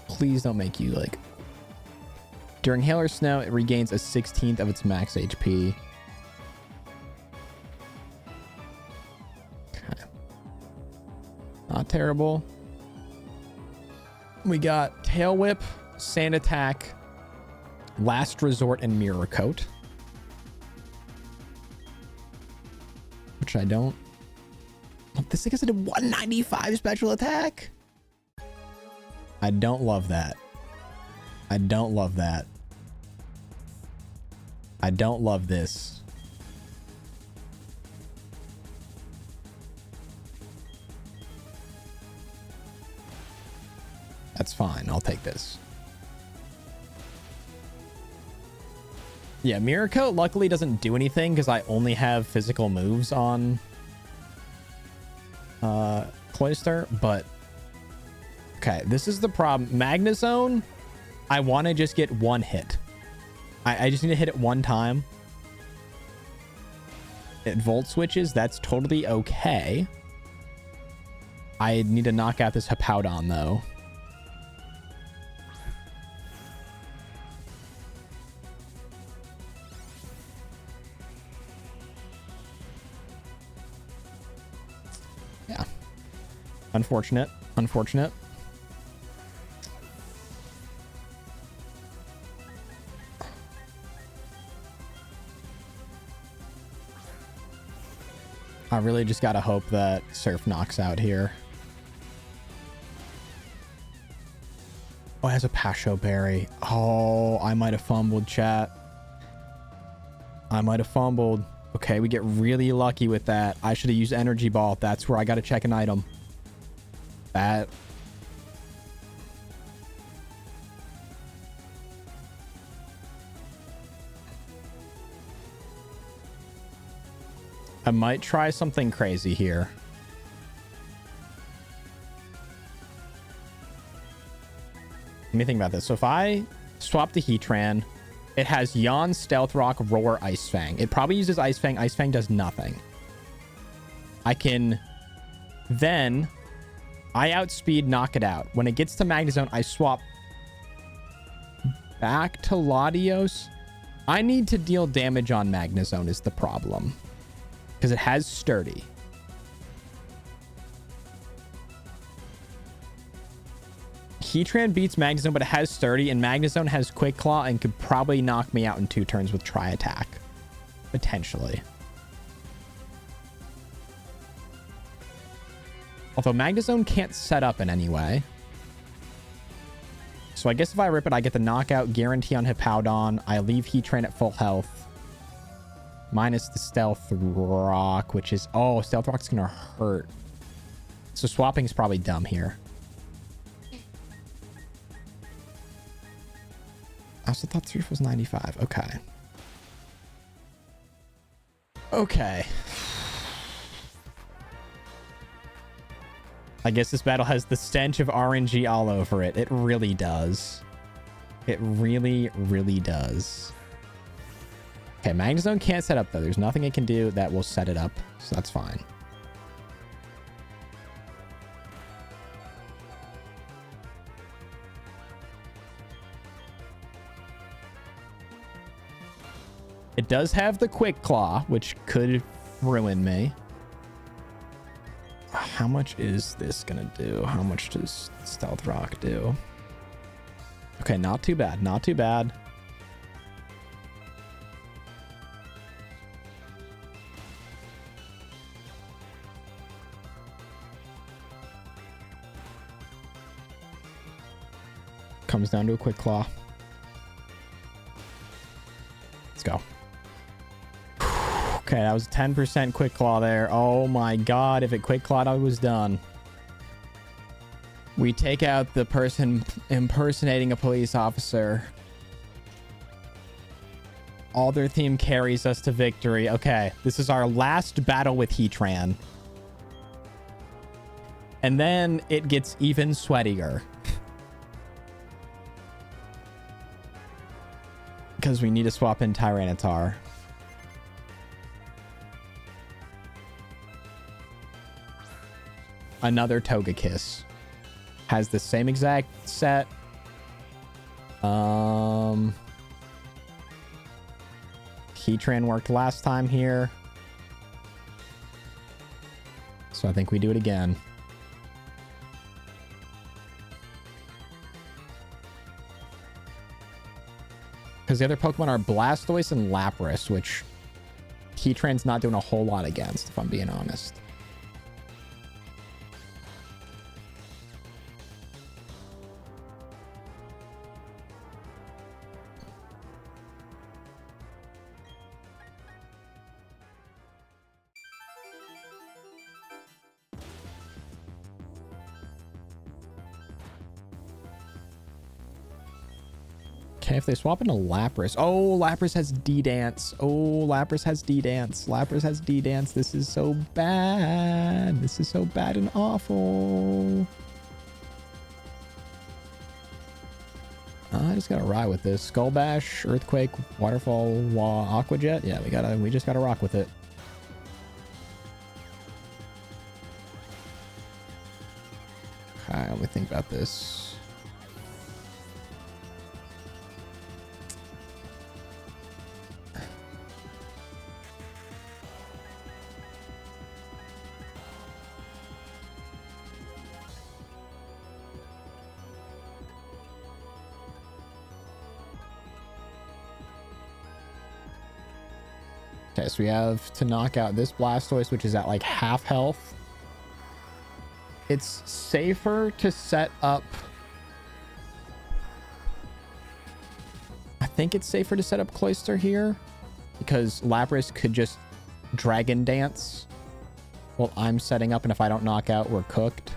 Please don't make you like... During Hail or Snow, it regains a 16th of its max HP. Okay. Not terrible. We got Tail Whip, Sand Attack, Last Resort, and Mirror Coat. Which I don't... This thing has a 195 special attack? I don't love that. I don't love that. I don't love this. That's fine. I'll take this. Yeah, Mirror Coat luckily doesn't do anything because I only have physical moves on Cloyster, but Okay, this is the problem. Magnezone, I want to just get one hit. I just need to hit it one time. It volt switches. That's totally okay. I need to knock out this Hippowdon, though. Yeah. Unfortunate. Unfortunate. I really just gotta hope that Surf knocks out here. Oh, it has a Pasho Berry. Oh, I might have fumbled, chat. I might have fumbled. Okay, we get really lucky with that. I should have used Energy Ball. That's where I gotta check an item. That... I might try something crazy here. Let me think about this. So if I swap the Heatran, it has Yawn, Stealth Rock, Roar, Ice Fang. It probably uses Ice Fang. Ice Fang does nothing. I can then... I outspeed, knock it out. When it gets to Magnezone, I swap back to Latios. I need to deal damage on Magnezone is the problem. Because it has Sturdy. Heatran beats Magnezone, but it has Sturdy, and Magnezone has Quick Claw and could probably knock me out in 2 turns with Tri-Attack. Potentially. Although Magnezone can't set up in any way. So I guess if I rip it, I get the knockout guarantee on Hippowdon. I leave Heatran at full health. Minus the Stealth Rock, which is... Oh, Stealth Rock's going to hurt. So swapping is probably dumb here. I also thought Surf was 95. Okay. Okay. I guess this battle has the stench of RNG all over it. It really does. It really, really does. Okay, Magnezone can't set up, though. There's nothing it can do that will set it up, so that's fine. It does have the Quick Claw, which could ruin me. How much is this gonna do? How much does Stealth Rock do? Okay, not too bad. Not too bad. Comes down to a Quick Claw. Let's go. Okay, that was 10% Quick Claw there. Oh my god, if it Quick Clawed, I was done. We take out the person impersonating a police officer. All their theme carries us to victory. Okay, this is our last battle with Heatran. And then it gets even sweatier. Because we need to swap in Tyranitar. Another Togekiss. Has the same exact set. Heatran worked last time here. So I think we do it again. Because the other Pokemon are Blastoise and Lapras, which Heatran's not doing a whole lot against, if I'm being honest. Okay, if they swap into Lapras. Oh, Lapras has D-Dance. Oh, Lapras has D-Dance. Lapras has D-Dance. This is so bad. This is so bad and awful. I just gotta ride with this. Skull Bash, Earthquake, Waterfall, Aqua Jet. Yeah, we just gotta rock with it. Okay, let me think about this. Okay, so we have to knock out this Blastoise, which is at like half health. It's safer to set up... I think it's safer to set up Cloyster here, because Lapras could just Dragon Dance while I'm setting up, and if I don't knock out, we're cooked.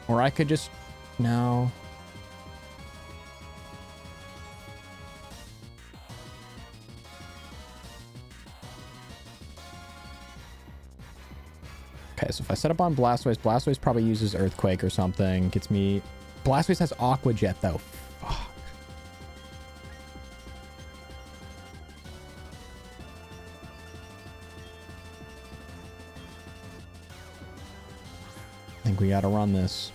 Or I could just... No. Okay, so if I set up on Blastoise, Blastoise probably uses Earthquake or something. Gets me... Blastoise has Aqua Jet, though. Fuck. I think we gotta run this.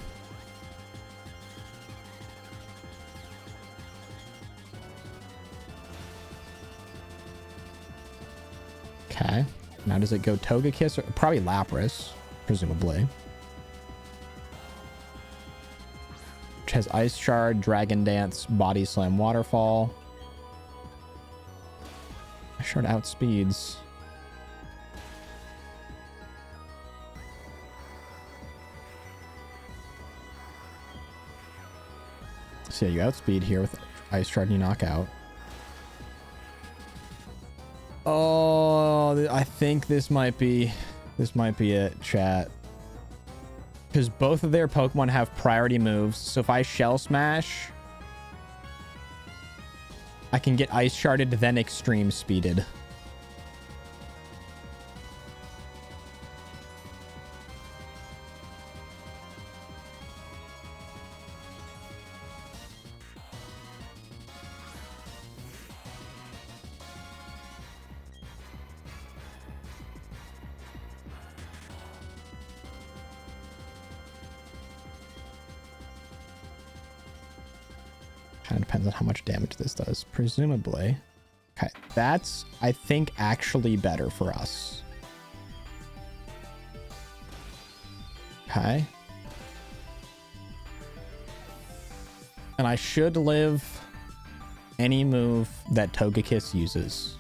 Okay. Now does it go Togekiss or probably Lapras, presumably. Which has Ice Shard, Dragon Dance, Body Slam, Waterfall. Ice Shard outspeeds. So yeah, you outspeed here with Ice Shard and you knock out. Oh, I think this might be it, chat. Because both of their Pokemon have priority moves. So if I Shell Smash, I can get Ice Sharded, then Extreme Speeded. Kind of depends on how much damage this does, presumably. Okay, that's, I think, actually better for us. Okay. And I should live any move that Togekiss uses.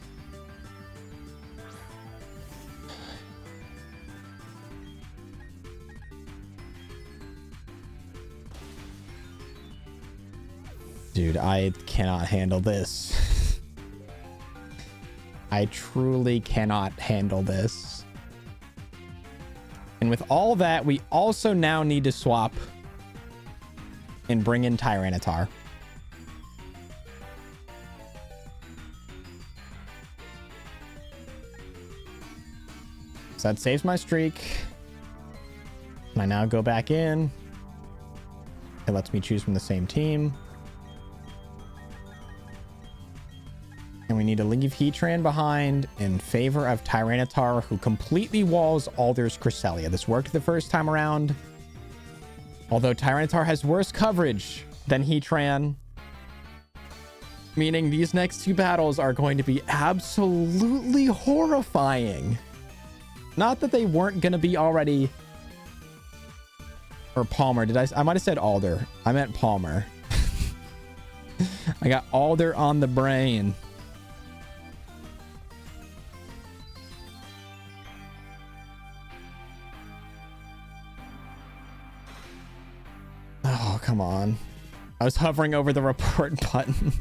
Dude, I cannot handle this. I truly cannot handle this. And with all that, we also now need to swap and bring in Tyranitar. So that saves my streak. And I now go back in. It lets me choose from the same team. And we need to leave Heatran behind in favor of Tyranitar, who completely walls Alder's Cresselia. This worked the first time around. Although Tyranitar has worse coverage than Heatran. Meaning these next two battles are going to be absolutely horrifying. Not that they weren't going to be already... Or Palmer. I might have said Alder. I meant Palmer. I got Alder on the brain. Oh, come on. I was hovering over the report button.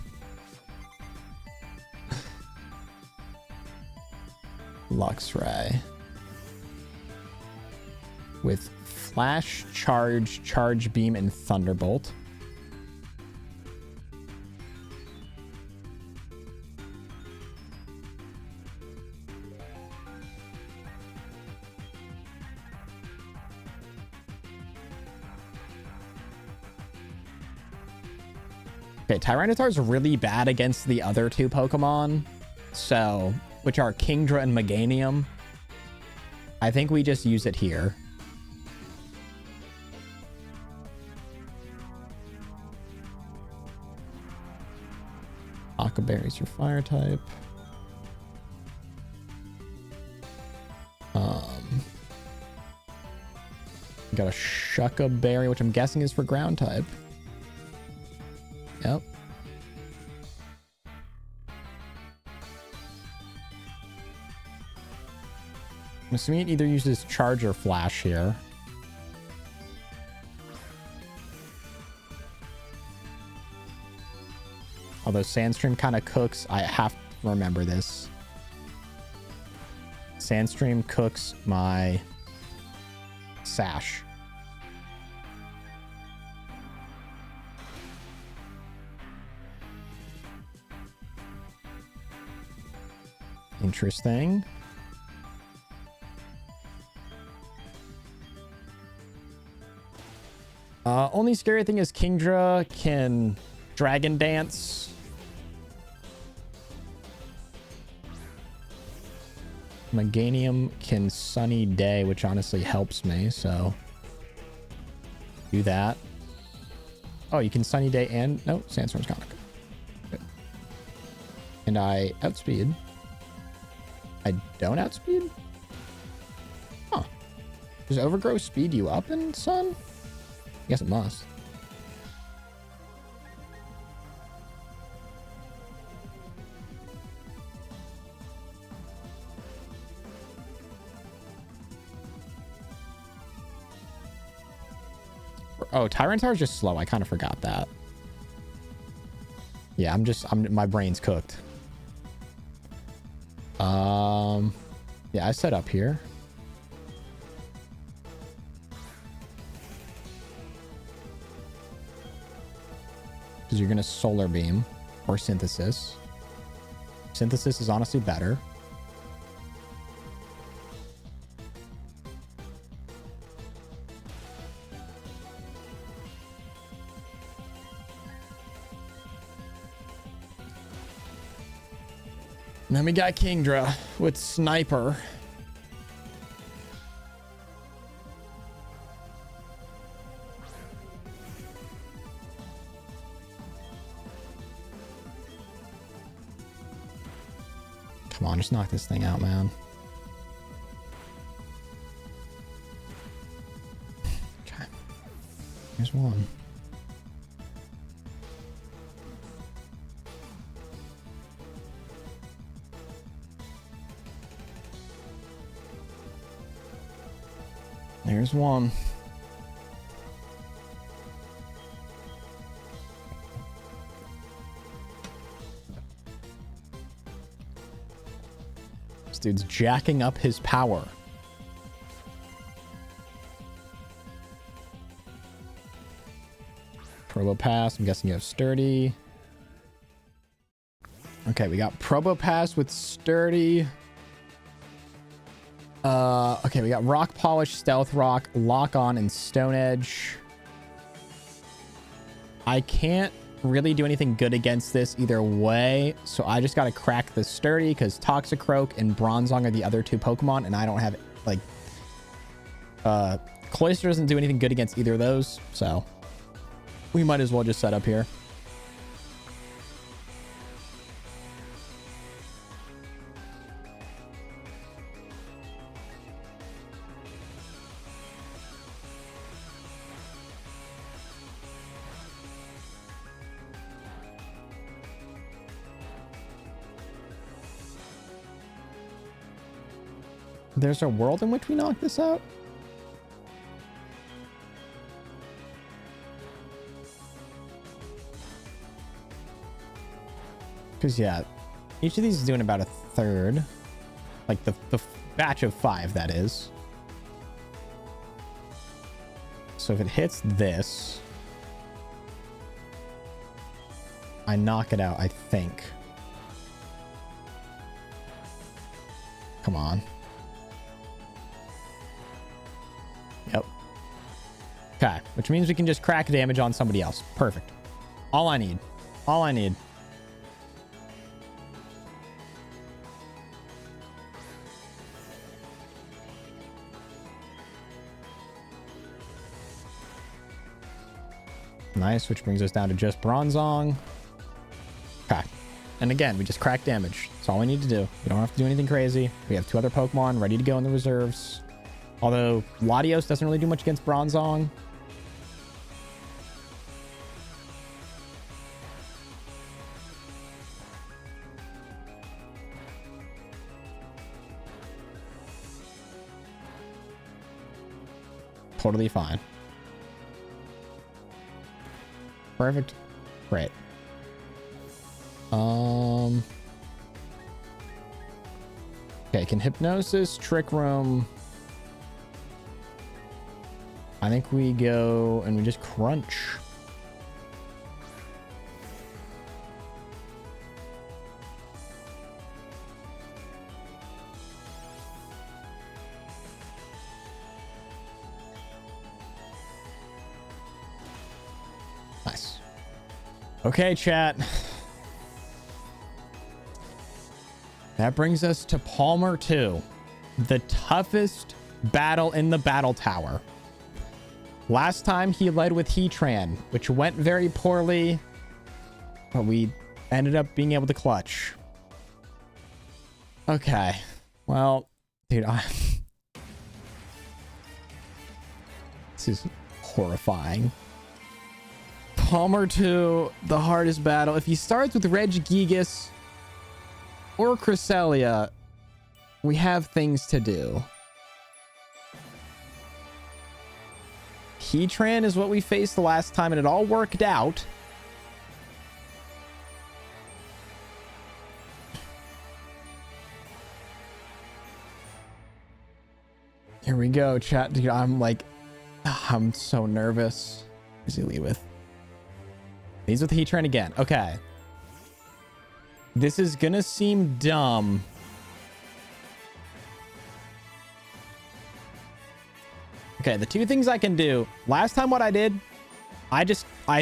Luxray. With Flash, Charge, Charge Beam, and Thunderbolt. Okay, Tyranitar is really bad against the other two Pokemon, so which are Kingdra and Meganium. I think we just use it here. Berry's your fire type. Got a Shucka Berry, which I'm guessing is for ground type. Yep. I'm assuming it either uses Charge or Flash here. Although Sandstream kind of cooks, I have to remember this. Sandstream cooks my Sash. Interesting. Only scary thing is Kingdra can Dragon Dance. Meganium can Sunny Day, which honestly helps me, so do that. Oh, you can Sunny Day and... No, Sandstorm's gone. Good. And I outspeed. I don't outspeed? Huh. Does Overgrow speed you up in Sun? I guess it must. Oh, Tyranitar is just slow. I kind of forgot that. Yeah, my brain's cooked. Yeah, I set up here. Because you're going to Solar Beam or Synthesis. Synthesis is honestly better. And then we got Kingdra with Sniper. Come on, just knock this thing out, man. Okay. Here's one. There's one. This dude's jacking up his power. Probopass. I'm guessing you have Sturdy. Okay, we got Probopass with Sturdy. Okay, we got Rock Polish, Stealth Rock, Lock On, and Stone Edge. I can't really do anything good against this either way, so I just gotta crack the Sturdy because Toxicroak and Bronzong are the other two Pokemon, and I don't have, like... Cloyster doesn't do anything good against either of those, so... we might as well just set up here. There's a world in which we knock this out? Because, yeah, each of these is doing about a third. Like, the batch of 5, that is. So if it hits this, I knock it out, I think. Come on. Yep. Okay, which means we can just crack damage on somebody else. Perfect. All I need. All I need. Nice, which brings us down to just Bronzong. Okay. And again, we just crack damage. That's all we need to do. We don't have to do anything crazy. We have 2 other Pokemon ready to go in the reserves. Although Latios doesn't really do much against Bronzong. Totally fine. Perfect. Great. Okay, can Hypnosis, Trick Room. I think we go and we just crunch. Nice. Okay, chat. That brings us to Palmer 2, the toughest battle in the battle tower. Last time he led with Heatran, which went very poorly, but we ended up being able to clutch. Okay. Well, dude, this is horrifying. Palmer 2, the hardest battle. If he starts with Regigigas or Cresselia, we have things to do. Heatran is what we faced the last time, and it all worked out. Here we go, chat. Dude, I'm so nervous. Who's he lead with? He's with Heatran again. Okay. This is gonna seem dumb. Okay, the 2 things I can do. Last time what I did, I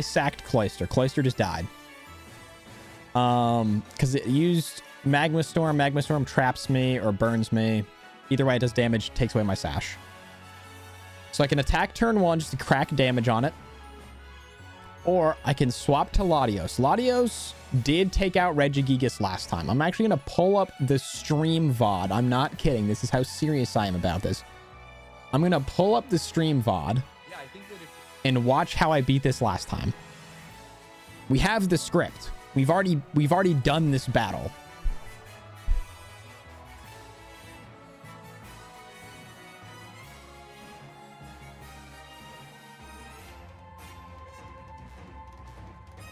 sacked Cloyster. Cloyster just died. Because it used Magma Storm. Magma Storm traps me or burns me. Either way, it does damage, takes away my sash. So I can attack turn 1 just to crack damage on it. Or I can swap to Latios. Latios did take out Regigigas last time. I'm actually going to pull up the stream VOD. I'm not kidding. This is how serious I am about this. I'm going to pull up the stream VOD and watch how I beat this last time. We have the script. We've already done this battle.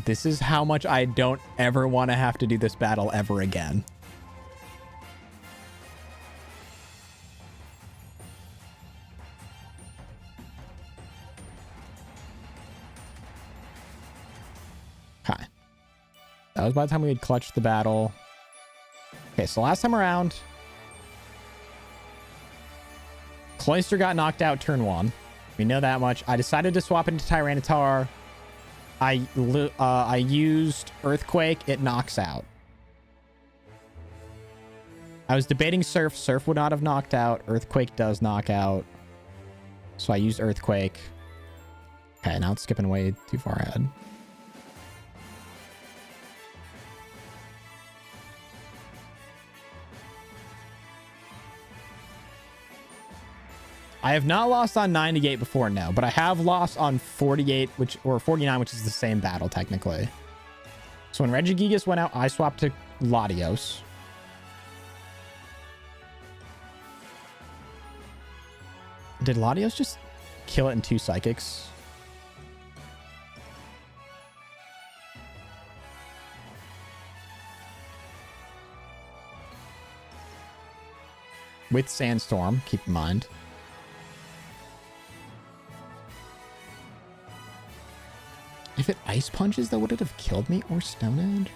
This is how much I don't ever want to have to do this battle ever again. Okay. That was by the time we had clutched the battle. Okay, so last time around, Cloyster got knocked out turn 1. We know that much. I decided to swap into Tyranitar. I used Earthquake. It knocks out. I was debating Surf. Surf would not have knocked out. Earthquake does knock out. So I used Earthquake. Okay, now it's skipping way too far ahead. I have not lost on 98 before, no, but I have lost on 48, or 49, which is the same battle technically. So when Regigigas went out, I swapped to Latios. Did Latios just kill it in 2 psychics? With Sandstorm, keep in mind. If it Ice Punches, though, would it have killed me or Stone Edge?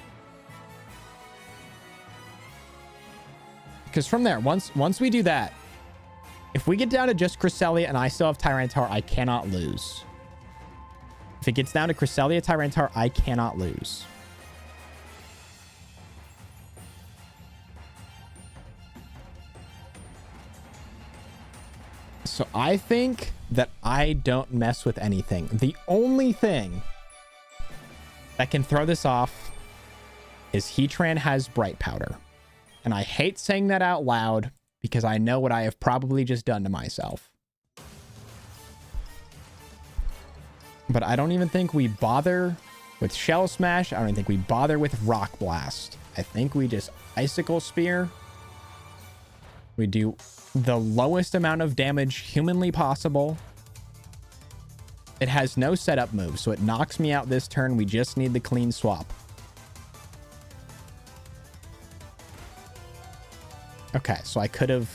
Because from there, once we do that, if we get down to just Cresselia and I still have Tyranitar, I cannot lose. If it gets down to Cresselia, Tyranitar, I cannot lose. So I think that I don't mess with anything. The only thing that can throw this off is Heatran has Bright Powder. And I hate saying that out loud because I know what I have probably just done to myself. But I don't even think we bother with Shell Smash. I don't even think we bother with Rock Blast. I think we just Icicle Spear. We do the lowest amount of damage humanly possible. It has no setup move, so it knocks me out this turn. We just need the clean swap. Okay, so I could have...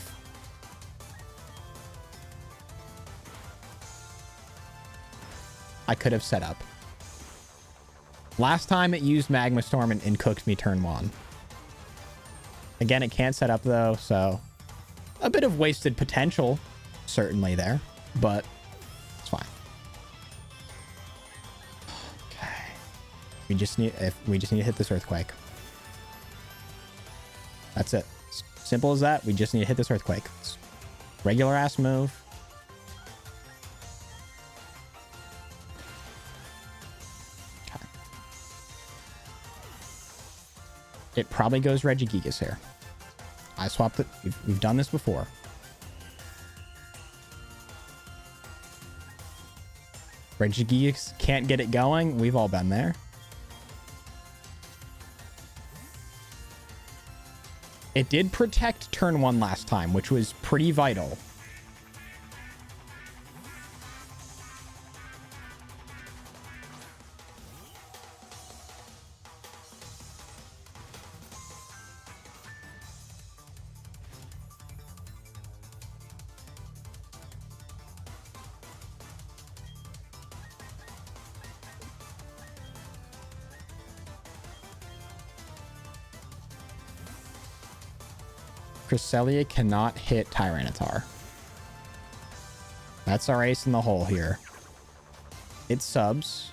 set up. Last time it used Magma Storm and cooked me turn 1. Again, it can't set up though, so... a bit of wasted potential, certainly there, but it's fine. Okay. We just need to hit this Earthquake. That's it. Simple as that. We just need to hit this Earthquake. It's regular ass move. Okay. It probably goes Regigigas here. I swapped it. We've done this before. Regigigas can't get it going. We've all been there. It did protect turn 1 last time, which was pretty vital. Cresselia cannot hit Tyranitar. That's our ace in the hole here. It subs.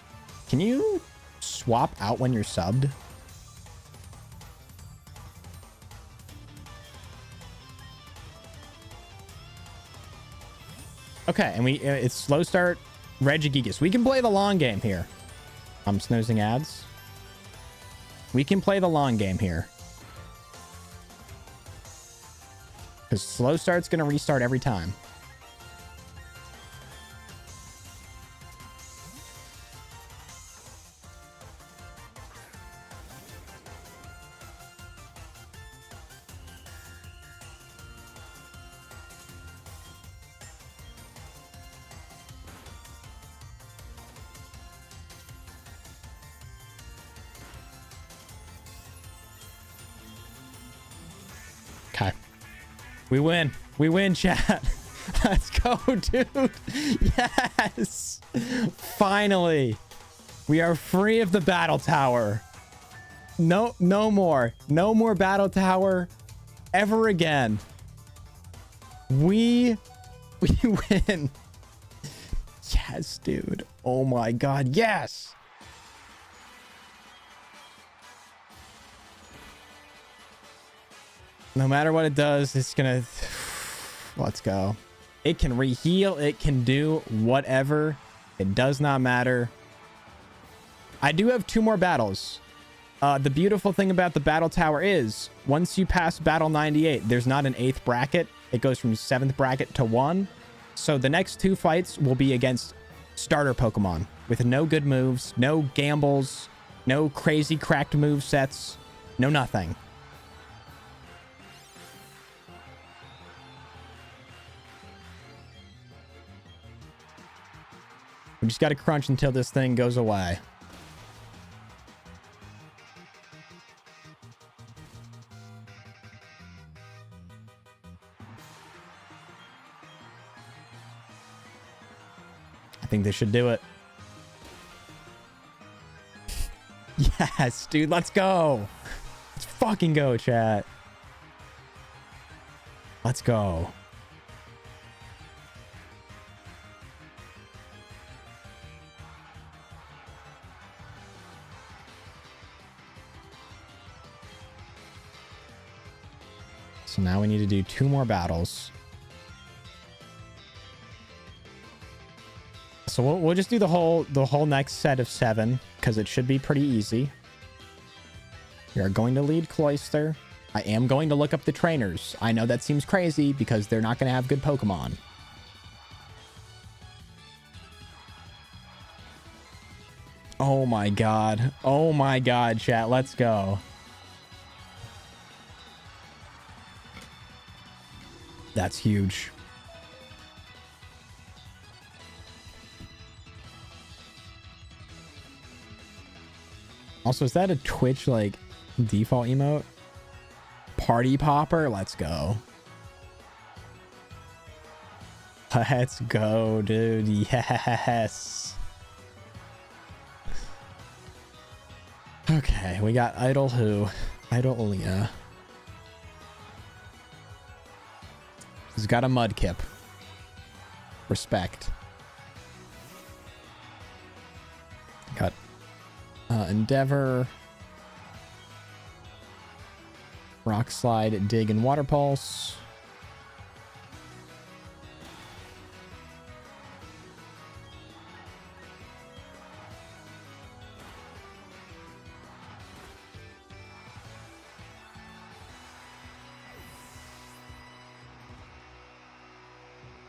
Can you swap out when you're subbed? Okay, and it's slow start Regigigas. We can play the long game here. I'm snoozing ads. We can play the long game here. Because slow start's going to restart every time. Okay. We win. We win, chat. Let's go, dude. Yes. Finally. We are free of the battle tower. No more. No more battle tower ever again. We win. Yes, dude. Oh my God. Yes. No matter what it does, it's gonna... Let's go. It can reheal. It can do whatever. It does not matter. I do have 2 more battles. The beautiful thing about the battle tower is once you pass battle 98, there's not an 8th bracket. It goes from 7th bracket to 1. So the next 2 fights will be against starter Pokemon with no good moves, no gambles, no crazy cracked move sets, no nothing. We just got to crunch until this thing goes away. I think this should do it. Yes, dude, let's go. Let's fucking go, chat. Let's go. So now we need to do 2 more battles. So we'll just do the whole next set of 7 because it should be pretty easy. We are going to lead Cloyster. I am going to look up the trainers. I know that seems crazy because they're not going to have good Pokemon. Oh my god. Oh my god, chat. Let's go. That's huge. Also, is that a Twitch, like, default emote? Party popper? Let's go. Let's go, dude. Yes. Okay, we got Idle who? Idle Leah. He's got a Mudkip. Respect. Got Endeavor. Rock Slide, Dig, and Water Pulse.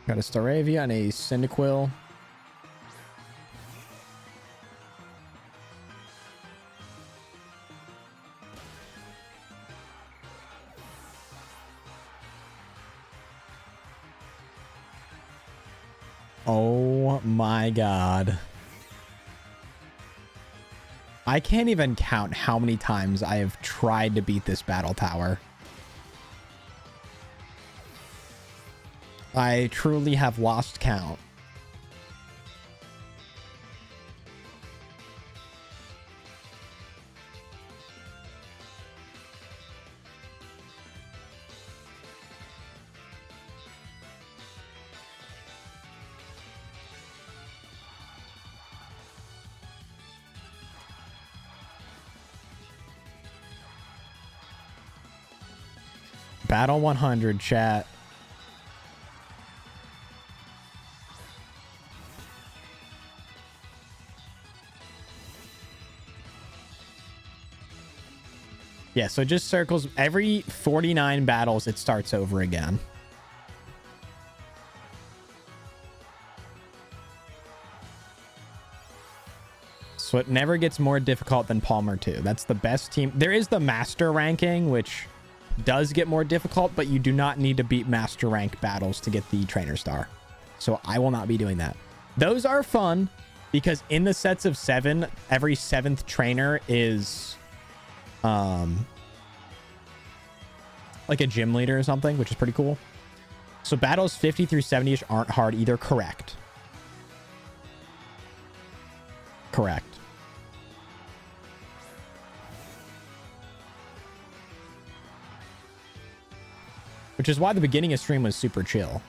Got a Staravia and a Cyndaquil. Oh my god. I can't even count how many times I have tried to beat this battle tower. I truly have lost count. Battle 100, chat. Yeah, so it just circles every 49 battles, it starts over again. So it never gets more difficult than Palmer 2. That's the best team. There is the master ranking, which does get more difficult, but you do not need to beat master rank battles to get the trainer star. So I will not be doing that. Those are fun because in the sets of 7, every 7th trainer is like a gym leader or something, which is pretty cool. So battles 50 through 70ish aren't hard either. Correct. Correct. Which is why the beginning of stream was super chill.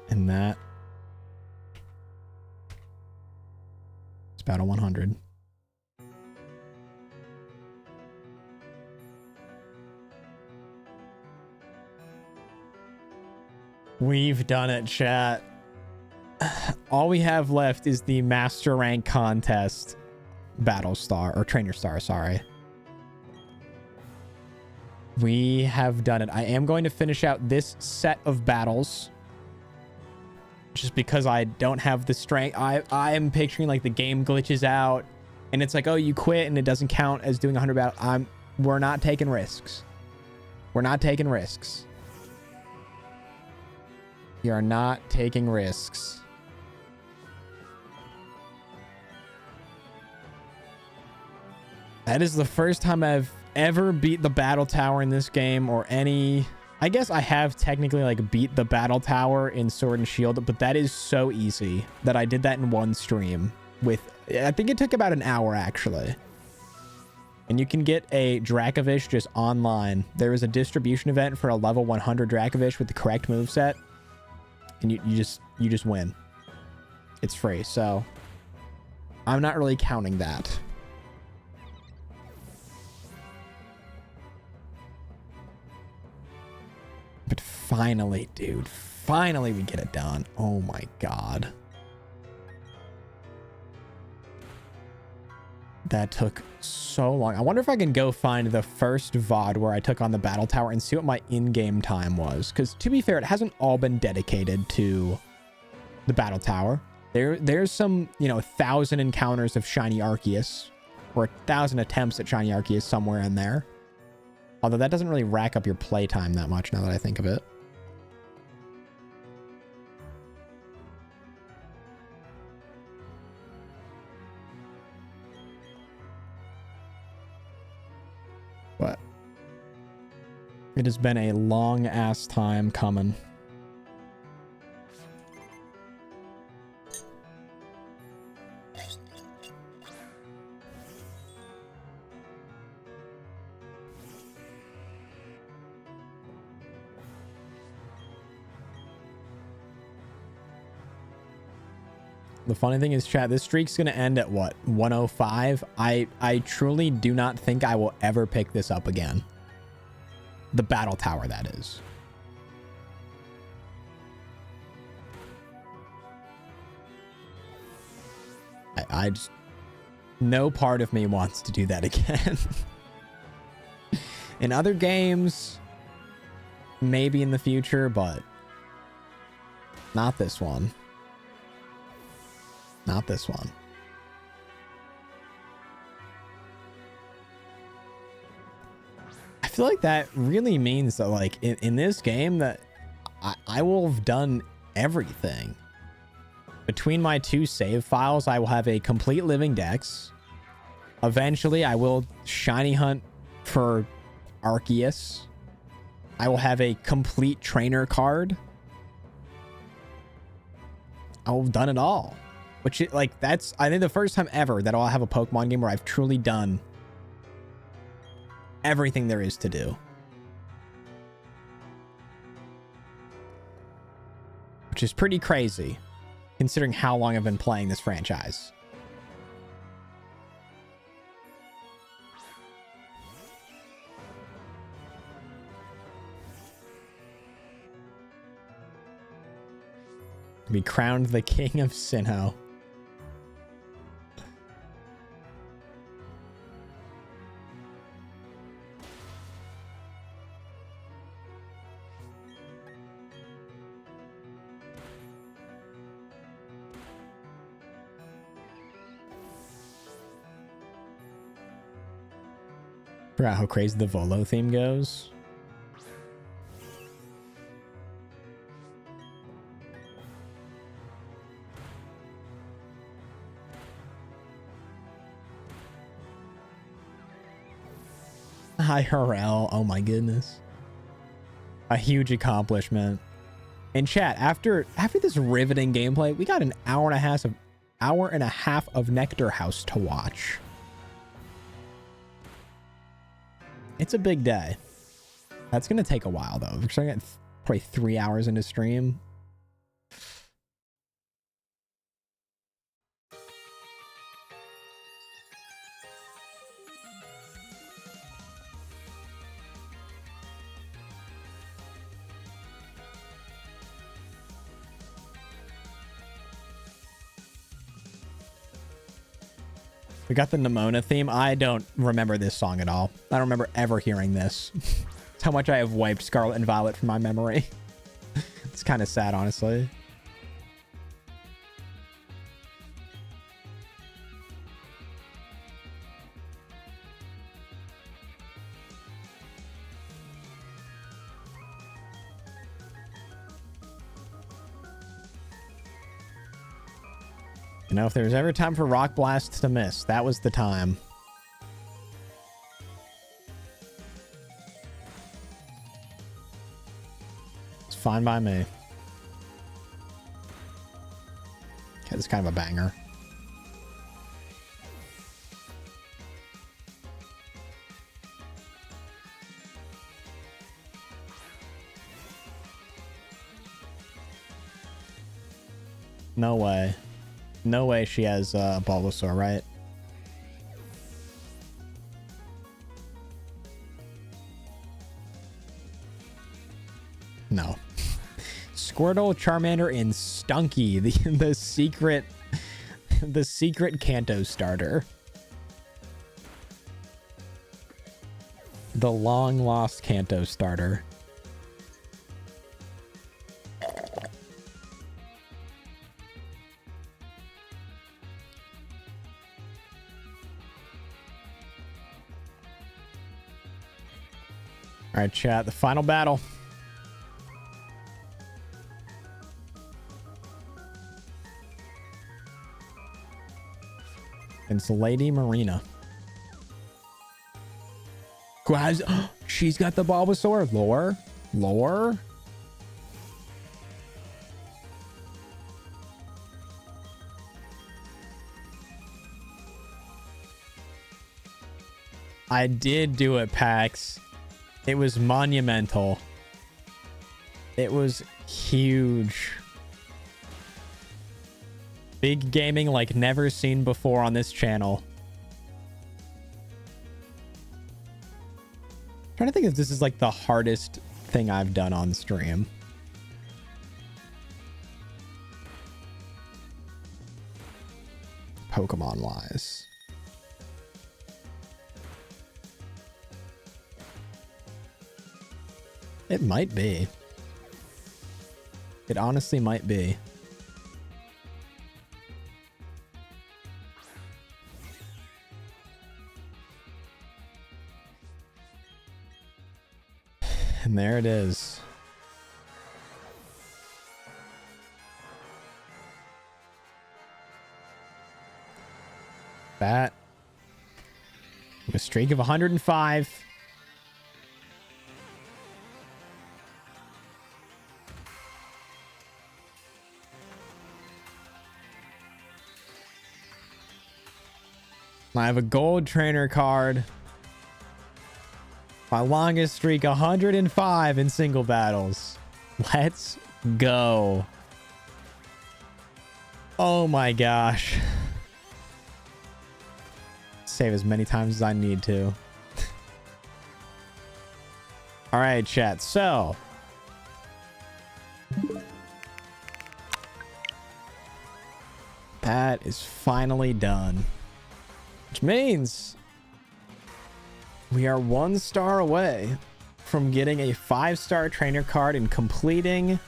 And that is battle 100. We've done it, chat. All we have left is the master rank contest battle star or trainer star, sorry. We have done it. I am going to finish out this set of battles just because I don't have the strength. I am picturing like the game glitches out and it's like, oh, you quit and it doesn't count as doing 100 battles. We're not taking risks. We're not taking risks. We are not taking risks. That is the first time I've ever beat the battle tower in this game or any... I guess I have technically like beat the battle tower in Sword and Shield, but that is so easy that I did that in one stream with... I think it took about an hour actually. And you can get a Dracovish just online. There is a distribution event for a level 100 Dracovish with the correct moveset. And you just win. it's free. So I'm not really counting that. But finally, dude, finally we get it done. Oh my God. That took so long. I wonder if I can go find the first VOD where I took on the battle tower and see what my in-game time was. Because to be fair, it hasn't all been dedicated to the battle tower. There's some, 1,000 encounters of Shiny Arceus, or 1,000 attempts at Shiny Arceus somewhere in there. Although that doesn't really rack up your playtime that much now that I think of it. But it has been a long ass time coming. The funny thing is, chat, this streak's going to end at what? 105? I truly do not think I will ever pick this up again. The battle tower, that is. I just... No part of me wants to do that again. In other games, maybe in the future, but not this one. Not this one. I feel like that really means that, like, in this game, that I will have done everything. Between my 2 save files, I will have a complete living dex. Eventually, I will shiny hunt for Arceus. I will have a complete trainer card. I will have done it all. Which, like, that's, I think, the first time ever that I'll have a Pokemon game where I've truly done everything there is to do. Which is pretty crazy, considering how long I've been playing this franchise. Be crowned the king of Sinnoh. Forgot how crazy the Volo theme goes. IRL, oh my goodness. A huge accomplishment. In chat, after this riveting gameplay, we got an hour and a half of Nectar House to watch. It's a big day. That's going to take a while, though. We're starting at probably 3 hours into stream. We got the Nimona theme. I don't remember this song at all. I don't remember ever hearing this. It's how much I have wiped Scarlet and Violet from my memory. It's kind of sad, honestly. You know, if there was ever time for Rock Blast to miss, that was the time. It's fine by me. Okay, it's kind of a banger. No way. No way she has Bulbasaur, right? No. Squirtle, Charmander, and Stunky, the secret Kanto starter. The long lost Kanto starter. All right, chat, the final battle. It's Lady Marina. Who has... she's got the Bulbasaur. Lore? Lore? I did do it, Pax. It was monumental. It was huge. Big gaming like never seen before on this channel. I'm trying to think if this is like the hardest thing I've done on stream. Pokemon wise. It might be. It honestly might be. And there it is. That. A streak of 105. I have a gold trainer card. My longest streak, 105 in single battles. Let's go. Oh my gosh. Save as many times as I need to. All right, chat. So that is finally done. Which means we are 1 star away from getting a 5-star trainer card and completing,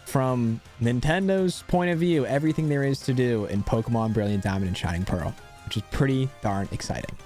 from Nintendo's point of view, everything there is to do in Pokemon Brilliant Diamond and Shining Pearl, which is pretty darn exciting.